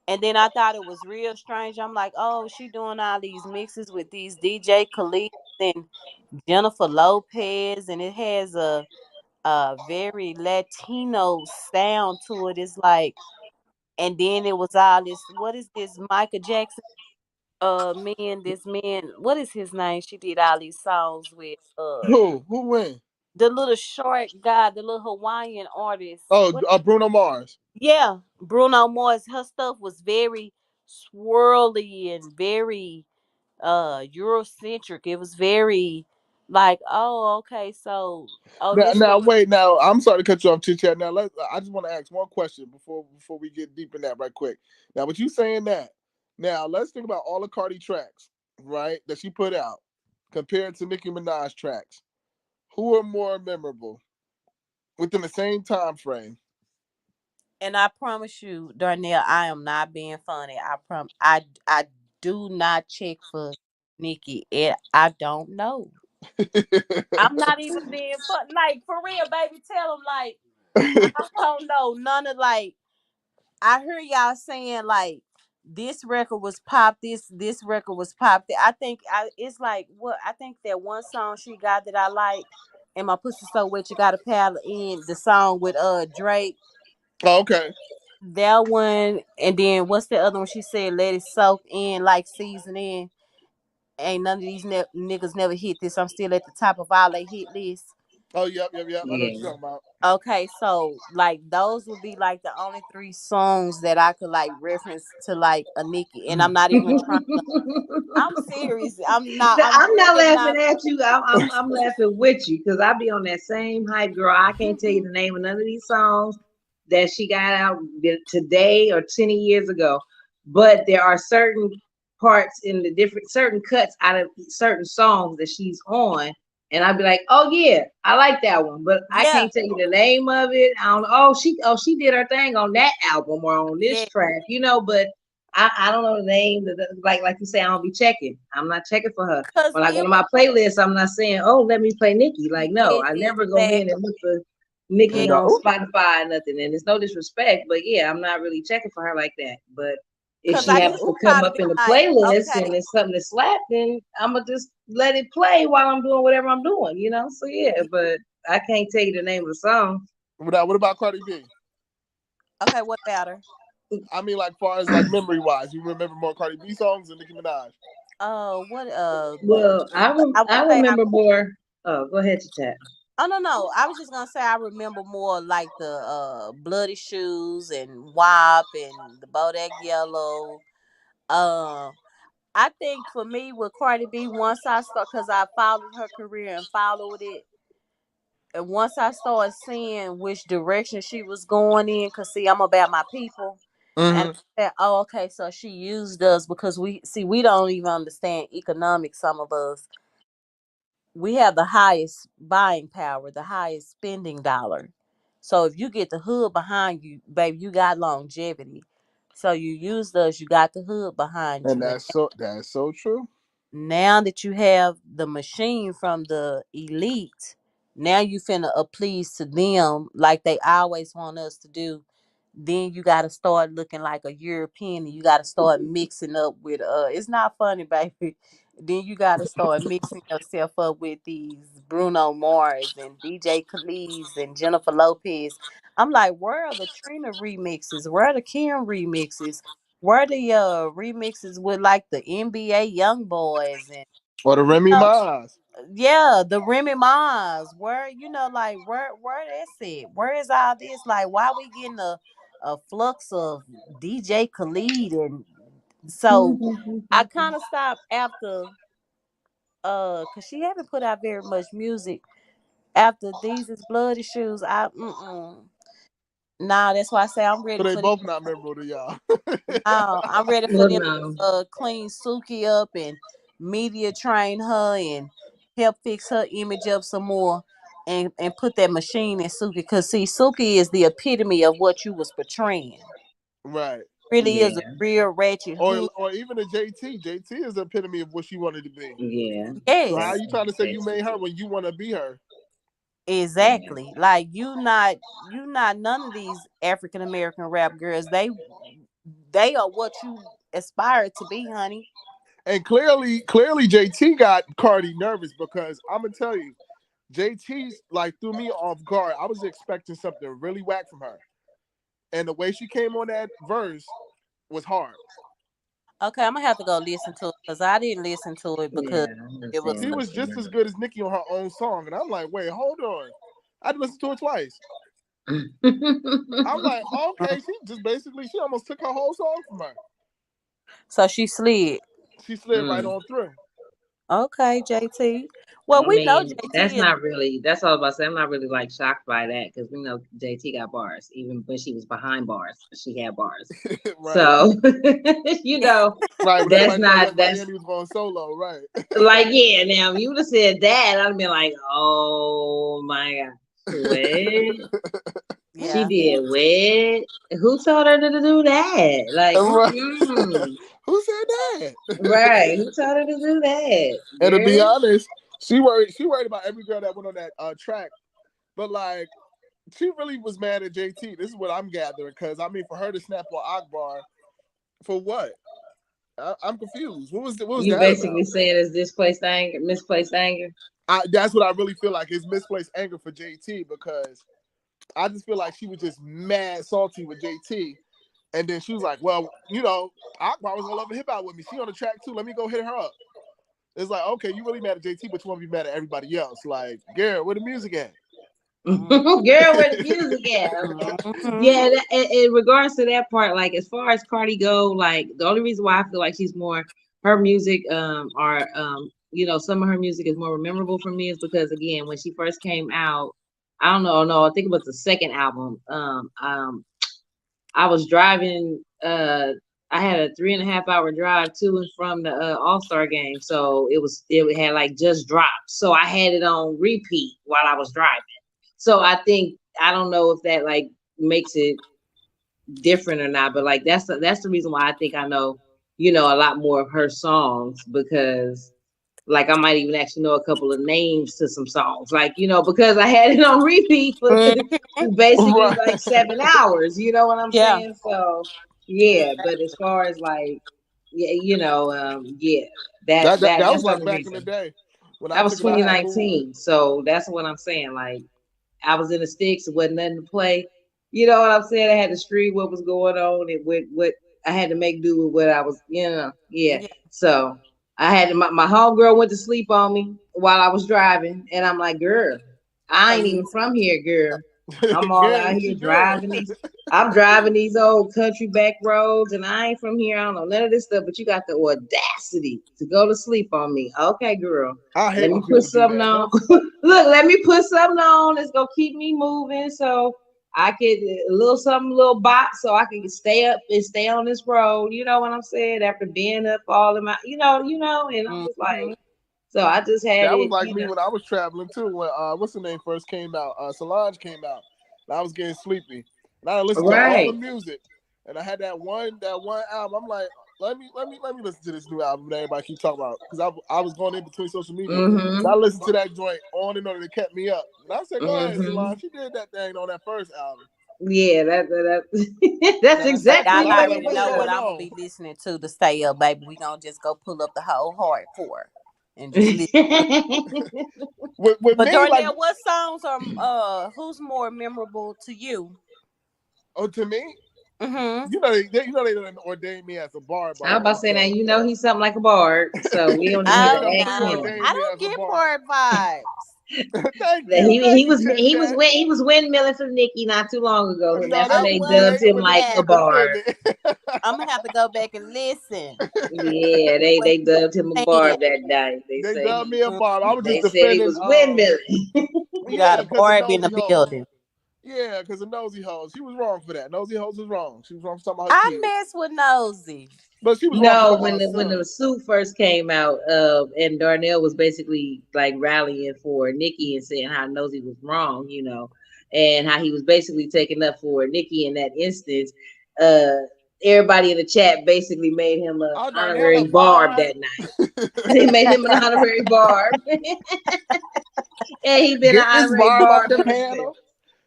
Speaker 7: And then I thought it was real strange. I'm like, oh, she doing all these mixes with these DJ Khalid and Jennifer Lopez, and it has a very Latino sound to it. It's like, and then it was all this. What is this Michael Jackson? This man. What is his name? She did all these songs with
Speaker 4: Who win?
Speaker 7: the little short guy, the little Hawaiian artist.
Speaker 4: Oh,
Speaker 7: What?
Speaker 4: Bruno Mars.
Speaker 7: Yeah, Bruno Mars. Her stuff was very swirly and very Eurocentric. It was very like, oh, okay, so this
Speaker 4: Now
Speaker 7: what
Speaker 4: wait. Now I'm sorry to cut you off, chit chat. Now I just want to ask one question before we get deep in that right quick. Now, with you saying that, now let's think about all the Cardi tracks, right, that she put out compared to Nicki Minaj tracks. Who are more memorable within the same time frame?
Speaker 7: and I promise you, Darnell, I am not being funny. I do not check for Nikki. I don't know. I'm not even being fun. Like, for real, baby. Tell them, like, I don't know. None of, like, I hear y'all saying, like, this record was pop, this record was pop. It's like, what, I think that one song she got that I like, and my pussy so wet you gotta paddle in, the song with Drake.
Speaker 4: Oh, okay.
Speaker 7: That one, and then what's the other one? She said, "Let it soak in, like season in." Ain't none of these niggas never hit this. I'm still at the top of all they hit list.
Speaker 4: Oh, yep. I know what you're talking about.
Speaker 7: Okay, so like those would be like the only three songs that I could like reference to like a Nicki, and I'm not even trying to. I'm serious. I'm not. I'm
Speaker 3: I'm not
Speaker 7: really
Speaker 3: laughing
Speaker 7: not.
Speaker 3: at you. I'm laughing with you because I be on that same hype, girl. I can't tell you the name of none of these songs that she got out today or 20 years ago, but there are certain parts in the different certain cuts out of certain songs that she's on, and I'd be like, oh yeah, I like that one, but I
Speaker 7: Yeah,
Speaker 3: can't tell you the name of it. I don't. Oh she did her thing on that album or on this
Speaker 7: yeah.
Speaker 3: track, but. I don't know the name. Like you say, I don't be checking. I'm not checking for her.
Speaker 7: Cause
Speaker 3: When I go
Speaker 7: it
Speaker 3: to
Speaker 7: was
Speaker 3: my playlist, I'm not saying, oh, let me play Nicki. Like, no, I never go in
Speaker 7: exactly.
Speaker 3: and look for
Speaker 7: Yeah,
Speaker 3: Nicki on Spotify or nothing. And it's no disrespect, but yeah, I'm not really checking for her like that. But if
Speaker 7: cause
Speaker 3: she
Speaker 7: I
Speaker 3: happens
Speaker 7: used
Speaker 3: to
Speaker 7: to
Speaker 3: come
Speaker 7: try to
Speaker 3: up
Speaker 7: be
Speaker 3: in the
Speaker 7: like,
Speaker 3: playlist and
Speaker 7: okay,
Speaker 3: it's something to slap, then I'm gonna just let it play while I'm doing whatever I'm doing. So yeah, but I can't tell you the name of the song.
Speaker 4: What about Cardi B?
Speaker 7: okay, what about her?
Speaker 4: I mean, like, far as like memory wise, you remember more Cardi B songs than Nicki Minaj?
Speaker 7: What
Speaker 3: Well,
Speaker 7: I would
Speaker 3: I
Speaker 7: say I.
Speaker 3: remember more. Oh, go ahead, chat.
Speaker 7: Oh no, I was just gonna say I remember more like the Bloody Shoes and WAP and the Bodak Yellow. Uh, I think for me with Cardi B, once I start, cause I followed her career and followed it, and once I started seeing which direction she was going in, cause see, I'm about my people, and
Speaker 4: Mm-hmm.
Speaker 7: I said, oh, okay, so she used us because we don't even understand economics. Some of us, we have the highest buying power, the highest spending dollar. So if you get the hood behind you, baby, you got longevity. So you used us, you got the hood behind
Speaker 4: And
Speaker 7: you. And
Speaker 4: that's so true.
Speaker 7: now that you have the machine from the elite, now you finna please to them like they always want us to do. Then you gotta start looking like a European and you gotta start mixing up with it's not funny, baby. Then you gotta start mixing yourself up with these Bruno Mars and DJ Khalid's and Jennifer Lopez. I'm like, where are the Trina remixes? Where are the Kim remixes? Where are the remixes with like the NBA Young Boys and
Speaker 4: Or the Remy
Speaker 7: uh,
Speaker 4: Ma's.
Speaker 7: yeah, the Remy Ma's. Where like where that's it? Where is all this? Like, why we getting a flux of DJ Khalid? And so I kind of stopped after cause she haven't put out very much music after These Is Bloody Shoes. Nah, that's why I say I'm
Speaker 4: So
Speaker 7: ready
Speaker 4: they
Speaker 7: for them.
Speaker 4: both not memorable to y'all.
Speaker 7: Now I'm ready for
Speaker 3: Well,
Speaker 7: them
Speaker 3: no.
Speaker 7: to clean Suki up and media train her and help fix her image up some more and put that machine in Suki. Cause see, Suki is the epitome of what you was portraying.
Speaker 4: Right.
Speaker 7: really is a real ratchet hood.
Speaker 4: Or even a JT. JT is the epitome of what she wanted to be.
Speaker 3: Yeah.
Speaker 4: So how
Speaker 7: Yes,
Speaker 4: you trying to say you made her when you want to be her?
Speaker 7: exactly. Like you not none of these African American rap girls. They are what you aspire to be, honey.
Speaker 4: And clearly JT got Cardi nervous because I'm gonna tell you, JT's like threw me off guard. I was expecting something really whack from her, and the way she came on that verse was hard.
Speaker 7: Okay, I'm gonna have to go listen to it because I didn't listen to it because it was.
Speaker 4: She was just as good as Nicki on her own song, and I'm like, wait, hold on. I had to listen to it twice. I'm like, okay, she almost took her whole song from her.
Speaker 7: So she slid.
Speaker 4: She slid right on through.
Speaker 7: Okay, JT. Well, we know JT
Speaker 3: that's
Speaker 7: is
Speaker 3: not really. That's all I was about to say. I'm not really like shocked by that because we know JT got bars. Even when she was behind bars, she had bars. So you know,
Speaker 4: right?
Speaker 3: That's not. That's
Speaker 4: Miami was going solo, right?
Speaker 3: Like, yeah. Now, if you would have said that, I'd have been like, oh my god, wait.
Speaker 7: Yeah.
Speaker 3: She did what? Who told her to do that? Like,
Speaker 4: who said that?
Speaker 3: Right? Who told her to do that?
Speaker 4: And to be
Speaker 3: Girl?
Speaker 4: honest, she worried about every girl that went on that track, but like, she really was mad at JT. This is what I'm gathering, because I mean, for her to snap on Akbar, for what? I'm confused. What was
Speaker 3: you
Speaker 4: that
Speaker 3: basically
Speaker 4: about?
Speaker 3: saying it's misplaced anger?
Speaker 4: That's what I really feel like is misplaced anger for JT, because I just feel like she was just mad salty with JT. And then she was like, well, you know, Akbar was gonna love a hip hop with me. She on the track too. Let me go hit her up. It's like, okay, you really mad at JT, but you want to be mad at everybody else. Like, girl, where the music at?
Speaker 3: Girl, where the music at? Okay. Yeah, in regards to that part, like as far as Cardi go, like the only reason why I feel like she's more her music, you know, some of her music is more memorable for me is because again, when she first came out, I don't know, no, I think it was the second album. I was driving. I had a 3.5 hour drive to and from the All-Star game, so it had like just dropped. So I had it on repeat while I was driving. So I don't know if that like makes it different or not, but like that's the reason why I think I know, you know, a lot more of her songs, because like I might even actually know a couple of names to some songs, like, you know, because I had it on repeat for basically like 7 hours, you know what I'm saying? So yeah, but as far as like, yeah, you know,
Speaker 4: That
Speaker 3: that's
Speaker 4: was like
Speaker 3: the
Speaker 4: back
Speaker 3: reason.
Speaker 4: in the day. When
Speaker 3: That was 2019, so that's what I'm saying. Like, I was in the sticks, it wasn't nothing to play. You know what I'm saying? I had to stream what was going on and what I had to make do with what I was, you know, yeah. So I had to, my homegirl went to sleep on me while I was driving, and I'm like, girl, I ain't even from here, girl. I'm all
Speaker 4: Girl,
Speaker 3: out
Speaker 4: what
Speaker 3: here
Speaker 4: you doing?
Speaker 3: driving these. I'm driving these old country back roads, and I ain't from here. I don't know none of this stuff, but you got the audacity to go to sleep on me. Okay, girl.
Speaker 4: I hate
Speaker 3: Let me
Speaker 4: when
Speaker 3: put
Speaker 4: people do
Speaker 3: something
Speaker 4: that.
Speaker 3: on. Look, let me put something on. It's gonna keep me moving, so I could a little bop, so I can stay up and stay on this road. You know what I'm saying? After being up all of my, you know, and I'm just like, so I just had
Speaker 4: That was
Speaker 3: it.
Speaker 4: like
Speaker 3: You
Speaker 4: me
Speaker 3: know.
Speaker 4: when I was traveling too. When what's the name first came out? Solange came out, and I was getting sleepy. And I listened to all the music, and I had that one album. I'm like, let me listen to this new album that everybody keep talking about, because I was going in between social media. And I listened to that joint on and on, and it kept me up. And I said, go ahead, Solange. She did that thing on that first album.
Speaker 3: Yeah, that's exactly
Speaker 7: Y'all
Speaker 3: what
Speaker 7: already know what I'm gonna be listening to stay up, baby. We gonna just go pull up the whole hardcore and just listen.
Speaker 4: With
Speaker 7: But
Speaker 4: me,
Speaker 7: Darnell,
Speaker 4: like,
Speaker 7: what songs are who's more memorable to you?
Speaker 4: Oh, to me,
Speaker 7: Mm-hmm.
Speaker 4: you know they didn't ordain me as a bard.
Speaker 3: I was about to say that, you know, he's something like a bard, so we don't even have to ask him.
Speaker 7: I don't get bard vibes.
Speaker 4: Thank you.
Speaker 3: He was windmilling for Nicki not too long ago, and that's when they dubbed him like a bard.
Speaker 7: I'm gonna have to go back and listen.
Speaker 3: Yeah, they dubbed him a bard that night.
Speaker 4: They dubbed me a bard. I was
Speaker 3: They
Speaker 4: just
Speaker 3: said he
Speaker 4: defending.
Speaker 3: was windmilling.
Speaker 7: You got a bard in the building.
Speaker 4: Yeah, because of Nosy Hoes. She was wrong for that. Nosy Hoes was wrong. She was wrong for talking about her kids.
Speaker 7: I mess with Nosy.
Speaker 4: But she was
Speaker 3: no, when the suit first came out, and Darnell was basically like rallying for Nicki and saying how Nosy was wrong, you know, and how he was basically taking up for Nicki in that instance. everybody in the chat basically made him an honorary
Speaker 4: a
Speaker 3: barb that night. They made him an honorary barb. And he been
Speaker 4: Get
Speaker 3: an
Speaker 4: this
Speaker 3: honorary
Speaker 4: barb off
Speaker 3: barb
Speaker 4: the
Speaker 3: ever since.
Speaker 4: panel.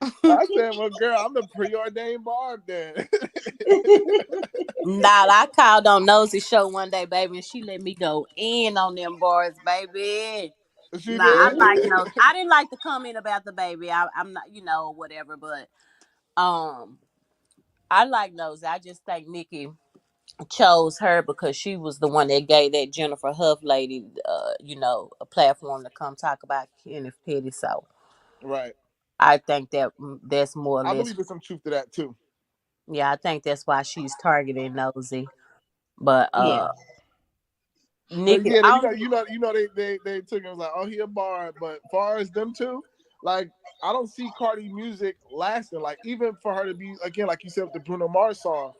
Speaker 4: I said, well, girl, I'm the preordained barb then.
Speaker 7: Nah, I called on Nosy show one day, baby, and she let me go in on them bars, baby.
Speaker 4: She
Speaker 7: I
Speaker 4: did?
Speaker 7: like Nosy. I didn't like the comment about the baby. I'm not, whatever, but I like Nosy. I just think Nicki chose her because she was the one that gave that Jennifer Huff lady, a platform to come talk about Kenneth Petty. So,
Speaker 4: right.
Speaker 7: I think that's more or
Speaker 4: I
Speaker 7: less.
Speaker 4: believe there's some truth to that too.
Speaker 7: Yeah, I think that's why she's targeting Nosy. But
Speaker 3: Yeah.
Speaker 7: Nicki,
Speaker 4: But yeah, they took it, was like, oh, he a bar, but far as them two, like I don't see Cardi music lasting. Like even for her to be again, like you said with the Bruno Mars song,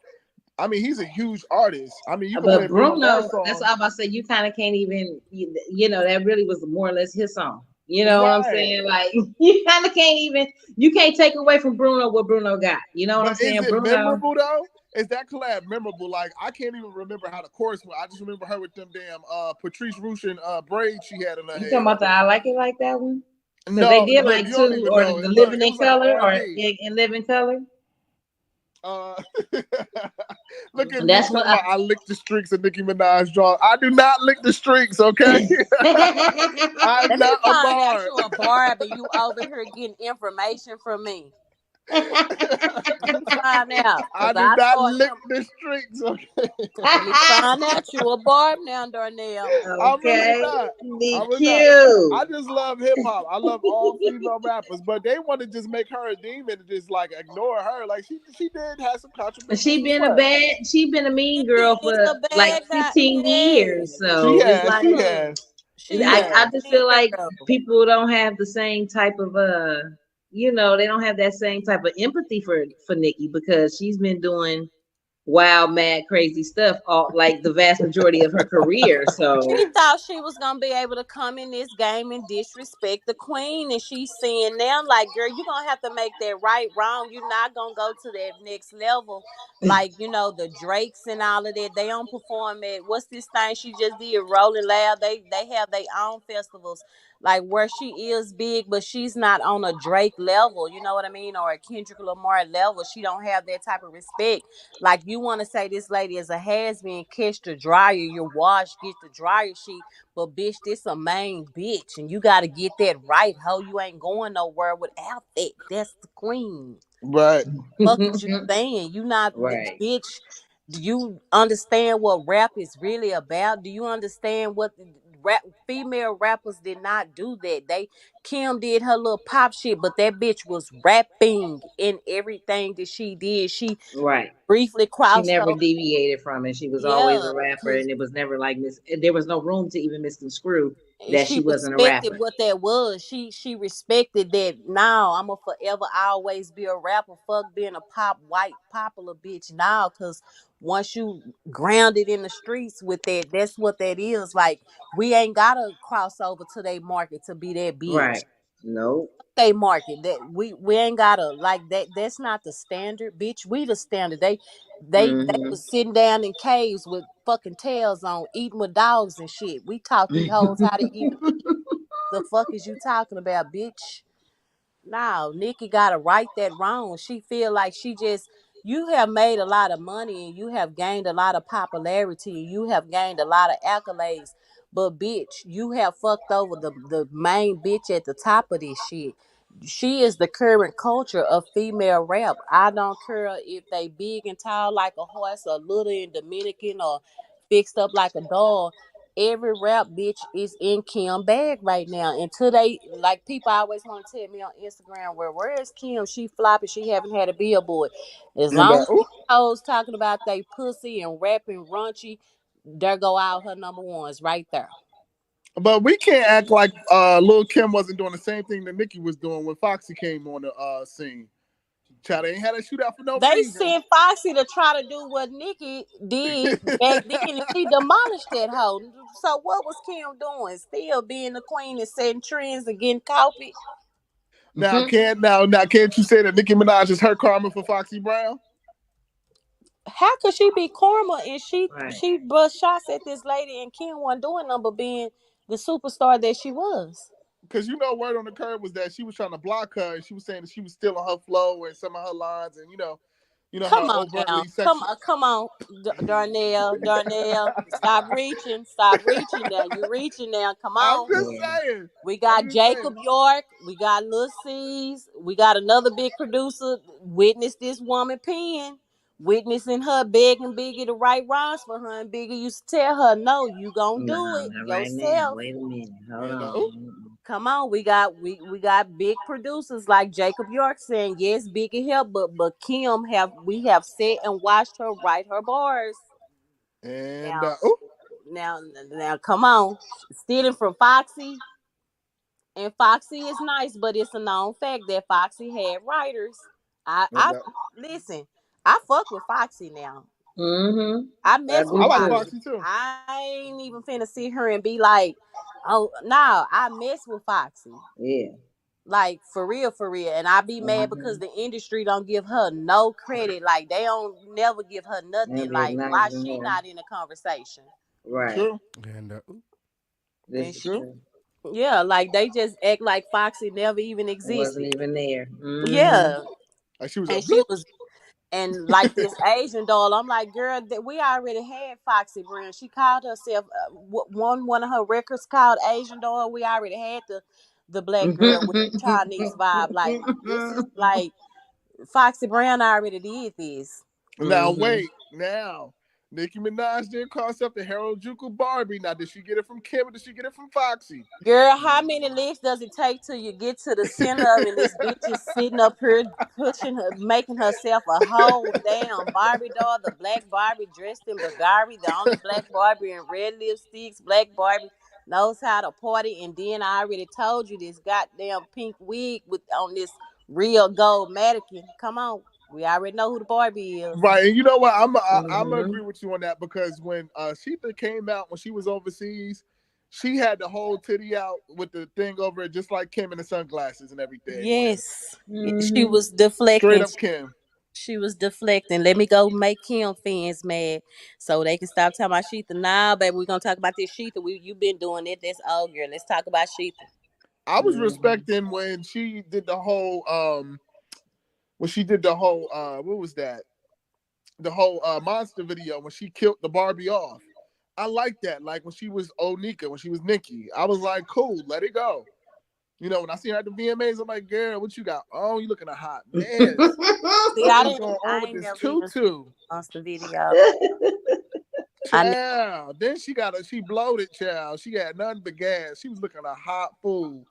Speaker 4: I mean he's a huge artist. I mean you can play
Speaker 3: But
Speaker 4: a Bruno Mars
Speaker 3: Bruno,
Speaker 4: song.
Speaker 3: that's what I'm about to say. You kind of can't even, that really was more or less his song. You know what I'm saying? Like you kind of can't even, you can't take away from Bruno what Bruno got. You know what I'm saying?
Speaker 4: Is it
Speaker 3: Bruno,
Speaker 4: memorable though? Is that collab memorable? Like I can't even remember how the chorus went. I just remember her with them damn Patrice Rushen braids she had in her
Speaker 3: you
Speaker 4: head.
Speaker 3: talking about the I Like It Like That one? Because
Speaker 4: No,
Speaker 3: they did
Speaker 4: look,
Speaker 3: like
Speaker 4: you don't
Speaker 3: two,
Speaker 4: even
Speaker 3: or
Speaker 4: know.
Speaker 3: the
Speaker 4: Look,
Speaker 3: Living
Speaker 4: it
Speaker 3: in
Speaker 4: was like
Speaker 3: Color, or
Speaker 4: R&B.
Speaker 3: in Living Color.
Speaker 4: Look at me
Speaker 3: That's
Speaker 4: talking
Speaker 3: what
Speaker 4: about I lick the streaks of Nicki Minaj draw. I do not lick the streaks, okay? I'm
Speaker 7: let me
Speaker 4: not a
Speaker 7: find out
Speaker 4: bar.
Speaker 7: you a barb and you over here getting information from me. Let me find out.
Speaker 4: I do not lick the streaks, okay?
Speaker 7: Let me find out you a barb now, Darnell.
Speaker 4: I'm really
Speaker 3: Okay,
Speaker 4: not. I'm really not.
Speaker 3: DQ.
Speaker 4: I just love hip hop. I love all female rappers, but they want to just make her a demon and just like ignore her. Like she did have some contributions.
Speaker 3: She been a mean girl for like 15 years. So it's like, I just feel like people don't have the same type of they don't have that same type of empathy for Nicki, because she's been doing wild, mad, crazy stuff all like the vast majority of her career. So
Speaker 7: she thought she was gonna be able to come in this game and disrespect the queen, and she's saying now, like, girl, you're gonna have to make that right wrong. You're not gonna go to that next level, like the Drakes and all of that. They don't perform at what's this thing she just did, Rolling Loud. They have their own festivals, like where she is big, but she's not on a Drake level. You know what I mean, or a Kendrick Lamar level. She don't have that type of respect. Like you want to say this lady is a has-been, catch the dryer, your wash, get the dryer sheet, but bitch, this a main bitch, and you got to get that right, ho. You ain't going nowhere without that. That's the queen.
Speaker 4: Right.
Speaker 7: Fuck is you saying? You not
Speaker 3: right.
Speaker 7: bitch. Do you understand what rap is really about? Do you understand what female rappers did not do that? Kim did her little pop shit, but that bitch was rapping in everything that she did. She
Speaker 3: Right.
Speaker 7: briefly
Speaker 3: She
Speaker 7: crossed
Speaker 3: never
Speaker 7: over.
Speaker 3: deviated from it. She was always a rapper, and it was never like there was no room to even misconstrue that she
Speaker 7: She
Speaker 3: wasn't a
Speaker 7: respected
Speaker 3: rapper.
Speaker 7: what that was. She respected that. Now I'm gonna forever always be a rapper. Fuck being a white popular bitch now, cause once you grounded in the streets with that, that's what that is. Like we ain't gotta cross over to their market to be that bitch.
Speaker 3: Right. Nope.
Speaker 7: They market that we ain't gotta like that. That's not the standard, bitch. We the standard. They was sitting down in caves with fucking tails on, eating with dogs and shit. We taught these hoes how to eat. The fuck is you talking about, bitch? No, Nicki gotta right that wrong. She feel like you have made a lot of money and you have gained a lot of popularity. You have gained a lot of accolades. But bitch, you have fucked over the main bitch at the top of this shit. She is the current culture of female rap. I don't care if they big and tall like a horse or little and Dominican or fixed up like a doll. Every rap bitch is in Kim bag right now. And today, like people always want to tell me on Instagram, where is Kim? She flopping. She haven't had a billboard. As long as hoes talking about they pussy and rapping raunchy, there go out her number ones right there.
Speaker 4: But we can't act like Lil Kim wasn't doing the same thing that Nicki was doing when Foxy came on the scene. Child, they ain't had a shootout for no
Speaker 7: reason. They sent Foxy to try to do what Nicki did back then, and she demolished that hoe. So what was Kim doing? Still being the queen and setting trends and getting copied?
Speaker 4: Now can't you say that Nicki Minaj is her karma for Foxy Brown?
Speaker 7: how could she be karma and she
Speaker 3: Right.
Speaker 7: bust shots at this lady and Kim wasn't doing nothing but being the superstar that she was?
Speaker 4: Because word on the curb was that she was trying to block her, and she was saying that she was stealing her flow and some of her lines, and how
Speaker 7: Come on now.
Speaker 4: overtly sexual.
Speaker 7: Come on, Darnell. Stop reaching now. You reaching now. Come
Speaker 4: I'm
Speaker 7: on.
Speaker 4: just
Speaker 3: Yeah.
Speaker 4: saying.
Speaker 7: We
Speaker 4: I'm
Speaker 7: got
Speaker 4: just saying.
Speaker 7: Jacob York. We got Lil C's. We got another big producer. Witness this woman pen. Witnessing her begging Biggie to write rhymes for her. And Biggie used to tell her, no, you gonna
Speaker 3: No,
Speaker 7: do it
Speaker 3: not right now.
Speaker 7: yourself.
Speaker 3: Wait a minute. Hold
Speaker 4: And
Speaker 3: on.
Speaker 7: Come on, we got big producers like Jacob York saying yes, Biggie help, but Kim we have sat and watched her write her bars.
Speaker 4: and
Speaker 7: Now, now, come on, stealing from Foxy, and Foxy is nice, but it's a known fact that Foxy had writers. I listen, I fuck with Foxy now.
Speaker 3: Mm-hmm.
Speaker 7: I
Speaker 3: I
Speaker 7: mess
Speaker 3: do
Speaker 7: with
Speaker 4: I like
Speaker 3: too.
Speaker 7: Foxy.
Speaker 4: Foxy too.
Speaker 7: I ain't even finna sit here and be like, oh no, I mess with Foxy.
Speaker 3: Yeah.
Speaker 7: Like for real, and I be mad because
Speaker 3: Mm-hmm.
Speaker 7: the industry don't give her no credit. Like they don't never give her nothing.
Speaker 3: Never
Speaker 7: Like why
Speaker 3: acknowledging
Speaker 7: she
Speaker 3: her.
Speaker 7: not in the conversation?
Speaker 3: Right.
Speaker 4: True.
Speaker 1: And
Speaker 3: This
Speaker 7: And
Speaker 3: is
Speaker 7: she,
Speaker 3: true.
Speaker 7: yeah, like they just act like Foxy never even
Speaker 3: It wasn't
Speaker 7: existed.
Speaker 3: even there. Mm-hmm.
Speaker 7: Yeah,
Speaker 4: Like she was a
Speaker 7: and she
Speaker 4: bloop.
Speaker 7: was, and like this Asian doll. I'm like, girl, that we already had Foxy Brown. She called herself one of her records called Asian doll. We already had the black girl with the Chinese vibe. Like this is like. Foxy Brown already did this.
Speaker 4: Now
Speaker 3: Mm-hmm.
Speaker 4: wait. Now Nicki Minaj did call herself the Harajuku Barbie. Now did she get it from Kim or did she get it from Foxy?
Speaker 7: Girl, how many licks does it take till you get to the center of it? And this bitch is sitting up here pushing her, making herself a whole damn Barbie doll. The black Barbie dressed in Bulgari, the only black Barbie in red lipsticks. Black Barbie knows how to party. And then I already told you this goddamn pink wig with on this real gold mannequin. Come on, we already know who the Barbie is.
Speaker 4: Right, and you know what? I'm gonna
Speaker 3: Mm-hmm.
Speaker 4: agree with you on that because when Sheetha came out when she was overseas, she had the whole titty out with the thing over it, just like Kim in the sunglasses and everything.
Speaker 7: Yes, she
Speaker 3: Mm-hmm.
Speaker 7: was
Speaker 4: Straight
Speaker 7: deflecting.
Speaker 4: up Kim.
Speaker 7: She was deflecting. Let me go make Kim fans mad so they can stop talking about Sheetha. Nah, baby, we're gonna talk about this Sheetha. You been doing it. That's old girl. Let's talk about Sheetha.
Speaker 4: I was
Speaker 3: Mm-hmm.
Speaker 4: respecting when she did the whole what was that? The whole monster video when she killed the Barbie off. I like that. Like when she was Onika, when she was Nikki. I was like, cool, let it go. When I see her at the VMAs, I'm like, girl, what you got? Oh, you looking a hot mess.
Speaker 7: See,
Speaker 4: What is going on
Speaker 7: I
Speaker 4: with
Speaker 7: ain't
Speaker 4: this
Speaker 7: never even seen
Speaker 4: tutu?
Speaker 7: the monster video.
Speaker 4: Child. Then she bloated, child. She had nothing but gas. She was looking a hot fool.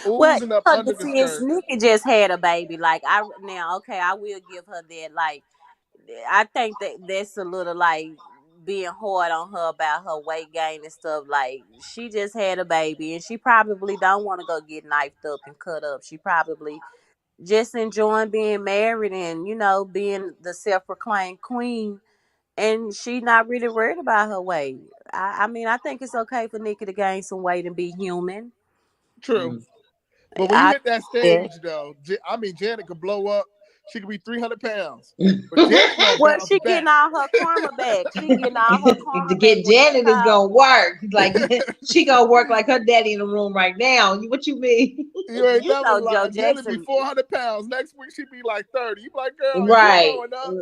Speaker 7: Well,
Speaker 4: Oozing up
Speaker 7: in her
Speaker 4: under the
Speaker 7: defense,
Speaker 4: skirt.
Speaker 7: Nicki just had a baby. Like okay, I will give her that. Like I think that's a little like being hard on her about her weight gain and stuff. Like she just had a baby and she probably don't want to go get knifed up and cut up. She probably just enjoying being married and being the self-proclaimed queen, and she not really worried about her weight. I mean, I think it's okay for Nicki to gain some weight and be human.
Speaker 4: True. But when you
Speaker 7: I
Speaker 4: hit that
Speaker 7: yeah.
Speaker 4: stage, though, Janet could blow up. She could be 300 pounds. But Janet gonna
Speaker 7: Well,
Speaker 4: bounce
Speaker 7: she getting
Speaker 4: back.
Speaker 7: all her karma back. She getting all her karma
Speaker 3: To
Speaker 7: back
Speaker 3: get
Speaker 7: when they
Speaker 3: Janet is
Speaker 7: call.
Speaker 3: gonna work. Like she gonna work like her daddy in the room right now. What you mean?
Speaker 4: You ain't
Speaker 7: You
Speaker 4: never
Speaker 7: know, Joe
Speaker 4: lied. Janet be
Speaker 7: Jackson.
Speaker 4: 400 pounds. Next week she be like 30. You be like, girl, is you
Speaker 3: Right.
Speaker 4: growing up?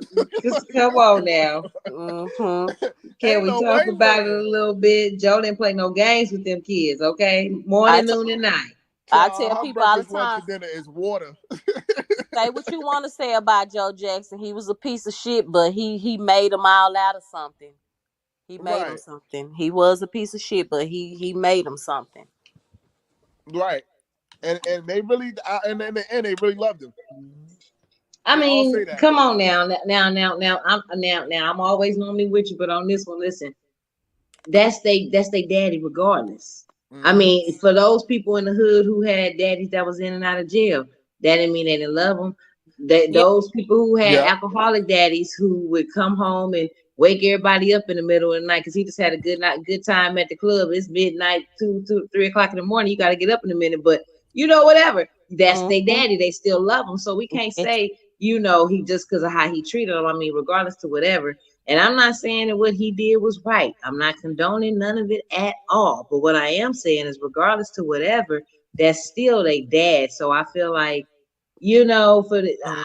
Speaker 3: Just come on now.
Speaker 7: Mm-hmm.
Speaker 3: Can
Speaker 4: Ain't
Speaker 3: we
Speaker 4: no
Speaker 3: talk about it a
Speaker 4: wavelength.
Speaker 3: little bit? Joe didn't play no games with them kids, okay?
Speaker 7: I
Speaker 3: Morning, noon, and night.
Speaker 7: tell
Speaker 4: Her
Speaker 7: people all the
Speaker 4: breakfast, lunch,
Speaker 7: time,
Speaker 4: and dinner is water.
Speaker 7: say what you want to say about Joe Jackson. He was a piece of shit, but he made them all out of something. He made them
Speaker 4: Right.
Speaker 7: something. He was a piece of shit, but he made them something.
Speaker 4: Right. And they really and in the end they really loved him.
Speaker 3: I
Speaker 4: They all say
Speaker 3: mean,
Speaker 4: that.
Speaker 3: come on now. I'm always normally with you, but on this one, listen. That's they daddy regardless. I
Speaker 4: Mm-hmm.
Speaker 3: mean, for those people in the hood who had daddies that was in and out of jail, that didn't mean they didn't love them.
Speaker 7: Yeah.
Speaker 3: Those people who had
Speaker 4: Yeah.
Speaker 3: alcoholic daddies who would come home and wake everybody up in the middle of the night because he just had a good time at the club. It's midnight, 3 o'clock in the morning. You got to get up in a minute, but whatever. That's their
Speaker 7: Mm-hmm.
Speaker 3: daddy. They still love them. So we can't
Speaker 7: Yes.
Speaker 3: say you know, he just because of how he treated him. I mean, regardless to whatever. And I'm not saying that what he did was right. I'm not condoning none of it at all. But what I am saying is, regardless to whatever, that's still their dad. So I feel like, you know,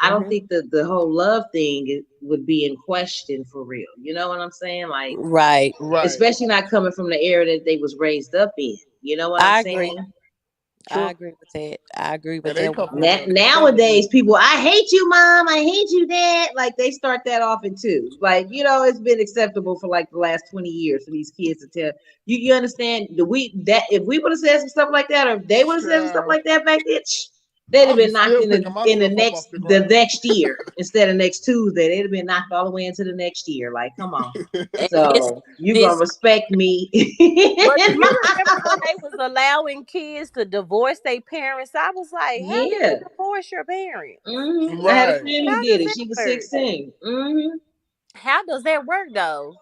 Speaker 3: I don't think the whole love thing would be in question for real. You know what I'm saying? Like,
Speaker 7: Right.
Speaker 3: especially not coming from the era that they was raised up in. You know what I'm
Speaker 7: I
Speaker 3: saying?
Speaker 7: agree. I agree with that. I agree with
Speaker 4: they
Speaker 7: that.
Speaker 4: come from
Speaker 3: Nowadays, people, I hate you, mom. I hate you, dad. Like they start that off in too. Like, you know, it's been acceptable for like the last 20 years for these kids to tell you. You understand? If we would have said some stuff like that, or if they would have said some stuff like that back then, they'd have been knocked in the next year instead of next Tuesday. They'd have been knocked all the way into the next year. Like, come on. So you gonna respect me?
Speaker 7: But you remember when they was allowing kids to divorce their parents? I was like, how do you divorce your parents?
Speaker 3: I had a friend who did it. She was 16.
Speaker 7: How does that work though?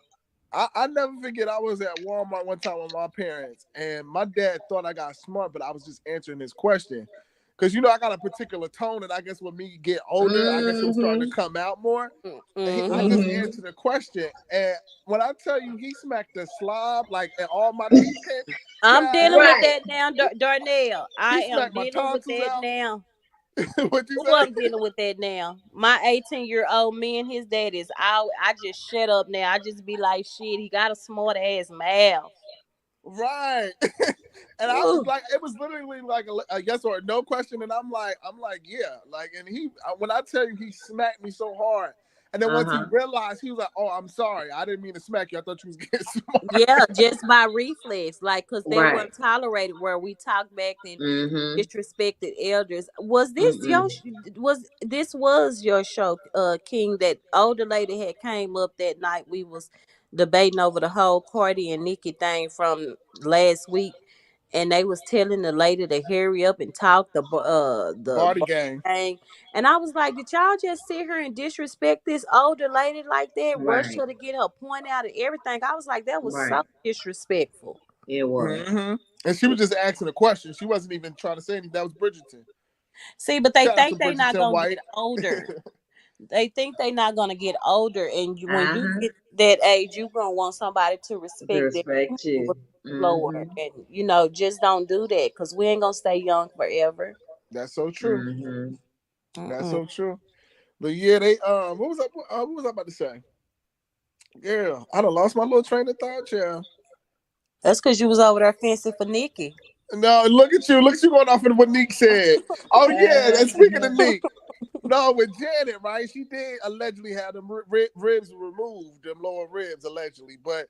Speaker 4: I never forget. I was at Walmart one time with my parents, and my dad thought I got smart, but I was just answering his question. Because, you know, I got a particular tone, and I guess when me get older, I guess it was starting to come out more. And I just answered the question. And when I tell you, he smacked the slob, like, and all my teeth came.
Speaker 7: I'm dealing with that now, Darnell. I am dealing with that
Speaker 4: out.
Speaker 7: now.
Speaker 4: What you
Speaker 7: say? I'm dealing with that now. My 18-year-old me and his dad is out. I just shut up now. I just be like, shit, he got a smart ass mouth.
Speaker 4: Right. And I was like, it was literally like a yes or a no question. And I'm like, yeah. Like, and when I tell you, he smacked me so hard. And then once he realized, he was like, oh, I'm sorry. I didn't mean to smack you. I thought you was getting smart.
Speaker 7: Yeah, just by reflex. Like, because they weren't tolerated where we talked back and disrespected elders. Was this your show, King, that older lady had came up that night? We was debating over the whole Cardi and Nicki thing from last week. And they was telling the lady to hurry up and talk the
Speaker 4: Party gang.
Speaker 7: And I was like, did y'all just sit here and disrespect this older lady like that? Rush her to get her point out and everything. I was like, that was so disrespectful.
Speaker 3: It was.
Speaker 4: And she was just asking a question. She wasn't even trying to say anything. That was Bridgerton.
Speaker 7: See, but they think they're not gonna get older. They think they're not gonna get older, and when you get that age, you're gonna want somebody to respect
Speaker 3: you.
Speaker 7: Lord, and you know, just don't do that because we ain't gonna stay young forever.
Speaker 4: That's so true. That's so true. But yeah, they what was I about to say? Yeah, I done lost my little train of thought, yeah.
Speaker 7: That's because you was over there fencing for Nicki.
Speaker 4: No, look at you going off of what Nick said. Oh yeah, and speaking of Nick. No, with Janet, right? She did allegedly have them ribs removed, them lower ribs, allegedly. But,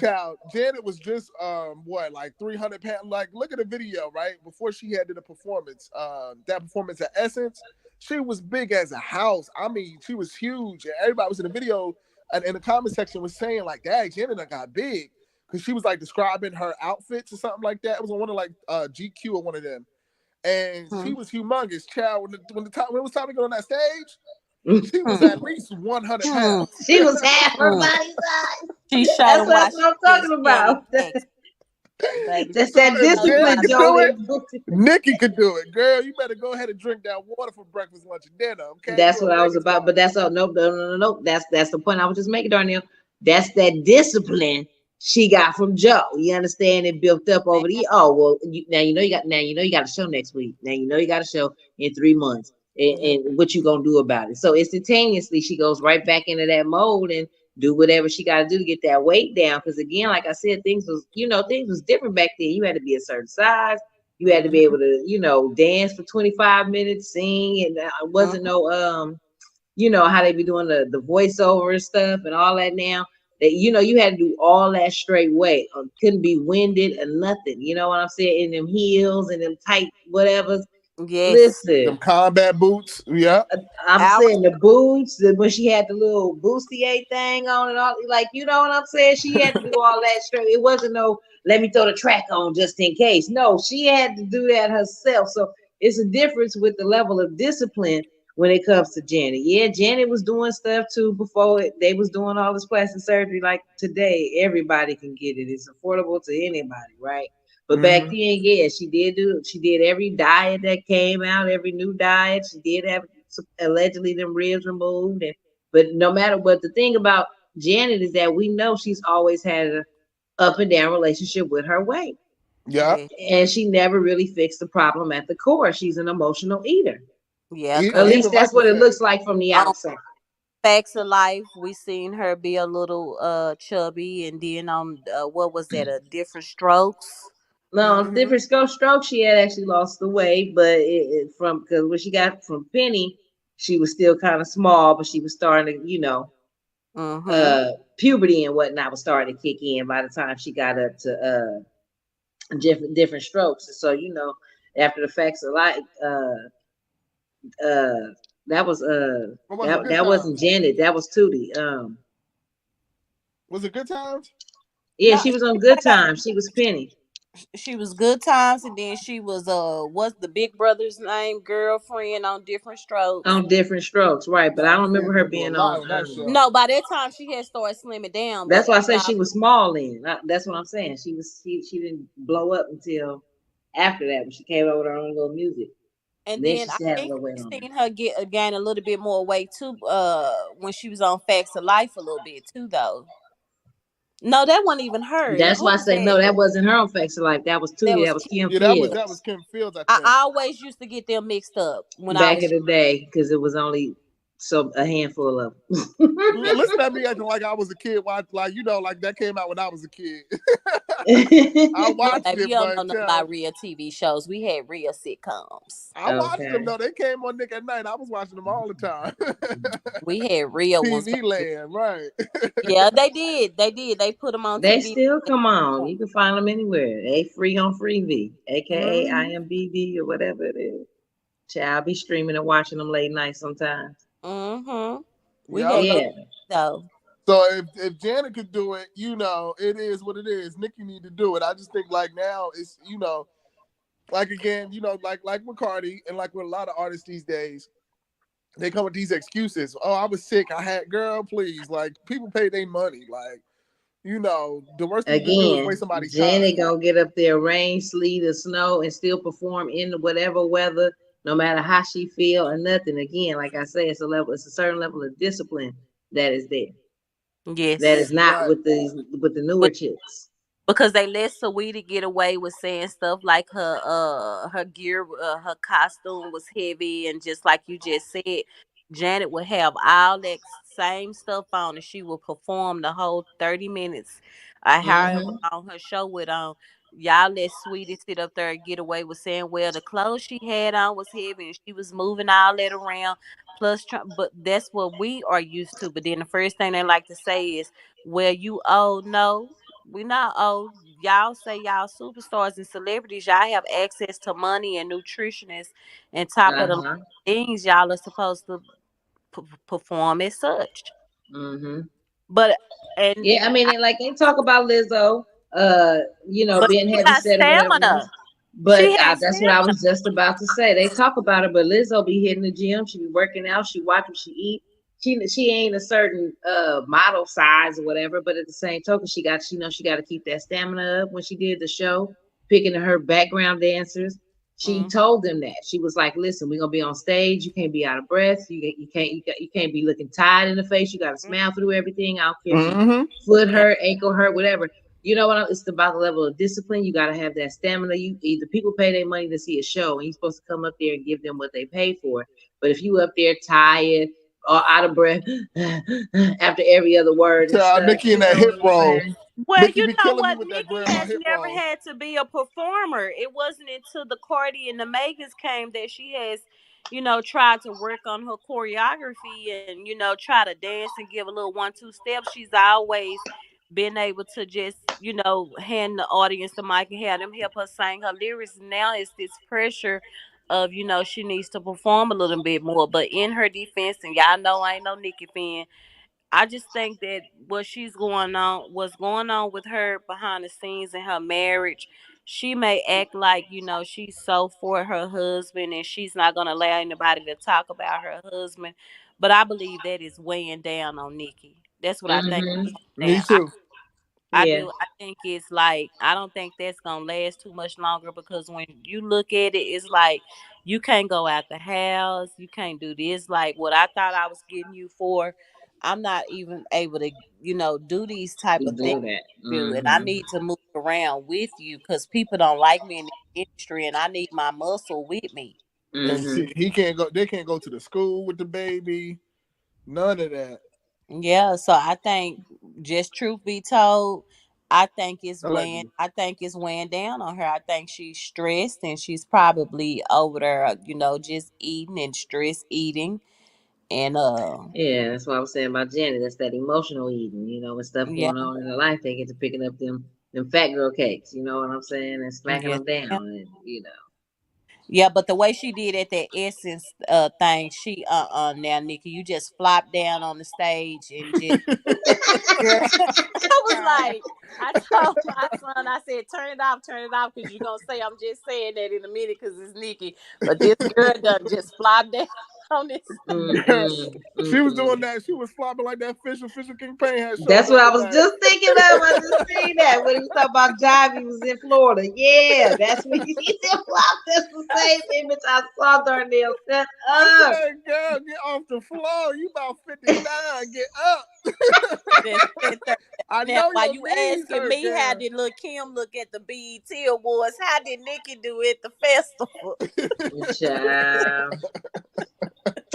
Speaker 4: child, Janet was just, like 300 pounds. Like, look at the video, right? Before she had the performance, that performance at Essence, she was big as a house. I mean, she was huge. And everybody was in the video, and in the comment section was saying, like, dang, Janet got big. Because she was, like, describing her outfits or something like that. It was on one of, like, GQ or one of them. And she was humongous, child. When it was time to go on that stage, she was at least 100 pounds.
Speaker 3: She was half her body size.
Speaker 7: She
Speaker 3: That's what I'm talking about. That's that discipline, Joey.
Speaker 4: Nicki could do it, girl. You better go ahead and drink that water for breakfast, lunch, and dinner. Okay.
Speaker 3: That's what I was about. But that's no. That's the point I was just making, Darnell. That's that discipline she got from Joe. You understand? It built up over the now you know you got a show next week. Now you know you got a show in 3 months. And what you gonna do about it? So instantaneously she goes right back into that mode and do whatever she got to do to get that weight down. Because again, like I said, things was different back then. You had to be a certain size. You had to be able to, dance for 25 minutes, sing, and it wasn't no how they be doing the voiceover and stuff and all that now. That you had to do all that straight way. Couldn't be winded or nothing. You know what I'm saying? In them heels and them tight whatever.
Speaker 7: Yes.
Speaker 3: Listen.
Speaker 4: Them combat boots. Yeah.
Speaker 3: I'm saying the boots, when she had the little bustier thing on and all, like, you know what I'm saying? She had to do all that straight. It wasn't no, let me throw the track on just in case. No, she had to do that herself. So it's a difference with the level of discipline when it comes to Janet. Yeah, Janet was doing stuff too before they was doing all this plastic surgery. Like today, everybody can get it. It's affordable to anybody, right? But back then, yeah, she did every diet that came out, every new diet. She did have allegedly them ribs removed. But no matter what, the thing about Janet is that we know she's always had a up and down relationship with her weight.
Speaker 4: Yeah.
Speaker 3: And she never really fixed the problem at the core. She's an emotional eater.
Speaker 7: Yeah,
Speaker 3: At least
Speaker 4: Even
Speaker 3: that's
Speaker 4: Michael
Speaker 3: what it
Speaker 4: said
Speaker 3: looks like from the outside.
Speaker 7: Facts of Life, we seen her be a little chubby, and then on what was that, a Different Strokes?
Speaker 3: No, different stroke. She had actually lost the weight, but from because when she got from Penny, she was still kind of small, but she was starting to, puberty and whatnot was starting to kick in by the time she got up to different strokes. And so, after the Facts of Life, that was that wasn't Janet, that was Tootie.
Speaker 4: Was it Good Times?
Speaker 3: Yeah, she was on Good Times. She was Penny.
Speaker 7: She was Good Times, and then she was what's the big brother's name, girlfriend on Different Strokes.
Speaker 3: On Different Strokes, right? But I don't remember her being on.
Speaker 7: No, by that time she had started slimming down.
Speaker 3: That's why I said she was small then. That's what I'm saying. She didn't blow up until after that when she came over with her own little music.
Speaker 7: And then I think we seen her gain a little bit more weight too. When she was on Facts of Life a little bit too, though. No, that wasn't even her.
Speaker 3: That's why I say no. That wasn't her on Facts of Life. That was Tootie. That was Kim Fields.
Speaker 4: That was Kim Fields.
Speaker 7: I always used to get them mixed up when
Speaker 3: back in the day because it was only a handful of them.
Speaker 4: Listen at me acting like I was a kid. Like that came out when I was a kid. I watched it.
Speaker 7: We don't know about real TV shows. We had real sitcoms.
Speaker 4: I watched them though. They came on Nick at Night. I was watching them all the time.
Speaker 7: We had real ones.
Speaker 4: TV Land, right?
Speaker 7: Yeah, they did. They put them on.
Speaker 3: They
Speaker 7: TV.
Speaker 3: still come on. You can find them anywhere. They free on Freevee, aka IMDb or whatever it is. I'll be streaming and watching them late night sometimes.
Speaker 7: We had though.
Speaker 4: So if Janet could do it, it is what it is. Nicki need to do it. I just think like now it's like again, like with Cardi and like with a lot of artists these days, they come with these excuses. Oh, I was sick. I had girl, please. Like people pay their money. Like, the worst thing you can do is waste somebody's time.
Speaker 3: Janet gonna get up there, rain, sleet, or snow, and still perform in whatever weather, no matter how she feel or nothing. Again, like I say, it's a certain level of discipline that is there.
Speaker 7: Yes,
Speaker 3: that is not with the newer chicks.
Speaker 7: Because they let Saweetie get away with saying stuff like her gear, her costume was heavy, and just like you just said, Janet would have all that same stuff on, and she would perform the whole 30 minutes, however long her show went on. Y'all let Sweetie sit up there and get away with saying, well, the clothes she had on was heavy, and she was moving all that around. Plus, but that's what we are used to. But then the first thing they like to say is, well, you old. No, we not old. Y'all say y'all superstars and celebrities. Y'all have access to money and nutritionists and top of the things. Y'all are supposed to perform as such. But
Speaker 3: yeah, I mean, like they talk about Lizzo, being heavy set or whatever. But that's what I was just about to say. They talk about it, but Lizzo be hitting the gym. She be working out. She watch what she eat. She ain't a certain model size or whatever. But at the same token, she got to keep that stamina up. When she did the show, picking her background dancers, she told them that she was like, "Listen, we're gonna be on stage. You can't be out of breath. You can't be looking tired in the face. You got to smile through everything. I don't care if foot hurt, ankle hurt, whatever." You know what? It's about the level of discipline. You got to have that stamina. Either people pay their money to see a show, and you're supposed to come up there and give them what they pay for. But if you up there tired or out of breath after every other word,
Speaker 4: Nicki in that hip roll.
Speaker 7: Well, you know what? Nicki has never had to be a performer. It wasn't until the Cardi and the Megans came that she has, tried to work on her choreography and, try to dance and give a little 1-2 step. She's always been able to just, hand the audience the mic and have them help her sing her lyrics. Now it's this pressure of, she needs to perform a little bit more. But in her defense, and y'all know I ain't no Nicki fan, I just think that what's going on with her behind the scenes in her marriage, she may act like, she's so for her husband and she's not going to allow anybody to talk about her husband. But I believe that is weighing down on Nicki. That's what I think.
Speaker 4: Me too.
Speaker 7: I do. I think it's like, I don't think that's going to last too much longer because when you look at it, it's like You can't go out the house. You can't do this. Like what I thought I was getting you for, I'm not even able to, do these type of things
Speaker 3: Do that.
Speaker 7: with you. And I
Speaker 3: Mm-hmm.
Speaker 7: need to move around with you because people don't like me in the industry, and I need my muscle with me.
Speaker 4: And
Speaker 3: Mm-hmm.
Speaker 4: see, he can't go. They can't go to the school with the baby. None of that.
Speaker 7: Yeah, so I think, just truth be told, I think it's weighing.
Speaker 4: Allegedly.
Speaker 7: I think it's weighing down on her. I think she's stressed and she's probably over there, just eating and stress eating, and
Speaker 3: Yeah, that's what I was saying about Janet. That's that emotional eating, and stuff
Speaker 7: yeah,
Speaker 3: going on in her life. They get to picking up them fat girl cakes, you know what I'm saying, and smacking
Speaker 7: yes,
Speaker 3: them
Speaker 7: ma'am.
Speaker 3: down, and.
Speaker 7: Yeah, but the way she did at that Essence thing, she now Nikki, you just flopped down on the stage and just girl. I was like, I told my son, I said, turn it off, because you're gonna say I'm just saying that in a minute because it's Nikki. But this girl done just flopped down on this stage.
Speaker 3: Mm-mm,
Speaker 4: She was
Speaker 3: mm-mm.
Speaker 4: doing that. She was flopping like that Fisher King Payne had showed
Speaker 3: That's
Speaker 4: the
Speaker 3: what I
Speaker 4: other
Speaker 3: was
Speaker 4: night.
Speaker 3: just thinking of. I just seen that when he was talking about Jive. He was in Florida. Yeah, that's when he said, "Wow, that's the same image I saw during there." Shut
Speaker 4: I
Speaker 3: up.
Speaker 4: said, girl, get off the floor. You about 59. Get up.
Speaker 7: Just sit there.
Speaker 4: I
Speaker 7: Now,
Speaker 4: know
Speaker 7: while
Speaker 4: your
Speaker 7: you
Speaker 4: knees
Speaker 7: asking
Speaker 4: hurt,
Speaker 7: me how
Speaker 4: girl.
Speaker 7: did Lil Kim look at the BET Awards, how did Nikki do at the festival?
Speaker 3: Child.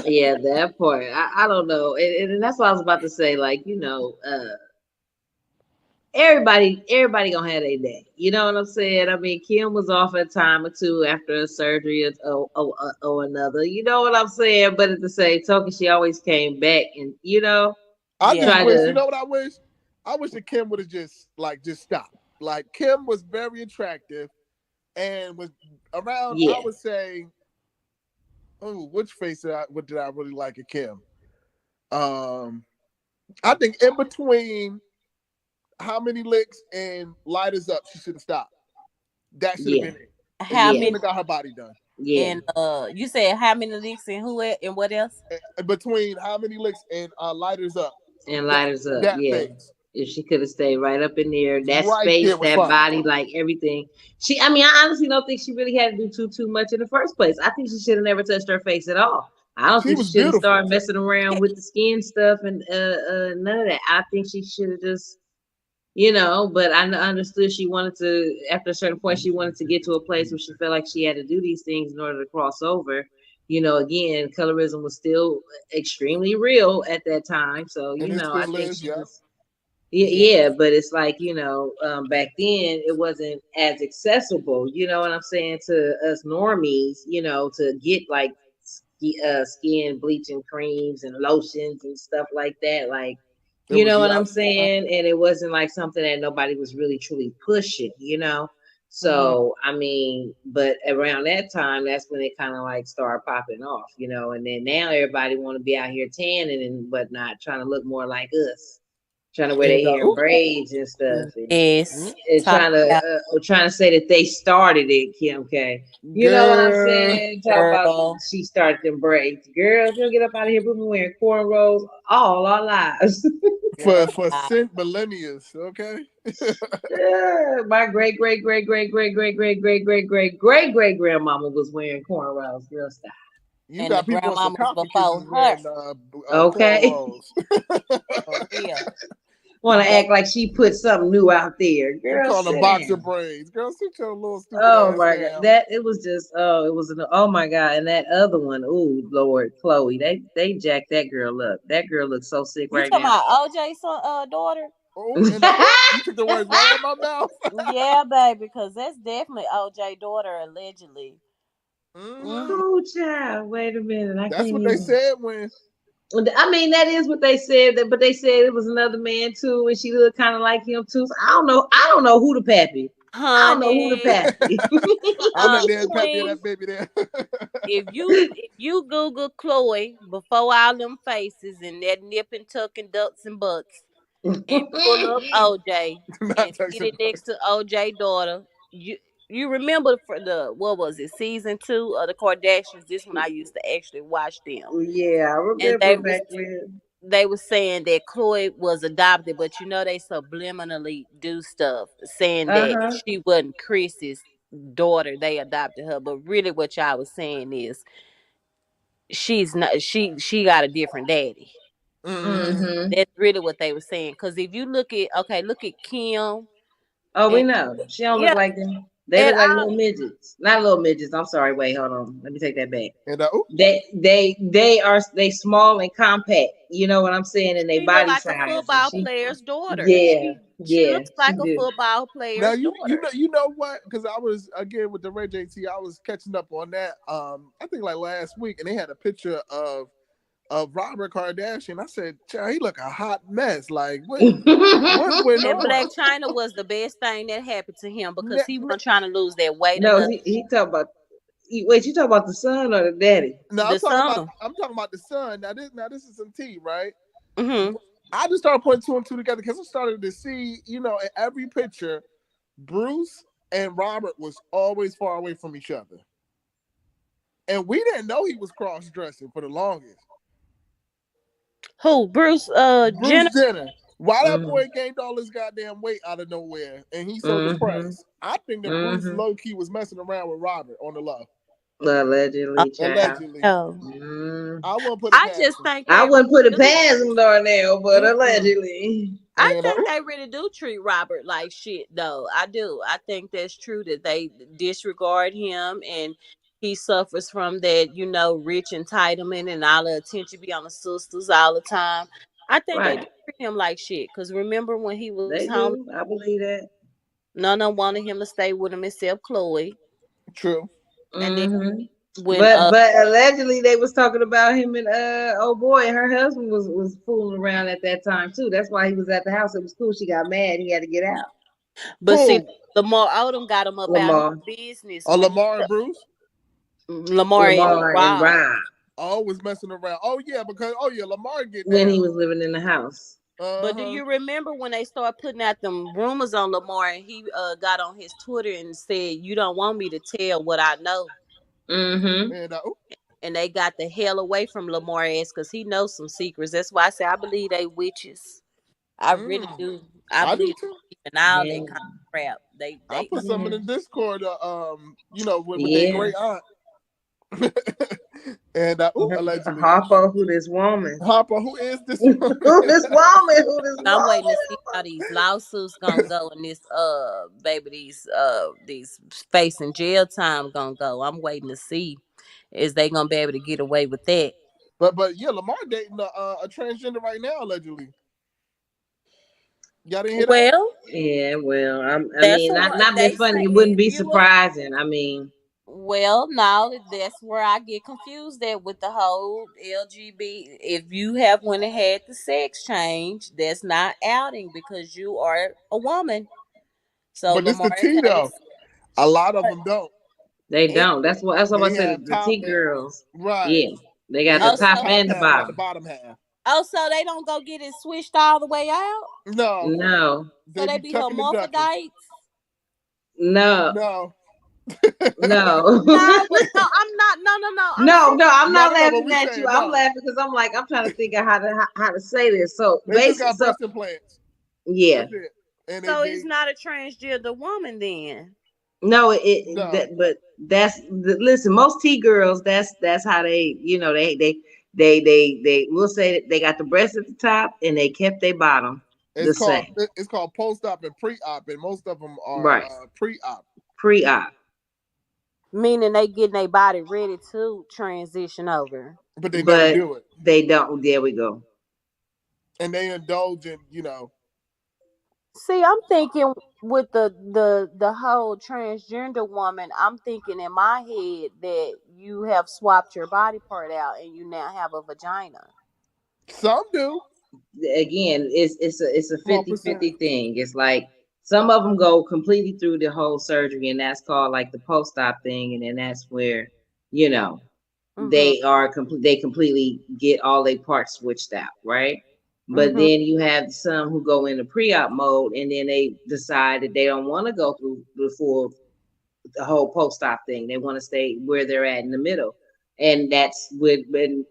Speaker 3: Yeah, that part. I don't know, and that's what I was about to say. Like, everybody gonna have their day. You know what I'm saying? I mean, Kim was off a time or two after a surgery or another. You know what I'm saying? But at the same token, she always came back and
Speaker 4: I just
Speaker 7: Yeah.
Speaker 3: tried
Speaker 4: wish, you
Speaker 3: to.
Speaker 4: know what I wish? I wish that Kim would have just stopped. Like Kim was very attractive and was around, I
Speaker 3: Yeah,
Speaker 4: would say, oh, which face what did I really like at Kim? I think in between How Many Licks and Lighters Up, she should have stopped. That should have
Speaker 3: yeah,
Speaker 4: been it. And
Speaker 7: How
Speaker 4: she
Speaker 3: yeah,
Speaker 4: shouldn't
Speaker 7: many
Speaker 4: have got her body done.
Speaker 3: yeah,
Speaker 7: and you said how many leaks and and what else?
Speaker 4: Between How Many Licks and Lighters Up,
Speaker 3: and
Speaker 4: that
Speaker 3: lighters up.
Speaker 4: that
Speaker 3: Yeah,
Speaker 4: phase
Speaker 3: if she could have stayed right up in there, that
Speaker 4: right
Speaker 3: space,
Speaker 4: there was
Speaker 3: that
Speaker 4: fine.
Speaker 3: body, like everything. I mean, I honestly don't think she really had to do too much in the first place. I think she should have never touched her face at all. I don't
Speaker 4: She
Speaker 3: think
Speaker 4: was
Speaker 3: she should have
Speaker 4: beautiful.
Speaker 3: started messing around with the skin stuff and none of that. I think she should have just, but I understood she wanted to, after a certain point, she wanted to get to a place where she felt like she had to do these things in order to cross over. Again, colorism was still extremely real at that time. So,
Speaker 4: And it
Speaker 3: I
Speaker 4: still
Speaker 3: think
Speaker 4: is,
Speaker 3: she
Speaker 4: yeah.
Speaker 3: just, yeah,
Speaker 7: Yeah.
Speaker 3: yeah, but it's like, back then it wasn't as accessible, you know what I'm saying, to us normies, to get like skin bleaching creams and lotions and stuff like that. Like,
Speaker 4: It
Speaker 3: you
Speaker 4: was,
Speaker 3: know what
Speaker 4: yeah.
Speaker 3: I'm saying? And it wasn't like something that nobody was really truly pushing.
Speaker 7: Mm-hmm.
Speaker 3: So, I mean, but around that time, that's when it kind of like started popping off. And then now everybody want to be out here tanning and whatnot, trying to look more like us, trying to wear their
Speaker 4: And
Speaker 3: hair in
Speaker 7: Ooh,
Speaker 3: braids and stuff,
Speaker 7: yes.
Speaker 3: and
Speaker 7: Talk about
Speaker 3: trying to say that they started it, Kim K. You know what I'm
Speaker 4: girl,
Speaker 3: saying? Talk about
Speaker 7: girl.
Speaker 3: she started them braids. Girl, if you don't get up out of here, we've been wearing cornrows all our lives.
Speaker 7: Girl.
Speaker 4: for cent millennia, okay?
Speaker 3: Yeah, my great great great great great great great great great great great great grandmama was wearing cornrows. Girl, stop.
Speaker 4: You
Speaker 7: And the
Speaker 4: got people on
Speaker 7: grandmamas
Speaker 4: sarcophagus
Speaker 7: before
Speaker 4: is
Speaker 7: her.
Speaker 4: wearing
Speaker 3: Okay.
Speaker 4: cornrows.
Speaker 7: For real.
Speaker 3: Want to
Speaker 7: They
Speaker 3: act like she put something new out there.
Speaker 4: You
Speaker 3: Girl,
Speaker 4: call them
Speaker 3: sit
Speaker 4: boxer
Speaker 3: down.
Speaker 4: braids. Girl, sit your little stupid
Speaker 3: Oh
Speaker 4: ass
Speaker 3: my god,
Speaker 4: down.
Speaker 3: that it was just oh my god, and that other one, oh Lord, Chloe, they jacked that girl up. That girl looks so sick
Speaker 7: You
Speaker 3: right
Speaker 7: talking
Speaker 3: now.
Speaker 7: about OJ's son, daughter?
Speaker 4: Oh, and you took the words right out of my mouth.
Speaker 7: Yeah, baby, because that's definitely OJ daughter allegedly.
Speaker 4: Mm-hmm.
Speaker 7: Mm-hmm.
Speaker 3: Oh child, wait a minute, I
Speaker 4: That's
Speaker 3: can't
Speaker 4: what they
Speaker 3: even.
Speaker 4: said when.
Speaker 3: I mean, that is what they said, but they said it was another man too, and she looked kind of like him too. So I don't know. I don't know who the pappy. I don't know who the
Speaker 7: Honey,
Speaker 3: pappy.
Speaker 4: I'm that damn pappy of
Speaker 7: Queen,
Speaker 4: that baby there.
Speaker 7: if you Google Chloe before all them faces and that nip and tuck and ducks and butts, and pull up OJ
Speaker 4: Not
Speaker 7: and sit
Speaker 4: Texas.
Speaker 7: it next to OJ daughter, you remember for the what was it, season 2 of the Kardashians? This one I used to actually watch them,
Speaker 3: Yeah, I
Speaker 7: and
Speaker 3: remember back when.
Speaker 7: they were saying that Chloe was adopted, but they subliminally do stuff saying
Speaker 3: Uh
Speaker 7: that
Speaker 3: huh.
Speaker 7: she wasn't Chris's daughter. They adopted her, but really, what y'all was saying is she's not. She got a different daddy.
Speaker 3: Mm-hmm.
Speaker 7: That's really what they were saying. Because if you look at Kim,
Speaker 3: Oh, we
Speaker 7: and
Speaker 3: know. She don't look
Speaker 7: yeah,
Speaker 3: like them. They
Speaker 7: and
Speaker 3: look like little midgets. Not little midgets. I'm sorry. Wait, hold on. Let me take that back.
Speaker 4: And
Speaker 3: They small and compact. You know what I'm saying? And they
Speaker 7: she look
Speaker 3: body
Speaker 7: like a
Speaker 3: size. And
Speaker 7: football player's daughter.
Speaker 3: yeah,
Speaker 7: She
Speaker 3: yeah,
Speaker 7: looks
Speaker 3: she
Speaker 7: like a
Speaker 3: do.
Speaker 7: football
Speaker 4: now
Speaker 7: player's
Speaker 4: you
Speaker 7: daughter.
Speaker 4: know what? Because I was again with the Red JT, I was catching up on that. I think like last week, and they had a picture of Robert Kardashian. I said, "Child, he look a hot mess. Like what's going
Speaker 7: And
Speaker 4: on?"
Speaker 7: Black China was the best thing that happened to him because he wasn't trying to lose that weight
Speaker 3: No,
Speaker 7: enough.
Speaker 3: he talk about. Wait, you talk about the son or the daddy?
Speaker 4: No,
Speaker 7: The son.
Speaker 4: I'm talking about the son. Now this is some tea, right?
Speaker 7: Mm-hmm.
Speaker 4: I just started putting two and two together because I started to see, in every picture, Bruce and Robert was always far away from each other. And we didn't know he was cross-dressing for the longest.
Speaker 7: Who? Bruce
Speaker 4: Bruce
Speaker 7: Jenner?
Speaker 4: Jenner. Why that boy gained all his goddamn weight out of nowhere and he's so depressed. I think that Bruce low-key was messing around with Robert on the low.
Speaker 3: Allegedly, child.
Speaker 4: Allegedly.
Speaker 7: Oh.
Speaker 4: I wouldn't put it past him.
Speaker 7: think
Speaker 3: I wouldn't put it past him, Darnell, but allegedly.
Speaker 7: I think they really do treat Robert like shit, though. I do. I think that's true that they disregard him and he suffers from that, rich entitlement and all the attention be on the sisters all the time. I think they do treat him like shit. Because remember when he was
Speaker 3: They
Speaker 7: home,
Speaker 3: do. I believe that.
Speaker 7: none of them wanted him to stay with him except Chloe.
Speaker 4: True.
Speaker 7: And then when
Speaker 3: but allegedly they was talking about him and oh boy, her husband was fooling around at that time too. That's why he was at the house. It was cool. She got mad. He had to get out.
Speaker 7: But see, Lamar Odom got him up out of his business.
Speaker 4: Oh, Lamar and Bruce?
Speaker 7: Lamar and Rob.
Speaker 4: Always messing around. Oh yeah, because Lamar get
Speaker 3: when
Speaker 4: down.
Speaker 3: he was living in the house.
Speaker 7: But do you remember when they started putting out them rumors on Lamar and he got on his Twitter and said, "You don't want me to tell what I know." And they got the hell away from Lamar ass because he knows some secrets. That's why I say I believe they witches. I really do. I believe in all that kind of crap.
Speaker 4: I put some in the Discord. With their great aunt. And allegedly
Speaker 3: Harper, who this woman?
Speaker 4: Harper, who is this woman?
Speaker 3: Who this woman? Who this woman?
Speaker 7: I'm waiting to see how these lawsuits gonna go and this these facing jail time gonna go. I'm waiting to see is they gonna be able to get away with that.
Speaker 4: But yeah, Lamar dating a transgender right now allegedly. Y'all didn't hear
Speaker 7: that?
Speaker 3: Yeah, well, I mean, not being funny. It wouldn't be surprising. I mean.
Speaker 7: Well, no, that's where I get confused at with the whole LGBT. If you have went and had the sex change, that's not outing because you are a woman. So,
Speaker 4: but this the T though. A lot of them don't.
Speaker 3: They don't. That's what I said. The T girls,
Speaker 4: right?
Speaker 3: Yeah, they got the top and the bottom.
Speaker 4: The bottom half.
Speaker 7: Oh, so they don't go get it switched all the way out?
Speaker 3: No.
Speaker 7: So they be hermaphrodites?
Speaker 3: No.
Speaker 4: No.
Speaker 3: No.
Speaker 7: I'm not.
Speaker 3: No. I'm not laughing at you. I'm laughing because I'm trying to think of how to say this. So
Speaker 4: basically, breast implants.
Speaker 3: Yeah.
Speaker 7: So it's not a transgender woman then.
Speaker 3: No, but listen. Most T girls, that's how they, they will say that they got the breast at the top and they kept their bottom the same.
Speaker 4: It's called post-op and pre-op, and most of them are pre-op.
Speaker 3: Pre-op.
Speaker 7: Meaning they getting their body ready to transition over.
Speaker 4: But they never do it.
Speaker 3: They don't. There we go.
Speaker 4: And they indulge in,
Speaker 7: See, I'm thinking with the whole transgender woman, I'm thinking in my head that you have swapped your body part out and you now have a vagina.
Speaker 4: Some do.
Speaker 3: Again, it's a 50-50 thing. It's like some of them go completely through the whole surgery, and that's called like the post-op thing, and then that's where they are they completely get all their parts switched out, right? But then you have some who go into pre-op mode, and then they decide that they don't want to go through the whole post-op thing. They want to stay where they're at in the middle, and that's when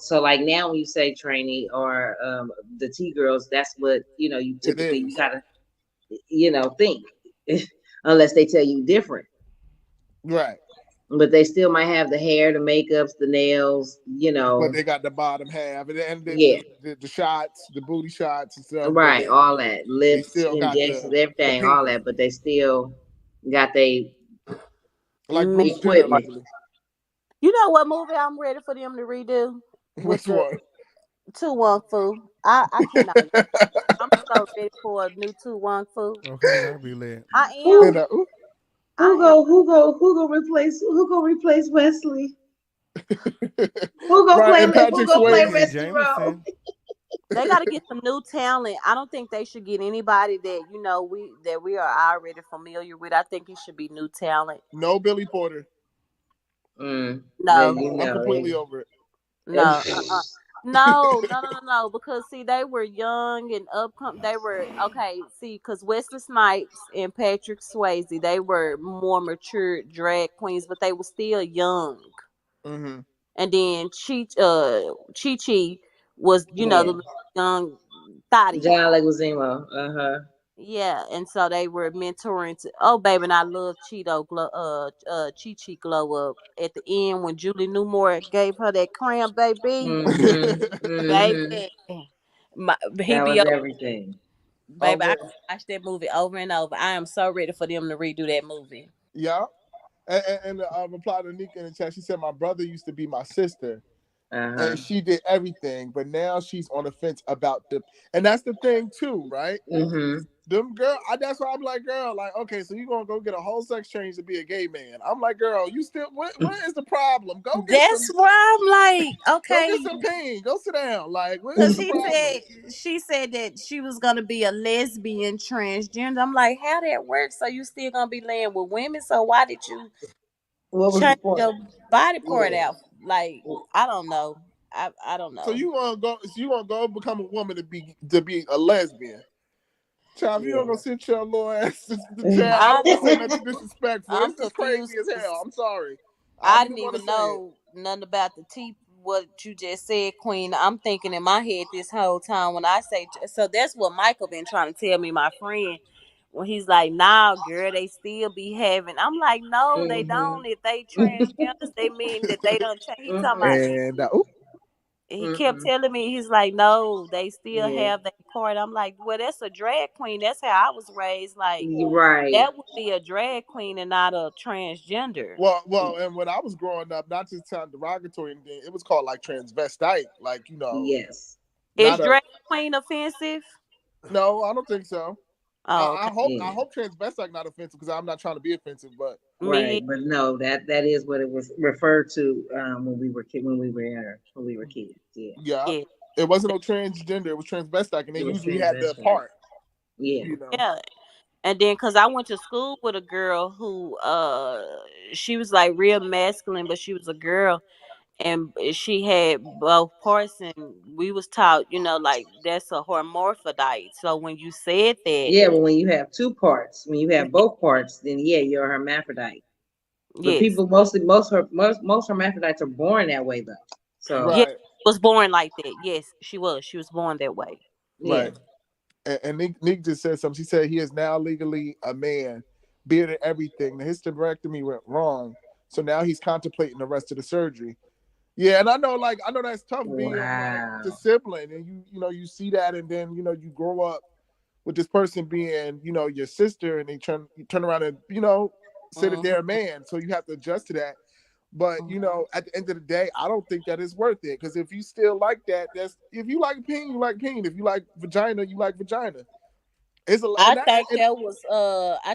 Speaker 3: so like now when you say trainee or the T girls, that's what you typically you gotta think. unless they tell you different.
Speaker 4: Right.
Speaker 3: But they still might have the hair, the makeups, the nails,
Speaker 4: But they got the bottom half, and then
Speaker 3: Yeah.
Speaker 4: the shots, the booty shots and stuff. But
Speaker 3: Right, all that.
Speaker 4: they
Speaker 3: Lips,
Speaker 4: still got
Speaker 3: injections,
Speaker 4: the
Speaker 3: everything, all
Speaker 4: pink,
Speaker 3: that, but they still got they
Speaker 4: like
Speaker 7: Man,
Speaker 4: Bruce Jenner
Speaker 3: equipment.
Speaker 4: lately.
Speaker 7: you know what movie I'm ready for them to redo with
Speaker 4: Which
Speaker 7: the
Speaker 4: one?
Speaker 7: 2-1 Fu. I cannot wait. I'm so ready for a new 2-1 Fu.
Speaker 1: Okay, that'll be lit.
Speaker 7: I
Speaker 3: Who
Speaker 7: am.
Speaker 4: Ooh,
Speaker 7: I am.
Speaker 3: who go replace Wesley? Who gonna
Speaker 4: right,
Speaker 3: play
Speaker 4: and Patrick
Speaker 3: Wesley
Speaker 4: Swayze.
Speaker 3: role?
Speaker 1: Jameson.
Speaker 7: They got to get some new talent. I don't think they should get anybody that we are already familiar with. I think it should be new talent.
Speaker 4: No Billy Porter.
Speaker 3: Well,
Speaker 7: No,
Speaker 3: you
Speaker 4: I'm
Speaker 3: know,
Speaker 4: completely over it.
Speaker 7: no, no. Because see, they were young and upcoming. They were okay. See, because Wesley Snipes and Patrick Swayze, they were more mature drag queens, but they were still young.
Speaker 4: Mm-hmm.
Speaker 7: And then Chi was,
Speaker 3: yeah.
Speaker 7: the young thotty.
Speaker 3: John Leguizamo.
Speaker 7: Yeah, and so they were mentoring to. Oh, baby, and I love Cheeto glow. Chi Chi glow up at the end when Julie Newmar gave her that cramp, baby.
Speaker 3: Mm-hmm.
Speaker 7: Baby, he
Speaker 3: That
Speaker 7: be
Speaker 3: was
Speaker 7: over,
Speaker 3: everything.
Speaker 7: baby. I
Speaker 4: Over.
Speaker 7: can watch that movie over and over. I am so ready for them to redo that movie.
Speaker 4: Yeah. And reply to Nika in the chat. She said my brother used to be my sister. And she did everything, but now she's on the fence about and that's the thing too, right?
Speaker 3: Mm-hmm.
Speaker 4: Them girl, that's why I'm like, girl, like, okay, so you gonna go get a whole sex change to be a gay man? I'm like, girl, you still what is the problem? Go get
Speaker 7: That's why I'm like, okay,
Speaker 4: some pain, go sit down. Like, what is
Speaker 7: because
Speaker 4: the problem?
Speaker 7: she said that she was gonna be a lesbian transgender. I'm like, how that works? So you still gonna be laying with women? So why did you
Speaker 3: What was the
Speaker 7: change
Speaker 3: point?
Speaker 7: your body part
Speaker 3: Yeah.
Speaker 7: out? Like, I don't know. I don't
Speaker 4: So
Speaker 7: know.
Speaker 4: you wanna go become a woman to be a lesbian? Child, if you don't go sit your little ass in the chair, I don't want to say nothing disrespectful.
Speaker 7: I'm
Speaker 4: It's just
Speaker 7: confused
Speaker 4: crazy as hell.
Speaker 7: 'cause
Speaker 4: I'm sorry. I
Speaker 7: I
Speaker 4: didn't
Speaker 7: didn't
Speaker 4: want to
Speaker 7: even
Speaker 4: say it.
Speaker 7: know nothing about the tea. What you just said, Queen. I'm thinking in my head this whole time when I say so. That's what Michael been trying to tell me, my friend. When he's like, "Nah, girl, they still be having." I'm like, "No, they don't. If they transgenders, they mean that they don't change." He talking about.
Speaker 4: And
Speaker 7: He kept telling me, he's like, "No, they still
Speaker 3: Yeah.
Speaker 7: have that part." I'm like, "Well, that's a drag queen. That's how I was raised. Like,
Speaker 3: Right.
Speaker 7: that would be a drag queen and not a transgender."
Speaker 4: Well, and when I was growing up, not just sound derogatory and thing, it was called like transvestite, like
Speaker 3: Yes.
Speaker 7: Is
Speaker 4: not a.
Speaker 7: drag queen offensive?
Speaker 4: No, I don't think so.
Speaker 7: Oh, okay.
Speaker 4: I hope transvestite not offensive because I'm not trying to be offensive, but
Speaker 3: Right, but no, that is what it was referred to when we were kids. Yeah,
Speaker 4: yeah,
Speaker 7: Yeah.
Speaker 4: it wasn't no transgender. It was transvestite, and they
Speaker 3: it was
Speaker 4: usually had the
Speaker 3: transvestite.
Speaker 4: part.
Speaker 3: Yeah,
Speaker 7: Yeah. And then, cause I went to school with a girl who, she was like real masculine, but she was a girl, and she had both parts, and we was taught, like that's a hermaphrodite. So when you said that,
Speaker 3: yeah. But when you have two parts, when you have both parts, then yeah, you're a hermaphrodite. But
Speaker 7: yes,
Speaker 3: people most hermaphrodites are born that way though. So
Speaker 7: yes,
Speaker 4: Right,
Speaker 7: was born like that. Yes, she was. She was born that way.
Speaker 3: yeah,
Speaker 4: right. And Nick just said something. She said he is now legally a man, bearded everything. The hysterectomy went wrong, so now he's contemplating the rest of the surgery. Yeah, and I know that's tough being like
Speaker 3: wow.
Speaker 4: the sibling, and you see that, and then you grow up with this person being your sister, and you turn around and say that they're a man, so you have to adjust to that. But at the end of the day, I don't think that is worth it because if you still like that, if you like pain, you like pain. If you like vagina, you like vagina. It's a
Speaker 7: I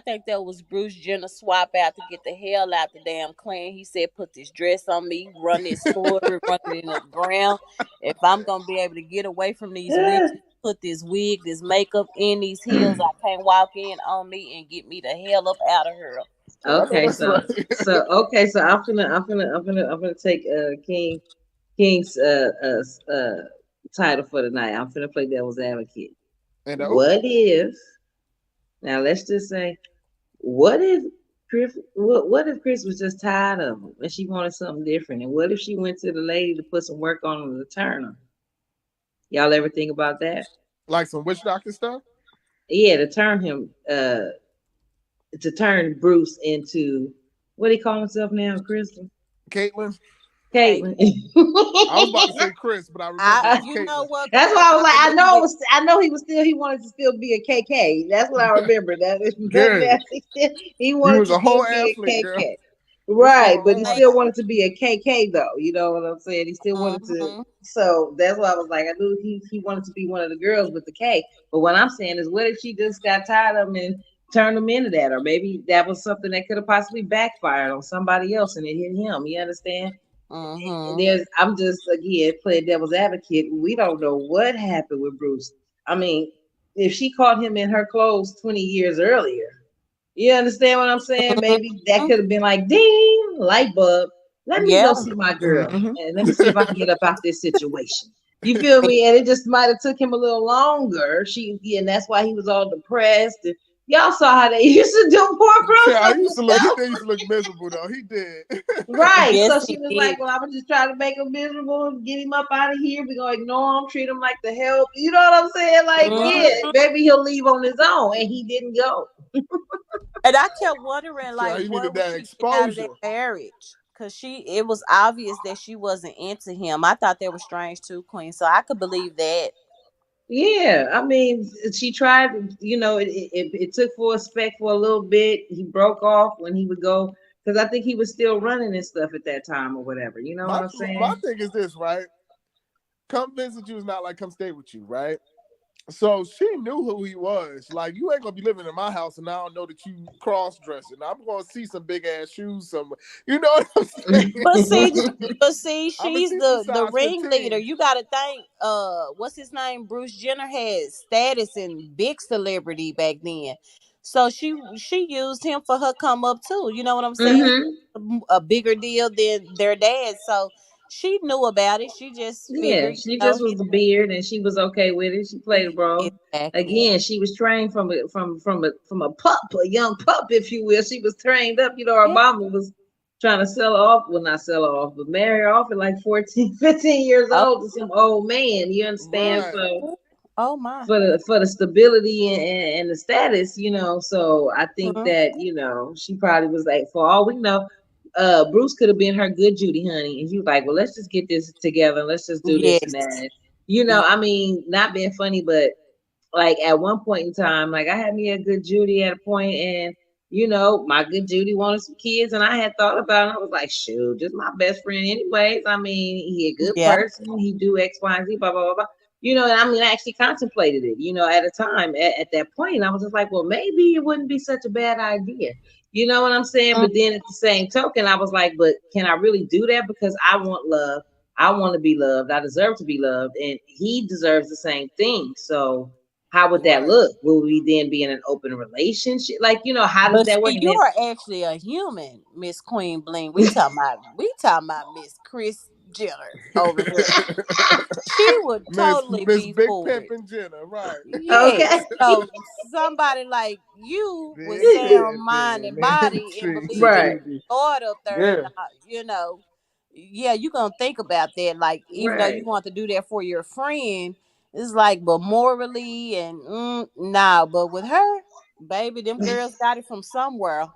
Speaker 7: think that was Bruce Jenner swap out to get the hell out the damn clan. He said, "Put this dress on me, run this story, run it in the ground. If I'm gonna be able to get away from these witches, put this wig, this makeup in these heels. I can't walk in on me and get me the hell up out of here."
Speaker 3: Okay, so I'm gonna take King's title for tonight. I'm gonna play devil's advocate.
Speaker 4: And
Speaker 3: What if now let's just say what if what if Chris was just tired of him and she wanted something different? And what if she went to the lady to put some work on him to turn him? Y'all ever think about that?
Speaker 4: like some witch doctor stuff?
Speaker 3: Yeah, to turn him to turn Bruce into what he call himself now, Crystal?
Speaker 4: Caitlyn.
Speaker 3: Caitlyn.
Speaker 4: I was about to say Chris, but I remember it was
Speaker 7: You
Speaker 4: Caitlyn.
Speaker 7: know what?
Speaker 3: That's
Speaker 7: Chris,
Speaker 3: why I was like, I know
Speaker 7: believe
Speaker 3: it was. I know he wanted to still be a KK. That's what I remember.
Speaker 4: Good.
Speaker 3: He wanted
Speaker 4: was
Speaker 3: to
Speaker 4: a whole
Speaker 3: still be
Speaker 4: athlete,
Speaker 3: a
Speaker 4: girl.
Speaker 3: KK. Right, but he
Speaker 7: it.
Speaker 3: still wanted to be a KK though. You know what I'm saying? He still wanted to.
Speaker 7: Mhm.
Speaker 3: So that's why I was like, I knew he wanted to be one of the girls with the K. But what I'm saying is, what if she just got tired of him and turned him into that, or maybe that was something that could have possibly backfired on somebody else and it hit him. You understand?
Speaker 7: Mhm.
Speaker 3: I'm just again playing devil's advocate. We don't know what happened with Bruce. I mean, if she caught him in her clothes 20 years earlier, you understand what I'm saying? Maybe that could have been like, ding, light bulb. Let me
Speaker 7: Yeah.
Speaker 3: go see my girl and let me see if I can get up out this situation. You feel me? And it just might have took him a little longer. And that's why he was all depressed. And y'all saw how they used to do poor Bruce.
Speaker 4: Yeah, he used to look miserable though. He did.
Speaker 3: Right.
Speaker 7: Yes,
Speaker 3: So she
Speaker 7: he
Speaker 3: was
Speaker 7: did.
Speaker 3: like, well, I'm just trying to make him miserable, get him up out of here. We're gonna ignore him, treat him like the help. You know what I'm saying? Like, yeah, maybe he'll leave on his own. And he didn't go.
Speaker 7: And I kept wondering,
Speaker 4: So
Speaker 7: like,
Speaker 4: he
Speaker 7: what
Speaker 4: needed
Speaker 7: would
Speaker 4: that
Speaker 7: she get out of that
Speaker 4: exposure.
Speaker 7: marriage? Because it was obvious that she wasn't into him. I thought that was strange too, Queen. So I could believe that.
Speaker 3: Yeah, I mean, she tried. It took for respect for a little bit. He broke off when he would go because I think he was still running and stuff at that time or whatever. You know what I'm saying?
Speaker 4: My thing is this, right? Come visit you is not like come stay with you, right? So she knew who he was. Like, you ain't gonna be living in my house and I don't know that you cross dressing. I'm gonna see some big ass shoes somewhere. You know what I'm saying?
Speaker 7: But see,
Speaker 4: I'ma
Speaker 7: she's
Speaker 4: see some
Speaker 7: the
Speaker 4: size
Speaker 7: ringleader.
Speaker 4: 15.
Speaker 7: You got to think. What's his name? Bruce Jenner had status and big celebrity back then, so she used him for her come up too. You know what I'm saying? A bigger deal than their dad, so she knew about it. She just
Speaker 3: Yeah,
Speaker 7: figured,
Speaker 3: she just was the beard and she was okay with it. She played a role.
Speaker 7: exactly.
Speaker 3: Again, she was trained from a pup, a young pup, if you will. She was trained up. Her
Speaker 7: Yeah.
Speaker 3: mama was trying to sell her off, well, not sell her off, but marry her off at like 14, 15 years
Speaker 7: Oh,
Speaker 3: old to some old man. You understand?
Speaker 4: Right.
Speaker 3: So
Speaker 7: oh my.
Speaker 3: for the stability and the status, So I think
Speaker 7: Mhm.
Speaker 3: that she probably was like, for all we know, Bruce could have been her good Judy honey, and he was like, well, let's just get this together, let's just do this and
Speaker 7: Yes.
Speaker 3: that.
Speaker 7: Yeah.
Speaker 3: I mean, not being funny, but like at one point in time, like I had me a good Judy at a point, and my good Judy wanted some kids, and I had thought about it. I was like, shoot, just my best friend, anyways. I mean, he a good
Speaker 7: Yeah.
Speaker 3: person. He do X, Y, and Z, blah, blah, blah, blah. And I mean, I actually contemplated it, at a time at that point. I was just like, well, maybe it wouldn't be such a bad idea. You know what I'm saying?
Speaker 7: Mm.
Speaker 3: But then at the same token, I was like, but can I really do that? Because I want love. I want to be loved. I deserve to be loved. And he deserves the same thing. So how would that
Speaker 4: Right.
Speaker 3: look? Will we then be in an open relationship? Like, how does
Speaker 7: But
Speaker 3: that work?
Speaker 7: see,
Speaker 3: And
Speaker 7: you
Speaker 3: then,
Speaker 7: are actually a human, Miss Queen Bling. We talking about Miss Chris Jenner over here. She would totally
Speaker 4: Miss
Speaker 7: be
Speaker 4: Big
Speaker 7: for it.
Speaker 4: Pimpin' Jenner, right.
Speaker 7: Yes. So somebody like you would
Speaker 4: Big
Speaker 7: stay on mind and
Speaker 4: Pimpin'.
Speaker 7: body and believe that
Speaker 3: right,
Speaker 7: your daughter up there,
Speaker 4: Yeah.
Speaker 7: not, yeah, you're gonna think about that. Like, even though you
Speaker 3: right.
Speaker 7: want to do that for your friend, it's like, but morally and nah, but with her, baby, them girls got it from somewhere.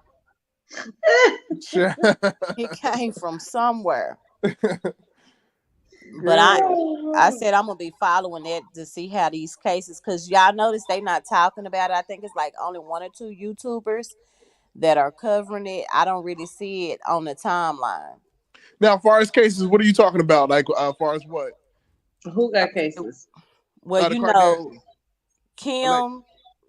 Speaker 4: Sure.
Speaker 7: It came from somewhere. But
Speaker 4: Good.
Speaker 7: I said I'm gonna be following that to see how these cases, because y'all notice they not talking about it. I think it's like only one or two YouTubers that are covering it. I don't really see it on the timeline.
Speaker 4: Now, as far as cases, what are you talking about? Like, as far as what?
Speaker 3: Who got cases?
Speaker 7: Well,
Speaker 4: The Kardashians.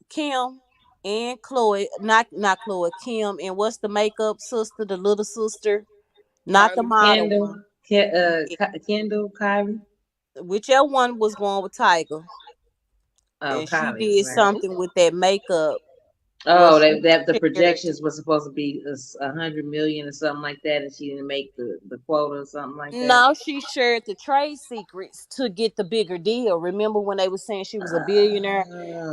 Speaker 7: Kim and Chloe, not Chloe, Kim, and what's the makeup sister, the little sister, not the
Speaker 4: Kylie.
Speaker 7: model one.
Speaker 3: Kendall, Kylie.
Speaker 7: Whichever one was going with Tiger,
Speaker 3: Oh,
Speaker 7: and she
Speaker 3: Kylie,
Speaker 7: did
Speaker 3: right.
Speaker 7: something with that makeup where
Speaker 3: Oh,
Speaker 7: she
Speaker 3: that the
Speaker 7: shared.
Speaker 3: projections was supposed to be 100 million or something like that, and she didn't make the quota or something like that.
Speaker 7: No, she shared the trade secrets to get the bigger deal. Remember when they were saying she was a billionaire,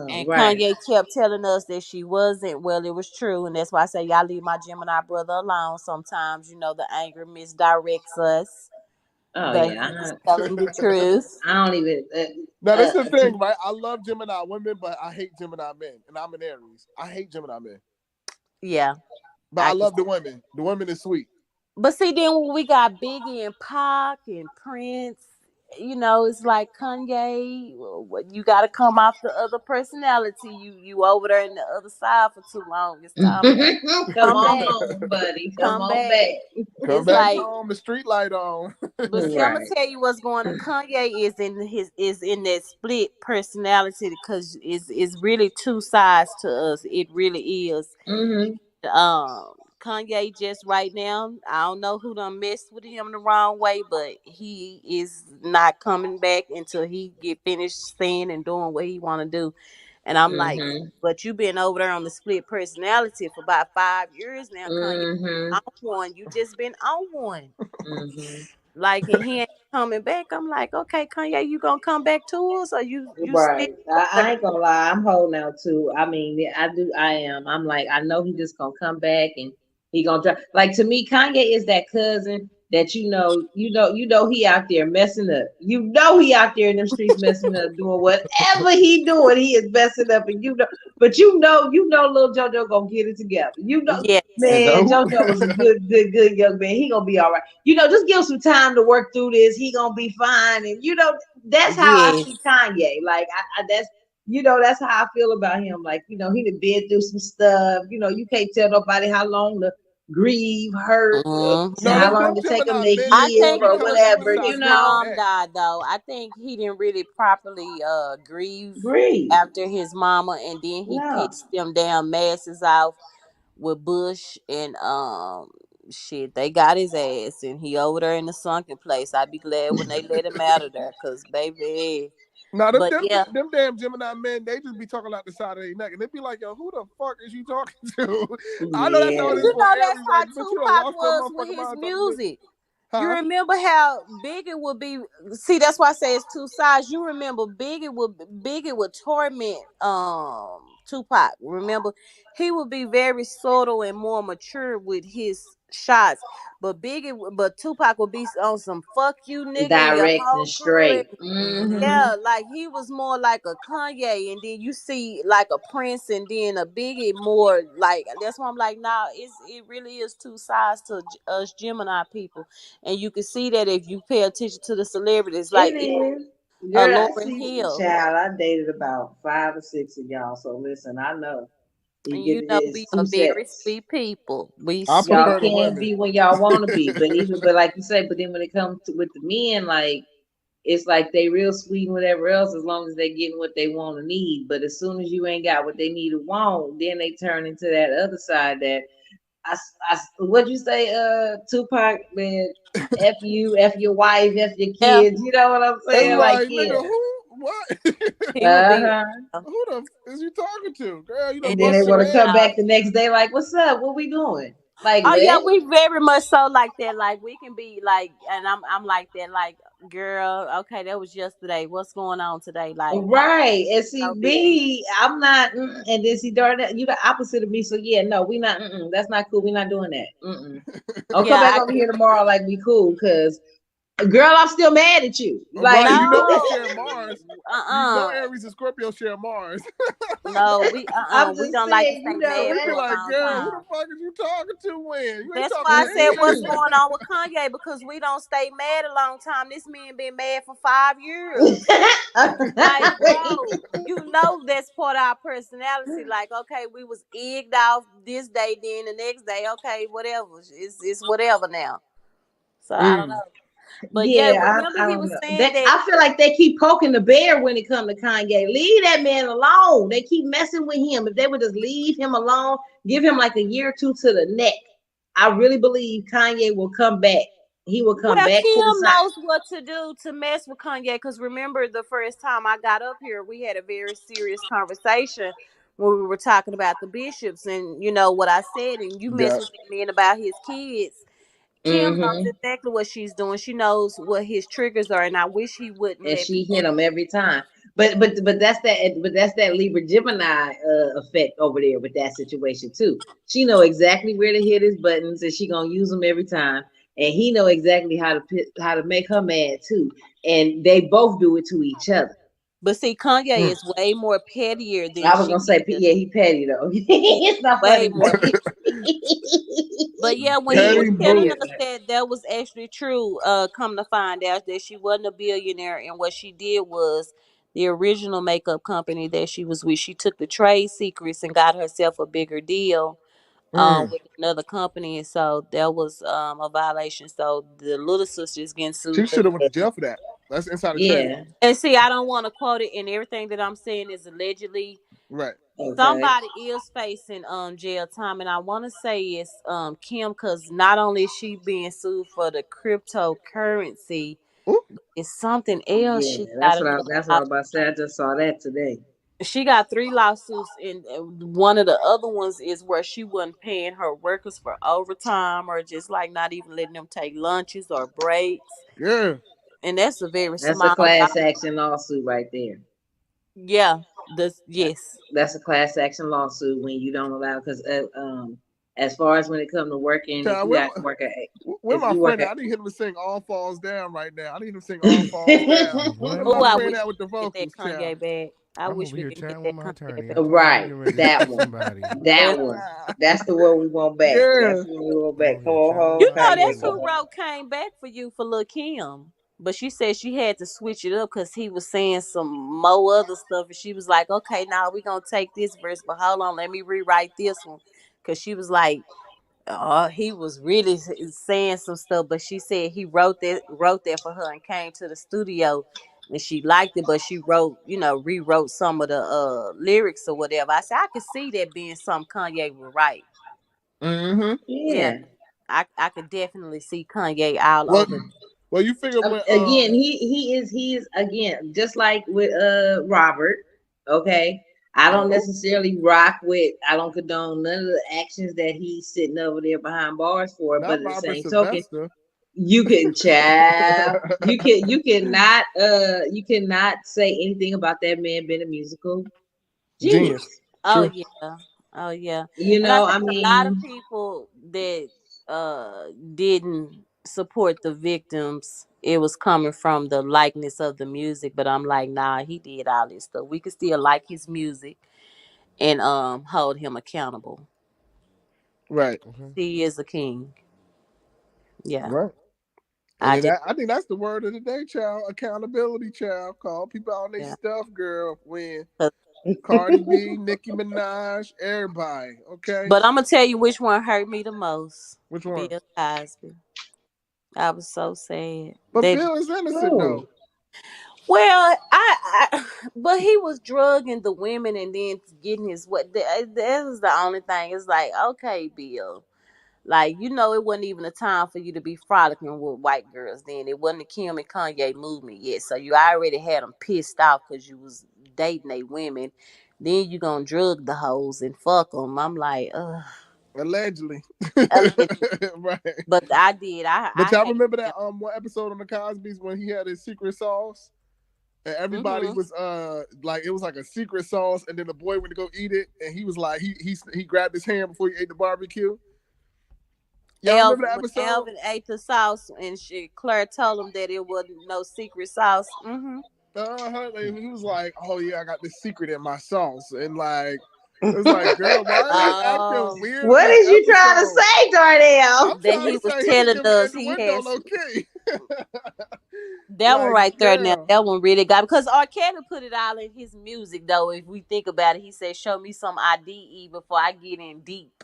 Speaker 7: and
Speaker 3: Right.
Speaker 7: Kanye kept telling us that she wasn't? Well, it was true, and that's why I say y'all leave my Gemini brother alone. Sometimes, the anger misdirects us,
Speaker 3: Oh
Speaker 7: but
Speaker 3: yeah,
Speaker 7: he was telling the truth.
Speaker 3: I don't even.
Speaker 4: Now, this is the thing, right? I love Gemini women, but I hate Gemini men, and I'm an Aries. I hate Gemini men.
Speaker 7: Yeah.
Speaker 4: But I love the women. The women is sweet.
Speaker 7: But see, then we got Biggie and Pac and Prince. You know, it's like Kanye. You got to come off the other personality. You over there in the other side for too long. It's time to
Speaker 3: Come
Speaker 7: come
Speaker 3: on
Speaker 7: back.
Speaker 3: home, buddy. Come
Speaker 7: Come
Speaker 3: on
Speaker 7: back.
Speaker 3: back.
Speaker 4: Come
Speaker 7: It's
Speaker 4: back
Speaker 7: like,
Speaker 4: home. The street light on.
Speaker 7: but see, I'm gonna tell you what's going on. Kanye is in that split personality because it's really two sides to us. It really is. Kanye just right now, I don't know who done messed with him the wrong way, but he is not coming back until he get finished saying and doing what he want to do. And I'm like, but you been over there on the split personality for about 5 years now, Kanye. On one, you just been on one. Like, and he ain't coming back. I'm like, okay, Kanye, you gonna come back to us, or you still?
Speaker 3: Right. I ain't gonna lie. I'm holding out too. I mean, yeah, I do. I am. I'm like, I know he just gonna come back and he gonna try. Like, to me, Kanye is that cousin that he out there messing up. You know he out there in them streets messing up, doing whatever he doing. He is messing up, and but little JoJo gonna get it together.
Speaker 7: Yes.
Speaker 3: Man, JoJo was a good young man. He gonna be all right. Just give him some time to work through this. He gonna be fine, and that's how I see Kanye. Like that's how I feel about him. Like, he done been through some stuff. You can't tell nobody how long to grieve, hurt, how long to take them to
Speaker 7: I
Speaker 3: heal
Speaker 7: think
Speaker 3: or
Speaker 7: it was
Speaker 3: whatever.
Speaker 7: when his mom died, though. I think he didn't really properly grieve after his mama, and then he pissed them damn masses off with Bush and shit. They got his ass, and he over there in the sunken place. I'd be glad when they let him out of there, cause baby.
Speaker 4: Now,
Speaker 7: But
Speaker 4: them damn Gemini men, they just be talking out the side of their neck, and they be like, "Yo, who the fuck is you talking to?" I know that's how it is for
Speaker 7: that's how
Speaker 4: everybody, but you done
Speaker 7: Tupac
Speaker 4: lost
Speaker 7: was
Speaker 4: your
Speaker 7: with
Speaker 4: motherfucking
Speaker 7: his
Speaker 4: mind.
Speaker 7: music.
Speaker 4: Huh?
Speaker 7: You remember how Biggie would be? See, that's why I say it's two sides. You remember Biggie would torment Tupac. Remember, he would be very subtle and more mature with his shots. But Tupac would be on some "fuck you, nigga," and your
Speaker 3: Direct
Speaker 7: whole
Speaker 3: and
Speaker 7: crew.
Speaker 3: straight.
Speaker 7: Yeah, like he was more like a Kanye, and then you see like a Prince, and then a Biggie more like. That's why I'm like, nah, it really is two sides to us Gemini people, and you can see that if you pay attention to the celebrities,
Speaker 3: It
Speaker 7: like
Speaker 3: is. Girl, I
Speaker 7: Lauryn
Speaker 3: see,
Speaker 7: Hill.
Speaker 3: child. I dated about 5 or 6 of y'all. So listen, I know. You get
Speaker 7: You know,
Speaker 3: it.
Speaker 7: we
Speaker 3: It's
Speaker 7: are
Speaker 3: two
Speaker 7: very
Speaker 3: sets.
Speaker 7: sweet people. We
Speaker 4: I
Speaker 7: sweet.
Speaker 3: Y'all
Speaker 4: prefer the
Speaker 3: can
Speaker 4: women.
Speaker 3: be when y'all want to be, but like you say, but then when it comes to with the men, like it's like they real sweet and whatever else, as long as they getting what they want and need. But as soon as you ain't got what they need or want, then they turn into that other side that what'd you say, Tupac, man, F you, F your wife, F your
Speaker 7: Yeah.
Speaker 3: kids, you know what I'm
Speaker 4: It's
Speaker 3: saying? Like,
Speaker 4: like,
Speaker 3: yeah.
Speaker 4: nigga, who? What?
Speaker 7: He would be.
Speaker 4: Who the is you talking to, girl? You done
Speaker 3: And then
Speaker 4: bust
Speaker 3: they
Speaker 4: your
Speaker 3: want to come
Speaker 4: ass.
Speaker 3: back the next day, like, what's up? What we doing? Like,
Speaker 7: Oh yeah,
Speaker 3: what?
Speaker 7: we very much so like that. Like we can be like, and I'm like that. Like, girl, okay, that was yesterday. What's going on today? Like,
Speaker 3: Right. And see,
Speaker 7: no big deal.
Speaker 3: me, I'm not, and then see, Darnell, you the opposite of me. So yeah, no, we not, that's not cool. We not doing that. I'll come
Speaker 7: Yeah,
Speaker 3: back over here tomorrow like we cool, because girl, I'm still mad at you. Like,
Speaker 4: Right, you know we
Speaker 7: no,
Speaker 4: share Mars. You know Aries and Scorpio share Mars.
Speaker 7: no,
Speaker 3: I'm
Speaker 7: we
Speaker 3: just
Speaker 7: don't like to
Speaker 3: saying,
Speaker 7: stay mad
Speaker 4: We
Speaker 7: for
Speaker 4: be
Speaker 7: a
Speaker 4: like,
Speaker 7: long
Speaker 4: girl, who
Speaker 7: time.
Speaker 4: the fuck is you talking to when? You ain't
Speaker 7: That's
Speaker 4: talking
Speaker 7: why I
Speaker 4: to
Speaker 7: said what's
Speaker 4: me.
Speaker 7: going on with Kanye, because we don't stay mad a long time. This man been mad for 5 years. Like, bro, you know that's part of our personality. Like, okay, we was egged off this day, then the next day, okay, whatever. It's whatever now. So I don't know. But yeah,
Speaker 3: yeah,
Speaker 7: remember
Speaker 3: I
Speaker 7: he
Speaker 3: don't
Speaker 7: was
Speaker 3: know.
Speaker 7: saying that.
Speaker 3: I feel like they keep poking the bear when it comes to Kanye. Leave that man alone. They keep messing with him. If they would just leave him alone, give him like a year or two to the neck, I really believe Kanye will come back. He will come
Speaker 7: Well,
Speaker 3: back to the
Speaker 7: Kim
Speaker 3: side.
Speaker 7: knows what to do to mess with Kanye. Because remember, the first time I got up here, we had a very serious conversation when we were talking about the bishops, and you know what I said, and you mess
Speaker 4: Yeah.
Speaker 7: with that man about his kids. Kim knows exactly what she's doing. She knows what his triggers are, and I wish he wouldn't
Speaker 3: And
Speaker 7: let
Speaker 3: she
Speaker 7: people.
Speaker 3: hit him every time. But that's that Libra Gemini effect over there with that situation too. She know exactly where to hit his buttons, and she gonna use them every time. And he know exactly how to make her mad too. And they both do it to each other.
Speaker 7: But see, Kanye
Speaker 1: Mm.
Speaker 7: is way more pettier than
Speaker 3: I was
Speaker 7: she
Speaker 3: gonna say,
Speaker 7: is.
Speaker 3: yeah, he petty though.
Speaker 7: He
Speaker 3: It's not
Speaker 7: way
Speaker 3: funny,
Speaker 7: more
Speaker 3: but
Speaker 7: petty. But yeah, when he was
Speaker 8: Petty
Speaker 7: telling
Speaker 8: boo.
Speaker 7: us that was actually true, come to find out that she wasn't a billionaire, and what she did was the original makeup company that she was with, she took the trade secrets and got herself a bigger deal
Speaker 1: Mm.
Speaker 7: with another company, and so that was a violation. So the little sister's getting
Speaker 8: She
Speaker 7: sued for
Speaker 8: should have went to
Speaker 7: that.
Speaker 8: jail for that. That's insider trading.
Speaker 3: yeah.
Speaker 7: And see, I don't want to quote it, and everything that I'm saying is allegedly.
Speaker 8: Right.
Speaker 3: Okay.
Speaker 7: Somebody is facing jail time, and I want to say it's Kim, because not only is she being sued for the cryptocurrency,
Speaker 8: Ooh.
Speaker 7: it's something else.
Speaker 3: Yeah,
Speaker 7: She got another.
Speaker 3: that's what I was about to say. I just saw that today.
Speaker 7: She got 3 lawsuits, and one of the other ones is where she wasn't paying her workers for overtime, or just like not even letting them take lunches or breaks.
Speaker 8: Yeah.
Speaker 7: And that's a very
Speaker 3: That's a
Speaker 7: small.
Speaker 3: class action lawsuit right there.
Speaker 7: Yeah. This yes.
Speaker 3: That's a class action lawsuit when you don't allow, because as far as when it comes to working, if
Speaker 8: Child,
Speaker 3: you got to work at
Speaker 8: where
Speaker 3: if
Speaker 8: my
Speaker 3: you work
Speaker 8: friend at?
Speaker 3: at
Speaker 8: I need him to sing All Falls Down right now. I need him to sing All Falls Down. Where
Speaker 1: What?
Speaker 7: Oh,
Speaker 8: my
Speaker 7: I
Speaker 8: friend
Speaker 7: wish
Speaker 8: at with the
Speaker 7: we could get
Speaker 8: vocals,
Speaker 7: that
Speaker 8: child?
Speaker 7: Kanye back. I
Speaker 1: I'm
Speaker 7: wish
Speaker 1: over
Speaker 7: we
Speaker 1: here
Speaker 7: could get
Speaker 1: chatting with
Speaker 7: that
Speaker 1: my
Speaker 7: Kanye
Speaker 1: attorney.
Speaker 7: back.
Speaker 1: I told him I'm
Speaker 3: right,
Speaker 1: getting ready to
Speaker 3: that
Speaker 1: sue
Speaker 3: one,
Speaker 1: somebody.
Speaker 3: that one, that's the one we want back.
Speaker 8: Yeah.
Speaker 3: That's the one we want
Speaker 1: I'm
Speaker 3: back.
Speaker 1: over
Speaker 3: Come
Speaker 1: here
Speaker 3: on
Speaker 1: chatting with
Speaker 3: home,
Speaker 7: You
Speaker 1: my
Speaker 7: know,
Speaker 3: Kanye
Speaker 7: that's
Speaker 1: attorney.
Speaker 7: who
Speaker 3: boy.
Speaker 7: wrote Came Back for You for Lil Kim. But she said she had to switch it up because he was saying some more other stuff. And she was like, okay, now we're going to take this verse, but hold on, let me rewrite this one. Because she was like, oh, he was really saying some stuff. But she said he wrote that for her and came to the studio. And she liked it, but she rewrote some of the lyrics or whatever. I said, I could see that being something Kanye would write.
Speaker 8: Mm-hmm.
Speaker 7: Yeah,
Speaker 3: Yeah.
Speaker 7: I could definitely see Kanye all
Speaker 8: Well,
Speaker 7: over.
Speaker 8: well, you figure when
Speaker 3: Again, he is again just like with Robert. Okay, I don't necessarily rock with. I don't condone none of the actions that he's sitting over there behind bars for. But
Speaker 8: not
Speaker 3: at the
Speaker 8: Robert
Speaker 3: same token,
Speaker 8: Sylvester.
Speaker 3: you can you cannot say anything about that man being a musical
Speaker 8: Genius.
Speaker 3: genius.
Speaker 7: Oh
Speaker 8: True.
Speaker 7: yeah. Oh yeah.
Speaker 3: You
Speaker 7: And I
Speaker 3: know,
Speaker 7: think
Speaker 3: I
Speaker 7: a lot of
Speaker 3: mean,
Speaker 7: people that didn't support the victims, it was coming from the likeness of the music. But I'm like, nah, he did all this stuff. We could still like his music and hold him accountable.
Speaker 8: Right.
Speaker 1: Okay.
Speaker 7: He is a king. Yeah.
Speaker 8: Right. And
Speaker 7: I
Speaker 8: then
Speaker 7: just
Speaker 8: I think that's the word of the day, child. Accountability, child. Call people out on their
Speaker 7: yeah.
Speaker 8: stuff, girl. When
Speaker 7: 'Cause-
Speaker 8: Cardi B, Nicki Minaj, everybody. Okay.
Speaker 7: But I'm gonna tell you which one hurt me the most.
Speaker 8: Which one?
Speaker 7: Bill Cosby. I was so sad.
Speaker 8: But
Speaker 7: That
Speaker 8: Bill is innocent
Speaker 3: oh,
Speaker 8: though.
Speaker 7: well, but he was drugging the women and then getting his what? That is the only thing. It's like, okay, Bill, like it wasn't even a time for you to be frolicking with white girls. Then it wasn't the Kim and Kanye movement yet, so you already had them pissed off because you was dating they women. Then you gonna drug the hoes and fuck them. I'm like, ugh.
Speaker 8: Allegedly.
Speaker 7: Allegedly.
Speaker 8: Right.
Speaker 7: But I did.
Speaker 8: But
Speaker 7: I
Speaker 8: y'all
Speaker 7: hate
Speaker 8: remember that
Speaker 7: him.
Speaker 8: one episode on the Cosby's when he had his secret sauce? And everybody
Speaker 7: Mm-hmm.
Speaker 8: was like it was like a secret sauce, and then the boy went to go eat it, and he was like he grabbed his hand before he ate the barbecue. Y'all remember
Speaker 7: Elvin
Speaker 8: that
Speaker 7: when
Speaker 8: episode?
Speaker 7: Elvin ate the sauce and Claire told him that it wasn't no secret sauce. Mm-hmm.
Speaker 8: Like, he was like, "Oh yeah, I got this secret in my sauce," and like it was like, "Girl, why are you acting weird in
Speaker 3: what
Speaker 8: that
Speaker 3: is you trying to
Speaker 8: episode?"
Speaker 3: say, Darnell?
Speaker 8: I'm
Speaker 7: That
Speaker 8: trying
Speaker 7: he
Speaker 8: to
Speaker 7: was
Speaker 8: say he was
Speaker 7: telling
Speaker 8: giving
Speaker 7: us he
Speaker 8: innuendo
Speaker 7: has
Speaker 8: low key.
Speaker 7: that one
Speaker 8: Like,
Speaker 7: right there. Now
Speaker 8: girl,
Speaker 7: that one really got because R. Kelly put it all in his music though. If we think about it, he said, "Show me some IDE before I get in deep."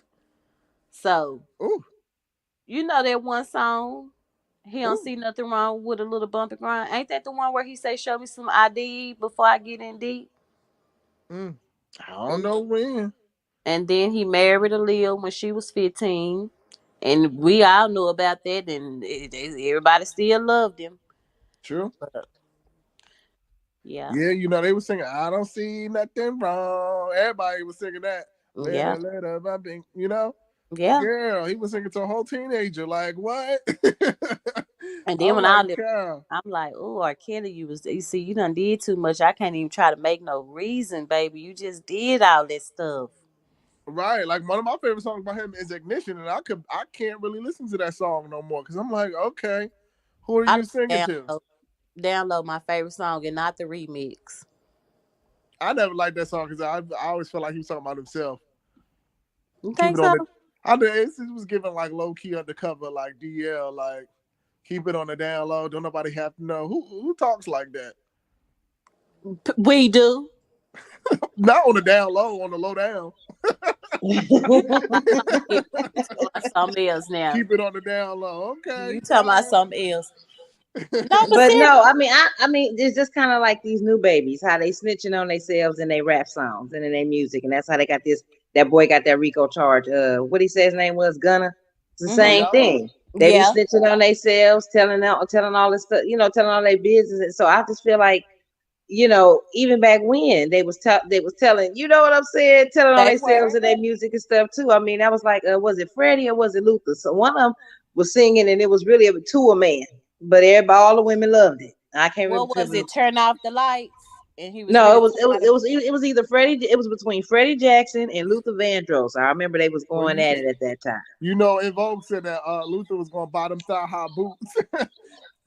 Speaker 7: So
Speaker 8: ooh,
Speaker 7: that one song. He don't
Speaker 8: ooh,
Speaker 7: see nothing wrong with a little bumpy grind. Ain't that the one where he say, "Show me some IDE before I get in deep"?
Speaker 8: I don't know when.
Speaker 7: And then he married Aaliyah when she was 15. And we all know about that. And everybody still loved him.
Speaker 8: True.
Speaker 7: But, yeah.
Speaker 8: Yeah, they were singing "I don't see nothing wrong." Everybody was singing that.
Speaker 7: Yeah.
Speaker 8: Later, my bing,
Speaker 7: Yeah.
Speaker 8: Girl, he was singing to a whole teenager. Like what?
Speaker 7: And then
Speaker 8: I'm
Speaker 7: when I
Speaker 8: like,
Speaker 7: live,
Speaker 8: cow.
Speaker 7: I'm like, oh, R. Kelly, you see, you done did too much. I can't even try to make no reason, baby. You just did all that stuff.
Speaker 8: Right. Like one of my favorite songs by him is "Ignition," and I can't really listen to that song no more because I'm like, okay, who are
Speaker 7: I
Speaker 8: you singing to?
Speaker 7: download my favorite song and not the remix.
Speaker 4: I never liked that song because I always felt like he was talking about himself.
Speaker 7: You
Speaker 4: Keep
Speaker 7: think
Speaker 4: it on
Speaker 7: so?
Speaker 4: the. I know it was giving like low key undercover, like DL, like keep it on the down low. Don't nobody have to know who talks like that.
Speaker 7: We do.
Speaker 4: Not on the down low, on the low down.
Speaker 7: You talking about something else now.
Speaker 4: Keep it on the down low. Okay.
Speaker 7: You talking about something else. No,
Speaker 3: But no, I mean, it's just kind of like these new babies, how they snitching on themselves in their rap songs and in their music, and that's how they got this. That boy got that RICO charge. What he said his name was Gunna. It's the same thing. They be snitching on themselves, telling all this stuff, telling all their business. And so I just feel like, even back when they was telling, you know what I'm saying, telling on themselves and their music and stuff too. I mean, that was like, was it Freddie or was it Luther? So one of them was singing, and it was really a man. But all the women loved it. I can't remember.
Speaker 7: What was it? Turn off the lights, and he was.
Speaker 3: No, it was either Freddie. It was between Freddie Jackson and Luther Vandross. I remember they was going at it at that time.
Speaker 4: In Vogue said that Luther was going to buy them thigh-high boots,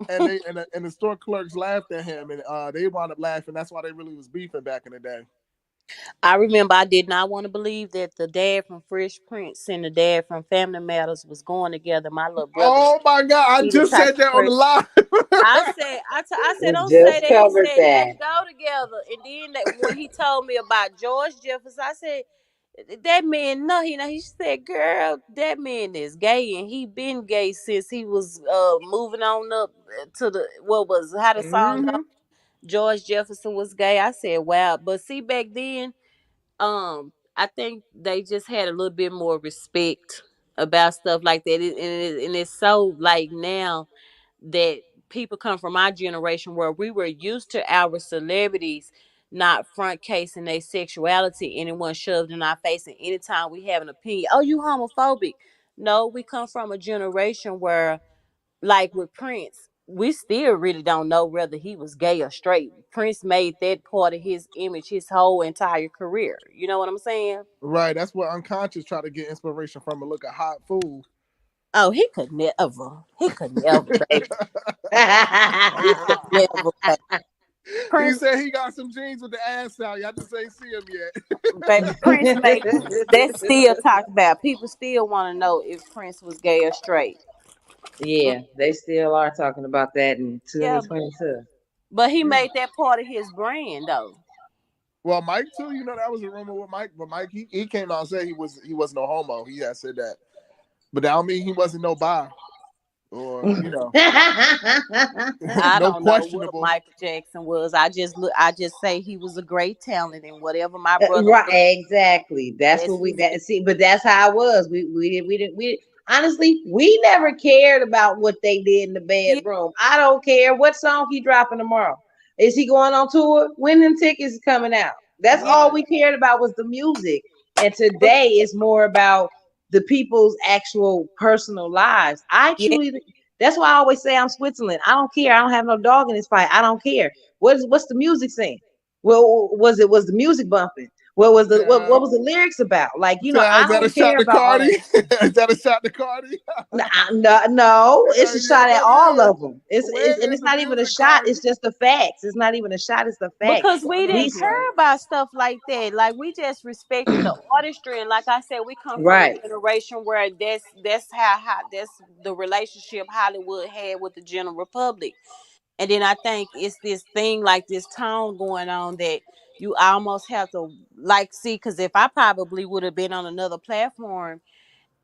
Speaker 4: and the store clerks laughed at him, and they wound up laughing. That's why they really was beefing back in the day.
Speaker 7: I remember I did not want to believe that the dad from Fresh Prince and the dad from Family Matters was going together. My little brother.
Speaker 4: Oh my God! I just said that on the live.
Speaker 7: I said, don't say that. He said, let's go together. And then when he told me about George Jefferson, I said, that man, no, he said, girl, that man is gay, and he been gay since he was moving on up to how the song go? George Jefferson was gay. I said, wow. But see, back then, I think they just had a little bit more respect about stuff like that. And it's so like now that people come from our generation where we were used to our celebrities not front casing their sexuality, anyone shoved in our face, and anytime we have an opinion, oh, you homophobic. No, we come from a generation where, like with Prince, we still really don't know whether he was gay or straight. Prince made that part of his image his whole entire career. You know what I'm saying?
Speaker 4: Right. That's what Unconscious tried to get inspiration from. Look at Hot Food.
Speaker 7: Oh, he could never. He could never, baby. He could never, baby.
Speaker 4: Prince, he said he got some jeans with the ass out. Y'all just ain't see him yet.
Speaker 7: Baby, Prince made that still talked about. People still want to know if Prince was gay or straight.
Speaker 3: Yeah, they still are talking about that in 2022.
Speaker 7: But he made that part of his brand, though.
Speaker 4: Well, Mike too. That was a rumor with Mike, but Mike he came out and said he wasn't no homo. He had said that, but that don't mean he wasn't no bi, or
Speaker 7: I don't know what Michael Jackson was. I just say he was a great talent, and whatever my brother.
Speaker 3: Right, exactly. That's what we see. But that's how it was. We honestly, we never cared about what they did in the bedroom. I don't care what song he dropping tomorrow. Is he going on tour? When them tickets is coming out? That's all we cared about was the music. And today it's more about the people's actual personal lives. That's why I always say I'm Switzerland. I don't care. I don't have no dog in this fight. I don't care. What's the music saying? Well, was the music bumping? What was the lyrics about? Like, I don't care about Cardi.
Speaker 4: Is that a shot to Cardi?
Speaker 3: No, it's a shot at all of them. It's not even a shot. It's just the facts. It's not even a shot. It's the facts.
Speaker 7: Because we didn't care about stuff like that. Like, we just respected the artistry, and like I said, we come from a generation where that's the relationship Hollywood had with the general public. And then I think it's this thing, like this tone going on that you almost have to see, because if I probably would have been on another platform,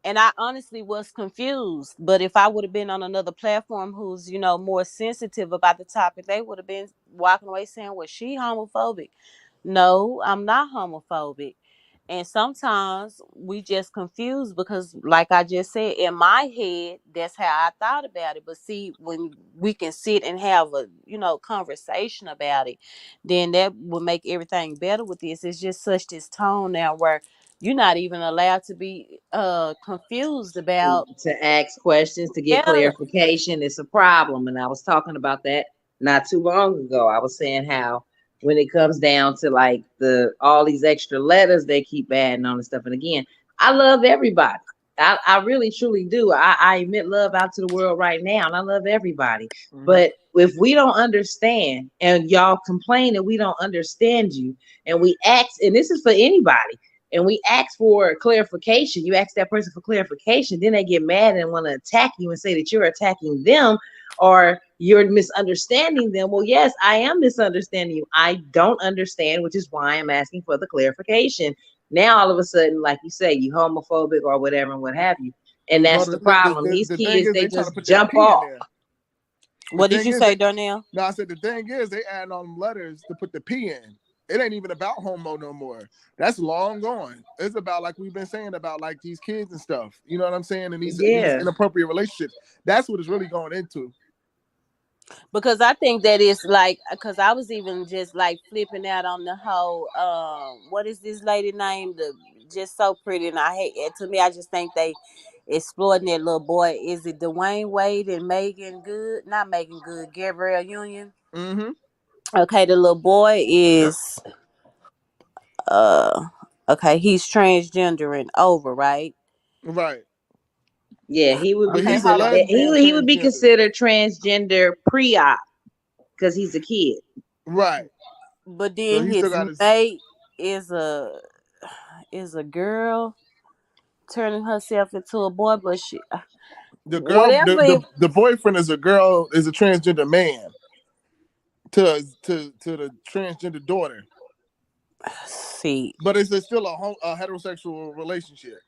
Speaker 7: and I honestly was confused, but if I would have been on another platform who's, more sensitive about the topic, they would have been walking away saying, well, she homophobic. No, I'm not homophobic. And sometimes we just confused because, like I just said, in my head, that's how I thought about it. But see, when we can sit and have a, conversation about it, then that will make everything better with this. It's just such this tone now where you're not even allowed to be confused about.
Speaker 3: To ask questions, to get clarification. It's a problem. And I was talking about that not too long ago. I was saying how when it comes down to all these extra letters they keep adding on and stuff. And again, I love everybody. I really truly do. I emit love out to the world right now, and I love everybody. But if we don't understand and y'all complain that we don't understand you, and we ask, and this is for anybody, and we ask for clarification, you ask that person for clarification, then they get mad and want to attack you and say that you're attacking them or you're misunderstanding them. Well, yes, I am misunderstanding you. I don't understand, which is why I'm asking for the clarification. Now, all of a sudden, like you say, you homophobic or whatever and what have you. And
Speaker 8: No,
Speaker 3: that's the problem. These
Speaker 8: the thing
Speaker 3: kids,
Speaker 8: is,
Speaker 3: they
Speaker 8: they trying to
Speaker 3: just
Speaker 8: put that
Speaker 3: jump
Speaker 8: P in
Speaker 3: off.
Speaker 8: there.
Speaker 7: What did you say, Darnell?
Speaker 8: No, I said the thing is they add on letters to put the P in. It ain't even about homo no more. That's long gone. It's about, like we've been saying, about like these kids and stuff. You know what I'm saying? And these inappropriate relationships. That's what it's really going into.
Speaker 7: Because I think that it's like, because I was even just like flipping out on the whole, what is this lady named? Just so pretty, and I hate it. To me, I just think they exploiting that little boy. Is it Dwayne Wade and Megan Good? Not Megan Good, Gabrielle Union.
Speaker 8: Mm-hmm.
Speaker 7: Okay, the little boy is okay, he's transgender and over, right?
Speaker 8: Right.
Speaker 3: Yeah, he would be
Speaker 8: But he's a
Speaker 3: considered that
Speaker 8: lesbian
Speaker 3: he would be
Speaker 8: transgender.
Speaker 3: considered transgender pre-op because he's a kid.
Speaker 8: Right.
Speaker 7: But
Speaker 8: So
Speaker 7: then
Speaker 8: he still
Speaker 7: his
Speaker 8: got his
Speaker 7: mate is a girl turning herself into a boy, but she
Speaker 8: the girl.
Speaker 7: whatever.
Speaker 8: The boyfriend is a girl, is a transgender man to the transgender daughter.
Speaker 7: See,
Speaker 8: but it's still a heterosexual relationship.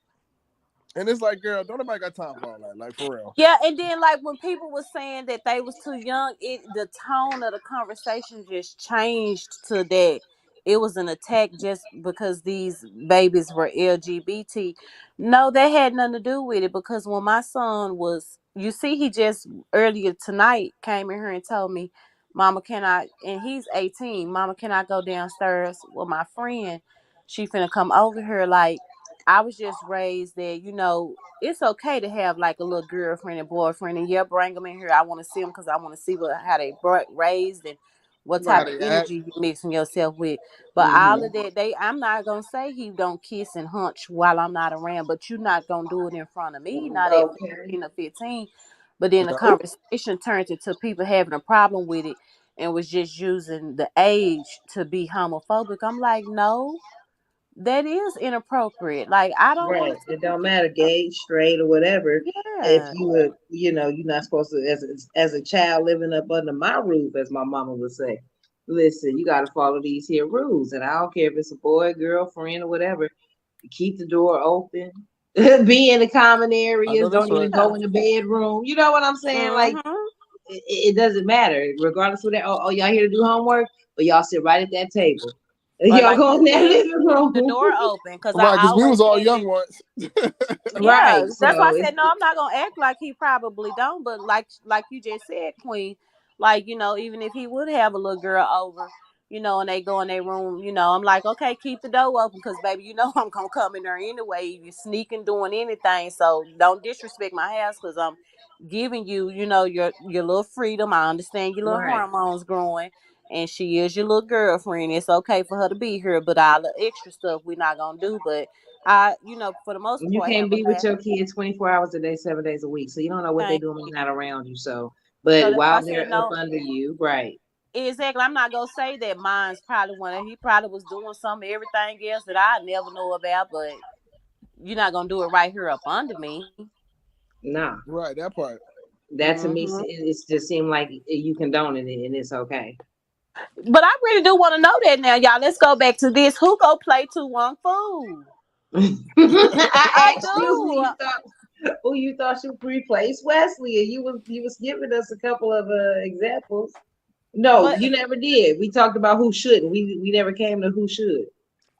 Speaker 8: And it's like, girl, don't nobody got time for all that. Like, for real.
Speaker 7: yeah, and then like when people were saying that they was too young, the tone of the conversation just changed to that it was an attack just because these babies were LGBT. No, that had nothing to do with it, because when my son was, you see, he just earlier tonight came in here and told me, Mama, can I, and he's 18, Mama, can I go downstairs with my friend? She finna come over here. Like, I was just raised that, it's okay to have like a little girlfriend and boyfriend, and yeah, bring them in here. I want to see them because I want to see how they raised and what
Speaker 8: Right, how
Speaker 7: type of
Speaker 8: they act.
Speaker 7: energy you mixing yourself with. But all of that, I'm not gonna say he don't kiss and hunch while I'm not around, but you're not gonna do it in front of me, not at
Speaker 3: Okay.
Speaker 7: 14 or 15. But then the
Speaker 8: No.
Speaker 7: conversation turned into people having a problem with it and was just using the age to be homophobic. I'm like, no, that is inappropriate. Like, I don't want
Speaker 3: Right.
Speaker 7: to
Speaker 3: It
Speaker 7: see
Speaker 3: don't matter, gay, straight, or whatever. If
Speaker 7: yeah.
Speaker 3: you were, you're not supposed to, as a child living up under my roof, as my mama would say. Listen, you got to follow these here rules, and I don't care if it's a boy, girlfriend, or whatever. Keep the door open. Be in the common
Speaker 8: I know
Speaker 3: areas.
Speaker 8: that's
Speaker 3: Don't even
Speaker 8: right.
Speaker 3: go in the bedroom. You know what I'm saying? Like,
Speaker 7: Mm-hmm.
Speaker 3: it doesn't matter, regardless of that. Oh, y'all here to do homework, but y'all sit right at that table.
Speaker 7: Or
Speaker 3: Y'all
Speaker 7: like
Speaker 3: go
Speaker 7: you
Speaker 3: in that
Speaker 7: said,
Speaker 3: living
Speaker 7: keep the
Speaker 3: room.
Speaker 7: door open, because
Speaker 8: Right,
Speaker 7: I
Speaker 8: because we
Speaker 7: always
Speaker 8: was all
Speaker 7: had
Speaker 8: young
Speaker 7: that.
Speaker 8: once.
Speaker 7: Yeah,
Speaker 3: Right.
Speaker 7: that's why I
Speaker 3: So it's
Speaker 7: said no. I'm not gonna act like he probably don't, but like you just said, Queen, like even if he would have a little girl over, and they go in their room, I'm like, okay, keep the door open, because baby, I'm gonna come in there anyway. You sneaking doing anything, so don't disrespect my house, because I'm giving you, your little freedom. I understand your little
Speaker 3: right.
Speaker 7: hormones growing, and she is your little girlfriend. It's okay for her to be here, but all the extra stuff we're not gonna do, but. For the most
Speaker 3: You
Speaker 7: part,
Speaker 3: can't
Speaker 7: have a
Speaker 3: be with
Speaker 7: laugh.
Speaker 3: your kids 24 hours a day, 7 days a week. So you don't know what they're
Speaker 7: Thank
Speaker 3: doing when
Speaker 7: you.
Speaker 3: you're not around you. So,
Speaker 7: So
Speaker 3: but
Speaker 7: that's why I
Speaker 3: while
Speaker 7: said
Speaker 3: they're up
Speaker 7: no.
Speaker 3: under you, right.
Speaker 7: Exactly. I'm not gonna say that mine's probably one. He probably was doing some everything else that I never know about, but you're not gonna do it right here up under me.
Speaker 3: Nah.
Speaker 8: Right, that part.
Speaker 3: That to me,
Speaker 7: Hmm.
Speaker 3: it's just seem like you condoning it and it's okay.
Speaker 7: But I really do want to know that now, y'all. Let's go back to this. Who go play to one fool?
Speaker 3: I
Speaker 7: I
Speaker 3: asked you
Speaker 7: do.
Speaker 3: who you thought should replace Wesley, and you was giving us a couple of examples. No,
Speaker 7: But
Speaker 3: you never did. We talked about who shouldn't. We never came to who should.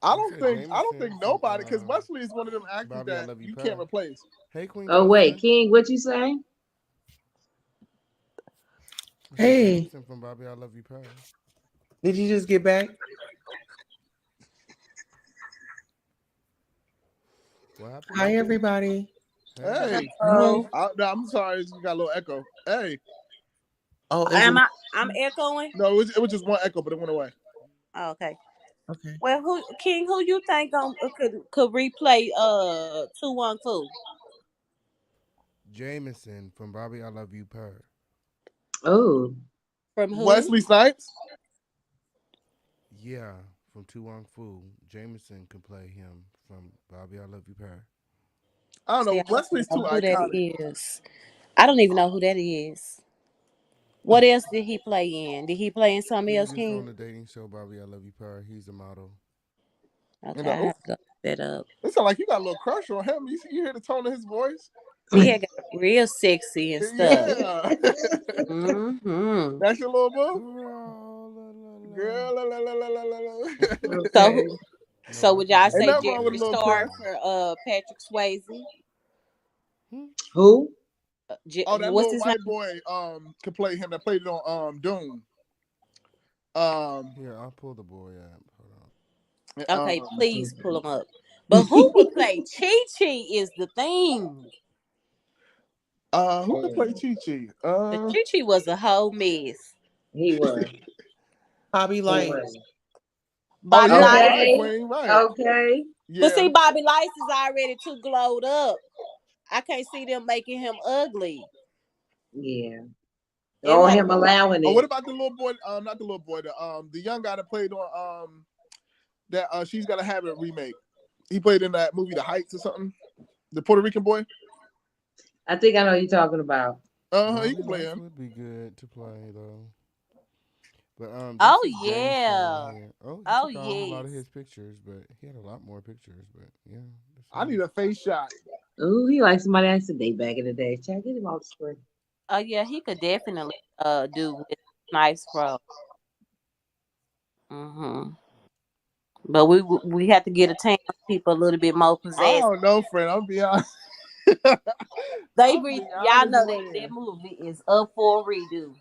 Speaker 8: I
Speaker 1: You
Speaker 8: don't
Speaker 1: said
Speaker 8: think
Speaker 1: Jameson from
Speaker 8: nobody, because Wesley is one of them actors
Speaker 1: Bobby, I
Speaker 8: that
Speaker 1: Love You
Speaker 8: you can't
Speaker 1: Pie.
Speaker 8: replace.
Speaker 1: Hey, Queen
Speaker 3: Oh wait,
Speaker 1: Jameson.
Speaker 3: King, what you saying?
Speaker 1: I said
Speaker 14: Hey,
Speaker 1: Jameson from Bobby, I Love You Pie.
Speaker 14: did you just get back?
Speaker 1: What happened?
Speaker 14: Hi, everybody.
Speaker 1: Hey.
Speaker 8: Hey,
Speaker 7: oh,
Speaker 8: I'm sorry, you got a little echo. Hey,
Speaker 14: Oh, is it
Speaker 7: I'm echoing.
Speaker 8: no, it was just one echo, but it went away.
Speaker 7: Oh, okay.
Speaker 14: okay?
Speaker 7: Well, who you think could replay 214?
Speaker 1: Jameson from Bobby, I Love You Pie.
Speaker 3: Oh,
Speaker 7: From who?
Speaker 8: Wesley Snipes.
Speaker 1: Yeah, from Tu Wong Fu. Jameson can play him from Bobby, I Love You, Pair.
Speaker 8: I don't
Speaker 7: See,
Speaker 8: know.
Speaker 7: I don't
Speaker 8: Wesley's too
Speaker 7: know who that
Speaker 8: iconic.
Speaker 7: is. I don't even know who that is. What else did he play in? Did he play in something
Speaker 1: He was
Speaker 7: else,
Speaker 1: just on
Speaker 7: King?
Speaker 1: the dating show Bobby, I Love You, Pair. He's a model.
Speaker 8: And
Speaker 7: Okay, I have to look that up.
Speaker 8: it sounds like you got a little crush on him. You hear the tone of his voice?
Speaker 7: He had got real sexy and stuff.
Speaker 8: Yeah.
Speaker 7: Mm-hmm.
Speaker 8: That's your little boo?
Speaker 1: Girl, la, la, la.
Speaker 8: Girl, la.
Speaker 7: So, so would y'all
Speaker 8: Ain't
Speaker 7: say
Speaker 8: nothing wrong with a
Speaker 7: Jeffree
Speaker 8: little
Speaker 7: Star
Speaker 8: crush.
Speaker 7: for Patrick Swayze?
Speaker 3: Who?
Speaker 8: Oh, that
Speaker 7: What's
Speaker 8: little
Speaker 7: his
Speaker 8: white
Speaker 7: name?
Speaker 8: boy could play him. That played it on Doom.
Speaker 1: Here, I'll pull the boy up. Hold
Speaker 7: Okay, please pull him up. But who would play Chi Chi is the thing.
Speaker 8: Who could play Chi Chi?
Speaker 7: The Chi Chi was a whole mess.
Speaker 3: He was.
Speaker 15: Bobby Light.
Speaker 7: Bobby
Speaker 8: yeah,
Speaker 7: Light.
Speaker 8: right, Queen, right.
Speaker 3: Okay.
Speaker 8: Yeah.
Speaker 7: But see, Bobby Lights is already too glowed up. I can't see them making him ugly.
Speaker 3: Yeah. Or him allowing
Speaker 8: Oh,
Speaker 3: it.
Speaker 8: what about the little boy? Not the little boy. The young guy that played on that She's Gotta Have It remake. He played in that movie The Heights or something. The Puerto Rican boy.
Speaker 3: I think I know what you're talking about.
Speaker 8: He can play him.
Speaker 1: Would be good to play though. But
Speaker 7: oh
Speaker 1: this is James
Speaker 7: yeah.
Speaker 1: right here. Oh,
Speaker 7: Oh
Speaker 1: he took off a lot of
Speaker 7: yes.
Speaker 1: his pictures, but he had a lot more pictures. But yeah,
Speaker 8: I need a face shot.
Speaker 3: Ooh, he like somebody I used to date back in the day. Check get him off the screen.
Speaker 7: Oh yeah, he could definitely do with nice pro. Mm-hmm. But we have to get a tan people a little bit more
Speaker 8: I
Speaker 7: possessed.
Speaker 8: don't know, friend. I'll be honest.
Speaker 7: Y'all know that movie is up for a redo.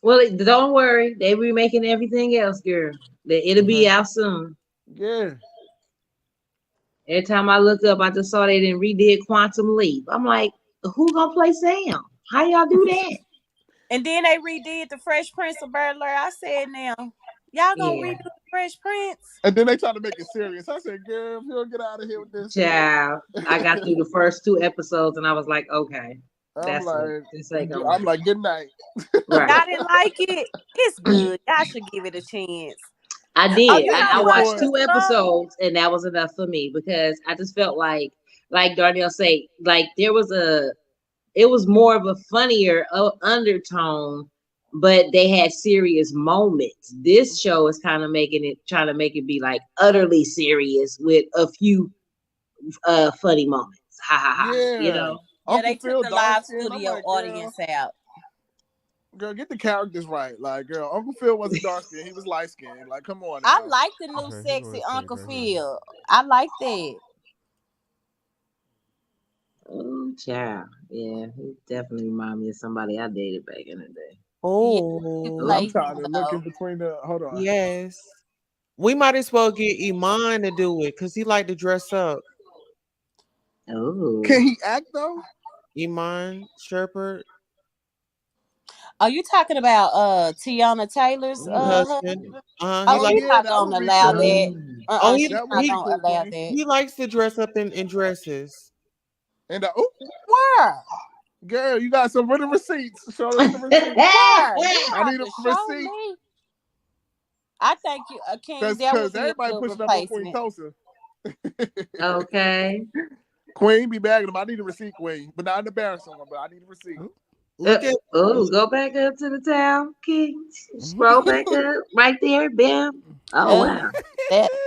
Speaker 3: Well, don't worry. They remaking everything else, girl. It'll be out soon.
Speaker 8: Yeah.
Speaker 3: Every time I look up, I just saw they didn't redid Quantum Leap. I'm like, who gonna play Sam? How y'all do that?
Speaker 7: And then they redid the Fresh Prince of Bel-Air. I said, now y'all gonna redo the Fresh Prince?
Speaker 8: And then they try to make it serious. I said, girl, if you don't get out of here with this.
Speaker 3: Child, I got through the first 2 episodes and I was like, okay.
Speaker 8: I'm
Speaker 3: like,
Speaker 8: good night.
Speaker 3: Right.
Speaker 7: Y'all didn't like it? It's good. Y'all should give it a chance.
Speaker 3: I did.
Speaker 7: Oh, you know
Speaker 3: I
Speaker 7: what?
Speaker 3: watched 2 episodes and that was enough for me because I just felt like Darnell say, like it was more of a funnier undertone, but they had serious moments. This show is kind of trying to make it be like utterly serious with a few funny moments. Ha ha ha.
Speaker 8: Yeah.
Speaker 3: You know?
Speaker 7: Yeah, they took the live studio audience out.
Speaker 8: Girl, get the characters right. Like, girl, Uncle Phil wasn't dark skinned, he was light skinned. Like, come on now.
Speaker 7: I like the new sexy Uncle Phil. I like that.
Speaker 3: Oh, child. Yeah, he definitely remind me of somebody I dated back in the day.
Speaker 15: Oh,
Speaker 8: I'm trying to look in between the. Hold on.
Speaker 15: Yes. We might as well get Iman to do it because he like to dress up.
Speaker 3: Oh.
Speaker 8: Can he act though?
Speaker 15: Iman Shepherd.
Speaker 7: Are you talking about Tiana Taylor's
Speaker 15: husband?
Speaker 7: She's not gonna allow that. She's not gonna allow that.
Speaker 15: He likes to dress up in dresses.
Speaker 8: And
Speaker 7: where?
Speaker 8: Girl, you got some written receipts. Show us the receipts. I need a receipt.
Speaker 7: I think you King. That would be
Speaker 8: everybody
Speaker 7: a good
Speaker 8: pushing up on Queen
Speaker 7: replacement.
Speaker 8: Tulsa.
Speaker 3: Okay.
Speaker 8: Queen be bagging them. I need a receipt, Queen, but not an embarrassing one. But I need a receipt.
Speaker 3: Go back up to the town, King. Scroll back up, right there, bam. Oh wow.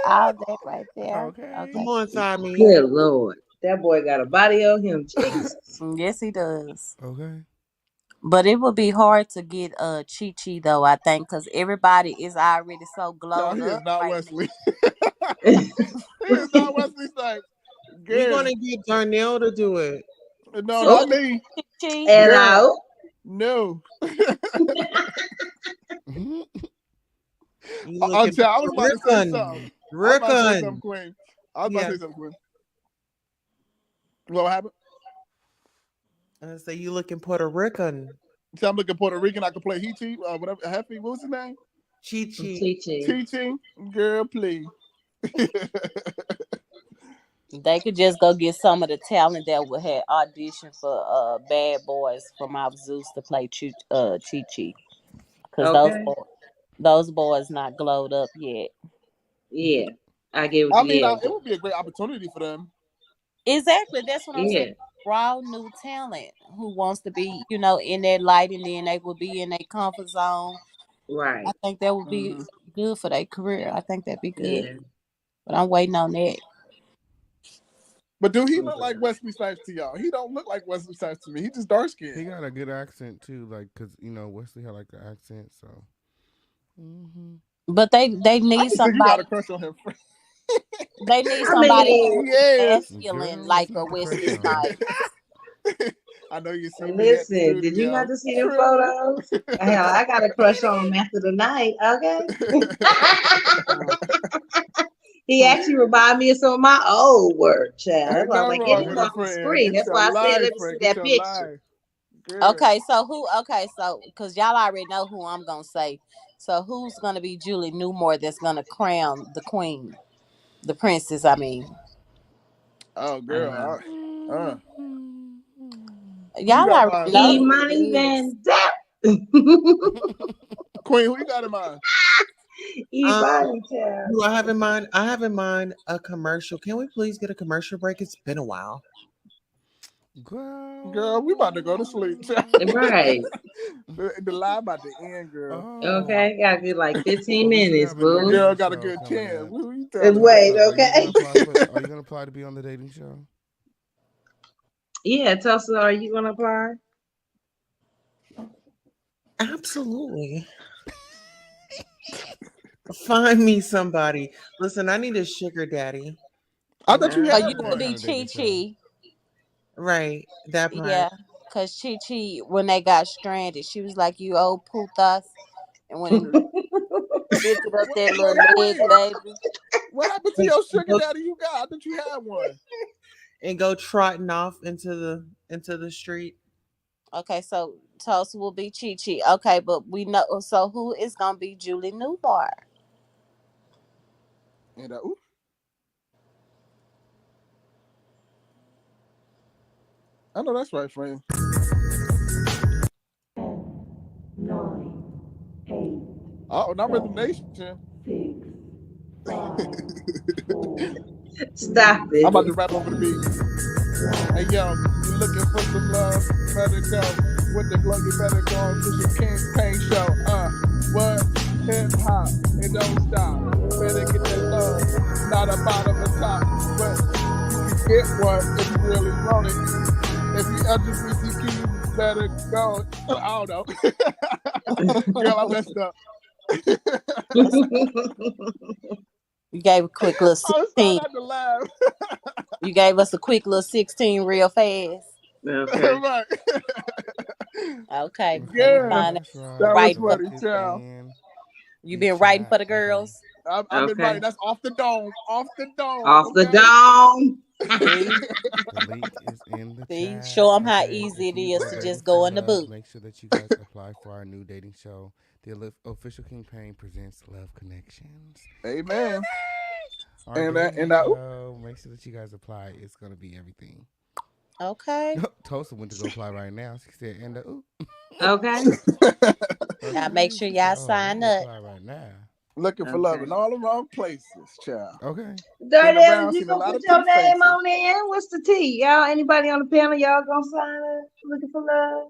Speaker 7: All that right there.
Speaker 1: Okay.
Speaker 15: Come on, Tommy.
Speaker 3: Good Lord. That boy got a body on him, Jesus.
Speaker 7: Yes, he does.
Speaker 1: Okay.
Speaker 7: But it would be hard to get Chi Chi though, I think, because everybody is already so glowed
Speaker 8: No, he
Speaker 7: up.
Speaker 8: is not Wesley. He is not Wesley Snipes.
Speaker 15: We're gonna get Darnell to do it.
Speaker 8: No, not me.
Speaker 3: And out.
Speaker 8: No.
Speaker 15: I
Speaker 8: was about to say something.
Speaker 15: Rickon.
Speaker 8: Queen. I was about to say something, Queen. What happened?
Speaker 15: I say you looking Puerto Rican.
Speaker 8: So I'm looking Puerto Rican. I can play Hichi, whatever. Heffy, what was his name?
Speaker 15: Chi.
Speaker 8: Girl, please.
Speaker 7: They could just go get some of the talent that would have auditioned for Bad Boys from Out Zeus to play Chi Chi. because
Speaker 3: Okay.
Speaker 7: those boys not glowed up yet.
Speaker 3: Yeah. I get what
Speaker 8: I
Speaker 3: you
Speaker 8: mean,
Speaker 3: get.
Speaker 8: it would be a great opportunity for them.
Speaker 7: Exactly. That's what I'm saying.
Speaker 3: Yeah.
Speaker 7: Raw new talent who wants to be, in that light, and then they will be in their comfort zone.
Speaker 3: Right.
Speaker 7: I think that would be good for their career. I think that'd be good.
Speaker 3: Yeah.
Speaker 7: But I'm waiting on that.
Speaker 8: But do he look like Wesley Snipes to y'all? He don't look like Wesley Snipes to me. He just dark skinned.
Speaker 1: He got a good accent too, like because Wesley had like an accent, so.
Speaker 7: But they need
Speaker 8: I think you got a
Speaker 7: somebody.
Speaker 8: crush on him.
Speaker 7: They need
Speaker 3: I
Speaker 7: somebody
Speaker 3: mean,
Speaker 7: masculine
Speaker 1: Girl,
Speaker 7: like
Speaker 1: what's
Speaker 7: a
Speaker 1: not to
Speaker 7: Wesley
Speaker 1: crush on?
Speaker 7: Snipes.
Speaker 8: I know you see me at the
Speaker 3: listen, did you not
Speaker 8: studio.
Speaker 3: just see the
Speaker 8: Trill.
Speaker 3: photos? Hell, I got a crush on him after the night, okay? He actually reminded me of some of my old work, child. That's
Speaker 8: Ain't
Speaker 3: why I was
Speaker 8: nothing
Speaker 3: like, get
Speaker 8: wrong
Speaker 3: him
Speaker 8: with it,
Speaker 3: off the
Speaker 8: friend.
Speaker 3: screen.
Speaker 8: Get
Speaker 3: That's
Speaker 8: your
Speaker 3: why I said,
Speaker 8: life,
Speaker 3: let me see
Speaker 8: friend. Get
Speaker 3: that
Speaker 8: your
Speaker 3: picture.
Speaker 8: life. Girl.
Speaker 7: So because y'all already know who I'm gonna say. So who's gonna be Julie Newmar that's gonna crown the queen, the princess? I mean,
Speaker 8: Oh, girl. Who you
Speaker 7: y'all
Speaker 8: got in
Speaker 7: already
Speaker 8: mind,
Speaker 7: know
Speaker 8: friend?
Speaker 7: who it
Speaker 3: Imani
Speaker 7: is.
Speaker 3: Van Zap.
Speaker 8: Queen, who you got in mind?
Speaker 3: Imani, child.
Speaker 15: Do I have in mind? I have in mind a commercial. Can we please get a commercial break? It's been a while.
Speaker 8: Girl, we about to go to sleep.
Speaker 3: Right.
Speaker 8: The lie about to end, girl.
Speaker 3: Okay, got good like 15
Speaker 1: So what you
Speaker 3: minutes,
Speaker 1: have in your
Speaker 3: boo.
Speaker 8: Girl
Speaker 1: dating
Speaker 8: got a
Speaker 1: show
Speaker 8: good
Speaker 1: coming
Speaker 8: 10.
Speaker 1: up?
Speaker 8: Who you telling?
Speaker 3: Wait,
Speaker 1: Tulsa,
Speaker 3: okay.
Speaker 1: Are you gonna apply to be on the dating show?
Speaker 3: Yeah, Tulsa, are you gonna apply?
Speaker 15: Absolutely. Find me somebody. Listen, I need a sugar daddy.
Speaker 8: I thought you
Speaker 7: So
Speaker 8: had
Speaker 7: you could
Speaker 8: one.
Speaker 7: be Chi Chi.
Speaker 15: Right, that part.
Speaker 7: Yeah, because Chi Chi, when they got stranded, she was like, "You old putas," and when lifted up that
Speaker 8: Wait,
Speaker 7: little leg,
Speaker 8: Queen.
Speaker 7: baby.
Speaker 8: What happened to your sugar daddy you got? I thought you had one.
Speaker 15: And go trotting off into the street.
Speaker 7: Okay, so Tulsa will be Chi Chi. Okay, but we know. So who is gonna be Julie Newmar?
Speaker 8: And I know that's right, friend.
Speaker 6: 9, 8,
Speaker 8: Oh, not Rhythm
Speaker 6: 7,
Speaker 8: Nation.
Speaker 6: 6, 5, 4,
Speaker 3: Stop
Speaker 8: I'm
Speaker 3: it.
Speaker 8: about to rap over the beat. Hey, yo, you looking for some love? Better go. With the glow, you better go on to the King Pain show. What? Hip hop, it don't stop. Better get that love. Not a bottom or top, but you can get one if you really want it. If you LGBTQ, you better go. I don't know. Girl, I messed up.
Speaker 7: You gave a quick little
Speaker 8: I was trying
Speaker 7: 16.
Speaker 8: not to laugh.
Speaker 7: You gave us a quick little 16 real fast.
Speaker 3: Okay.
Speaker 8: Right.
Speaker 7: Okay, let me
Speaker 8: Yeah,
Speaker 7: find out.
Speaker 8: that was
Speaker 7: Right for
Speaker 8: funny, child.
Speaker 7: you been writing for the girls.
Speaker 8: I've been writing. That's off the dome. Off the dome.
Speaker 3: Off the
Speaker 8: Okay.
Speaker 3: dome.
Speaker 7: See,
Speaker 1: The link is in the
Speaker 7: see,
Speaker 1: chat.
Speaker 7: show them how
Speaker 1: Okay,
Speaker 7: easy
Speaker 1: if
Speaker 7: it
Speaker 1: you
Speaker 7: is
Speaker 1: are
Speaker 7: to
Speaker 1: ready
Speaker 7: just
Speaker 1: for
Speaker 7: go in the
Speaker 1: love,
Speaker 7: booth.
Speaker 1: make sure that you guys apply for our new dating show. The official campaign presents Love Connections.
Speaker 8: Amen.
Speaker 1: Our
Speaker 8: And
Speaker 1: dating
Speaker 8: that.
Speaker 1: show. Make sure that you guys apply. It's gonna be everything.
Speaker 7: Okay.
Speaker 1: Tulsa went to go apply right now. She said, "And
Speaker 3: Okay.
Speaker 7: Now make sure y'all sign up.
Speaker 1: Apply right now."
Speaker 8: Looking for love in all the wrong places, child.
Speaker 1: Okay.
Speaker 8: Been
Speaker 3: Dirty,
Speaker 8: around,
Speaker 3: you
Speaker 8: seen a
Speaker 3: gonna
Speaker 8: lot
Speaker 3: put
Speaker 8: of
Speaker 3: your
Speaker 8: pretty
Speaker 3: name
Speaker 8: faces.
Speaker 3: on there? What's the T? Y'all, anybody on the panel, y'all gonna sign up? Looking for love?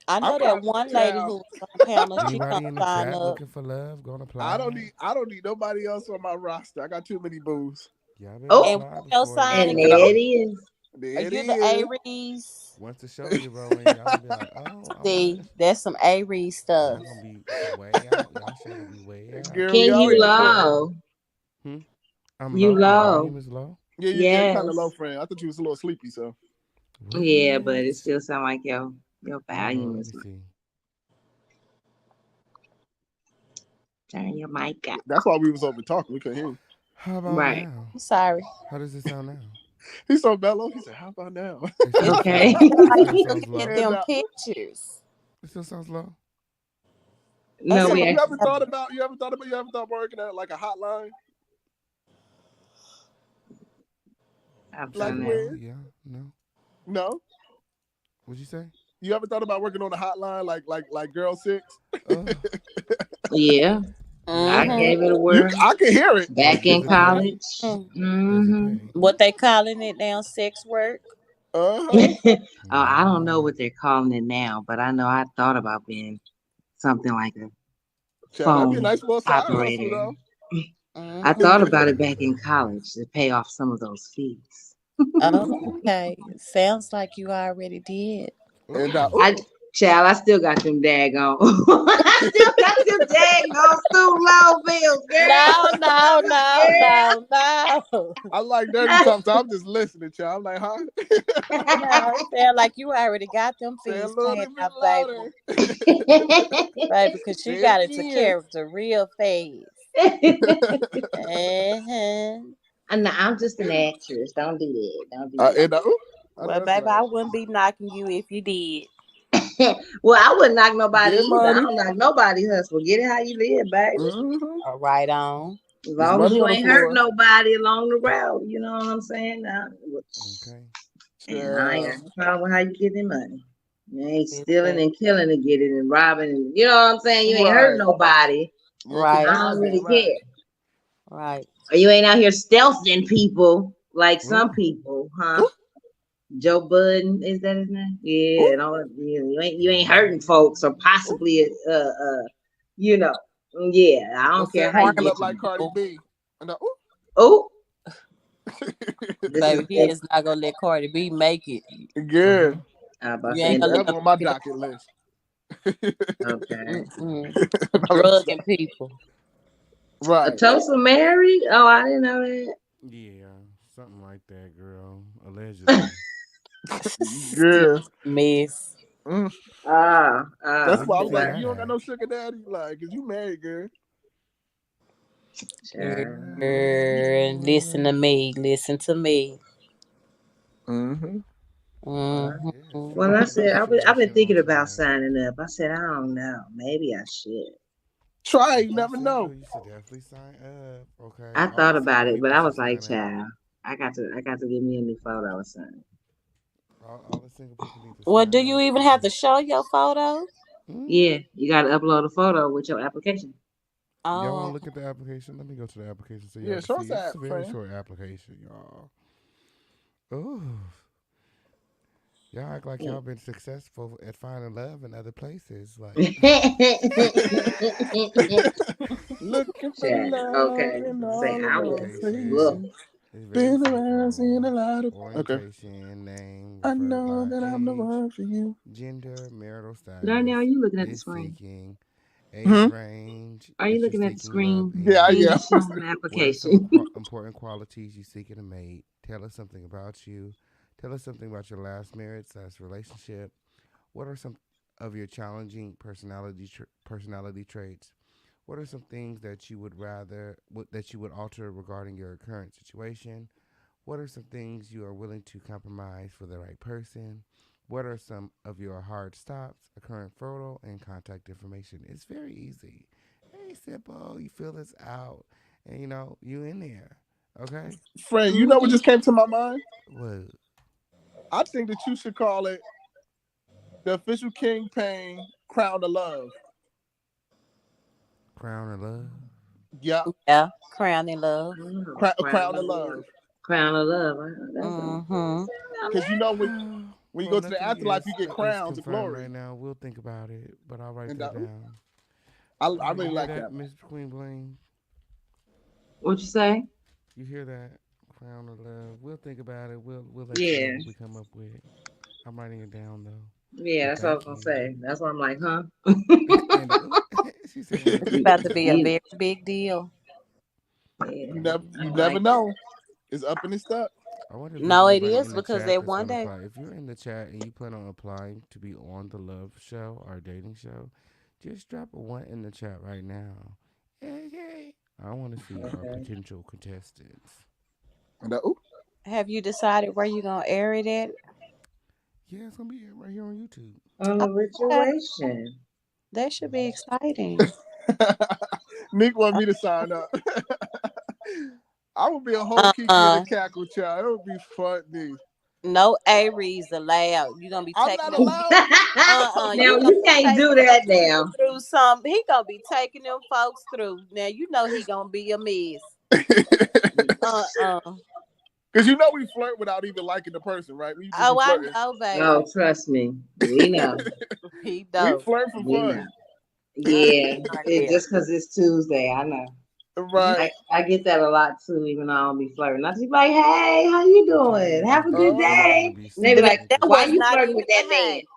Speaker 7: I know that one lady who's on the panel. She gonna
Speaker 1: Anybody in the
Speaker 7: sign
Speaker 1: chat
Speaker 7: up.
Speaker 1: looking for love? Gonna apply.
Speaker 8: I don't need nobody else on my roster. I got too many booze.
Speaker 1: Y'all better
Speaker 3: Oh,
Speaker 1: apply
Speaker 7: And your
Speaker 1: before
Speaker 7: sign
Speaker 3: and
Speaker 1: you
Speaker 3: there
Speaker 7: again?
Speaker 3: it is.
Speaker 8: There
Speaker 7: Are
Speaker 8: it
Speaker 7: you the
Speaker 8: is.
Speaker 7: Aries?
Speaker 1: Once the show get rolling, y'all gonna be like, "Oh, all
Speaker 7: See,
Speaker 1: right."
Speaker 7: that's some Aries stuff.
Speaker 1: Y'all gonna be way out. Y'all show gonna be way out.
Speaker 8: Girl, we
Speaker 3: Can you
Speaker 8: already know.
Speaker 3: low?
Speaker 1: I'm
Speaker 3: You
Speaker 1: low. My
Speaker 3: low?
Speaker 1: volume is low.
Speaker 8: Yeah, kind of low,
Speaker 3: Yes.
Speaker 8: friend. I thought you was a little sleepy, so.
Speaker 3: Yeah, but it still sound like your
Speaker 1: Hold
Speaker 3: volume
Speaker 1: on, let
Speaker 3: is
Speaker 1: me
Speaker 3: low.
Speaker 1: see.
Speaker 3: Turn your mic up.
Speaker 8: That's why we was over talking. We couldn't hear you.
Speaker 1: How about
Speaker 3: Right.
Speaker 1: now?
Speaker 7: I'm sorry.
Speaker 1: How does it sound now?
Speaker 8: He's so mellow. He said, "How about now?"
Speaker 1: It still
Speaker 3: Okay.
Speaker 1: sounds, it still
Speaker 7: Like
Speaker 1: sounds
Speaker 7: looking at
Speaker 1: low.
Speaker 7: them pictures.
Speaker 1: It still sounds low.
Speaker 3: No,
Speaker 8: So
Speaker 3: we
Speaker 8: you ever
Speaker 3: actually.
Speaker 8: thought working at like a hotline?
Speaker 3: I'm
Speaker 8: Like
Speaker 3: trying to.
Speaker 8: where?
Speaker 1: Yeah, no.
Speaker 8: No.
Speaker 1: What'd you say?
Speaker 8: You ever thought about working on a hotline like Girl 6?
Speaker 3: Yeah. I gave it a whirl.
Speaker 8: I can hear it.
Speaker 3: Back in college.
Speaker 7: What they calling it now? Sex work?
Speaker 3: I don't know what they're calling it now, but I know I thought about being something like a
Speaker 8: That'd be a
Speaker 3: phone
Speaker 8: nice little side hustle,
Speaker 3: operator.
Speaker 8: though.
Speaker 3: I thought about it back in college to pay off some of those fees.
Speaker 7: Oh, okay. Sounds like you already did.
Speaker 8: And
Speaker 3: Child, I still got them daggone. I still got them daggone student loan bills, girl.
Speaker 7: No.
Speaker 8: I like dirty talk, so I'm just listening, child. I'm like, huh?
Speaker 7: No, it sound like you already got them fees paid out, baby. Baby, because she got it to character real fast.
Speaker 3: I'm just an actress. Don't do that. Don't do that.
Speaker 7: Well, baby, I wouldn't be knocking you if you did.
Speaker 3: Well, I wouldn't knock nobody either. I don't knock nobody hustle. Get it how you live, baby.
Speaker 7: All right on.
Speaker 3: As long as you ain't hurt nobody along the route, you know what I'm saying? And I ain't got no problem with how you get the money. You ain't stealing and killing to get it and robbing and you know what I'm saying? You ain't hurt nobody.
Speaker 7: Right.
Speaker 3: I don't really care.
Speaker 7: Right.
Speaker 3: Or you ain't out here stealthing people like some people, huh? Joe Budden, is that his name? Yeah, you ain't hurting folks or possibly you know. Yeah, I don't care how you get
Speaker 8: up like Cardi B.
Speaker 7: Baby, he is not gonna let Cardi B make it.
Speaker 8: Yeah.
Speaker 7: You ain't gonna let
Speaker 8: on my docket list.
Speaker 3: Okay.
Speaker 7: Drugging people.
Speaker 8: Right.
Speaker 3: Tulsa Mary? Oh, I didn't know that.
Speaker 1: Yeah, something like that, girl. Allegedly.
Speaker 8: Yeah.
Speaker 7: Miss.
Speaker 8: That's why I was like, you don't got no sugar daddy, like, cause you married, girl.
Speaker 7: Listen to me. Listen to me.
Speaker 3: Well, I said I've been thinking about signing up. I said I don't know. Maybe I should.
Speaker 8: Try. You never know.
Speaker 1: You should definitely sign up. Okay.
Speaker 3: I thought about it, but I was like, child, I got to give me a new photo or something.
Speaker 1: All the single people need to
Speaker 7: Well, do you even have to show your photo?
Speaker 3: Yeah, you got to upload a photo with your application.
Speaker 1: Y'all want to look at the application? Let me go to the application so y'all can see. It's a very short application, y'all. Ooh. Y'all act like y'all been successful at finding love in other places. Like
Speaker 8: looking for love.
Speaker 3: Okay. Say how
Speaker 8: been around, seen a lot of
Speaker 1: orientation, name.
Speaker 8: I know that I'm the one for you.
Speaker 1: Gender, marital status.
Speaker 3: Darnell, are you looking at the screen?
Speaker 1: Seeking, age range.
Speaker 3: Are you looking at the screen?
Speaker 8: Yeah.
Speaker 3: An application.
Speaker 1: Important qualities you seek in a mate. Tell us something about you. Tell us something about your last marriage/relationship. What are some of your challenging personality traits? What are some things that you would alter regarding your current situation? What are some things you are willing to compromise for the right person? What are some of your hard stops? A current photo and contact information. It's very easy. Very simple. You fill this out, and you in there. Okay,
Speaker 8: friend. You know what just came to my mind?
Speaker 1: What?
Speaker 8: I think that you should call it the official campaign Crown of Love.
Speaker 1: Crown of Love?
Speaker 8: Yeah.
Speaker 7: Yeah, Crown of Love.
Speaker 8: Crown of Love.
Speaker 3: Crown of Love.
Speaker 8: Because when you go to the afterlife, you get crowns of glory.
Speaker 1: Right now, we'll think about it, but I'll write that down.
Speaker 8: I really like that.
Speaker 1: Miss Queen Bling.
Speaker 3: What you say?
Speaker 1: You hear that? Crown of Love. We'll think about it. We'll let you know what we come up with. I'm writing it down though.
Speaker 3: Yeah, that's what I was gonna say. That's why I'm like, huh?
Speaker 1: She said,
Speaker 7: it's about to be a very big deal.
Speaker 8: You never know. It's up and it's stuck.
Speaker 7: No, it is because they one day.
Speaker 1: If you're in the chat and you plan on applying to be on the Love Show or dating show, just drop a 1 in the chat right now. Hey. I want to see our potential contestants.
Speaker 7: Have you decided where you're gonna air it at?
Speaker 1: Yeah, it's gonna be right here on YouTube.
Speaker 3: On the Rituation.
Speaker 7: That should be exciting.
Speaker 8: Nick want me to sign up. I would be a whole Kiki and a cackle child. It would be funny.
Speaker 7: No Aries allowed. You gonna be
Speaker 8: I'm
Speaker 7: taking
Speaker 8: not
Speaker 7: them.
Speaker 8: allowed.
Speaker 3: Now
Speaker 7: You gonna
Speaker 3: you
Speaker 7: be
Speaker 3: can't
Speaker 7: taking
Speaker 3: do
Speaker 7: them
Speaker 3: that
Speaker 7: people
Speaker 3: now.
Speaker 7: through some. He gonna be taking them folks through. Now you know he gonna be a mess.
Speaker 8: Because you know we flirt without even liking the person, right? We just be
Speaker 7: Oh, I
Speaker 8: flirting.
Speaker 7: know, baby.
Speaker 3: Oh, trust me, we know.
Speaker 7: He
Speaker 8: We
Speaker 7: does.
Speaker 8: flirt for
Speaker 3: We know.
Speaker 8: fun.
Speaker 3: Yeah,
Speaker 7: Yeah.
Speaker 3: just because it's Tuesday, I know.
Speaker 8: Right.
Speaker 3: I get that a lot too, even though I don't be flirting. I just be like, hey, how you doing? Have a good day. And they be like,
Speaker 7: That
Speaker 3: why
Speaker 7: was
Speaker 3: you
Speaker 7: not
Speaker 3: flirting
Speaker 7: even
Speaker 3: with that
Speaker 7: a
Speaker 3: man?
Speaker 7: hey.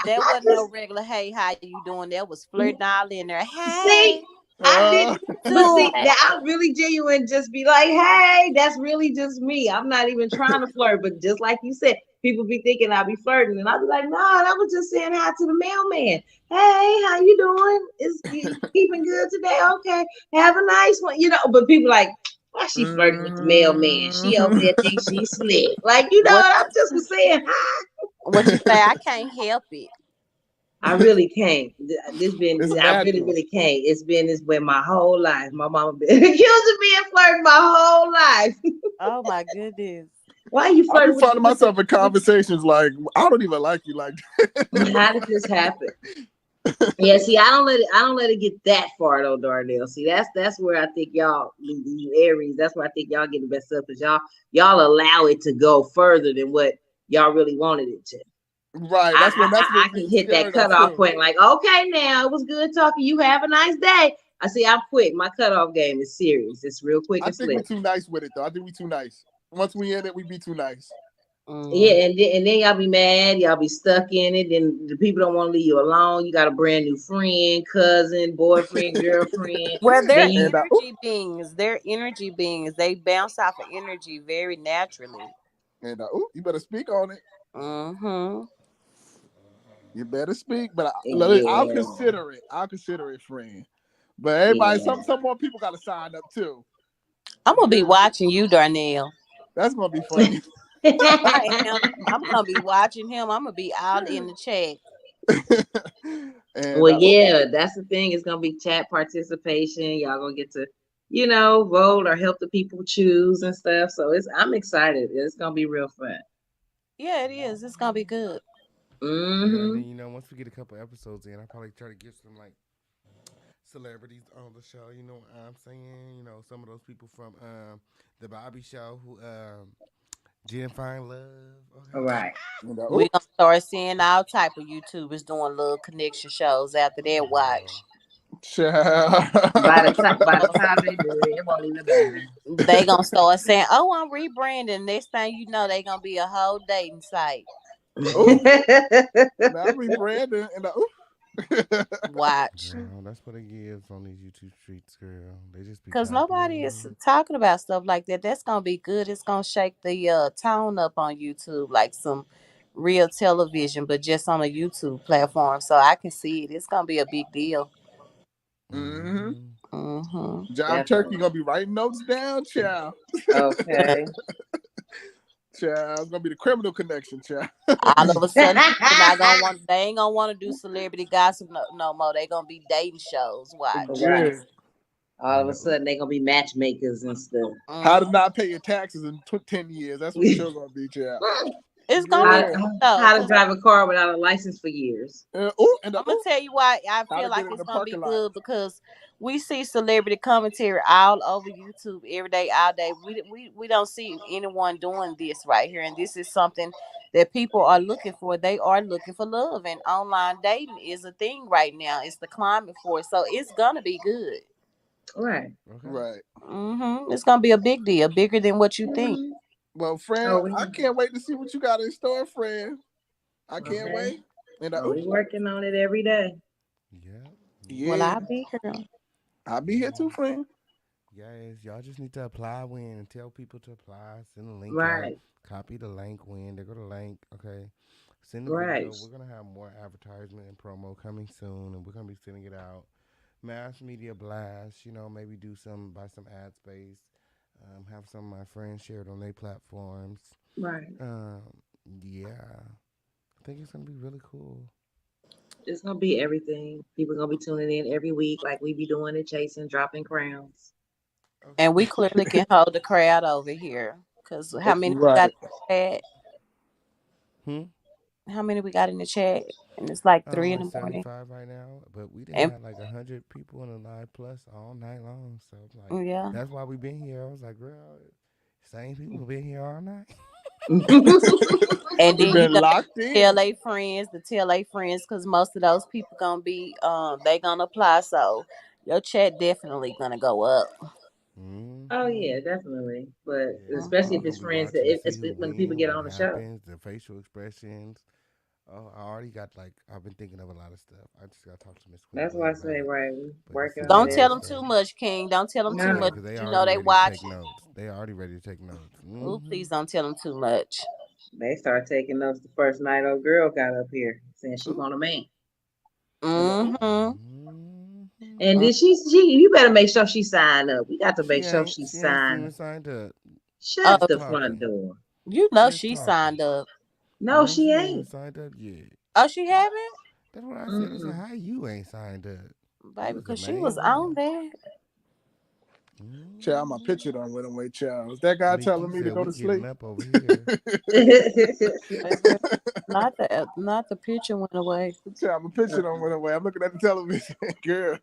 Speaker 7: That wasn't no regular hey, how you doing? That was flirting all in there.
Speaker 3: See,
Speaker 7: Hey,
Speaker 3: I did, but
Speaker 7: doing?
Speaker 3: see, that I'm really genuine. Just be like, hey, that's really just me. I'm not even trying to flirt, but just like you said, people be thinking I be flirting, and I'll be like, no, I was just saying hi to the mailman. Hey, how you doing? Is you keeping good today? Okay, have a nice one. You know, but people like, why she flirting with the mailman? She over there thinks she's slick. Like, you know
Speaker 7: What?
Speaker 3: what? I'm just was saying hi.
Speaker 7: What you say? I can't help it.
Speaker 3: I really can't.
Speaker 8: It's
Speaker 3: I really,
Speaker 8: natural.
Speaker 3: really can't. It's been this way my whole life. My mama been accusing me of flirting my whole life.
Speaker 7: Oh my goodness.
Speaker 3: Why are you
Speaker 8: I be
Speaker 3: flirting
Speaker 8: finding myself in conversations like, I don't even like you like that.
Speaker 3: how did this happen? Yeah, see, I don't let it get that far though, Darnell. See, that's where I think y'all, you Aries, that's where I think y'all getting messed up, because y'all allow it to go further than what y'all really wanted it to.
Speaker 8: Right. That's when
Speaker 3: I
Speaker 8: we
Speaker 3: can hit that
Speaker 8: scared us
Speaker 3: cutoff
Speaker 8: too.
Speaker 3: point, like, okay, now it was good talking. You have a nice day. I see. I'm quick. My cutoff game is serious. It's real quick
Speaker 8: I
Speaker 3: and
Speaker 8: think we
Speaker 3: slick.
Speaker 8: too nice with it though. I think we too nice. Once we in it, we be too nice.
Speaker 3: Yeah, and then y'all be mad. Y'all be stuck in it. And the people don't want to leave you alone. You got a brand new friend, cousin, boyfriend, girlfriend.
Speaker 7: Well, they're
Speaker 3: Then you.
Speaker 7: energy beings. They're energy beings. They bounce off of energy very naturally.
Speaker 8: And you better speak on it.
Speaker 7: Mm-hmm.
Speaker 8: You better speak. But I'll
Speaker 3: Yeah.
Speaker 8: consider it. I'll consider it, friend. But everybody,
Speaker 3: Yeah.
Speaker 8: some more people got to sign up too.
Speaker 7: I'm gonna be watching you, Darnell.
Speaker 8: That's gonna be funny.
Speaker 7: I am. I'm gonna be watching him. I'm gonna be out in the chat.
Speaker 8: And
Speaker 3: Well, yeah, that's the thing. It's gonna be chat participation. Y'all gonna get to, vote or help the people choose and stuff. So I'm excited. It's gonna be real fun.
Speaker 7: Yeah, it is. It's gonna be good.
Speaker 1: Yeah, and then once we get a couple episodes in, I'll probably try to get some like celebrities on the show. You know what I'm saying? Some of those people from the Bobby Show who didn't find love. Okay.
Speaker 3: All right.
Speaker 7: We gonna start seeing all type of YouTubers doing little connection shows after that. Watch.
Speaker 3: By the time they do it, it won't even matter.
Speaker 7: They gonna start saying, "Oh, I'm rebranding." Next thing you know, they gonna be a whole dating site.
Speaker 8: Now rebranding and
Speaker 7: Watch.
Speaker 1: Girl, that's what it gives on these YouTube streets, girl. They just be
Speaker 7: Because nobody is talking about stuff like that. That's gonna be good. It's gonna shake the tone up on YouTube, like some real television, but just on a YouTube platform. So I can see it. It's gonna be a big deal.
Speaker 8: Job Turkey gonna be writing notes down, child.
Speaker 3: Okay.
Speaker 8: Child, it's gonna be the criminal connection, child.
Speaker 7: All of a sudden, people not gonna want. They ain't gonna want to do celebrity gossip no more. They gonna be dating shows. Watch.
Speaker 3: Right. All of a sudden, they gonna be matchmakers and stuff.
Speaker 8: How to not pay your taxes in 10 years. That's what the show's gonna be, child.
Speaker 7: It's gonna be
Speaker 3: how to drive a car without a license for years.
Speaker 7: I'm gonna tell you why I feel like it's gonna be good, because we see celebrity commentary all over YouTube every day, all day. We don't see anyone doing this right here, and this is something that people are looking for. They are looking for love, and online dating is a thing right now. It's the climate for it, so it's gonna be good.
Speaker 3: Right.
Speaker 8: Right.
Speaker 7: It's gonna be a big deal, bigger than what you think.
Speaker 8: Well, friend, I can't wait to see what you got in store, friend. I can't wait. And
Speaker 3: we working on it every day.
Speaker 8: Yeah.
Speaker 7: Well, I'll be here.
Speaker 8: I'll be here too, friend.
Speaker 1: Yes, y'all just need to apply when and tell people to apply. Send a link
Speaker 3: Right.
Speaker 1: out. Copy the link when. They go to link. Okay. Send the
Speaker 3: Right.
Speaker 1: video. We're gonna have more advertisement and promo coming soon, and we're gonna be sending it out. Mass media blast. Maybe do buy some ad space. Have some of my friends share it on their platforms.
Speaker 3: Right.
Speaker 1: Yeah. I think it's gonna be really cool.
Speaker 3: It's gonna be everything. People gonna be tuning in every week, like we be doing it, chasing, dropping crowns.
Speaker 7: And we clearly can hold the crowd over here. Because how many got that? How many we got in the chat? And it's like 3 in
Speaker 1: Like
Speaker 7: the morning.
Speaker 1: 75 right now, but we done
Speaker 7: And
Speaker 1: had like 100 people in the live plus all night long. So I'm like,
Speaker 7: yeah.
Speaker 1: that's why we been here. I was like, girl, same people been here all night.
Speaker 7: And
Speaker 8: We've
Speaker 7: then you
Speaker 8: been
Speaker 7: got
Speaker 8: locked
Speaker 7: to
Speaker 8: in.
Speaker 7: tell their friends, because most of those people gonna be they gonna apply. So your chat definitely gonna go up.
Speaker 3: Oh yeah, definitely. But
Speaker 1: Yeah,
Speaker 3: especially
Speaker 1: I'm
Speaker 3: if it's
Speaker 1: gonna be
Speaker 3: friends,
Speaker 1: watching to see who
Speaker 3: when people
Speaker 1: win,
Speaker 3: get
Speaker 1: what
Speaker 3: on the show.
Speaker 1: happens, the facial expressions. Oh, I already got like I've been thinking of a lot of stuff. I just gotta talk to Miss Queen
Speaker 3: That's why I
Speaker 1: Blade about
Speaker 3: say
Speaker 1: it.
Speaker 3: right, we
Speaker 1: But it's
Speaker 3: working
Speaker 1: some
Speaker 3: on
Speaker 7: Don't
Speaker 1: good
Speaker 7: tell
Speaker 3: it.
Speaker 7: them
Speaker 1: stuff.
Speaker 7: too much, King. Don't tell them too
Speaker 1: Yeah,
Speaker 7: much.
Speaker 3: No.
Speaker 1: because they
Speaker 7: You know
Speaker 1: already
Speaker 7: they
Speaker 1: ready to take
Speaker 7: watching.
Speaker 1: notes. They already ready to take notes.
Speaker 7: Oh, please don't tell them too much.
Speaker 3: They start taking notes the first night old girl got up here saying she want a man.
Speaker 7: Mm-hmm.
Speaker 3: And did she you better make sure she signed up. We got to
Speaker 1: She
Speaker 3: make sure
Speaker 1: ain't.
Speaker 3: she
Speaker 1: She ain't
Speaker 3: signed
Speaker 1: even
Speaker 3: up.
Speaker 1: signed up.
Speaker 3: Shut
Speaker 7: Oh,
Speaker 1: Just
Speaker 3: the front
Speaker 1: talking.
Speaker 3: door.
Speaker 7: you know
Speaker 1: Just
Speaker 7: she
Speaker 1: talking.
Speaker 7: signed up.
Speaker 3: No,
Speaker 1: No,
Speaker 3: she
Speaker 1: she ain't even
Speaker 3: ain't.
Speaker 1: signed up yet.
Speaker 7: Oh, she haven't?
Speaker 1: That's what I said. I said,
Speaker 3: Mm-mm.
Speaker 1: how you ain't signed up? You
Speaker 7: Baby,
Speaker 1: was the
Speaker 7: because she
Speaker 1: main
Speaker 7: was on
Speaker 1: one.
Speaker 7: there.
Speaker 8: Child, my picture done went away, child. Is that guy
Speaker 1: Nikki
Speaker 8: telling me to
Speaker 1: said
Speaker 8: go
Speaker 1: we
Speaker 8: to
Speaker 1: getting
Speaker 8: sleep?
Speaker 1: up over here.
Speaker 7: Baby, not the picture went away.
Speaker 8: Child, my picture done went away. I'm looking at the television, girl.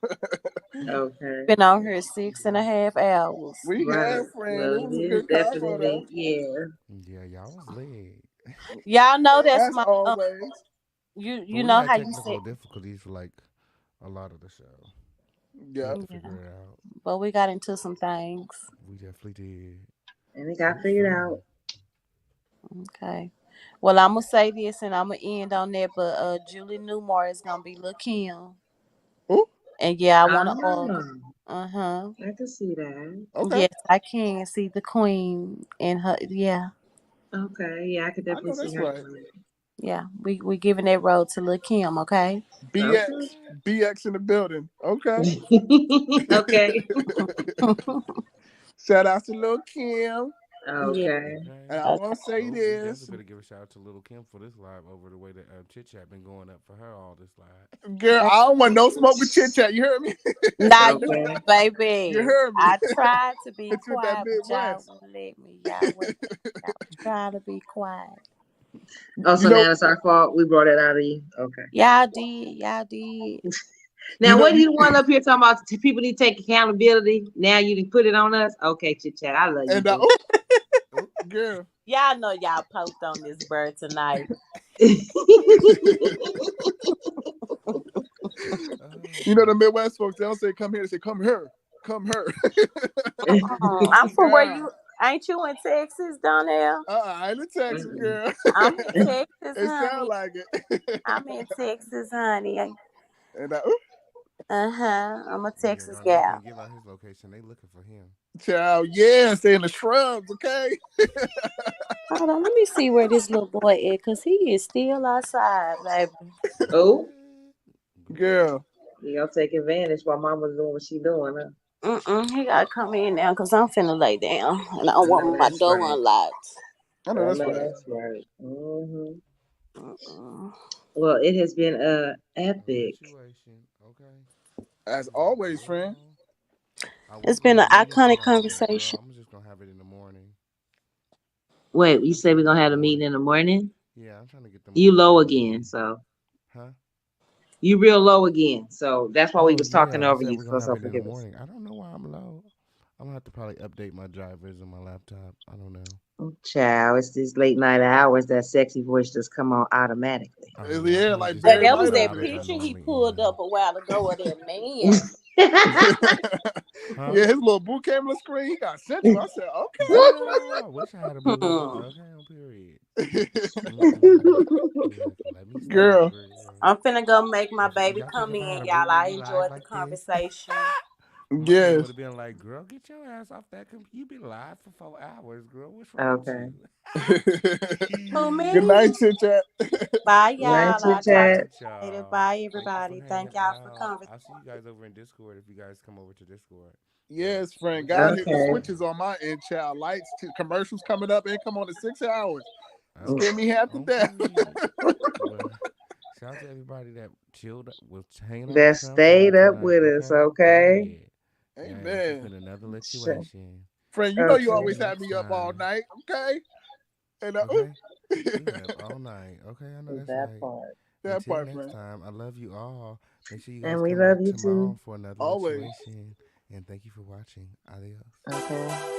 Speaker 3: Okay.
Speaker 7: Been on here 6.5 hours.
Speaker 8: We
Speaker 3: Right.
Speaker 8: had, friend. It
Speaker 3: Well,
Speaker 8: was a
Speaker 3: it is
Speaker 8: good convo, though.
Speaker 3: definitely, yeah.
Speaker 1: Yeah, y'all was lit.
Speaker 7: Y'all know that's
Speaker 8: As
Speaker 7: my
Speaker 8: always.
Speaker 1: But
Speaker 7: you
Speaker 1: we
Speaker 7: know
Speaker 1: had
Speaker 7: how you said.
Speaker 1: technical difficulties for like a lot of the show. We
Speaker 8: Yeah.
Speaker 1: had to
Speaker 7: Yeah,
Speaker 1: figure it out.
Speaker 7: but we got into some things.
Speaker 1: We definitely did.
Speaker 3: And it
Speaker 1: It
Speaker 3: got
Speaker 1: was
Speaker 3: figured
Speaker 1: fun.
Speaker 3: out.
Speaker 7: Okay. Well, I'm gonna say this and I'm gonna end on that, but Julie Newmar is gonna be Lil Kim.
Speaker 8: Oh,
Speaker 7: And yeah, I wanna
Speaker 3: Ah,
Speaker 7: uh-huh.
Speaker 3: I can see that.
Speaker 8: okay.
Speaker 7: Yes, I can see the queen and her. Yeah.
Speaker 3: Okay. Yeah, I could
Speaker 8: I
Speaker 3: definitely
Speaker 8: know
Speaker 3: see
Speaker 8: that's
Speaker 3: her
Speaker 8: right.
Speaker 3: doing
Speaker 7: Yeah. We giving that road to Lil Kim, okay?
Speaker 3: it.
Speaker 8: BX. BX in the building. Okay.
Speaker 3: Okay. Okay.
Speaker 8: Shout out to Lil Kim.
Speaker 7: Yeah.
Speaker 3: Okay.
Speaker 1: Okay.
Speaker 8: And I want
Speaker 7: Okay.
Speaker 8: to say
Speaker 1: Oh, we
Speaker 8: this.
Speaker 1: definitely better give a shout out to Little Kim for this live over the way that Chit Chat been going up for her all this live.
Speaker 8: Girl, I don't want no smoke with chit chat. You heard me?
Speaker 7: Now you
Speaker 3: Okay.
Speaker 8: You
Speaker 7: baby.
Speaker 8: heard me.
Speaker 7: I tried to be
Speaker 8: It's with that
Speaker 7: quiet, but y'all
Speaker 8: Midwest.
Speaker 7: wouldn't let me. Y'all was trying to be quiet.
Speaker 3: Oh,
Speaker 8: You
Speaker 3: so
Speaker 8: know,
Speaker 3: now it's our fault. We brought it out of you. Okay.
Speaker 7: Y'all did. Y'all did.
Speaker 8: you
Speaker 3: Now,
Speaker 8: know,
Speaker 3: what do
Speaker 8: you
Speaker 3: you want up here talking about? People need to take accountability. Now you can put it on us. Okay, Chit Chat. I love you,
Speaker 8: and
Speaker 3: boo.
Speaker 8: oh, girl.
Speaker 7: Y'all know y'all poked on this bird tonight.
Speaker 8: You know the Midwest folks, they don't say come here, they say come here. Come here.
Speaker 7: I'm from where
Speaker 8: Yeah.
Speaker 7: you ain't you in Texas, Donnell?
Speaker 8: I ain't in Texas, girl.
Speaker 7: I'm in Texas,
Speaker 8: It sound
Speaker 7: honey.
Speaker 8: like it.
Speaker 7: I'm in Texas, honey.
Speaker 8: And
Speaker 7: I'm a
Speaker 1: Yeah,
Speaker 7: Texas
Speaker 1: Darnell
Speaker 7: gal.
Speaker 1: can't give out his location. They looking for him.
Speaker 8: child, yeah, stay in the shrubs, okay?
Speaker 7: Hold on, let me see where this little boy is, cause he is still outside, baby.
Speaker 3: Oh,
Speaker 8: Girl.
Speaker 3: you gonna take advantage while Mama's doing what she doing, huh?
Speaker 7: He gotta come in now, cause I'm finna lay down, and I don't
Speaker 3: I know
Speaker 7: want my
Speaker 3: that's
Speaker 7: door
Speaker 3: right.
Speaker 7: unlocked.
Speaker 8: I know
Speaker 3: I
Speaker 8: that's
Speaker 3: know
Speaker 8: right.
Speaker 3: that's right. Mm-hmm.
Speaker 7: Mm-mm.
Speaker 3: Well, it has been
Speaker 1: A
Speaker 3: epic.
Speaker 1: situation. Okay.
Speaker 8: As always, friend.
Speaker 1: I was
Speaker 7: It's
Speaker 1: gonna
Speaker 7: been an
Speaker 1: have a meeting
Speaker 7: iconic
Speaker 1: tomorrow, but girl,
Speaker 7: conversation.
Speaker 1: I'm just gonna have it in the morning.
Speaker 3: Wait, you
Speaker 1: I'm
Speaker 3: said
Speaker 1: trying
Speaker 3: we're
Speaker 1: to get
Speaker 3: gonna have
Speaker 1: the
Speaker 3: a
Speaker 1: morning.
Speaker 3: meeting in the morning?
Speaker 1: Yeah, I'm trying to get the
Speaker 3: You
Speaker 1: morning
Speaker 3: low
Speaker 1: show
Speaker 3: again,
Speaker 1: in.
Speaker 3: so
Speaker 1: Huh?
Speaker 3: you real low again. So that's why we
Speaker 1: Oh
Speaker 3: was talking
Speaker 1: yeah, I
Speaker 3: over
Speaker 1: said
Speaker 3: you.
Speaker 1: we're gonna
Speaker 3: So
Speaker 1: have it in the
Speaker 3: forgive us.
Speaker 1: morning. I don't know why I'm low. I'm gonna have to probably update my drivers and my laptop. I don't know.
Speaker 3: Oh, child, it's these late night hours that sexy voice just come on automatically.
Speaker 1: Oh yeah, I
Speaker 8: Yeah,
Speaker 1: probably
Speaker 8: like
Speaker 1: just need
Speaker 7: But
Speaker 8: Barry
Speaker 1: to
Speaker 7: that
Speaker 1: get
Speaker 7: was
Speaker 8: White
Speaker 1: my
Speaker 7: that
Speaker 8: over
Speaker 1: hours I
Speaker 7: picture he
Speaker 1: normally
Speaker 7: pulled
Speaker 1: end.
Speaker 7: up a while ago of that man.
Speaker 8: there.
Speaker 1: Huh?
Speaker 8: Yeah, his little boo came on the screen. He got central. I said,
Speaker 1: Girl, I wish I had a boo.
Speaker 7: Hmm.
Speaker 1: Okay, on period.
Speaker 8: okay.
Speaker 1: Look, let me stop
Speaker 8: Girl.
Speaker 1: for real.
Speaker 7: I'm finna go make my baby
Speaker 1: Y'all think
Speaker 7: come
Speaker 1: if I had
Speaker 7: in,
Speaker 1: a boo,
Speaker 7: y'all.
Speaker 1: we
Speaker 7: I
Speaker 1: be live
Speaker 7: enjoyed the
Speaker 1: like this?
Speaker 7: conversation.
Speaker 1: My man would
Speaker 8: Yes.
Speaker 1: have been like, "Girl, get your ass off that computer. You been live for 4 hours, girl. What's wrong with
Speaker 3: Okay.
Speaker 1: you?"
Speaker 7: Who,
Speaker 8: Good
Speaker 7: me?
Speaker 8: night, chit chat.
Speaker 7: Bye,
Speaker 3: Night
Speaker 7: y'all.
Speaker 3: chit
Speaker 7: I'll
Speaker 1: Good
Speaker 7: talk to
Speaker 3: chat.
Speaker 1: night,
Speaker 7: you later.
Speaker 1: y'all.
Speaker 7: Bye,
Speaker 1: Thank you for
Speaker 7: everybody.
Speaker 1: hanging
Speaker 7: Thank y'all for
Speaker 1: out.
Speaker 7: conversation.
Speaker 1: I'll see you guys over in Discord if you guys come over to Discord. But
Speaker 8: Yes, friend.
Speaker 1: we'll
Speaker 8: God
Speaker 1: see.
Speaker 8: hit the
Speaker 3: Okay.
Speaker 8: switches on my end, child. Lights, commercials coming up. Ain't come on in 6 hours. Scare
Speaker 1: Okay.
Speaker 8: me half to
Speaker 1: On
Speaker 8: death.
Speaker 1: period. Well, shout out to everybody that chilled, was hanging out with
Speaker 3: That
Speaker 1: us outside
Speaker 3: stayed up
Speaker 1: tonight.
Speaker 3: with us,
Speaker 1: Okay.
Speaker 3: okay?
Speaker 1: Period. Yes, it's
Speaker 8: Amen.
Speaker 1: been another
Speaker 3: Sure.
Speaker 1: situation.
Speaker 8: Friend, you know
Speaker 1: We'll
Speaker 8: you
Speaker 1: see you
Speaker 3: Okay.
Speaker 8: always have
Speaker 1: next
Speaker 8: me up all
Speaker 1: time.
Speaker 8: night, okay? And
Speaker 1: Okay. We have all night. Okay, I know that's
Speaker 3: That
Speaker 1: right.
Speaker 3: part.
Speaker 8: That
Speaker 1: Until
Speaker 8: part,
Speaker 1: next
Speaker 8: friend.
Speaker 1: time, I love you all. Make sure you guys
Speaker 3: And we
Speaker 1: come
Speaker 3: love
Speaker 1: back
Speaker 3: you
Speaker 1: tomorrow
Speaker 3: too.
Speaker 1: for another
Speaker 8: Always.
Speaker 1: situation. And thank you for watching. Adios.
Speaker 3: Okay.